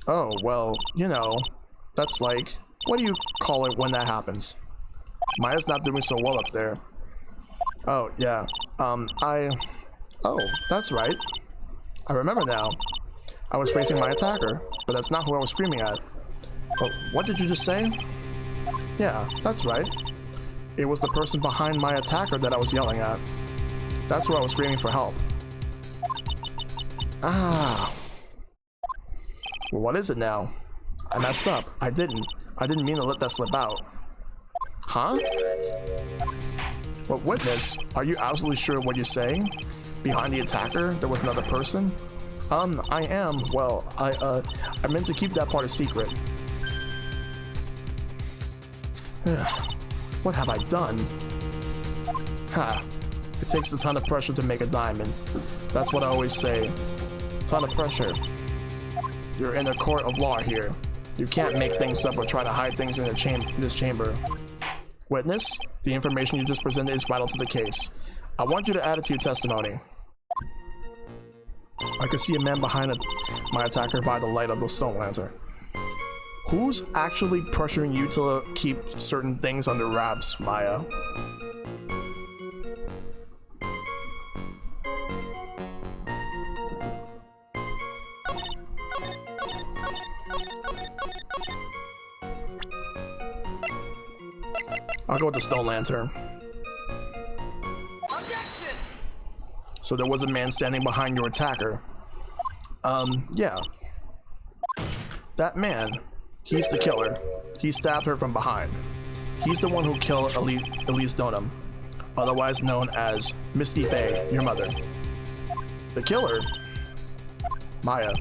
Oh, well, you know, that's like, what do you call it when that happens? Maya's not doing so well up there. Oh, yeah. Oh, that's right. I remember now. I was facing my attacker, but that's not who I was screaming at. But what did you just say? Yeah, that's right. It was the person behind my attacker that I was yelling at. That's who I was screaming for help. Ah. Well, what is it now? I messed up. I didn't mean to let that slip out. Huh? But witness, are you absolutely sure of what you're saying? Behind the attacker, there was another person? I am. Well, I meant to keep that part a secret. What have I done? Ha. It takes a ton of pressure to make a diamond. That's what I always say. Ton of pressure. You're in a court of law here. You can't make things up or try to hide things in this chamber. Witness, the information you just presented is vital to the case. I want you to add it to your testimony. I could see a man behind my attacker by the light of the stone lantern. Who's actually pressuring you to keep certain things under wraps, Maya? I'll go with the stone lantern. Objection! So there was a man standing behind your attacker. Yeah. That man, he's the killer. He stabbed her from behind. He's the one who killed Elise Donham, otherwise known as Misty Faye, your mother. The killer? Maya,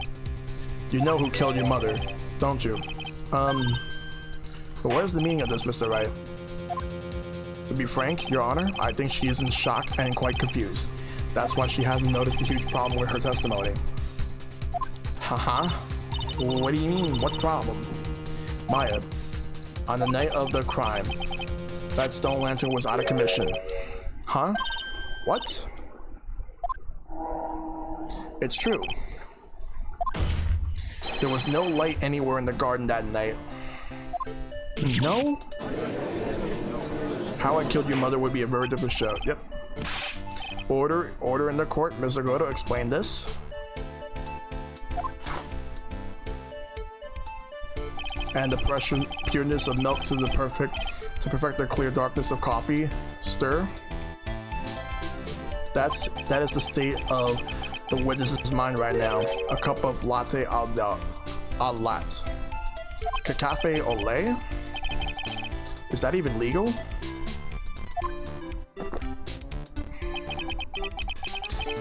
you know who killed your mother, don't you? But what is the meaning of this, Mr. Wright? To be frank, Your Honor, I think she is in shock and quite confused. That's why she hasn't noticed the huge problem with her testimony. Haha? What do you mean, what problem? Maya, on the night of the crime, that stone lantern was out of commission. Huh? What? It's true. There was no light anywhere in the garden that night. No? How I killed your mother would be a very different show. Yep. Order in the court. Mr. Goto, explain this. And the pureness of milk to perfect the clear darkness of coffee. Stir. That is the state of the witness's mind right now. A cup of latte a latte. Cafe au lait? Is that even legal?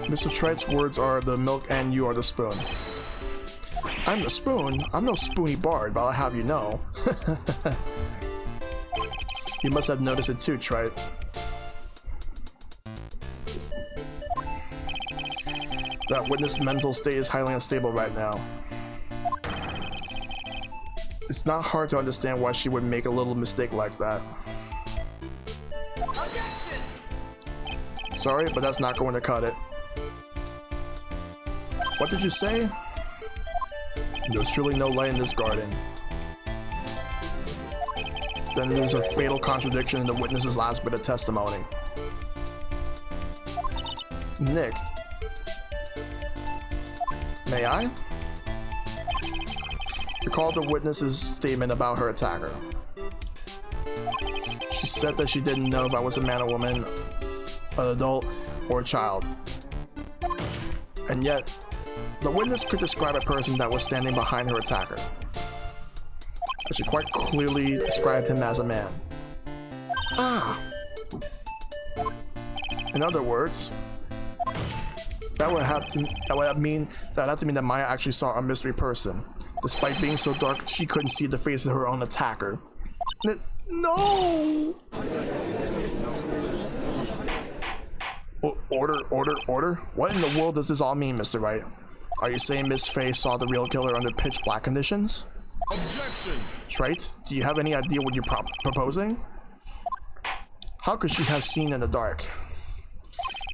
Mr. Tright's words are the milk and you are the spoon. I'm the spoon? I'm no spoony bard, but I'll have you know. You must have noticed it too, Trite. That witness' mental state is highly unstable right now. It's not hard to understand why she would make a little mistake like that. Objection! Sorry, but that's not going to cut it. What did you say? There's truly no light in this garden. Then there's a fatal contradiction in the witness's last bit of testimony. Nick. May I? Recall the witness's statement about her attacker. She said that she didn't know if I was a man or woman, an adult, or a child. And yet, The witness could describe a person that was standing behind her attacker, but she quite clearly described him as a man. Ah! In other words, that would have to mean that Maya actually saw a mystery person. Despite being so dark, she couldn't see the face of her own attacker. No! Order? What in the world does this all mean, Mr. Wright? Are you saying Miss Faye saw the real killer under pitch black conditions? Objection! Wright, do you have any idea what you're proposing? How could she have seen in the dark?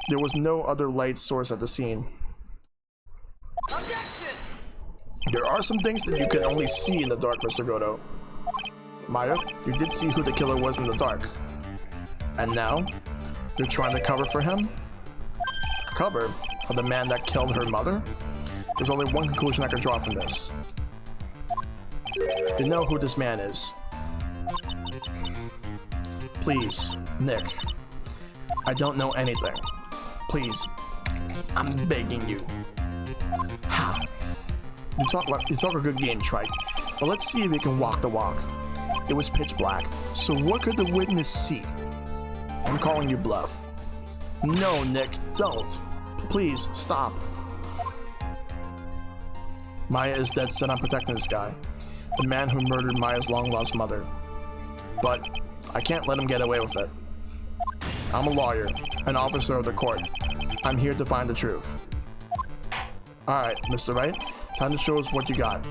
There was no other light source at the scene. Objection! There are some things that you can only see in the dark, Mr. Godo. Maya, you did see who the killer was in the dark. And now, you're trying to cover for him? Cover for the man that killed her mother? There's only one conclusion I can draw from this. You know who this man is. Please, Nick. I don't know anything. Please, I'm begging you. Ha! You talk a good game, Trike. But let's see if you can walk the walk. It was pitch black, so what could the witness see? I'm calling you bluff. No, Nick, don't. Please, stop. Maya is dead set on protecting this guy, the man who murdered Maya's long-lost mother. But I can't let him get away with it. I'm a lawyer, an officer of the court. I'm here to find the truth. Alright, Mr. Wright, time to show us what you got.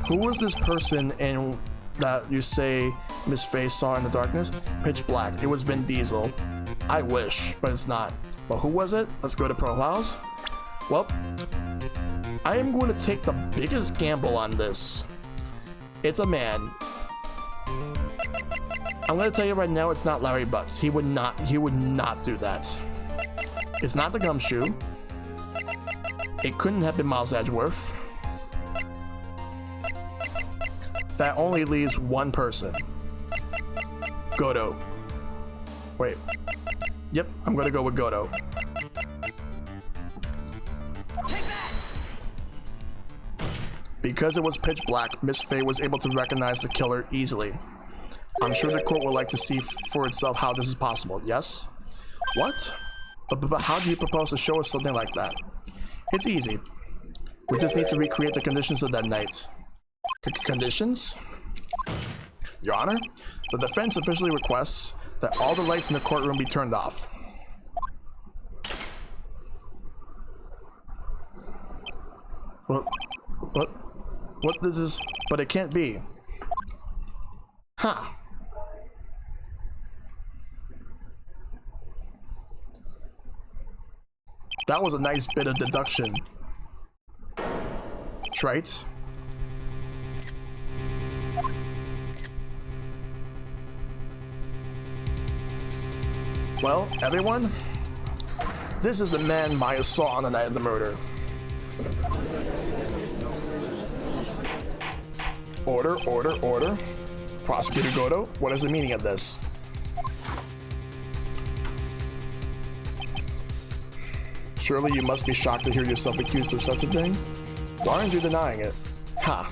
Who was this person in that you say Miss Faye saw in the darkness? Pitch black. It was Vin Diesel. I wish, but it's not. But who was it? Let's go to profiles. Well, I am going to take the biggest gamble on this. It's a man. I'm going to tell you right now, it's not Larry Butts. He would not do that. It's not the Gumshoe. It couldn't have been Miles Edgeworth. That only leaves one person. Godo. Wait. Yep, I'm gonna go with Godo. Because it was pitch black, Miss Faye was able to recognize the killer easily. I'm sure the court would like to see for itself how this is possible, yes? What? But how do you propose to show us something like that? It's easy. We just need to recreate the conditions of that night. Conditions? Your Honor, the defense officially requests that all the lights in the courtroom be turned off. What this is? But it can't be. Huh. That was a nice bit of deduction. Right? Well, everyone, this is the man Maya saw on the night of the murder. Order. Prosecutor Godo, what is the meaning of this? Surely you must be shocked to hear yourself accused of such a thing? Why aren't you denying it? Ha!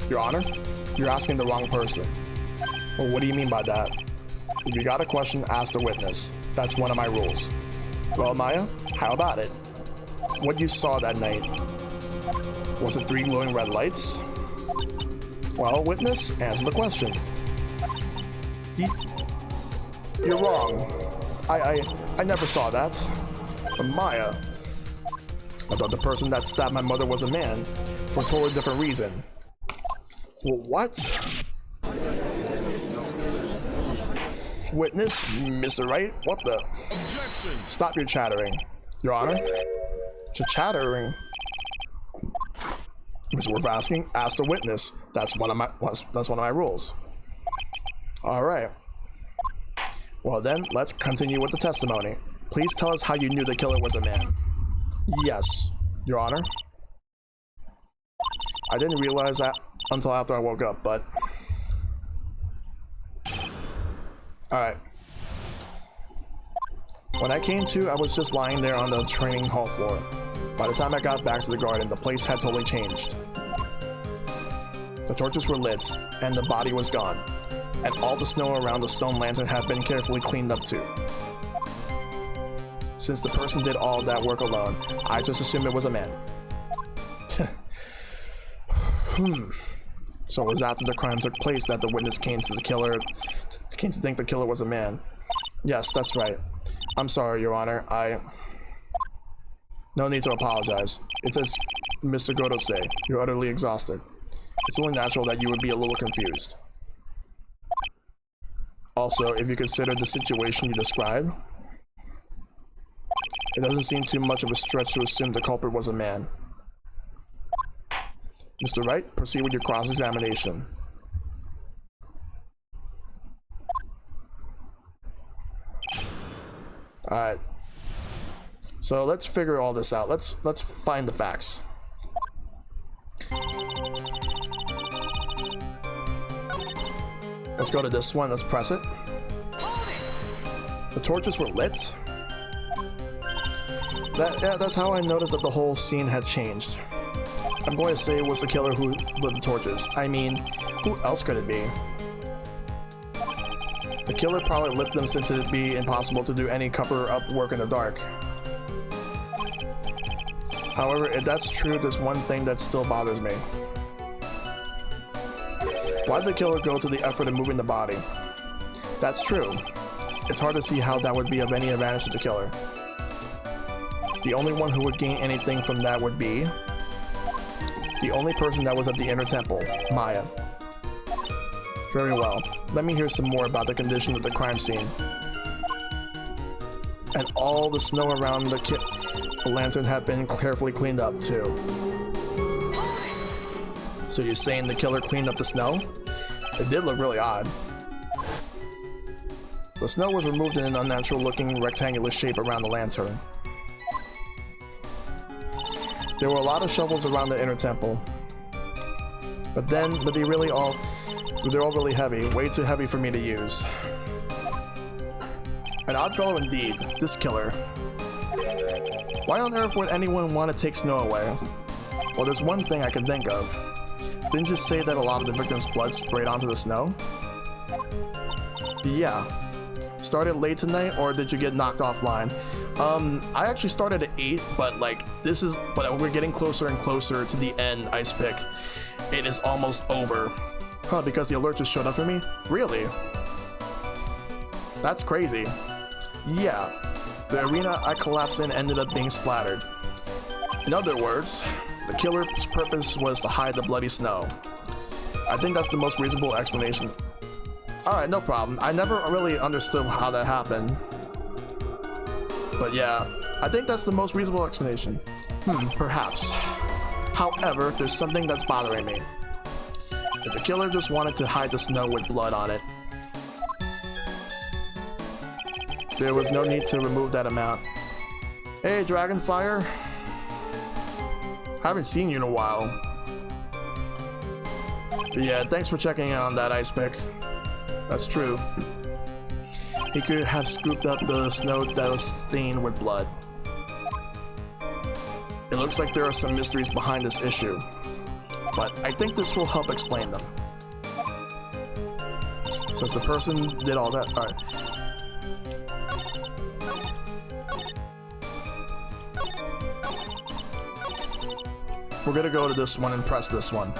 Your Honor, you're asking the wrong person. Well, what do you mean by that? If you got a question, ask the witness. That's one of my rules. Well, Maya, how about it? What you saw that night? Was it 3 glowing red lights? Well, witness, answer the question. You're wrong. I never saw that. But Maya, I thought the person that stabbed my mother was a man for a totally different reason. Well, what? Witness, Mr. Wright, what the? Objection! Stop your chattering, Your Honor. Chattering. It's worth asking. Ask the witness. That's one of my rules. All right. Well then, let's continue with the testimony. Please tell us how you knew the killer was a man. Yes, Your Honor. I didn't realize that until after I woke up, but... Alright. When I came to, I was just lying there on the training hall floor. By the time I got back to the garden, the place had totally changed. The torches were lit, and the body was gone, and all the snow around the stone lantern had been carefully cleaned up too. Since the person did all that work alone, I just assumed it was a man. So it was after the crime took place that the witness came to think the killer was a man. Yes, that's right. I'm sorry, Your Honor. No need to apologize. It's as Mr. Goto say, you're utterly exhausted. It's only natural that you would be a little confused. Also, if you consider the situation you described, it doesn't seem too much of a stretch to assume the culprit was a man. Mr. Wright, proceed with your cross-examination. Alright. So let's figure all this out. Let's find the facts. Let's go to this one. Let's press it. The torches were lit. That's how I noticed that the whole scene had changed. I'm going to say it was the killer who lit the torches. I mean, who else could it be? The killer probably lit them since it'd be impossible to do any cover-up work in the dark. However, if that's true, there's one thing that still bothers me. Why did the killer go to the effort of moving the body? That's true. It's hard to see how that would be of any advantage to the killer. The only one who would gain anything from that would be the only person that was at the inner temple, Maya. Very well. Let me hear some more about the condition of the crime scene. And all the snow around the lantern had been carefully cleaned up too. So you're saying the killer cleaned up the snow? It did look really odd. The snow was removed in an unnatural looking rectangular shape around the lantern. There were a lot of shovels around the inner temple. But they're all really heavy, way too heavy for me to use. An odd fellow indeed, this killer. Why on earth would anyone want to take snow away? Well, there's one thing I can think of. Didn't you say that a lot of the victim's blood sprayed onto the snow? Yeah. Started late tonight, or did you get knocked offline? I actually started at 8, but but we're getting closer and closer to the end, Ice Pick. It is almost over. Huh, because the alert just showed up for me? Really? That's crazy. Yeah. The arena I collapsed in ended up being splattered. In other words, the killer's purpose was to hide the bloody snow. I think that's the most reasonable explanation. Alright, no problem. I never really understood how that happened. But yeah, I think that's the most reasonable explanation. Perhaps. However, there's something that's bothering me. If the killer just wanted to hide the snow with blood on it, there was no need to remove that amount. Hey, Dragonfire. Haven't seen you in a while. But yeah, thanks for checking in on that, Ice Pick. That's true. He could have scooped up the snow that was stained with blood. It looks like there are some mysteries behind this issue, but I think this will help explain them. Since the person did all that, alright. We're gonna go to this one and press this one.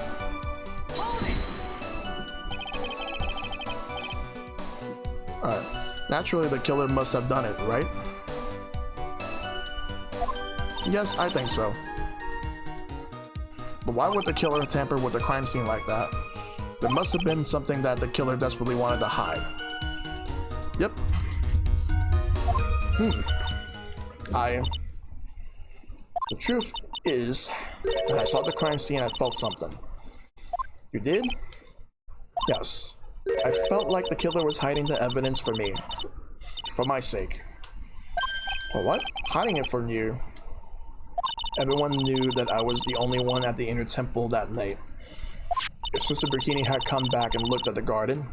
Alright. Naturally, the killer must have done it, right? Yes, I think so. But why would the killer tamper with the crime scene like that? There must have been something that the killer desperately wanted to hide. Yep. The truth is, when I saw the crime scene, I felt something. You did? Yes. I felt like the killer was hiding the evidence for me. For my sake. Well, what? Hiding it from you? Everyone knew that I was the only one at the inner temple that night. If Sister Bikini had come back and looked at the garden,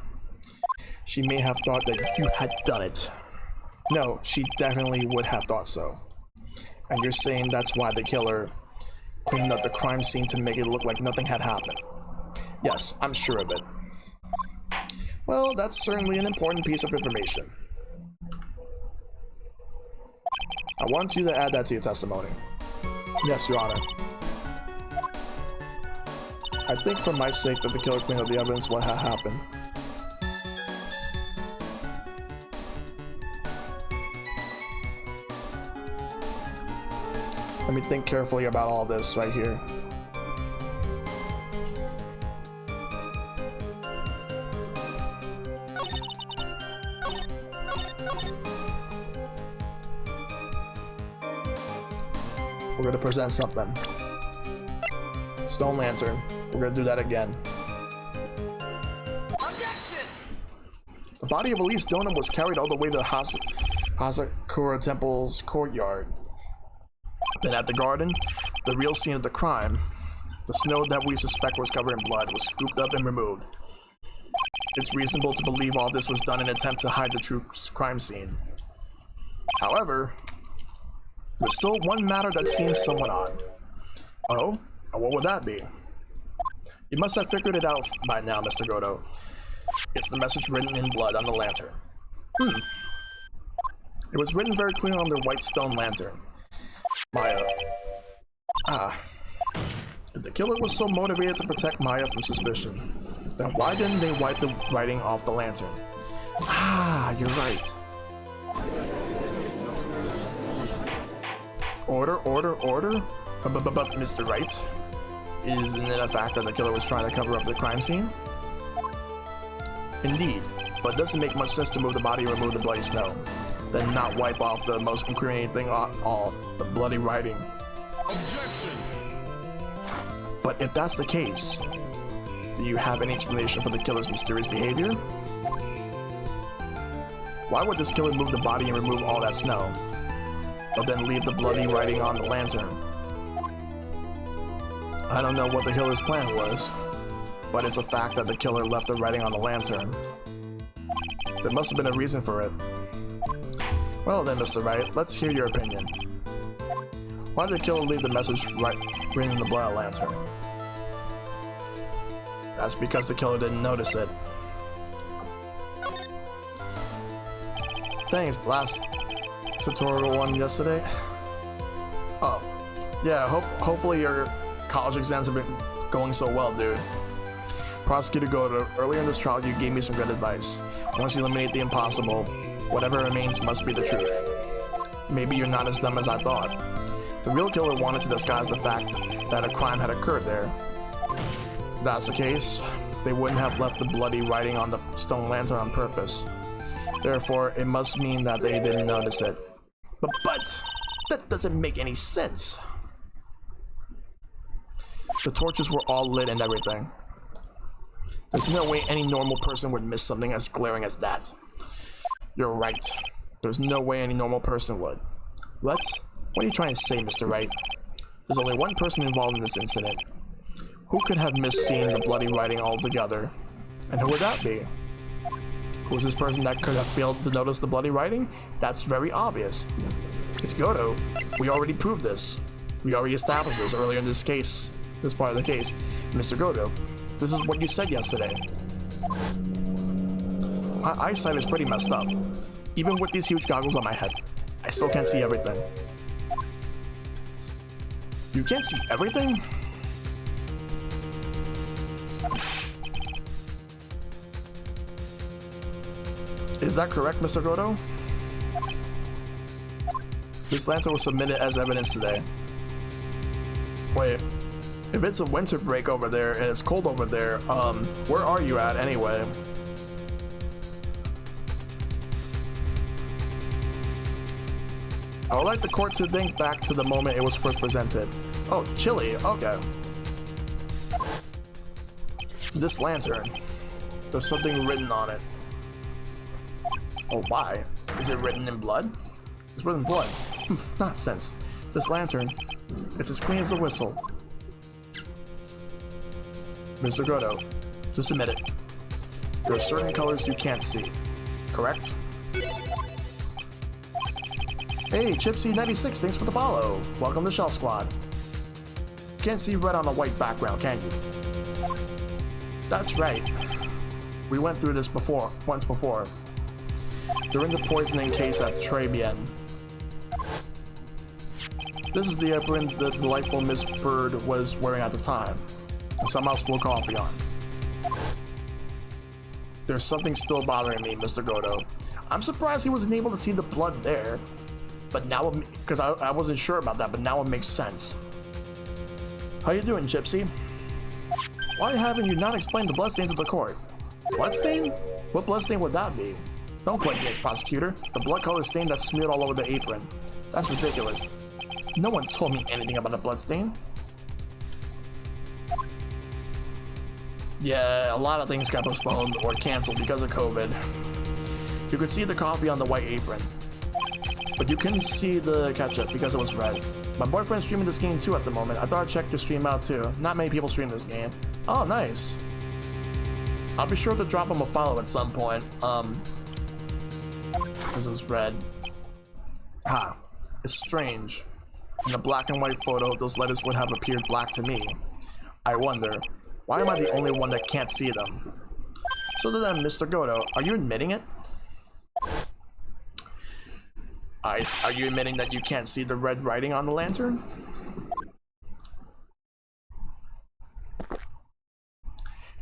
she may have thought that you had done it. No, she definitely would have thought so. And you're saying that's why the killer cleaned up the crime scene to make it look like nothing had happened? Yes, I'm sure of it. Well, that's certainly an important piece of information. I want you to add that to your testimony. Yes, Your Honor. I think for my sake that the killer cleaned up the evidence what had happened. Let me think carefully about all this right here. We're gonna present something. Stone lantern. We're gonna do that again. Objection! The body of Elise Donham was carried all the way to the Hasakura Temple's courtyard. Then at the garden, the real scene of the crime, the snow that we suspect was covered in blood was scooped up and removed. It's reasonable to believe all this was done in an attempt to hide the true crime scene. However, there's still one matter that seems somewhat odd. Oh? What would that be? You must have figured it out by now, Mr. Godo. It's the message written in blood on the lantern. It was written very clearly on the white stone lantern. Maya. If the killer was so motivated to protect Maya from suspicion, then why didn't they wipe the writing off the lantern? You're right. Order. But Mr. Wright, isn't it a fact that the killer was trying to cover up the crime scene? Indeed, but it doesn't make much sense to move the body and remove the bloody snow, then not wipe off the most incriminating thing all, the bloody writing. Objection! But if that's the case, do you have any explanation for the killer's mysterious behavior? Why would this killer move the body and remove all that snow, but then leave the bloody writing on the lantern? I don't know what the killer's plan was, but it's a fact that the killer left the writing on the lantern. There must have been a reason for it. Well then, Mr. Wright, let's hear your opinion. Why did the killer leave the message written in the blood lantern? That's because the killer didn't notice it. Thanks, last tutorial one yesterday. Oh, yeah, hopefully your college exams have been going so well, dude. Prosecutor Godo, earlier in this trial you gave me some good advice. Once you eliminate the impossible, whatever remains must be the truth. Maybe you're not as dumb as I thought. The real killer wanted to disguise the fact that a crime had occurred there. If that's the case, they wouldn't have left the bloody writing on the stone lantern on purpose. Therefore, it must mean that they didn't notice it. But that doesn't make any sense. The torches were all lit and everything. There's no way any normal person would miss something as glaring as that. You're right. There's no way any normal person would. What are you trying to say, Mr. Wright? There's only one person involved in this incident. Who could have missed seeing the bloody writing altogether? And who would that be? Who's this person that could have failed to notice the bloody writing? That's very obvious. It's Godo. We already proved this. We already established this earlier in this case. This part of the case. Mr. Godo, this is what you said yesterday. My eyesight is pretty messed up. Even with these huge goggles on my head, I still can't see everything. You can't see everything? Is that correct, Mr. Godo? This lantern was submitted as evidence today. Wait, if it's a winter break over there and it's cold over there, where are you at anyway? I would like the court to think back to the moment it was first presented. Oh, Chile, okay. This lantern, there's something written on it. Oh, why? Is it written in blood? It's written in blood. Nonsense. This lantern, it's as clean as a whistle. Mr. Godo, just admit it. There are certain colors you can't see, correct? Hey, Chipsy96, thanks for the follow. Welcome to Shell Squad. Can't see red on a white background, can you? That's right. We went through this once before. During the poisoning case at Tribulations. This is the apron the delightful Miss Bird was wearing at the time, and somehow spilled coffee on. There's something still bothering me, Mr. Godo. I'm surprised he wasn't able to see the blood there. But now, because I wasn't sure about that, but now it makes sense. How you doing, Gypsy? Why haven't you not explained the bloodstain to the court? Bloodstain? What bloodstain would that be? Don't play games, prosecutor. The blood color stain that's smeared all over the apron. That's ridiculous. No one told me anything about a bloodstain. Yeah, a lot of things got postponed or canceled because of COVID. You could see the coffee on the white apron, but you couldn't see the ketchup because it was red. My boyfriend's streaming this game too at the moment. I thought I'd check your stream out too. Not many people stream this game. Oh, nice. I'll be sure to drop him a follow at some point. Because it was red. Ha. It's strange. In a black and white photo, those letters would have appeared black to me. I wonder, why am I the only one that can't see them? So then, Mr. Godo, are you admitting it? Are you admitting that you can't see the red writing on the lantern?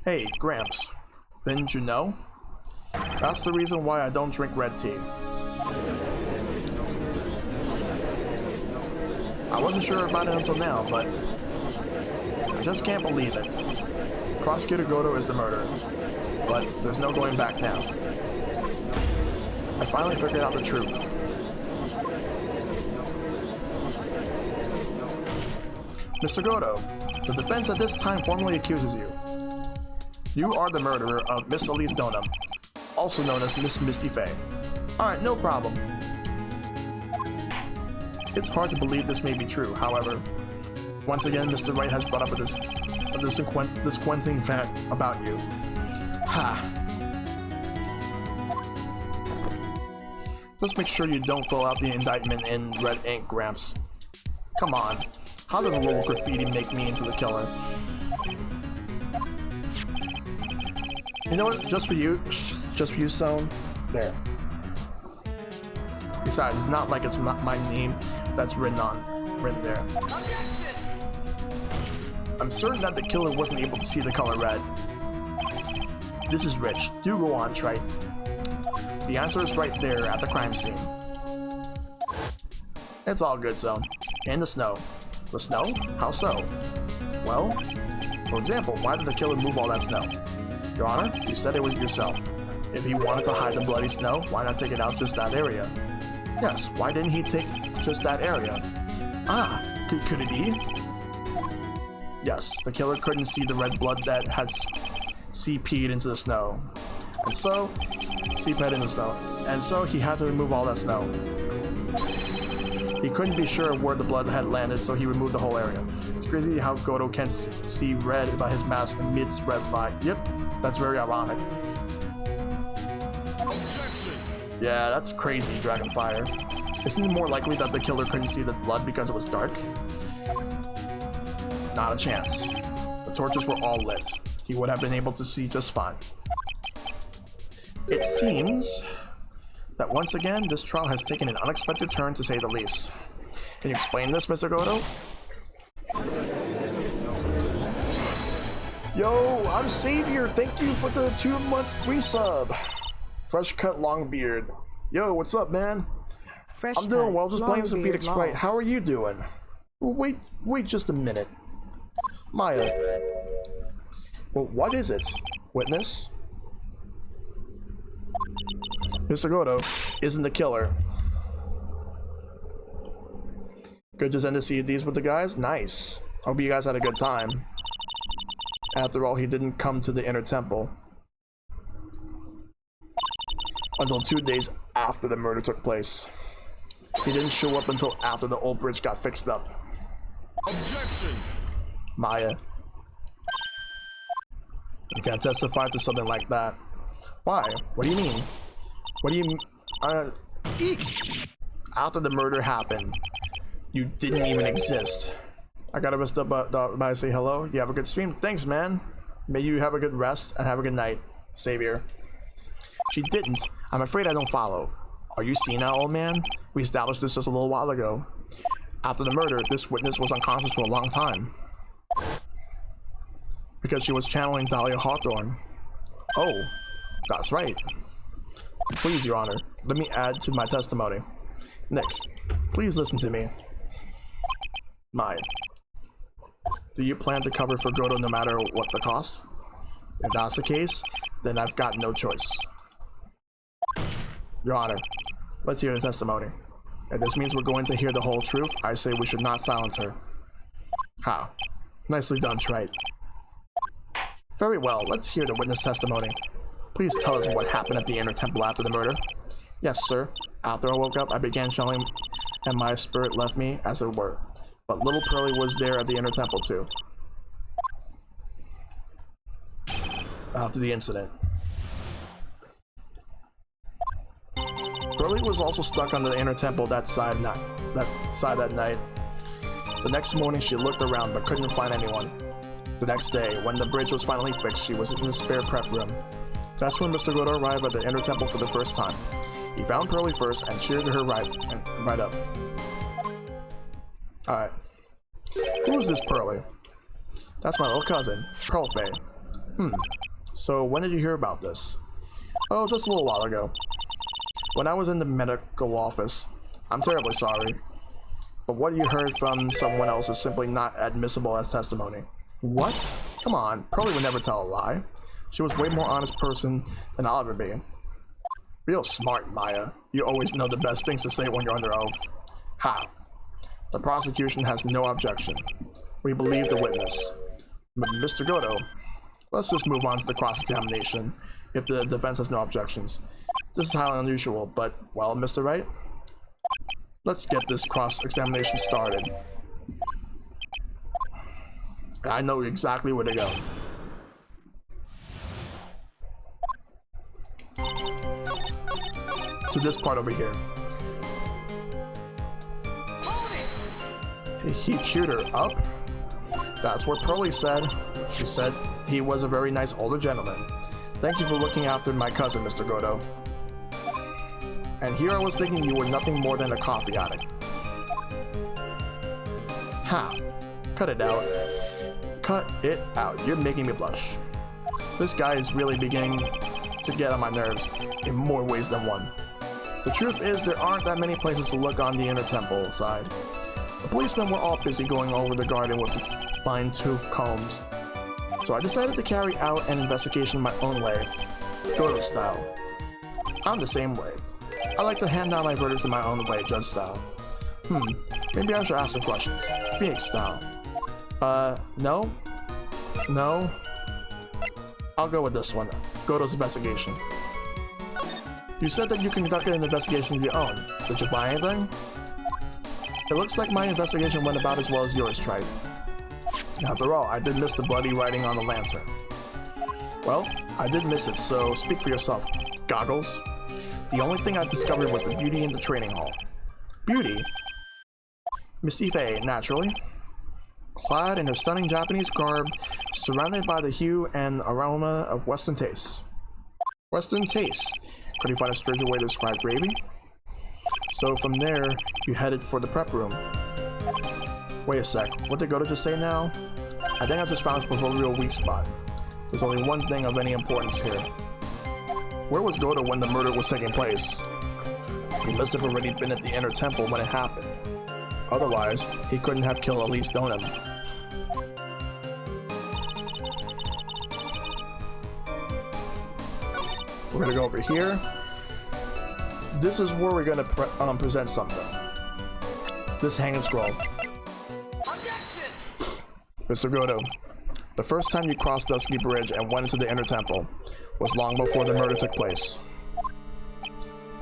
Hey, Gramps. Didn't you know? That's the reason why I don't drink red tea. I wasn't sure about it until now, but I just can't believe it. Prosecutor Godo is the murderer, but there's no going back now. I finally figured out the truth. Mr. Godo, the defense at this time formally accuses you. You are the murderer of Miss Elise Donham, also known as Miss Misty Faye. Alright, no problem. It's hard to believe this may be true, however. Once again, Mr. Wright has brought up this disquieting fact about you. Ha. Just make sure you don't fill out the indictment in red ink, Gramps. Come on. How does a little graffiti make me into the killer? You know what? Just for you, Sohn. There. Besides, it's not like it's not my name that's written there. I'm certain that the killer wasn't able to see the color red. This is rich. Do go on, Trite. The answer is right there at the crime scene. It's all good, Sohn. In the snow. The snow? How so? Well, for example, why did the killer move all that snow? Your Honor, you said it was yourself. If he wanted to hide the bloody snow, why not take it out just that area? Yes, why didn't he take just that area? Ah, could it be? Yes, the killer couldn't see the red blood that had CP'd into the snow. And so, he had to remove all that snow. He couldn't be sure where the blood had landed, so he removed the whole area. It's crazy how Godo can't see red by his mask amidst red light. Yep, that's very ironic. Objection. Yeah, that's crazy, Dragonfire. Isn't it more likely that the killer couldn't see the blood because it was dark? Not a chance. The torches were all lit. He would have been able to see just fine. It seems that once again, this trial has taken an unexpected turn, to say the least. Can you explain this, Mr. Godo? Yo, I'm Savior. Thank you for the 2-month free sub. Fresh cut long beard. Yo, what's up, man? I'm doing well, just playing some Phoenix Wright. How are you doing? Wait just a minute. Maya. Well, what is it? Witness? Mr. Godo isn't the killer. Good, just end to see these with the guys? Nice. Hope you guys had a good time. After all, he didn't come to the inner temple until 2 days after the murder took place. He didn't show up until after the old bridge got fixed up. Objection. Maya. You can't testify to something like that. Why? What do you mean? What do you... Eek! after the murder happened, you didn't even exist. I gotta rest up by say hello. You have a good stream. Thanks, man. May you have a good rest and have a good night, Savior. She didn't. I'm afraid I don't follow. Are you senile, old man? We established this just a little while ago. After the murder, this witness was unconscious for a long time. Because she was channeling Dahlia Hawthorne. Oh, that's right. Please, Your Honor, let me add to my testimony. Nick, please listen to me. Mine. Do you plan to cover for Goto no matter what the cost? If that's the case, then I've got no choice. Your Honor, let's hear the testimony. If this means we're going to hear the whole truth, I say we should not silence her. How? Nicely done, Wright. Very well, let's hear the witness testimony. Please tell us what happened at the inner temple after the murder. Yes, sir. After I woke up, I began channeling, and my spirit left me, as it were. But little Pearlie was there at the inner temple, too. After the incident. Pearlie was also stuck on the inner temple that side that night. The next morning, she looked around, but couldn't find anyone. The next day, when the bridge was finally fixed, she was in the spare prep room. That's when Mr. Goto arrived at the inner temple for the first time. He found Pearlie first and cheered her right up. Alright. Who is this Pearlie? That's my little cousin, Pearl Faye. So when did you hear about this? Oh, just a little while ago. When I was in the medical office. I'm terribly sorry. But what you heard from someone else is simply not admissible as testimony. What? Come on, Pearlie would never tell a lie. She was way more honest person than I'll ever be. Real smart, Maya. You always know the best things to say when you're under oath. Ha. The prosecution has no objection. We believe the witness. But Mr. Goto, let's just move on to the cross-examination if the defense has no objections. This is highly unusual, but, well, Mr. Wright, let's get this cross-examination started. I know exactly where to go. To this part over here. He cheered her up? That's what Pearlie said. She said he was a very nice older gentleman. Thank you for looking after my cousin, Mr. Goto. And here I was thinking you were nothing more than a coffee addict. Ha! Cut it out. Cut it out. You're making me blush. This guy is really beginning to get on my nerves in more ways than one. The truth is, there aren't that many places to look on the inner temple side. The policemen were all busy going over the garden with the fine-tooth combs. So I decided to carry out an investigation my own way, Goto style. I'm the same way. I like to hand down my verdicts in my own way, judge style. Maybe I should ask some questions. Phoenix style. No? No? I'll go with this one. Goto's investigation. You said that you conducted an investigation of your own. Did you find anything? It looks like my investigation went about as well as yours, Tribes. After all, I did miss the bloody writing on the lantern. Well, I did miss it, so speak for yourself, Goggles. The only thing I discovered was the beauty in the training hall. Beauty? Miss Ife, naturally. Clad in her stunning Japanese garb, surrounded by the hue and aroma of Western tastes. Western tastes? Could you find a stranger way to describe gravy? So from there, you headed for the prep room. Wait a sec, what did Goto just say now? I think I just found his proverbial weak spot. There's only one thing of any importance here. Where was Goto when the murder was taking place? He must have already been at the inner temple when it happened. Otherwise, he couldn't have killed Elise Donham. We're gonna go over here. This is where we're gonna present something. This hanging scroll. Mr. Goto, the first time you crossed Dusky Bridge and went into the inner temple was long before the murder took place.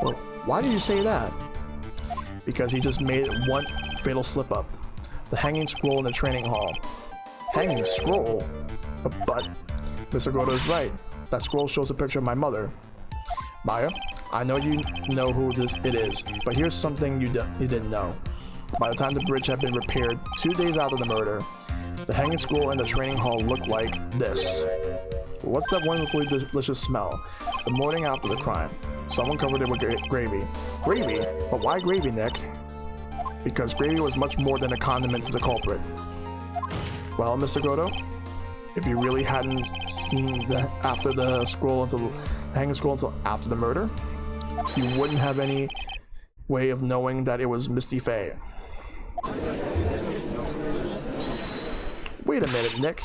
Well, why do you say that? Because he just made one fatal slip-up. The hanging scroll in the training hall. Hanging scroll? But Mr. Goto is right. That scroll shows a picture of my mother. Maya, I know you know who it is, but here's something you didn't know. By the time the bridge had been repaired 2 days after the murder, the hanging school and the training hall looked like this. What's that wonderfully delicious smell? The morning after the crime. Someone covered it with gravy. Gravy? But why gravy, Nick? Because gravy was much more than a condiment to the culprit. Well, Mr. Goto, if you really hadn't seen the hanging scroll until after the murder, you wouldn't have any way of knowing that it was Misty Faye. Wait a minute, Nick.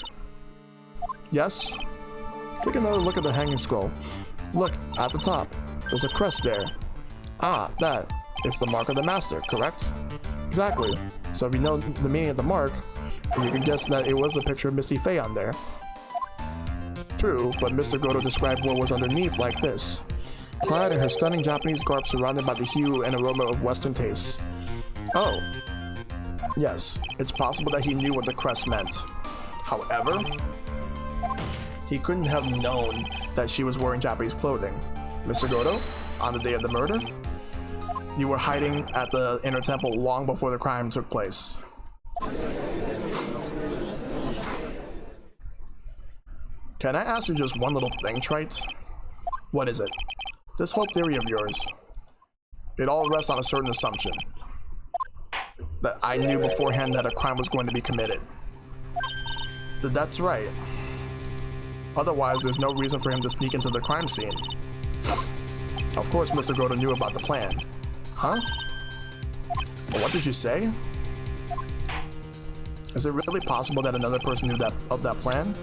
Yes? Take another look at the hanging scroll. Look, at the top. There's a crest there. Ah, that. It's the mark of the master, correct? Exactly. So if you know the meaning of the mark, you can guess that it was a picture of Misty Faye on there. True, but Mr. Goto described what was underneath like this. Clad in her stunning Japanese garb surrounded by the hue and aroma of Western tastes. Oh. Yes, it's possible that he knew what the crest meant. However, he couldn't have known that she was wearing Japanese clothing. Mr. Goto, on the day of the murder, you were hiding at the inner temple long before the crime took place. Can I ask you just one little thing, Trite? What is it? This whole theory of yours, it all rests on a certain assumption. That I knew beforehand that a crime was going to be committed. That's right. Otherwise, there's no reason for him to sneak into the crime scene. Of course, Mr. Goto knew about the plan. Huh? Well, what did you say? Is it really possible that another person knew of that plan?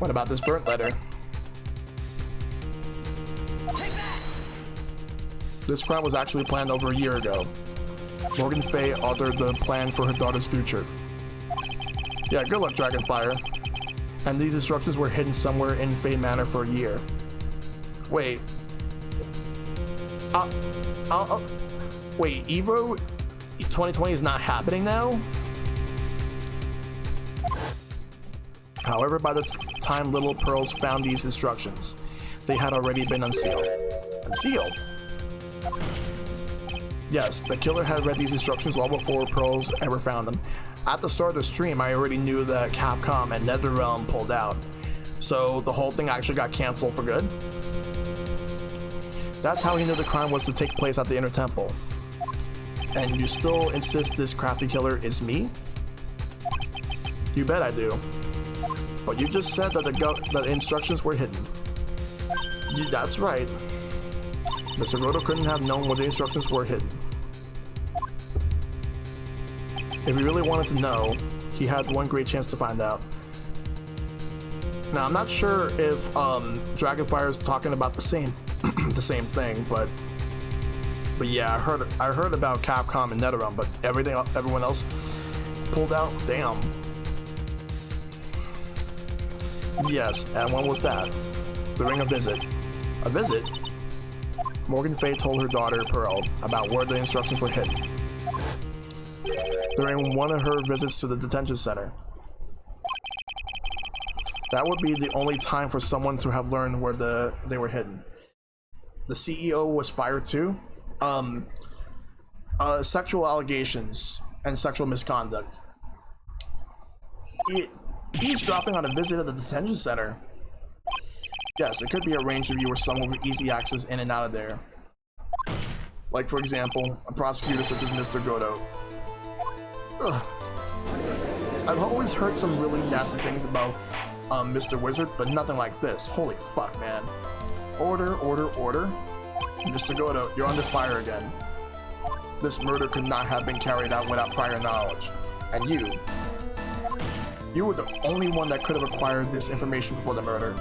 What about this burnt letter? This crime was actually planned over a year ago. Morgan Faye altered the plan for her daughter's future. Yeah, good luck, Dragonfire. And these instructions were hidden somewhere in Faye Manor for a year. Wait. Wait, Evo 2020 is not happening now? However, by the time Little Pearls found these instructions, they had already been unsealed. Unsealed? Yes, the killer had read these instructions long before Pearls ever found them. At the start of the stream, I already knew that Capcom and NetherRealm pulled out, so the whole thing actually got canceled for good. That's how he knew the crime was to take place at the Inner Temple. And you still insist this crafty killer is me? You bet I do. But you just said that the instructions were hidden. That's right. Mr. Goto couldn't have known what the instructions were hidden. If he really wanted to know, he had one great chance to find out. Now, I'm not sure if Dragonfire is talking about the same thing, but yeah, I heard about Capcom and NetherRealm, but everyone else pulled out. Damn. Yes, and when was that? During a visit. A visit? Morgan Faye told her daughter Pearl about where the instructions were hidden. During one of her visits to the detention center. That would be the only time for someone to have learned where they were hidden. The CEO was fired too. Sexual allegations and sexual misconduct. Eavesdropping on a visit at the detention center. Yes, it could be arranged if you were someone with easy access in and out of there. Like, for example, a prosecutor such as Mr. Goto. Ugh. I've always heard some really nasty things about Mr. Wizard, but nothing like this. Holy fuck, man. Order, order, order. Mr. Goto, you're under fire again. This murder could not have been carried out without prior knowledge. And you were the only one that could have acquired this information before the murder.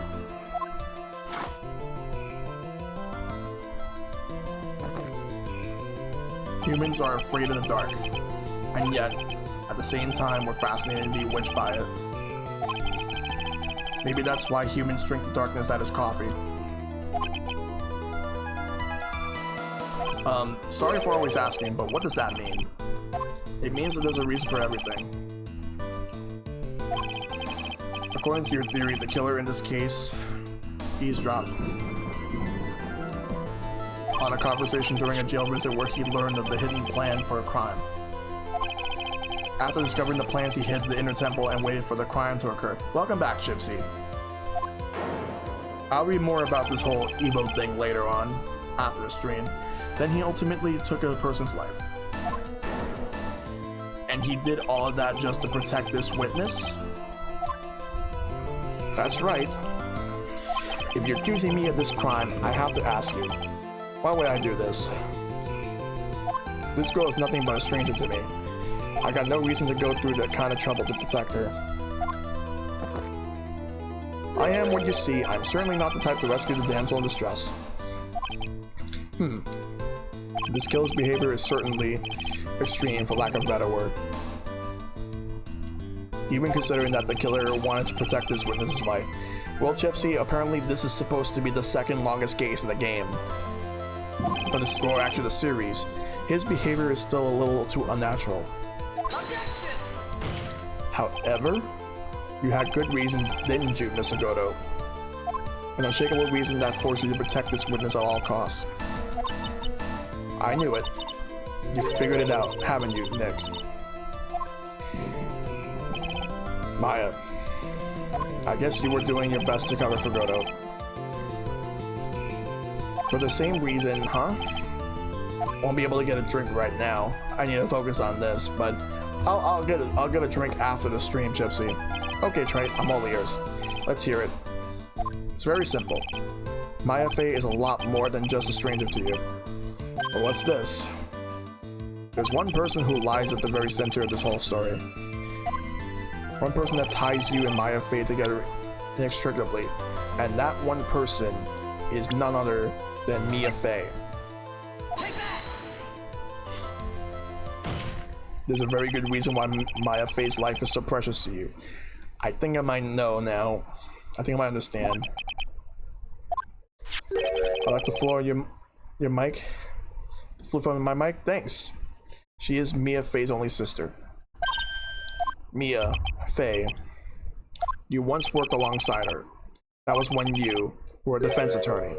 Humans are afraid of the dark, and yet, at the same time, we're fascinated and bewitched by it. Maybe that's why humans drink the darkness at his coffee. Sorry for always asking, but what does that mean? It means that there's a reason for everything. According to your theory, the killer in this case eavesdropped on a conversation during a jail visit where he learned of the hidden plan for a crime. After discovering the plans, he hid the inner temple and waited for the crime to occur. Welcome back, Gypsy. I'll read more about this whole Evo thing later on, after the stream. Then he ultimately took a person's life. And he did all of that just to protect this witness? That's right. If you're accusing me of this crime, I have to ask you, why would I do this? This girl is nothing but a stranger to me. I got no reason to go through that kind of trouble to protect her. I am what you see. I'm certainly not the type to rescue the damsel in distress. This killer's behavior is certainly extreme, for lack of a better word. Even considering that the killer wanted to protect this witness's life. Well, Gypsy, apparently this is supposed to be the second longest case in the game. But it's, or actually the series. His behavior is still a little too unnatural. However, you had good reason, didn't you, Mr. Godo? An unshakable reason that forced you to protect this witness at all costs. I knew it. You figured it out, haven't you, Nick? Maya, I guess you were doing your best to cover for Godo. For the same reason, huh? Won't be able to get a drink right now. I need to focus on this, but I'll get a drink after the stream, Gypsy. Okay, Trey, I'm all ears. Let's hear it. It's very simple. Maya Fey is a lot more than just a stranger to you. But what's this? There's one person who lies at the very center of this whole story. One person that ties you and Maya Fey together inextricably. And that one person is none other than Mia Fey. There's a very good reason why Maya Fey's life is so precious to you. I think I might know now. I think I might understand. I like the floor of your mic. The flip from my mic? Thanks. She is Mia Fey's only sister. Mia Fey. You once worked alongside her. That was when you were a defense attorney.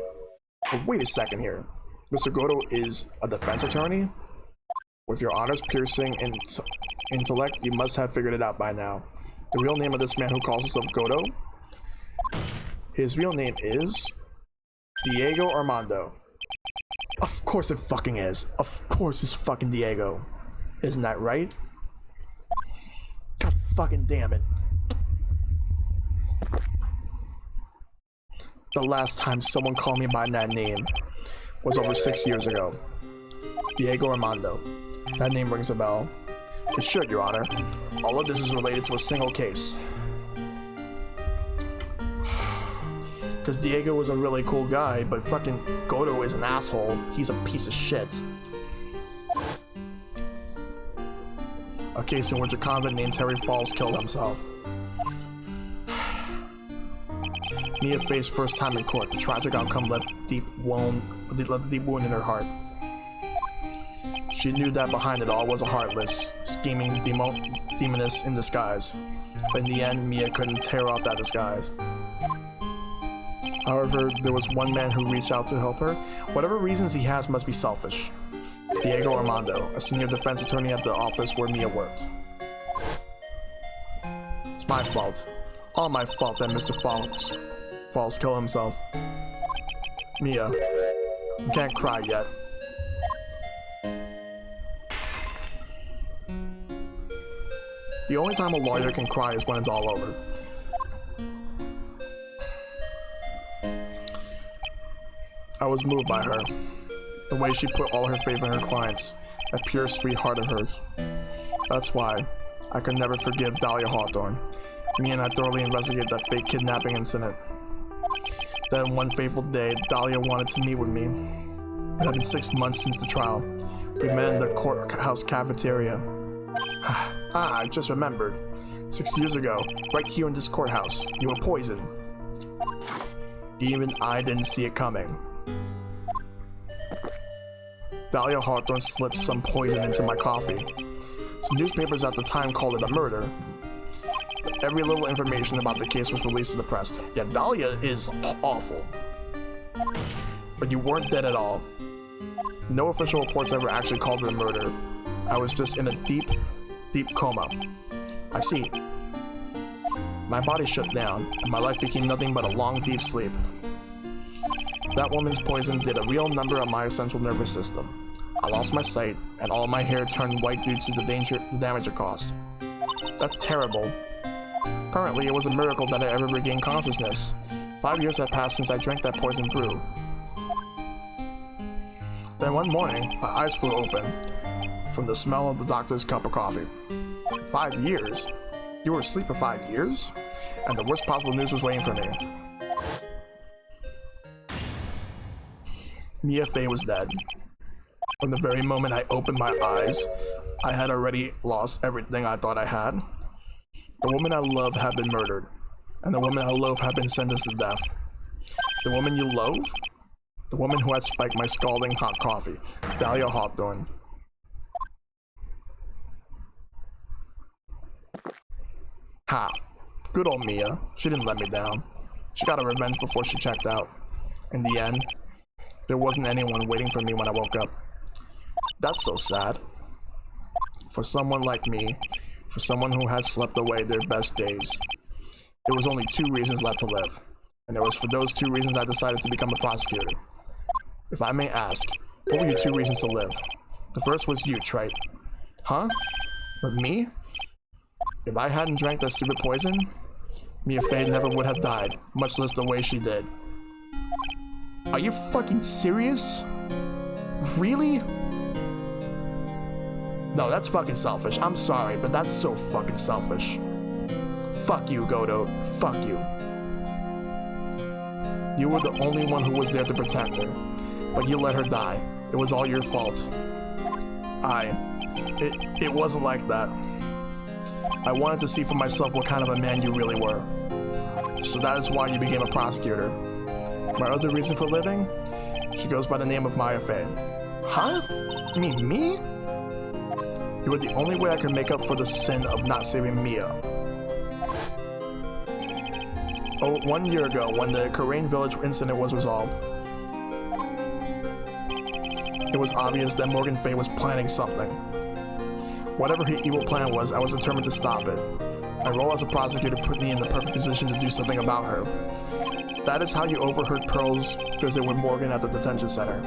But wait a second here. Mr. Godo is a defense attorney? With your honors piercing intellect, you must have figured it out by now. The real name of this man who calls himself Godo? His real name is Diego Armando. Of course it fucking is. Of course it's fucking Diego. Isn't that right? God fucking damn it. The last time someone called me by that name was over 6 years ago. Diego Armando. That name rings a bell. It should, Your Honor. All of this is related to a single case. Because Diego was a really cool guy, but fucking Godo is an asshole. He's a piece of shit. A case in which a convict named Terry Falls killed himself. Mia Fey's first time in court. The tragic outcome left a deep wound in her heart. She knew that behind it all was a heartless, scheming demoness in disguise. But in the end, Mia couldn't tear off that disguise. However, there was one man who reached out to help her. Whatever reasons he has must be selfish. Diego Armando, a senior defense attorney at the office where Mia worked. It's my fault. All my fault that Mr. Falls killed himself. Mia, you can't cry yet. The only time a lawyer can cry is when it's all over. I was moved by her. The way she put all her faith in her clients. That pure, sweet heart of hers. That's why I could never forgive Dahlia Hawthorne. Me and I thoroughly investigated that fake kidnapping incident. Then one fateful day, Dahlia wanted to meet with me. It had been 6 months since the trial. We met in the courthouse cafeteria. I just remembered. 6 years ago, right here in this courthouse, you were poisoned. Even I didn't see it coming. Dahlia Hawthorne slipped some poison into my coffee. Some newspapers at the time called it a murder. every little information about the case was released to the press. Yeah, Dahlia is awful. But you weren't dead at all. No official reports ever actually called it a murder. I was just in a deep, deep coma. I see. My body shut down, and my life became nothing but a long, deep sleep. That woman's poison did a real number on my central nervous system. I lost my sight, and all my hair turned white due to the damage it caused. That's terrible. Apparently, it was a miracle that I ever regained consciousness. 5 years had passed since I drank that poison brew. Then one morning, my eyes flew open from the smell of the doctor's cup of coffee. 5 years? You were asleep for 5 years? And the worst possible news was waiting for me. Mia Fey was dead. From the very moment I opened my eyes, I had already lost everything I thought I had. The woman I love had been murdered, and the woman I love had been sentenced to death. The woman you loathe? The woman who had spiked my scalding hot coffee, Dahlia Hawthorne. Ha! Good old Mia. She didn't let me down. She got her revenge before she checked out. In the end, there wasn't anyone waiting for me when I woke up. That's so sad. For someone like me, for someone who had slept away their best days, there was only 2 reasons left to live. And it was for those 2 reasons I decided to become a prosecutor. If I may ask, what were your 2 reasons to live? The first was you, Wright. Huh? But me? If I hadn't drank that stupid poison, Mia Fey never would have died, much less the way she did. Are you fucking serious? Really? No, that's fucking selfish. I'm sorry, but that's so fucking selfish. Fuck you, Godo. Fuck you. You were the only one who was there to protect her, but you let her die. It was all your fault. It wasn't like that. I wanted to see for myself what kind of a man you really were. So that is why you became a prosecutor. My other reason for living? She goes by the name of Maya Fey. Huh? You mean me? You were the only way I could make up for the sin of not saving Mia. Oh, 1 year ago, when the Korean village incident was resolved, it was obvious that Morgan Fey was planning something. Whatever her evil plan was, I was determined to stop it. My role as a prosecutor put me in the perfect position to do something about her. That is how you overheard Pearl's visit with Morgan at the detention center.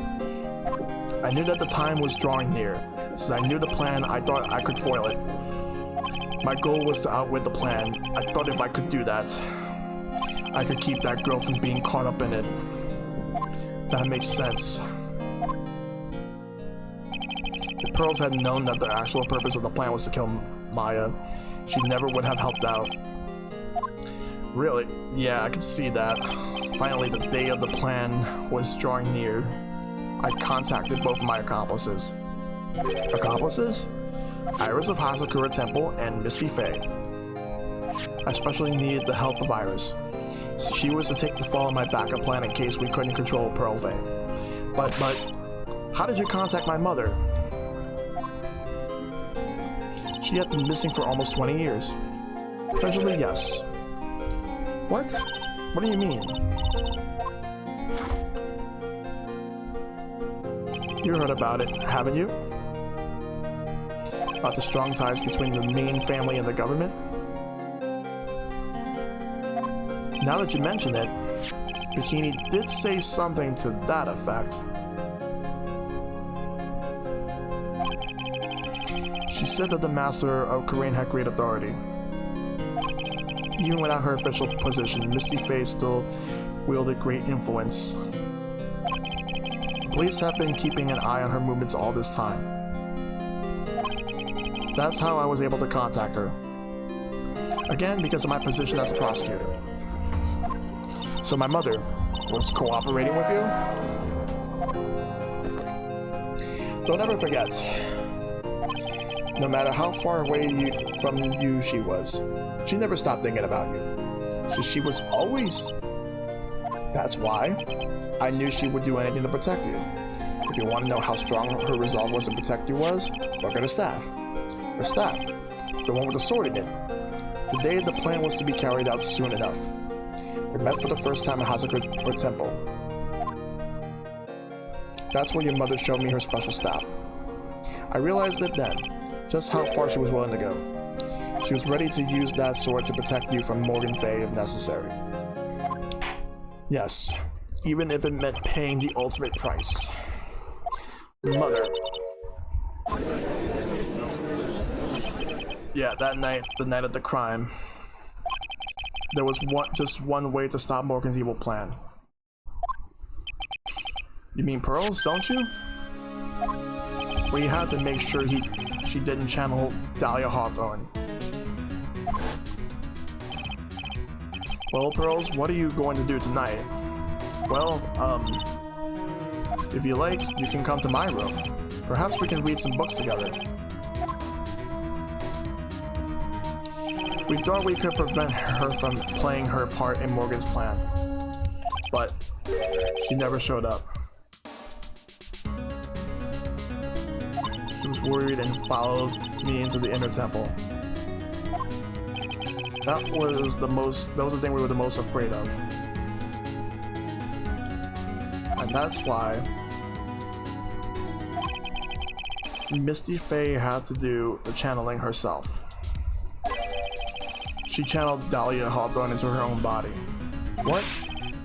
I knew that the time was drawing near. Since I knew the plan, I thought I could foil it. My goal was to outwit the plan. I thought if I could do that, I could keep that girl from being caught up in it. That makes sense. If Pearls had known that the actual purpose of the plan was to kill Maya, she never would have helped out. Really? Yeah, I could see that. Finally, the day of the plan was drawing near. I contacted both of my accomplices. Accomplices? Iris of Hasakura Temple and Misty Fey. I especially needed the help of Iris. So she was to take the fall on my backup plan in case we couldn't control Pearl Fey. But, how did you contact my mother? She had been missing for almost 20 years. Officially, yes. What? What do you mean? You heard about it, haven't you? About the strong ties between the main family and the government? Now that you mention it, Bikini did say something to that effect. She said that the master of Korean had great authority. Even without her official position, Misty Fey still wielded great influence. The police have been keeping an eye on her movements all this time. That's how I was able to contact her. Again, because of my position as a prosecutor. So my mother was cooperating with you? Don't ever forget, no matter how far away from you she was, she never stopped thinking about you. So she was always... That's why I knew she would do anything to protect you. If you want to know how strong her resolve was to protect you was, look at her staff. Her staff. The one with the sword in it. The day the plan was to be carried out soon enough. We met for the first time at Hazard or Temple. That's where your mother showed me her special staff. I realized it then, just how far she was willing to go. She was ready to use that sword to protect you from Morgan Fay if necessary. Yes, even if it meant paying the ultimate price. Mother. Yeah, that night, the night of the crime, there was just one way to stop Morgan's evil plan. You mean pearls, don't you? Well, you had to make sure she didn't channel Dahlia Hawthorne. Well, Pearls, what are you going to do tonight? Well, if you like, you can come to my room. Perhaps we can read some books together. We thought we could prevent her from playing her part in Morgan's plan, but she never showed up. She was worried and followed me into the inner temple. That was the thing we were the most afraid of. And that's why Misty Fey had to do the channeling herself. She channeled Dahlia Hawthorne into her own body. What?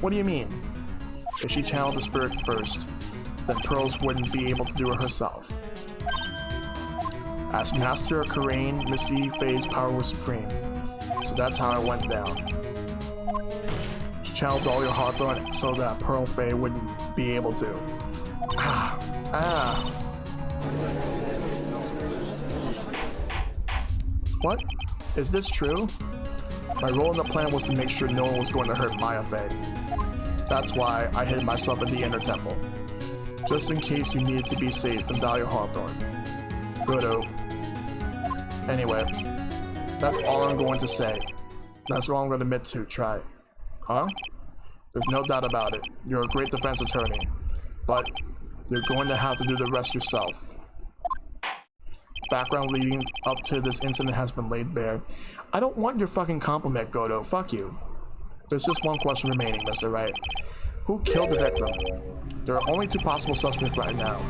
What do you mean? If she channeled the spirit first, then Pearls wouldn't be able to do it herself. As Master of Karain, Misty Fey's power was supreme. So that's how it went down. She channeled Dahlia Hawthorne so that Pearl Fey wouldn't be able to. What? Is this true? My role in the plan was to make sure no one was going to hurt Maya Fey. That's why I hid myself in the inner temple. Just in case you needed to be safe from Dahlia Hawthorne. Good. Anyway, that's all I'm going to say. That's all I'm going to admit to, try. Huh? There's no doubt about it. You're a great defense attorney. But you're going to have to do the rest yourself. Background leading up to this incident has been laid bare. I don't want your fucking compliment, Godo. Fuck you. There's just one question remaining, Mr. Wright. Who killed the victim? There are only two possible suspects right now.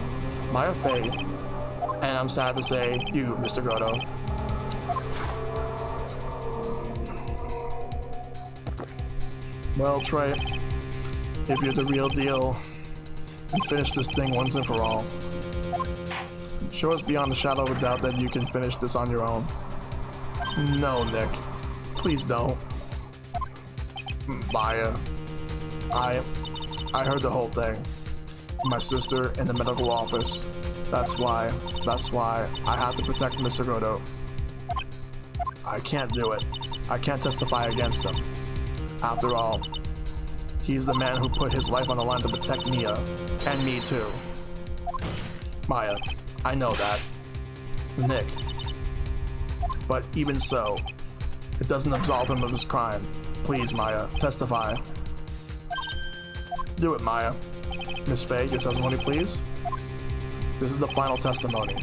Maya Fey, and I'm sad to say, you, Mr. Godo. Well, Trey, if you're the real deal, then finish this thing once and for all. Show us beyond a shadow of a doubt that you can finish this on your own. No, Nick. Please don't. Maya. I heard the whole thing. My sister in the medical office. That's why I have to protect Mr. Godo. I can't do it. I can't testify against him. After all, he's the man who put his life on the line to protect Mia, and me too. Maya, I know that. Nick. But even so, it doesn't absolve him of his crime. Please, Maya, testify. Do it, Maya. Miss Fey, your testimony, please. This is the final testimony.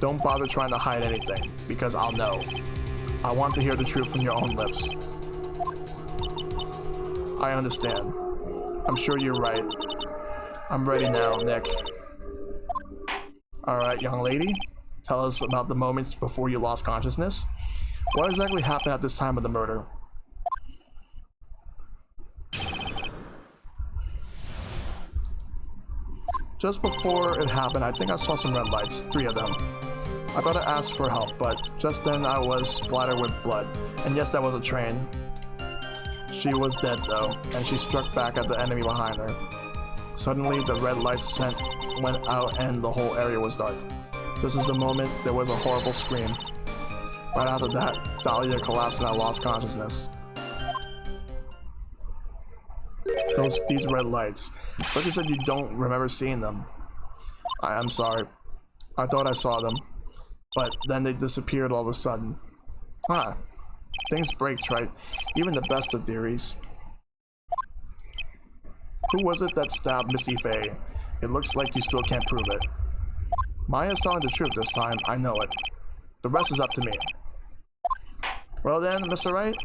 Don't bother trying to hide anything, because I'll know. I want to hear the truth from your own lips. I understand. I'm sure you're right. I'm ready now, Nick. Alright, young lady. Tell us about the moments before you lost consciousness. What exactly happened at this time of the murder? Just before it happened, I think I saw some red lights, 3 of them. I thought I asked for help, but just then I was splattered with blood. And yes, that was a train. She was dead though, and she struck back at the enemy behind her. Suddenly, the red lights went out and the whole area was dark. Just as the moment, there was a horrible scream. Right after that, Dahlia collapsed and I lost consciousness. These red lights. But you said you don't remember seeing them. I'm sorry. I thought I saw them. But then they disappeared all of a sudden. Huh. Things break, right? Even the best of theories. Who was it that stabbed Misty Fey? It looks like you still can't prove it. Maya's telling the truth this time, I know it. The rest is up to me. Well then, Mr. Wright,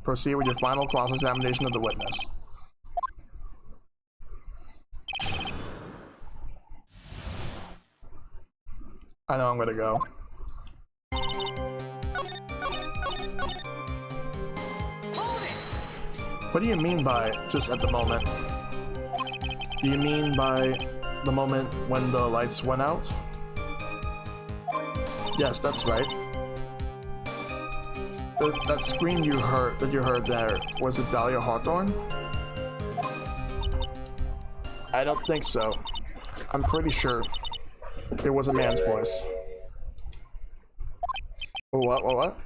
proceed with your final cross-examination of the witness. I know I'm gonna go. What do you mean by just at the moment? Do you mean by the moment when the lights went out? Yes, that's right. That scream you heard there, was it Dahlia Hawthorne? I don't think so. I'm pretty sure it was a man's voice. What?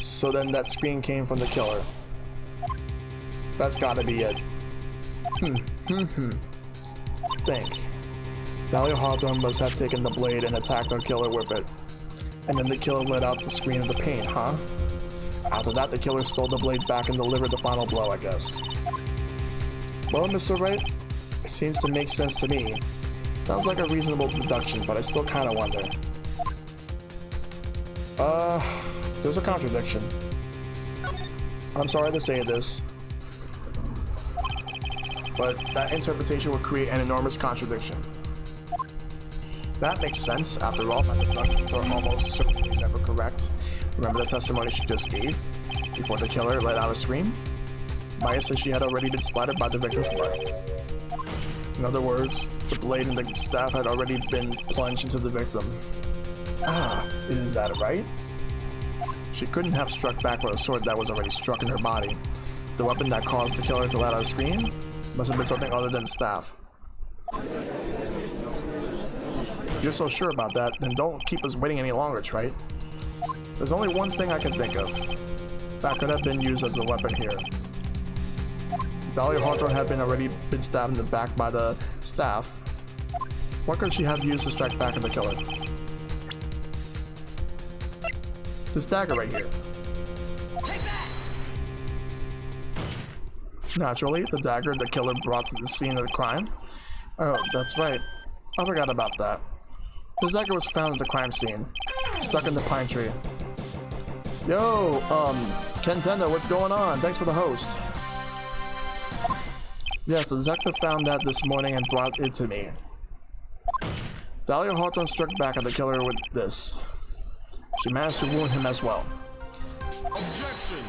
So then that scream came from the killer. That's gotta be it. Think. Dahlia Hawthorne must have taken the blade and attacked our killer with it. And then the killer let out the scream of the pain, huh? After that, the killer stole the blade back and delivered the final blow, I guess. Well, Mr. Wright, it seems to make sense to me. Sounds like a reasonable deduction, but I still kind of wonder. There's a contradiction. I'm sorry to say this, but that interpretation would create an enormous contradiction. That makes sense. After all, my deductions are almost certainly never correct. Remember the testimony she just gave before the killer let out a scream? Maya said she had already been splattered by the victim's blood. In other words, the blade and the staff had already been plunged into the victim. Is that right? She couldn't have struck back with a sword that was already struck in her body. The weapon that caused the killer to let out a scream must have been something other than the staff. If you're so sure about that, then don't keep us waiting any longer, Trite. There's only one thing I can think of that could have been used as a weapon here. Dahlia Hawthorne had already been stabbed in the back by the staff. What could she have used to strike back at the killer? This dagger right here. Take that! Naturally, the dagger the killer brought to the scene of the crime. Oh, that's right. I forgot about that. The dagger was found at the crime scene, stuck in the pine tree. Yo, Kentendo, what's going on? Thanks for the host. Yes, the detective found that this morning and brought it to me. Dahlia Hawthorne struck back at the killer with this. She managed to wound him as well. Objection!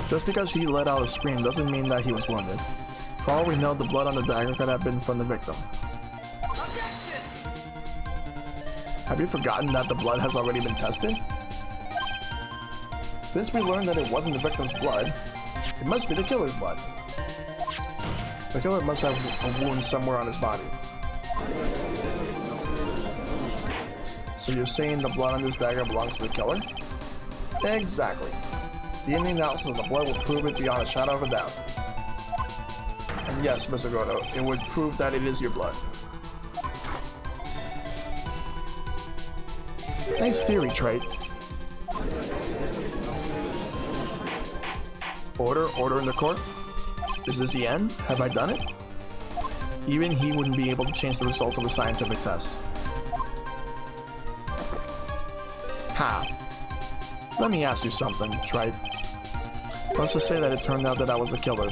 Just because he let out a scream doesn't mean that he was wounded. For all we know, the blood on the dagger could have been from the victim. Objection! Have you forgotten that the blood has already been tested? Since we learned that it wasn't the victim's blood, it must be the killer's blood. The killer must have a wound somewhere on his body. So you're saying the blood on this dagger belongs to the killer? Exactly. DNA analysis of the blood will prove it beyond a shadow of a doubt. And yes, Mr. Gordo, it would prove that it is your blood. Nice theory, Trite. Order in the court? Is this the end? Have I done it? Even he wouldn't be able to change the results of a scientific test. Ha! Let me ask you something, Trite. Let's just say that it turned out that I was the killer.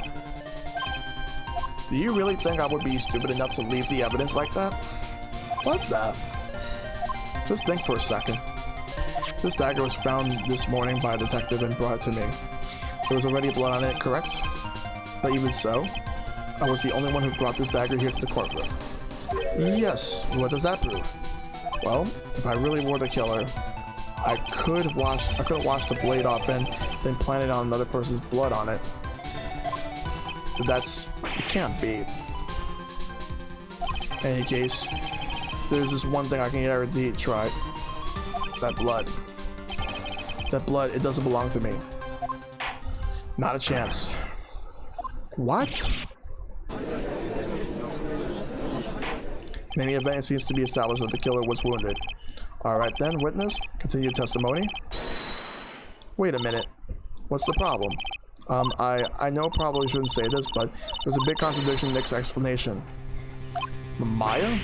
Do you really think I would be stupid enough to leave the evidence like that? What the? Just think for a second. This dagger was found this morning by a detective and brought it to me. There was already blood on it, correct? But even so, I was the only one who brought this dagger here to the courtroom. Yes, what does that prove? Well, if I really were the killer, I could wash the blade off and then plant it on another person's blood on it. But it can't be. In any case, there's just one thing I can guarantee, try. That blood, it doesn't belong to me. Not a chance. What? In any event, it seems to be established that the killer was wounded. Alright then, witness, continue testimony. Wait a minute. What's the problem? I know probably shouldn't say this, but there's a big contradiction in Nick's explanation. Maya?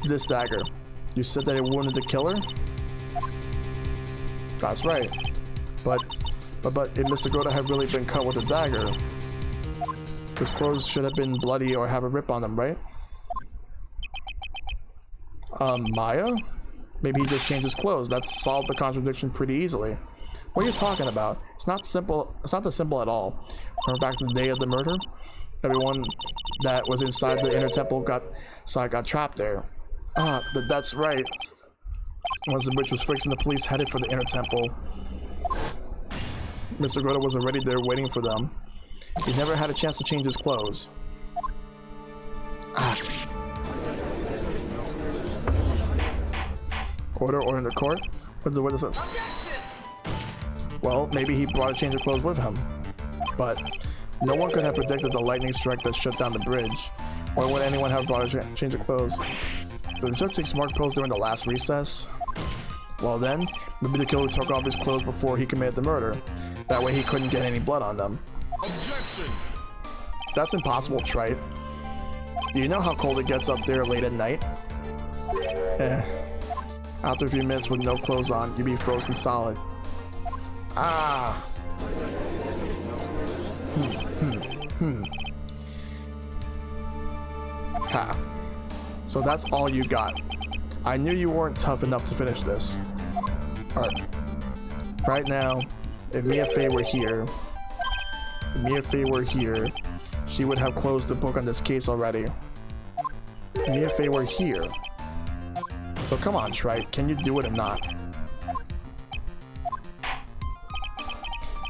This dagger. You said that it wounded the killer? That's right. But if Mr. Goda had really been cut with a dagger, his clothes should have been bloody or have a rip on them, right? Maya? Maybe he just changed his clothes. That solved the contradiction pretty easily. What are you talking about? It's not simple. It's not that simple at all. Remember back to the day of the murder? Everyone that was inside the inner temple got trapped there. That's right. Once the bridge was fixed and the police headed for the inner temple, Mr. Goda was already there waiting for them. He never had a chance to change his clothes. Order in the court? What is it? Well, maybe he brought a change of clothes with him. But no one could have predicted the lightning strike that shut down the bridge. Why would anyone have brought a change of clothes? Did the judge take smart pills during the last recess? Well then, maybe the killer took off his clothes before he committed the murder. That way he couldn't get any blood on them. Objection! That's impossible, Trite. Do you know how cold it gets up there late at night? After a few minutes with no clothes on, you'd be frozen solid. Ha. So that's all you got. I knew you weren't tough enough to finish this. Alright. Right now, if Mia Fey were here, she would have closed the book on this case already. If Mia Fey were here. So come on, Trite, can you do it or not?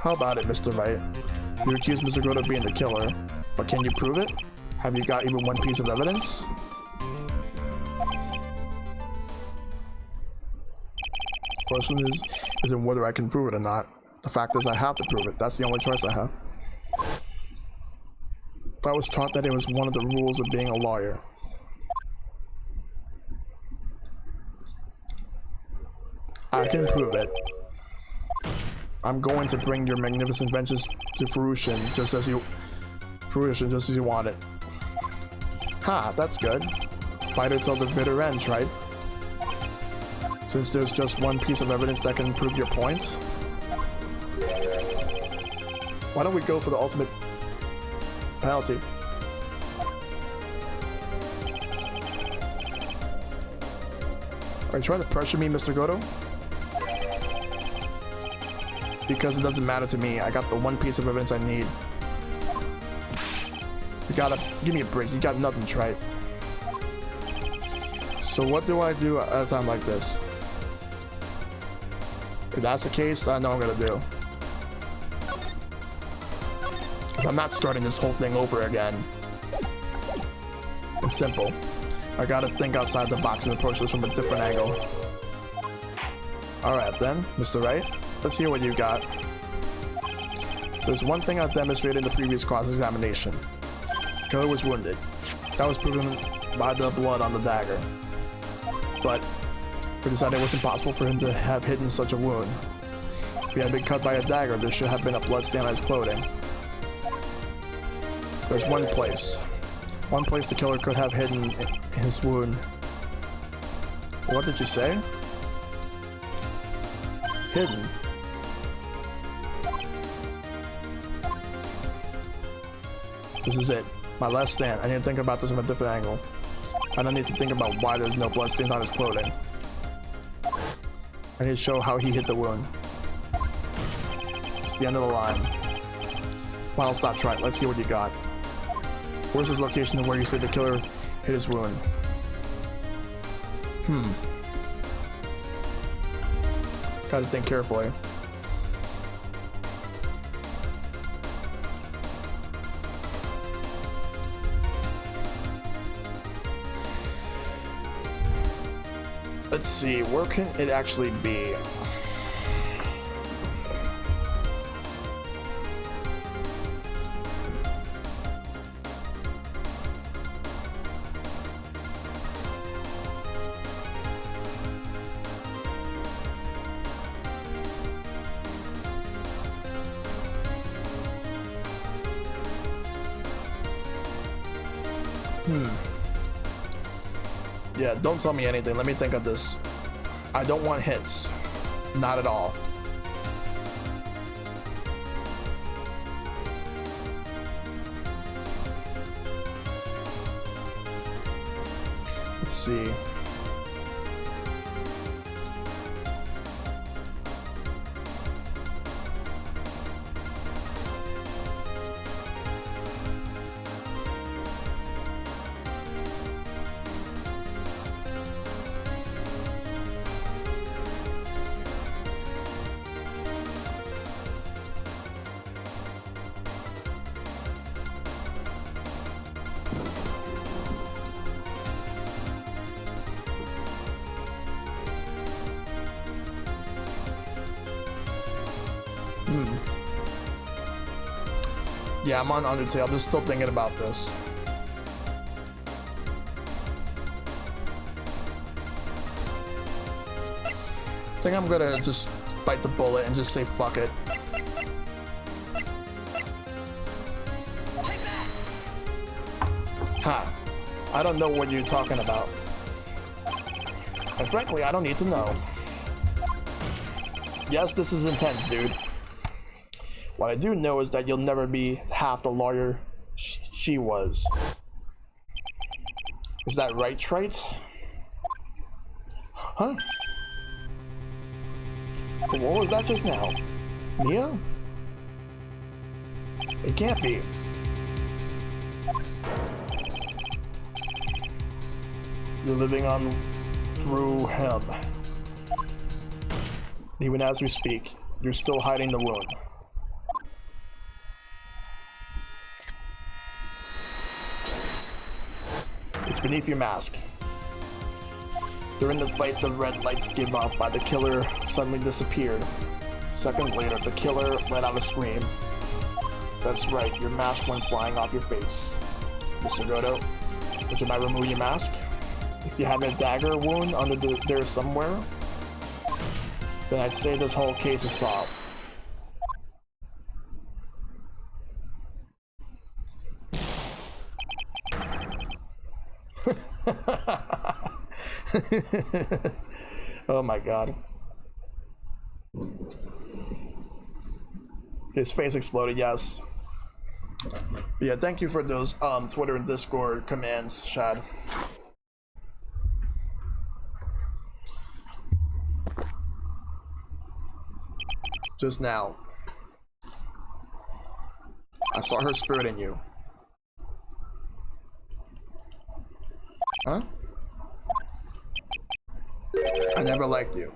How about it, Mr. Wright? You accuse Mr. Goda of being the killer, but can you prove it? Have you got even one piece of evidence? The question isn't whether I can prove it or not. The fact is I have to prove it. That's the only choice I have. I was taught that it was one of the rules of being a lawyer. I can prove it. I'm going to bring your magnificent vengeance to fruition just as you want it. Ha, that's good. Fight it till the bitter end, right? Since there's just one piece of evidence that can prove your point, why don't we go for the ultimate penalty? Are you trying to pressure me, Mr. Goto? Because it doesn't matter to me. I got the one piece of evidence I need. You gotta give me a break. You got nothing, Trite. So what do I do at a time like this? If that's the case, I know what I'm gonna do. Because I'm not starting this whole thing over again. It's simple. I gotta think outside the box and approach this from a different angle. Alright then, Mr. Wright. Let's hear what you got. There's one thing I've demonstrated in the previous cross-examination. The killer was wounded. That was proven by the blood on the dagger. But we decided it was impossible for him to have hidden such a wound. If he had been cut by a dagger, there should have been a blood stain on his clothing. There's one place the killer could have hidden his wound. What did you say? Hidden. This is it. My last stand. I need to think about this from a different angle. I don't need to think about why there's no blood stains on his clothing. I need to show how he hit the wound. It's the end of the line. Final stop, try. Let's see what you got. Where's his location and where you say the killer hit his wound? Gotta think carefully. Let's see, where can it actually be? Yeah, don't tell me anything. Let me think of this. I don't want hits. Not at all. Let's see. Yeah, I'm on Undertale. I'm just still thinking about this. I think I'm gonna just bite the bullet and just say fuck it. Ha. I don't know what you're talking about. And frankly, I don't need to know. Yes, this is intense, dude. What I do know is that you'll never be half the lawyer she was. Is that right, Trite? Huh? What was that just now? Mia? It can't be. You're living on through him. Even as we speak, you're still hiding the wound. It's beneath your mask. During the fight, the red lights give off by the killer suddenly disappeared. Seconds later, the killer let out a scream. That's right, your mask went flying off your face. Mr. Godo, would you mind remove your mask? If you have a dagger wound under there somewhere, then I'd say this whole case is solved. Oh my god. His face exploded, yes. Yeah, thank you for those Twitter and Discord commands, Shad. Just now, I saw her spirit in you. Huh? I never liked you.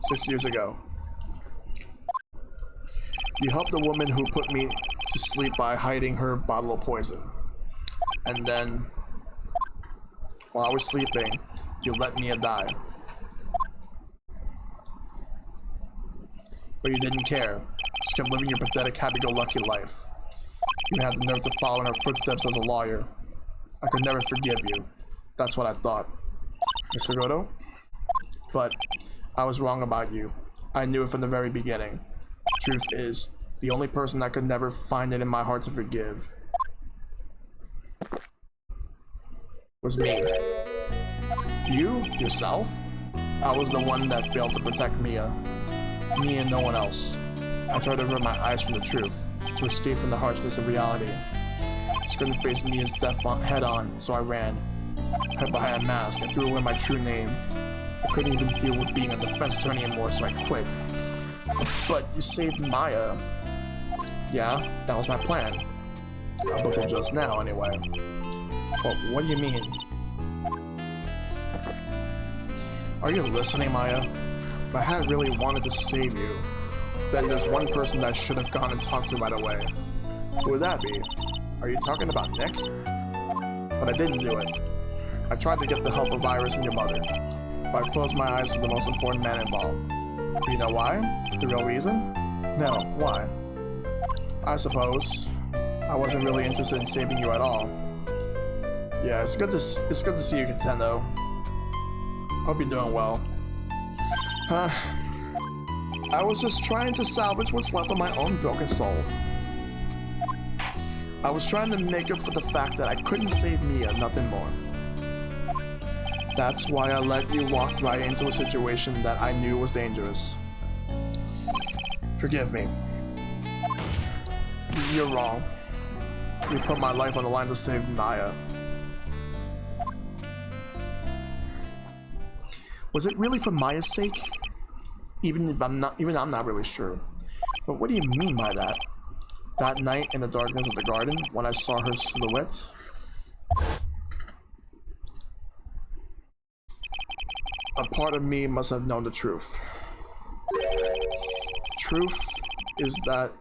6 years ago. You helped the woman who put me to sleep by hiding her bottle of poison. And then, while I was sleeping, you let Mia die. But you didn't care. Just kept living your pathetic happy-go-lucky life. You had the nerve to follow in her footsteps as a lawyer. I could never forgive you. That's what I thought. Mr. Godo? But I was wrong about you. I knew it from the very beginning. Truth is, the only person that could never find it in my heart to forgive was me. You? Yourself? I was the one that failed to protect Mia. Me and no one else. I tried to avert my eyes from the truth, to escape from the harshness of reality. I couldn't face Mia's death head on, so I ran. Hid behind a mask and threw away my true name. I couldn't even deal with being a defense attorney anymore, so I quit. But you saved Maya. Yeah, that was my plan. Up until just now, anyway. But what do you mean? Are you listening, Maya? If I had really wanted to save you, then there's one person that I should have gone and talked to right away. Who would that be? Are you talking about Nick? But I didn't do it. I tried to get the help of Iris and your mother, but I closed my eyes to the most important man involved. Do you know why? The real reason? No, why? I suppose I wasn't really interested in saving you at all. Yeah, it's good to see you content though. Hope you're doing well. I was just trying to salvage what's left of my own broken soul. I was trying to make up for the fact that I couldn't save Mia, nothing more. That's why I let you walk right into a situation that I knew was dangerous. Forgive me. You're wrong. You put my life on the line to save Maya. Was it really for Maya's sake? Even I'm not really sure. But what do you mean by that? That night in the darkness of the garden, when I saw her silhouette? A part of me must have known the truth. The truth is that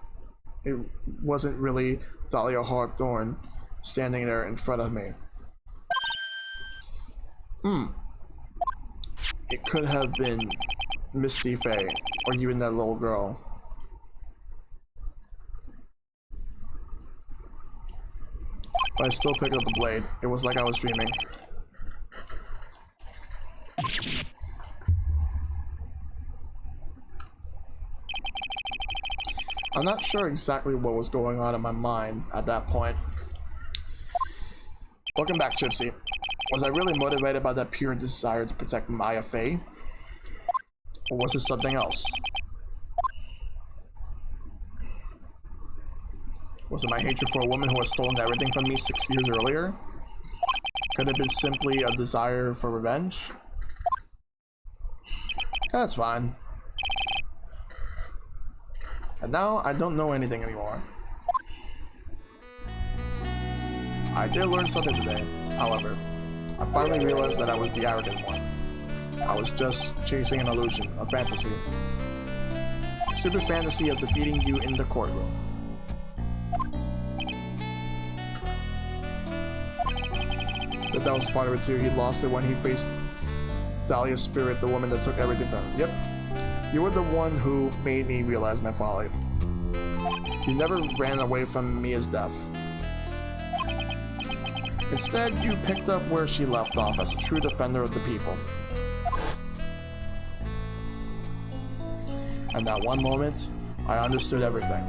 it wasn't really Dahlia Hawthorne standing there in front of me. It could have been Misty Faye, or even that little girl. But I still picked up the blade. It was like I was dreaming. I'm not sure exactly what was going on in my mind at that point. Welcome back, Gypsy. Was I really motivated by that pure desire to protect Maya Faye? Or was it something else? Was it my hatred for a woman who had stolen everything from me 6 years earlier? Could it have been simply a desire for revenge? That's fine. And now I don't know anything anymore. I did learn something today, however. I finally realized that I was the arrogant one. I was just chasing an illusion, a fantasy. A stupid fantasy of defeating you in the courtroom. But that was part of it too. He lost it when he faced Dahlia's spirit, the woman that took everything from him. Yep. You were the one who made me realize my folly. You never ran away from Mia's death. Instead, you picked up where she left off as a true defender of the people. And that one moment, I understood everything.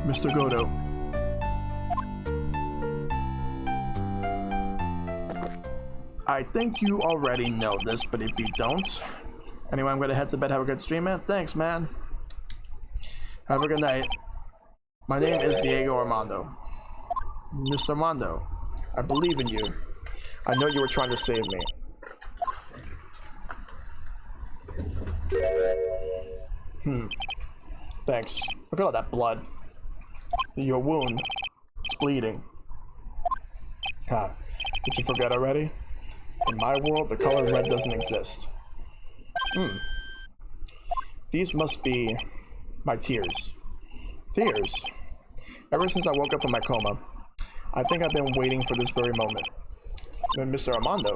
Mr. Godo. I think you already know this, but if you don't... Anyway, I'm gonna head to bed. Have a good stream, man. Thanks, man. Have a good night. My name is Diego Armando. Mr. Armando, I believe in you. I know you were trying to save me. Thanks. Look at all that blood. Your wound. It's bleeding. Huh. Did you forget already? In my world, the color red doesn't exist. These must be my tears. Tears? Ever since I woke up from my coma, I think I've been waiting for this very moment. Mr. Armando,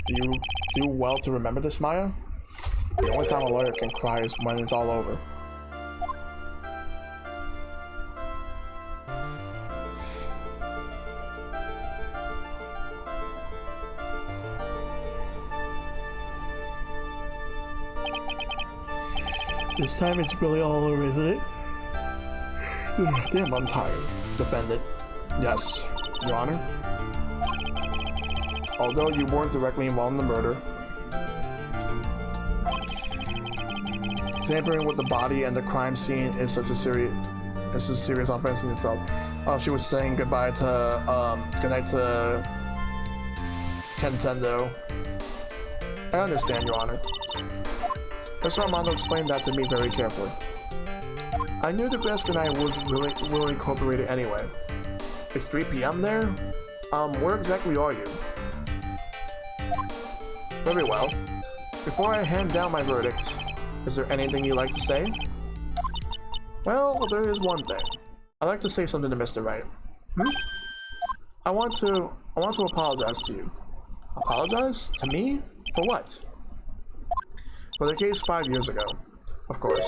do you do well to remember this, Maya? The only time a lawyer can cry is when it's all over. This time it's really all over, isn't it? Damn, I'm tired. Defendant. Yes, Your Honor. Although you weren't directly involved in the murder, tampering with the body and the crime scene is a serious offense in itself. Oh, she was saying goodbye to goodnight to Kentendo. I understand, Your Honor. Mr. Armando explained that to me very carefully. I knew the best and I was really incorporated anyway. It's 3 p.m. there? Where exactly are you? Very well. Before I hand down my verdict, is there anything you'd like to say? Well, there is one thing. I'd like to say something to Mr. Wright. I want to apologize to you. Apologize? To me? For what? For the case 5 years ago, of course.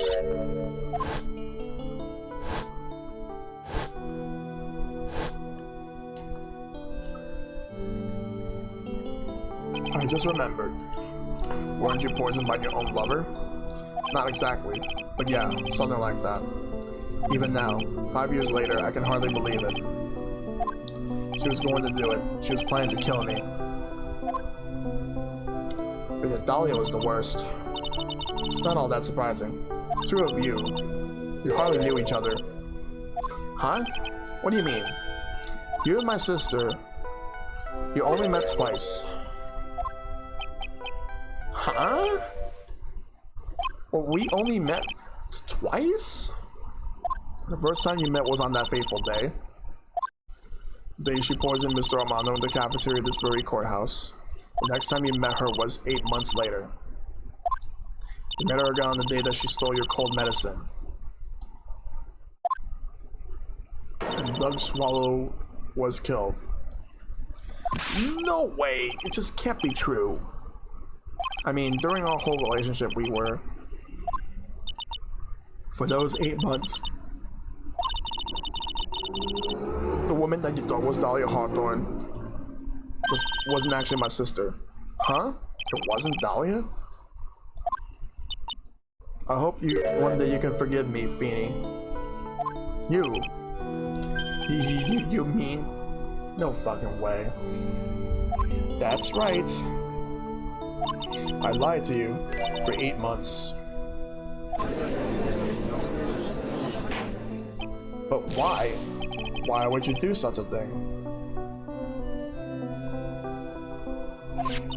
I just remembered. Weren't you poisoned by your own lover? Not exactly, but yeah, something like that. Even now, 5 years later, I can hardly believe it. She was going to do it. She was planning to kill me. But yeah, Dahlia was the worst. It's not all that surprising. Two of you hardly knew each other. Huh? What do you mean? You and my sister, you only met twice. Huh? Well, we only met twice? The first time you met was on that fateful day. The day she poisoned Mr. Armando in the cafeteria of this very courthouse. The next time you met her was 8 months later. You met her again on the day that she stole your cold medicine. And Doug Swallow was killed. No way! It just can't be true. I mean, during our whole relationship, we were... For those 8 months... The woman that you thought was Dahlia Hawthorne wasn't actually my sister. Huh? It wasn't Dahlia? I hope one day you can forgive me, Feeny. You mean? No fucking way. That's right. I lied to you for 8 months. But why? Why would you do such a thing?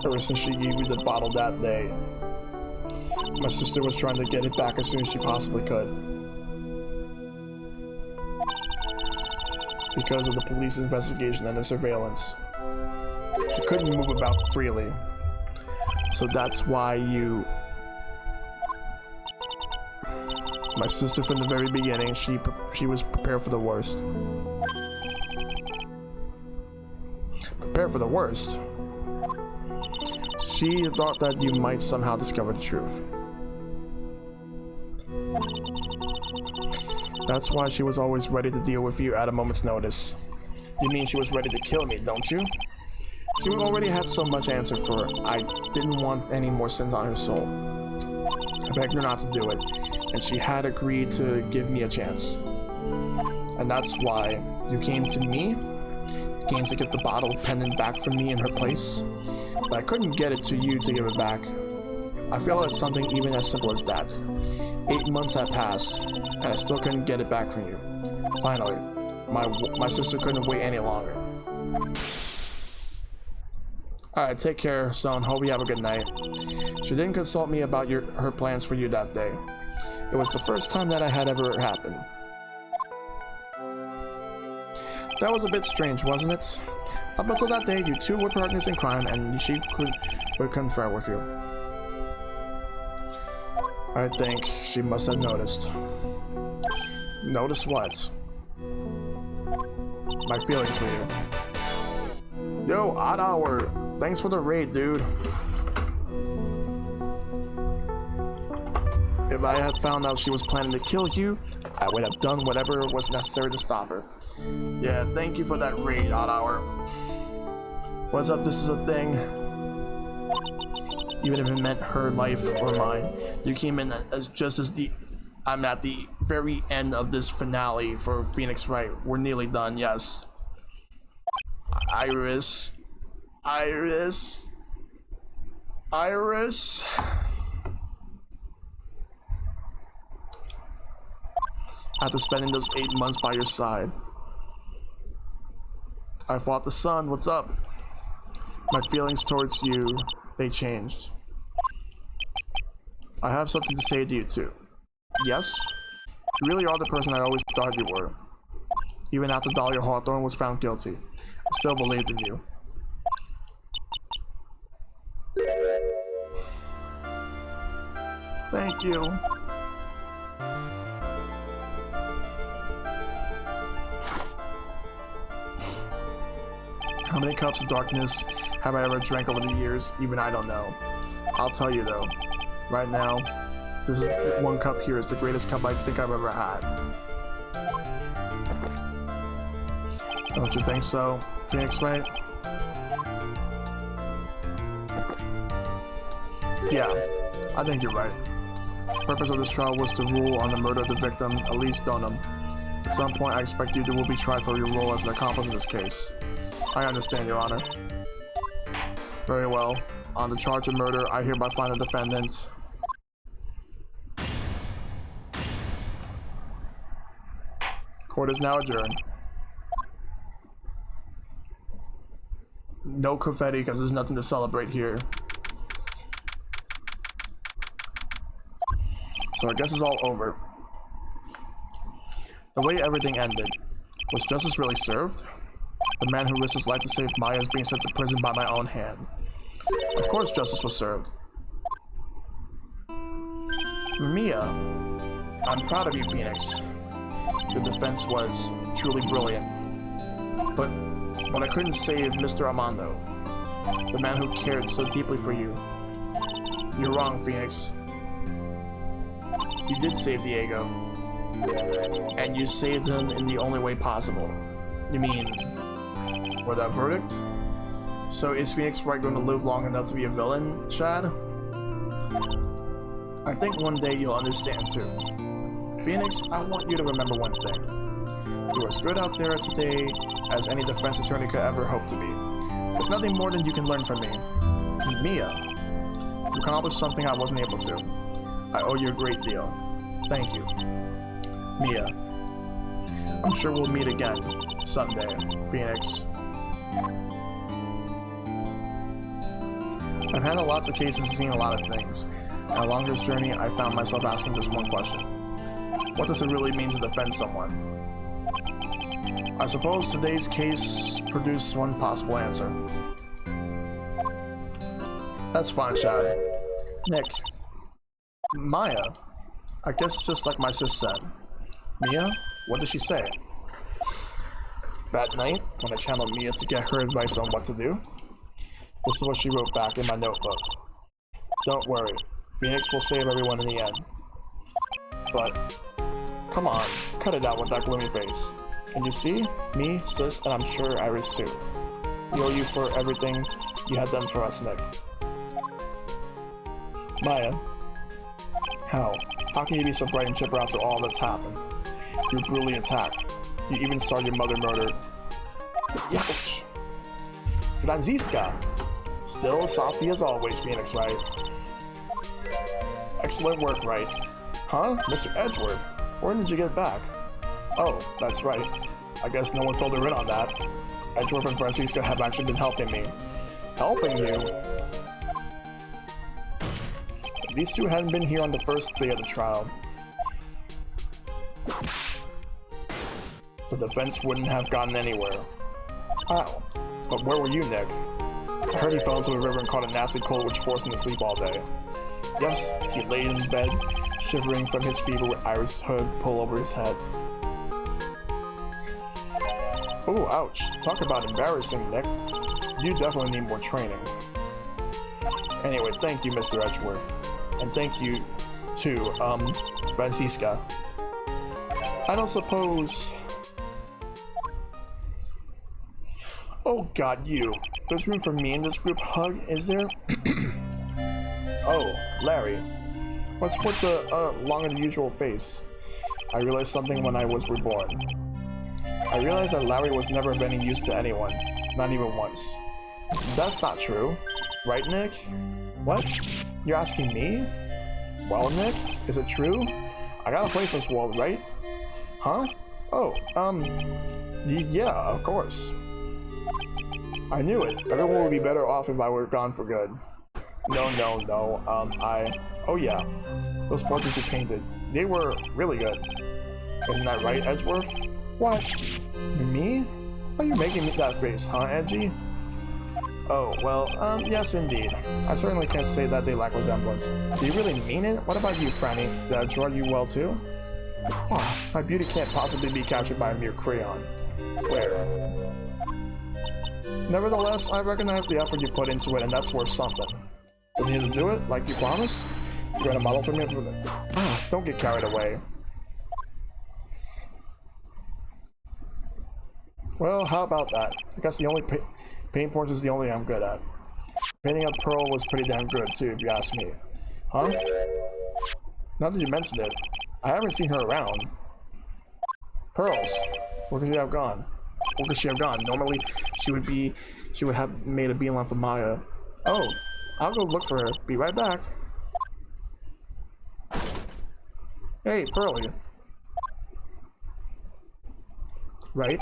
Ever since she gave you the bottle that day, my sister was trying to get it back as soon as she possibly could. Because of the police investigation and the surveillance. She couldn't move about freely. So that's why you... My sister from the very beginning, she was prepared for the worst. Prepared for the worst? She thought that you might somehow discover the truth. That's why she was always ready to deal with you at a moment's notice. You mean she was ready to kill me, don't you? She already had so much answer for her. I didn't want any more sins on her soul. I begged her not to do it, and she had agreed to give me a chance. And that's why you came to me? You came to get the bottle pendant back from me in her place? But I couldn't get it to you to give it back. I feel it's something even as simple as that. 8 months had passed, and I still couldn't get it back from you. Finally, my sister couldn't wait any longer. Alright, take care, son. Hope you have a good night. She didn't consult me about her plans for you that day. It was the first time that had ever happened. That was a bit strange, wasn't it? Up until that day, you two were partners in crime, and she would confer with you. I think she must have noticed. Notice what? My feelings for you. Yo, Odd Hour. Thanks for the raid, dude. If I had found out she was planning to kill you, I would have done whatever was necessary to stop her. Yeah, thank you for that raid, Odd Hour. What's up? This is a thing. Even if it meant her life or mine, you came in as just as I'm at the very end of this finale for Phoenix Wright. We're nearly done, yes. Iris. After spending those 8 months by your side, I fought the sun. What's up? My feelings towards you, they changed. I have something to say to you too. Yes? You really are the person I always thought you were. Even after Dahlia Hawthorne was found guilty, I still believed in you. Thank you. How many cups of darkness have I ever drank over the years? Even I don't know. I'll tell you though, right now, this one cup here is the greatest cup I think I've ever had. Don't you think so, Phoenix Wright? Yeah, I think you're right. The purpose of this trial was to rule on the murder of the victim, Elise Dunham. At some point, I expect you will be tried for your role as an accomplice in this case. I understand, Your Honor. Very well. On the charge of murder, I hereby find the defendant. Court is now adjourned. No confetti because there's nothing to celebrate here. So I guess it's all over. The way everything ended, was justice really served? The man who risked his life to save Maya is being sent to prison by my own hand. Of course justice was served. Mia, I'm proud of you, Phoenix. Your defense was truly brilliant. But I couldn't save Mr. Armando, the man who cared so deeply for you. You're wrong, Phoenix. You did save Diego. And you saved him in the only way possible. You mean, with that verdict? So is Phoenix Wright going to live long enough to be a villain, Chad? I think one day you'll understand too. Phoenix, I want you to remember one thing. You're as good out there today as any defense attorney could ever hope to be. There's nothing more than you can learn from me. And Mia, you accomplished something I wasn't able to. I owe you a great deal. Thank you. Mia, I'm sure we'll meet again someday, Phoenix. I've handled lots of cases and seen a lot of things. And along this journey, I found myself asking just one question. What does it really mean to defend someone? I suppose today's case produced one possible answer. That's fine, Chad. Nick. Maya. I guess just like my sis said. Mia, what did she say? That night, when I channeled Mia to get her advice on what to do, this is what she wrote back in my notebook. Don't worry, Phoenix will save everyone in the end. But, come on, cut it out with that gloomy face. Can you see? Me, sis, and I'm sure Iris too. We owe you for everything you have done for us, Nick. Maya. How? How can you be so bright and chipper after all that's happened? You were brutally attacked. You even saw your mother murdered. Ouch! Franziska! Still softy as always, Phoenix Wright. Excellent work, Wright. Huh? Mr. Edgeworth? When did you get back? Oh, that's right. I guess no one filled her in on that. Edgeworth and Franziska have actually been helping me. Helping you? If these two hadn't been here on the first day of the trial, the defense wouldn't have gotten anywhere. How? But where were you, Nick? I heard he fell into a river and caught a nasty cold which forced him to sleep all day. Yes, he laid in bed, shivering from his fever with Iris' hood pulled over his head. Oh, ouch. Talk about embarrassing, Nick. You definitely need more training. Anyway, thank you, Mr. Edgeworth. And thank you, to, Franziska. I don't suppose... Oh god, you. There's room for me in this group hug, is there? Oh, Larry. What's with the, longer than usual face? I realized something when I was reborn. I realized that Larry was never of any use to anyone. Not even once. That's not true. Right, Nick? What? You're asking me? Well, Nick, is it true? I got a place in this world, right? Huh? Oh, yeah, of course. I knew it. Everyone would be better off if I were gone for good. No. Oh yeah. Those portraits you painted. They were really good. Isn't that right, Edgeworth? What? Me? Why are you making me that face, huh, Edgy? Oh, well, yes indeed. I certainly can't say that they lack resemblance. Do you really mean it? What about you, Franny? Did I draw you well too? Oh, my beauty can't possibly be captured by a mere crayon. Where? Nevertheless, I recognize the effort you put into it, and that's worth something. So you need to do it, like you promised? You got a model for me? Don't get carried away. Well, how about that? I guess the only paint portrait is the only I'm good at. Painting a Pearl was pretty damn good too, if you ask me. Huh? Now that you mentioned it, I haven't seen her around. Pearls, where could she have gone? Where could she have gone? Normally, she would have made a beeline for Maya. Oh, I'll go look for her. Be right back. Hey, Pearly. Right?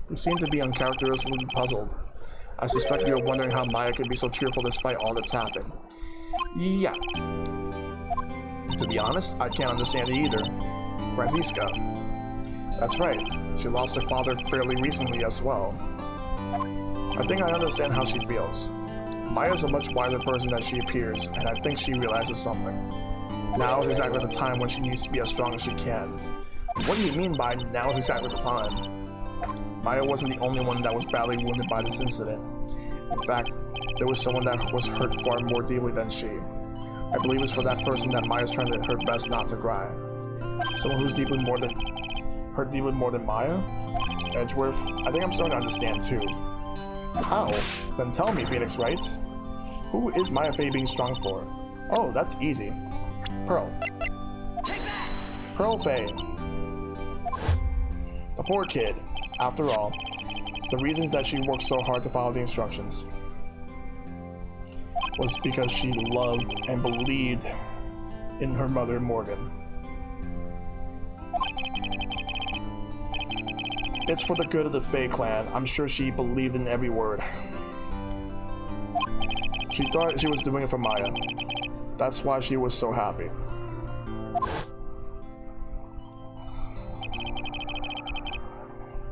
You seem to be uncharacteristically puzzled. I suspect you're wondering how Maya could be so cheerful despite all that's happened. Yeah. To be honest, I can't understand it either. Franziska. That's right. She lost her father fairly recently as well. I think I understand how she feels. Maya's a much wiser person than she appears, and I think she realizes something. Now is exactly the time when she needs to be as strong as she can. What do you mean by now is exactly the time? Maya wasn't the only one that was badly wounded by this incident. In fact, there was someone that was hurt far more deeply than she. I believe it's for that person that Maya's trying to her best not to cry. Someone who's hurt deeply more than Maya? Edgeworth, I think I'm starting to understand too. How? Then tell me, Phoenix Wright. Who is Maya Fey being strong for? Oh, that's easy. Pearl. Pearl Fey. The poor kid. After all, the reason that she worked so hard to follow the instructions was because she loved and believed in her mother, Morgan. It's for the good of the Fey clan. I'm sure she believed in every word. She thought she was doing it for Maya. That's why she was so happy.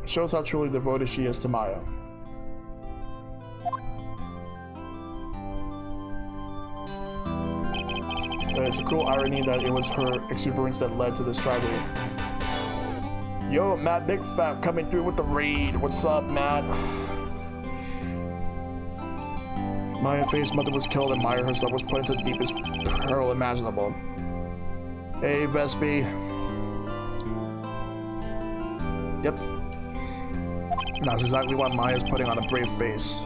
It shows how truly devoted she is to Maya. But it's a cool irony that it was her exuberance that led to this tragedy. Yo, Matt Big Fat coming through with the raid. What's up, Matt? Maya Fey's mother was killed and Maya herself was put into the deepest peril imaginable. Hey, Vespi. Yep. That's exactly why Maya's putting on a brave face.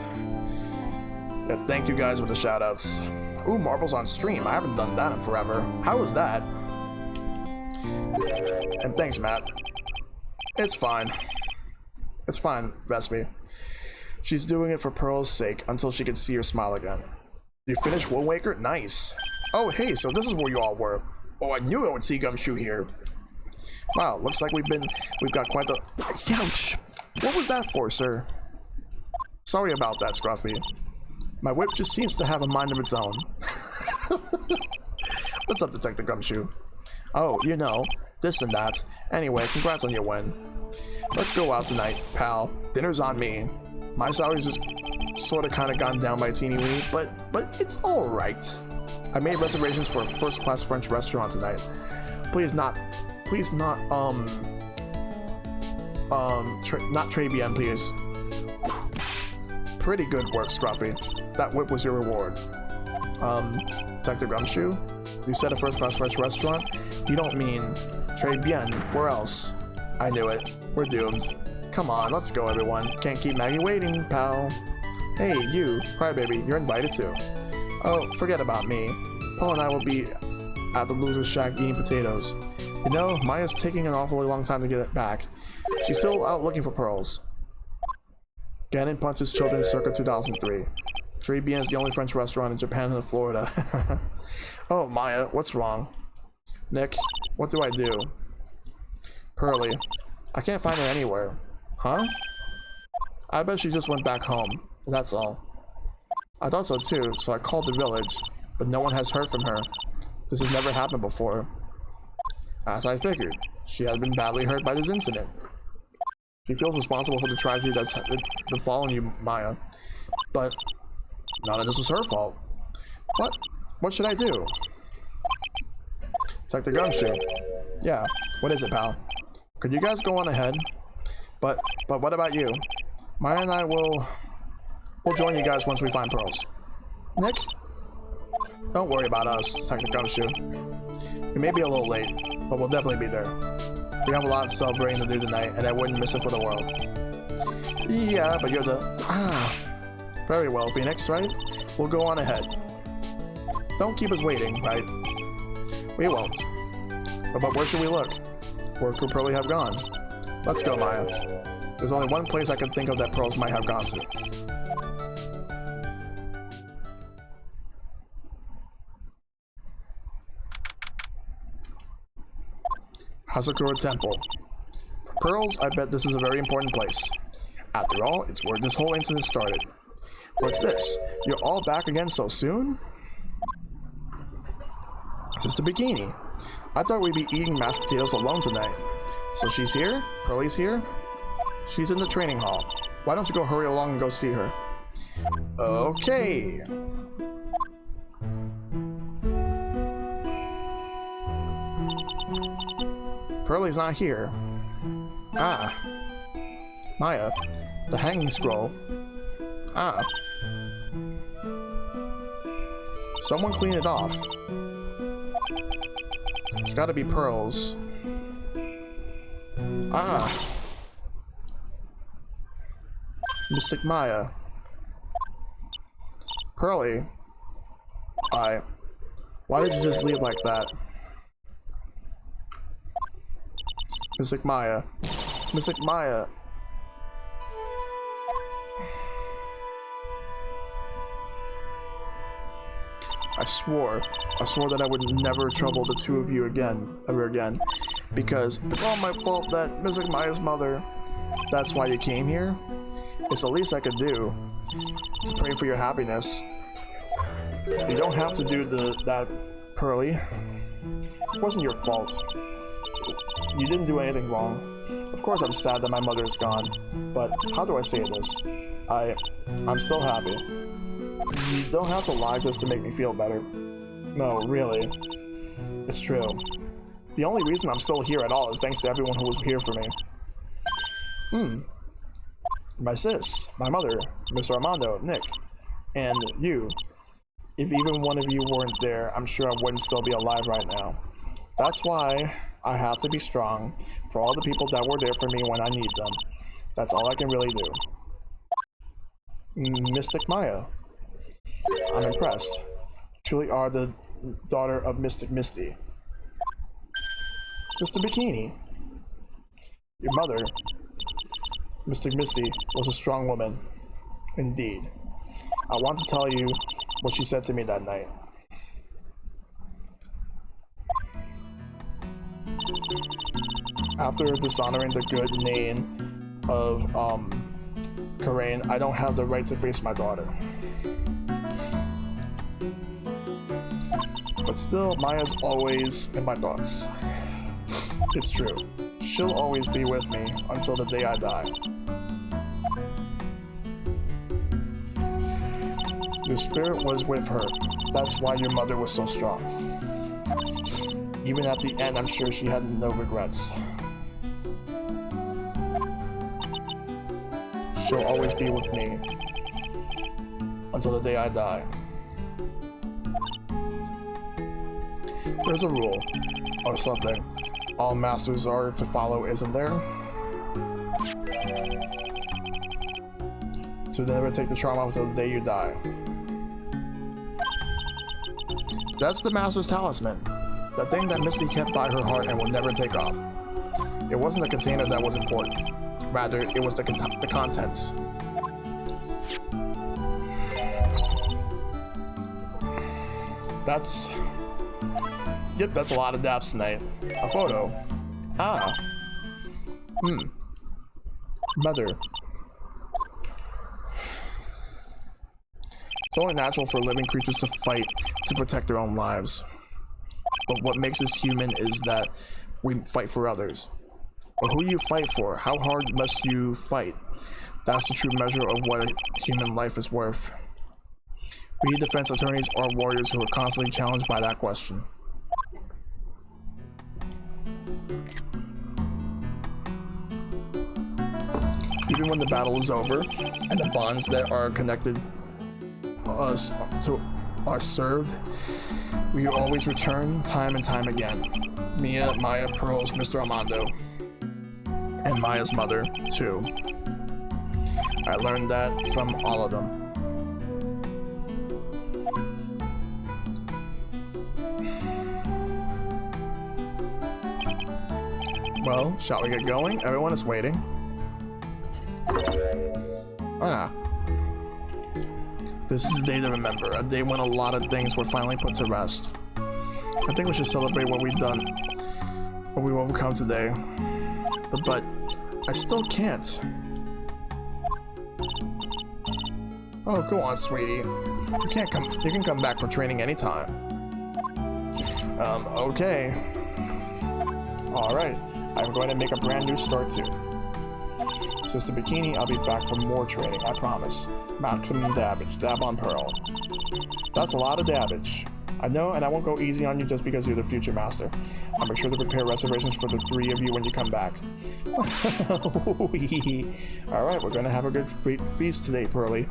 Yeah, thank you guys for the shoutouts. Ooh, marbles on stream. I haven't done that in forever. How was that? And thanks, Matt. It's fine. It's fine, Vespi. She's doing it for Pearl's sake until she can see her smile again. You finished Wind Waker? Nice. Oh, hey, so this is where you all were. Oh, I knew I would see Gumshoe here. Wow, looks like we've got quite the... Ouch! What was that for, sir? Sorry about that, Scruffy. My whip just seems to have a mind of its own. What's up, Detective Gumshoe? Oh, you know, this and that. Anyway, congrats on your win. Let's go out tonight, pal. Dinner's on me. My salary's just sort of kind of gone down by a teeny weeny, but it's all right. I made reservations for a first-class French restaurant tonight. Not Tribulations, please. Pretty good work, Scruffy. That whip was your reward. Detective Gumshoe? You said a first-class French restaurant? You don't mean Tribulations? Where else? I knew it. We're doomed. Come on, let's go, everyone. Can't keep Maggie waiting, pal. Hey, you, Crybaby, you're invited too. Oh, forget about me. Paul and I will be at the loser's shack eating potatoes. You know, Maya's taking an awfully long time to get it back. She's still out looking for pearls. Gannon punches children circa 2003. Tribulations is the only French restaurant in Japan and Florida. Oh, Maya, what's wrong? Nick, what do I do? Pearly, I can't find her anywhere. Huh? I bet she just went back home. That's all. I thought so too, so I called the village, but no one has heard from her. This has never happened before. As I figured, she has been badly hurt by this incident. She feels responsible for the tragedy that's befallen you, Maya. But none of this was her fault. What should I do? Detective Gumshoe. Yeah, what is it, pal? Could you guys go on ahead? But what about you? Maya and I we'll join you guys once we find pearls. Nick? Don't worry about us, Detective Gumshoe. We may be a little late, but we'll definitely be there. We have a lot of celebrating to do tonight, and I wouldn't miss it for the world. Yeah, but you're the... Very well, Phoenix, right? We'll go on ahead. Don't keep us waiting, right? We won't. But where should we look? Where could Pearly have gone? Let's go, Maya. There's only one place I can think of that Pearls might have gone to. Hasakura Temple. For Pearls, I bet this is a very important place. After all, it's where this whole incident started. What's this? You're all back again so soon? Just a bikini. I thought we'd be eating mashed potatoes alone tonight. So she's here? Pearlie's here? She's in the training hall. Why don't you go hurry along and go see her? Okay. Pearlie's not here. Ah. Maya. The hanging scroll. Ah. Someone clean it off. It's gotta be Pearls. Ah. Mystic Maya. Pearlie. Why did you just leave like that? Mystic Maya. Mystic Maya. I swore that I would never trouble the two of you ever again, because it's all my fault that Mystic Maya's mother. That's why you came here? It's the least I could do, to pray for your happiness. You don't have to do that, Pearlie. It wasn't your fault. You didn't do anything wrong. Of course I'm sad that my mother is gone, but how do I say this? I'm still happy. You don't have to lie just to make me feel better. No, really. It's true. The only reason I'm still here at all is thanks to everyone who was here for me. My sis, my mother, Mr. Armando, Nick, and you. If even one of you weren't there, I'm sure I wouldn't still be alive right now. That's why I have to be strong for all the people that were there for me when I need them. That's all I can really do. Mystic Maya. I'm impressed. You truly are the daughter of Mystic Misty. Just a bikini. Your mother, Mystic Misty, was a strong woman. Indeed. I want to tell you what she said to me that night. After dishonoring the good name of Karain, I don't have the right to face my daughter. But still, Maya's always in my thoughts. It's true. She'll always be with me until the day I die. Your spirit was with her. That's why your mother was so strong. Even at the end, I'm sure she had no regrets. She'll always be with me until the day I die. There's a rule, or something, all masters are to follow, isn't there? To never take the charm off until the day you die. That's the master's talisman, the thing that Misty kept by her heart and would never take off. It wasn't the container that was important, rather it was the contents. That's a lot of daps tonight. A photo. Ah. Mother. It's only natural for living creatures to fight to protect their own lives. But what makes us human is that we fight for others. But who you fight for? How hard must you fight? That's the true measure of what a human life is worth. We defense attorneys are warriors who are constantly challenged by that question. Even when the battle is over and the bonds that are connected us to are served, we always return time and time again. Mia, Maya, Pearls, Mr. Armando, and Maya's mother too. I learned that from all of them. Well, shall we get going? Everyone is waiting. Ah. This is a day to remember, a day when a lot of things were finally put to rest. I think we should celebrate what we've done, what we've overcome today. But I still can't. Oh, go on, sweetie. You can come back for training anytime. Okay. Alright. I'm going to make a brand new start too. Sister Bikini, I'll be back for more training, I promise. Maximum damage, dab on Pearl. That's a lot of damage. I know, and I won't go easy on you just because you're the future master. I'll make sure to prepare reservations for the 3 of you when you come back. Alright, we're gonna have a great feast today, Pearly.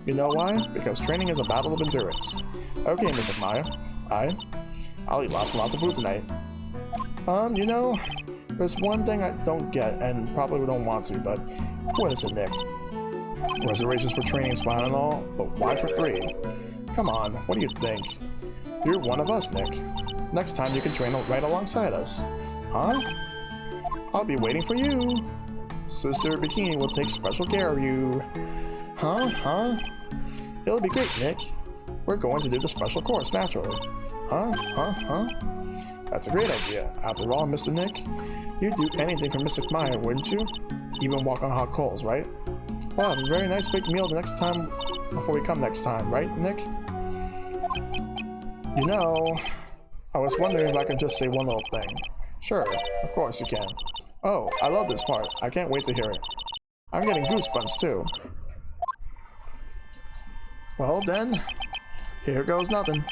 You know why? Because training is a battle of endurance. Okay, Miss Maya. I'll eat lots and lots of food tonight. You know, there's one thing I don't get, and probably don't want to, but what is it, Nick? Reservations for training is fine and all, but why for 3? Come on, what do you think? You're one of us, Nick. Next time you can train right alongside us. Huh? I'll be waiting for you. Sister Bikini will take special care of you. Huh? It'll be great, Nick. We're going to do the special course, naturally. Huh? That's a great idea. After all, Mr. Nick, you'd do anything for Mystic Maya, wouldn't you? Even walk on hot coals, right? Well, have a very nice big meal the next time, before we come next time, right, Nick? You know, I was wondering if I could just say one little thing. Sure, of course you can. Oh, I love this part. I can't wait to hear it. I'm getting goosebumps too. Well then, here goes nothing.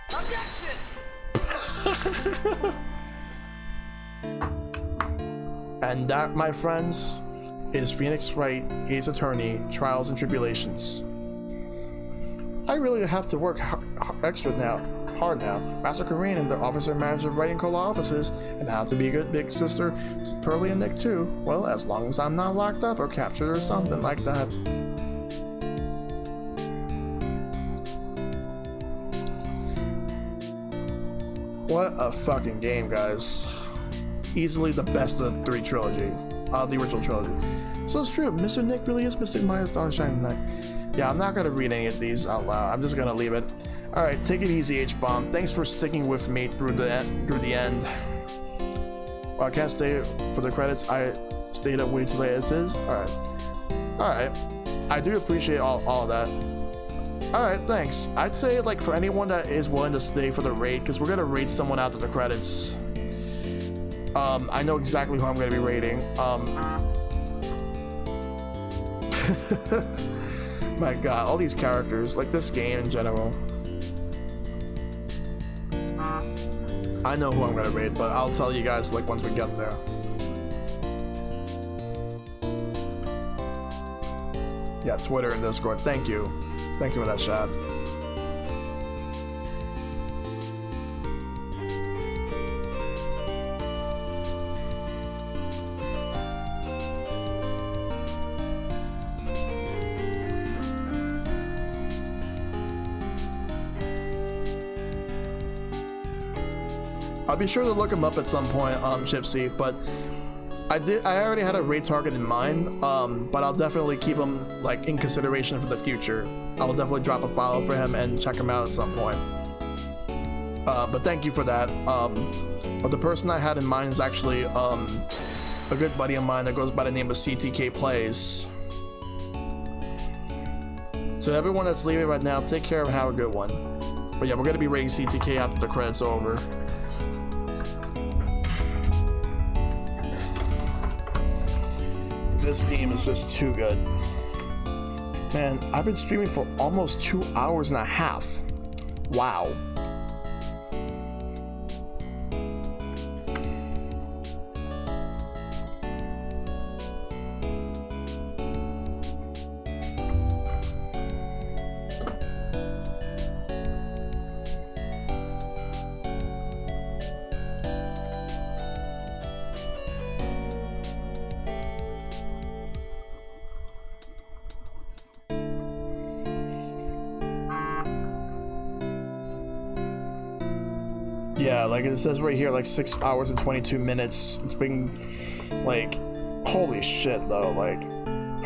Objection! And that, my friends, is Phoenix Wright, Ace Attorney, Trials and Tribulations. I really have to work hard now. Master Korean and the officer manager of Wright and Cola offices, and how to be a good big sister to Pearly and Nick too. Well, as long as I'm not locked up or captured or something like that. What a fucking game, guys. Easily the best of the 3 trilogy. The original trilogy. So it's true, Mr. Nick really is Mystic Maya's Dark Shining Knight. Yeah, I'm not gonna read any of these out loud. I'm just gonna leave it. Alright, take it easy, H-Bomb. Thanks for sticking with me through the end. Well, I can't stay for the credits. I stayed up way too late as is. Alright. I do appreciate all of that. Alright, thanks. I'd say, like, for anyone that is willing to stay for the raid, because we're gonna raid someone after the credits. I know exactly who I'm gonna be raiding. My god, all these characters, like this game in general. I know who I'm gonna raid, but I'll tell you guys like once we get there. Yeah, Twitter and Discord. Thank you for that, Shad. I'll be sure to look him up at some point, Gypsy, but I already had a raid target in mind, but I'll definitely keep him like in consideration for the future. I'll definitely drop a follow for him and check him out at some point. But thank you for that. But the person I had in mind is actually a good buddy of mine that goes by the name of CTK Plays. So everyone that's leaving right now, take care and have a good one. But yeah, we're gonna be raiding CTK after the credits are over. This game is just too good. Man, I've been streaming for almost 2 hours and a half. Wow. Yeah, like it says right here, like 6 hours and 22 minutes. It's been like, holy shit though, like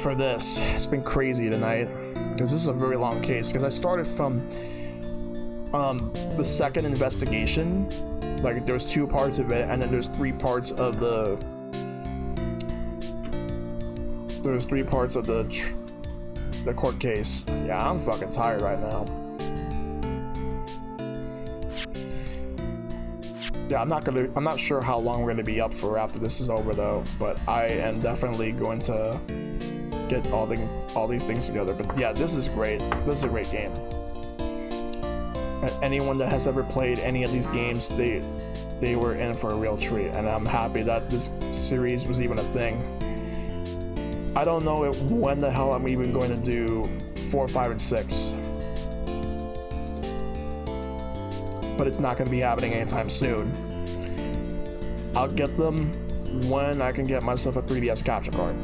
for this, it's been crazy tonight. Because this is a very long case, because I started from the second investigation. Like there's 2 parts of it, and then there's 3 parts of the the court case. Yeah, I'm fucking tired right now. Yeah, I'm not sure how long we're gonna be up for after this is over though, but I am definitely going to get all these things together. But yeah, this is great. This is a great game. And anyone that has ever played any of these games, they were in for a real treat, and I'm happy that this series was even a thing. I don't know when the hell I'm even going to do 4, 5, and 6. But it's not going to be happening anytime soon. I'll get them when I can get myself a 3DS capture card.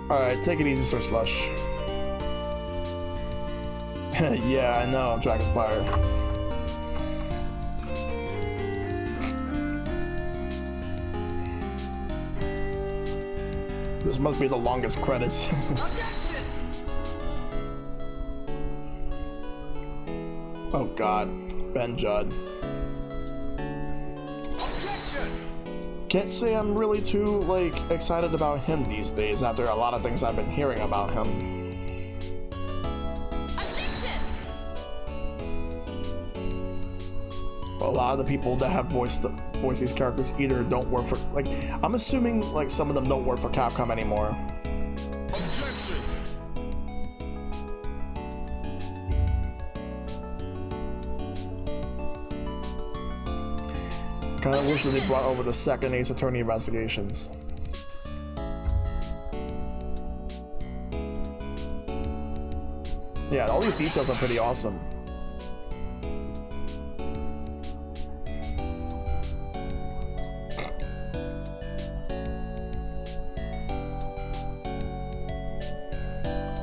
Alright, take it easy, Sir Slush. Yeah, I know, Dragonfire. This must be the longest credits. Oh god, Ben Judd. Can't say I'm really too like excited about him these days after a lot of things I've been hearing about him. A lot of the people that have voiced these characters either don't work for, like, I'm assuming like some of them don't work for Capcom anymore. Objection. Kinda wish that they brought over the second Ace Attorney investigations. Yeah, all these details are pretty awesome.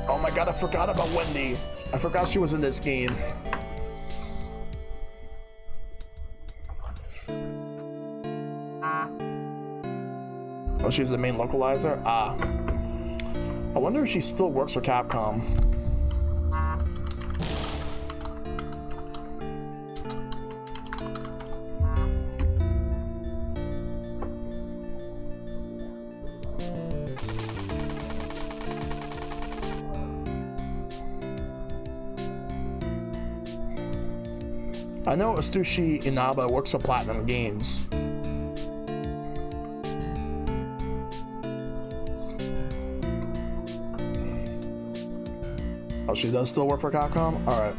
Oh my god, I forgot about Wendy. I forgot she was in this game. Oh, she's the main localizer? Ah. I wonder if she still works for Capcom. I know Atsushi Inaba works for Platinum Games. Oh, she does still work for Capcom? Alright.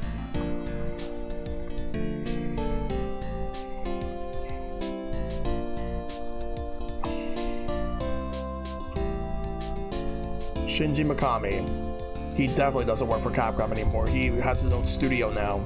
Shinji Mikami. He definitely doesn't work for Capcom anymore. He has his own studio now.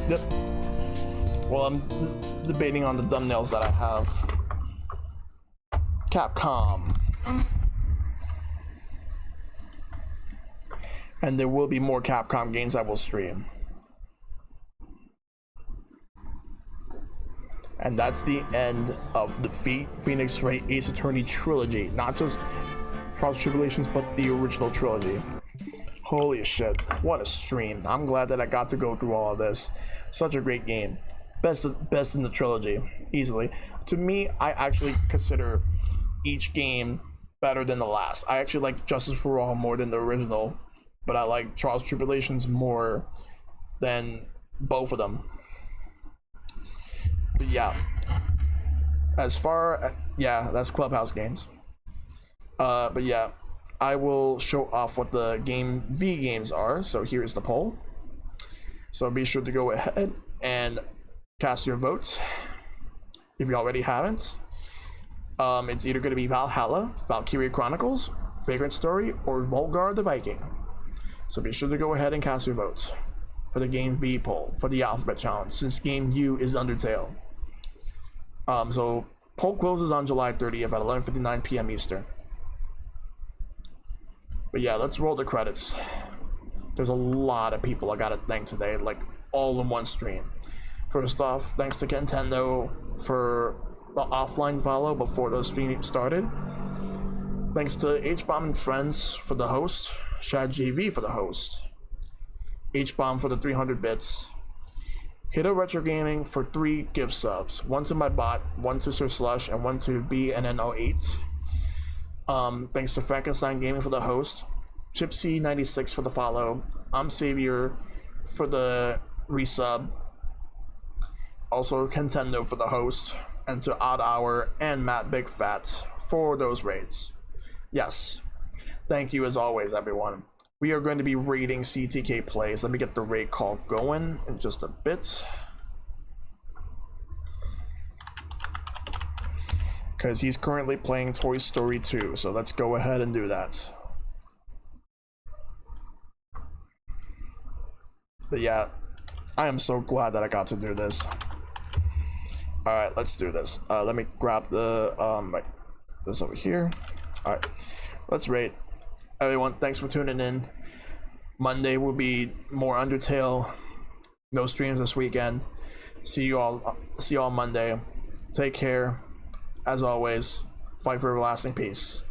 Yep. Well, I'm debating on the thumbnails that I have. Capcom. And there will be more Capcom games I will stream. And that's the end of the Phoenix Wright Ace Attorney trilogy. Not just Trials Tribulations, but the original trilogy. Holy shit, what a stream. I'm glad that I got to go through all of this. Such a great game. Best in the trilogy, easily. To me, I actually consider each game better than the last. I actually like Justice for All more than the original, but I like Trials Tribulations more than both of them. But yeah, that's Clubhouse games. But yeah, I will show off what the game V games are. So here is the poll. So be sure to go ahead and cast your votes if you already haven't. It's either going to be Valhalla, Valkyria Chronicles, Vagrant Story, or Volgar the Viking. So be sure to go ahead and cast your votes for the Game V poll for the Alphabet Challenge, since Game U is Undertale. So poll closes on July 30th at 11:59 p.m. Eastern. But yeah, let's roll the credits. There's a lot of people I gotta thank today, like all in one stream. First off, thanks to Nintendo for the offline follow before the stream started. Thanks to HBomb and Friends for the host, Shad JV for the host, HBomb for the 300 bits, Hito Retro Gaming for 3 gift subs, one to my bot, one to Sir Slush, and one to BNN08. Thanks to Frankenstein Gaming for the host, Chipsy96 for the follow, I'm Savior for the resub, also Nintendo for the host, and to Odd Hour and Matt Big Fat for those raids. Yes, thank you as always, everyone. We are going to be raiding CTK plays. Let me get the raid call going in just a bit, because he's currently playing Toy Story 2, so let's go ahead and do that. But yeah, I am so glad that I got to do this. Alright, let's do this. Let me grab the this over here. Alright, let's raid. Everyone, thanks for tuning in. Monday will be more Undertale. No streams this weekend. See you all Monday. Take care. As always, fight for everlasting peace.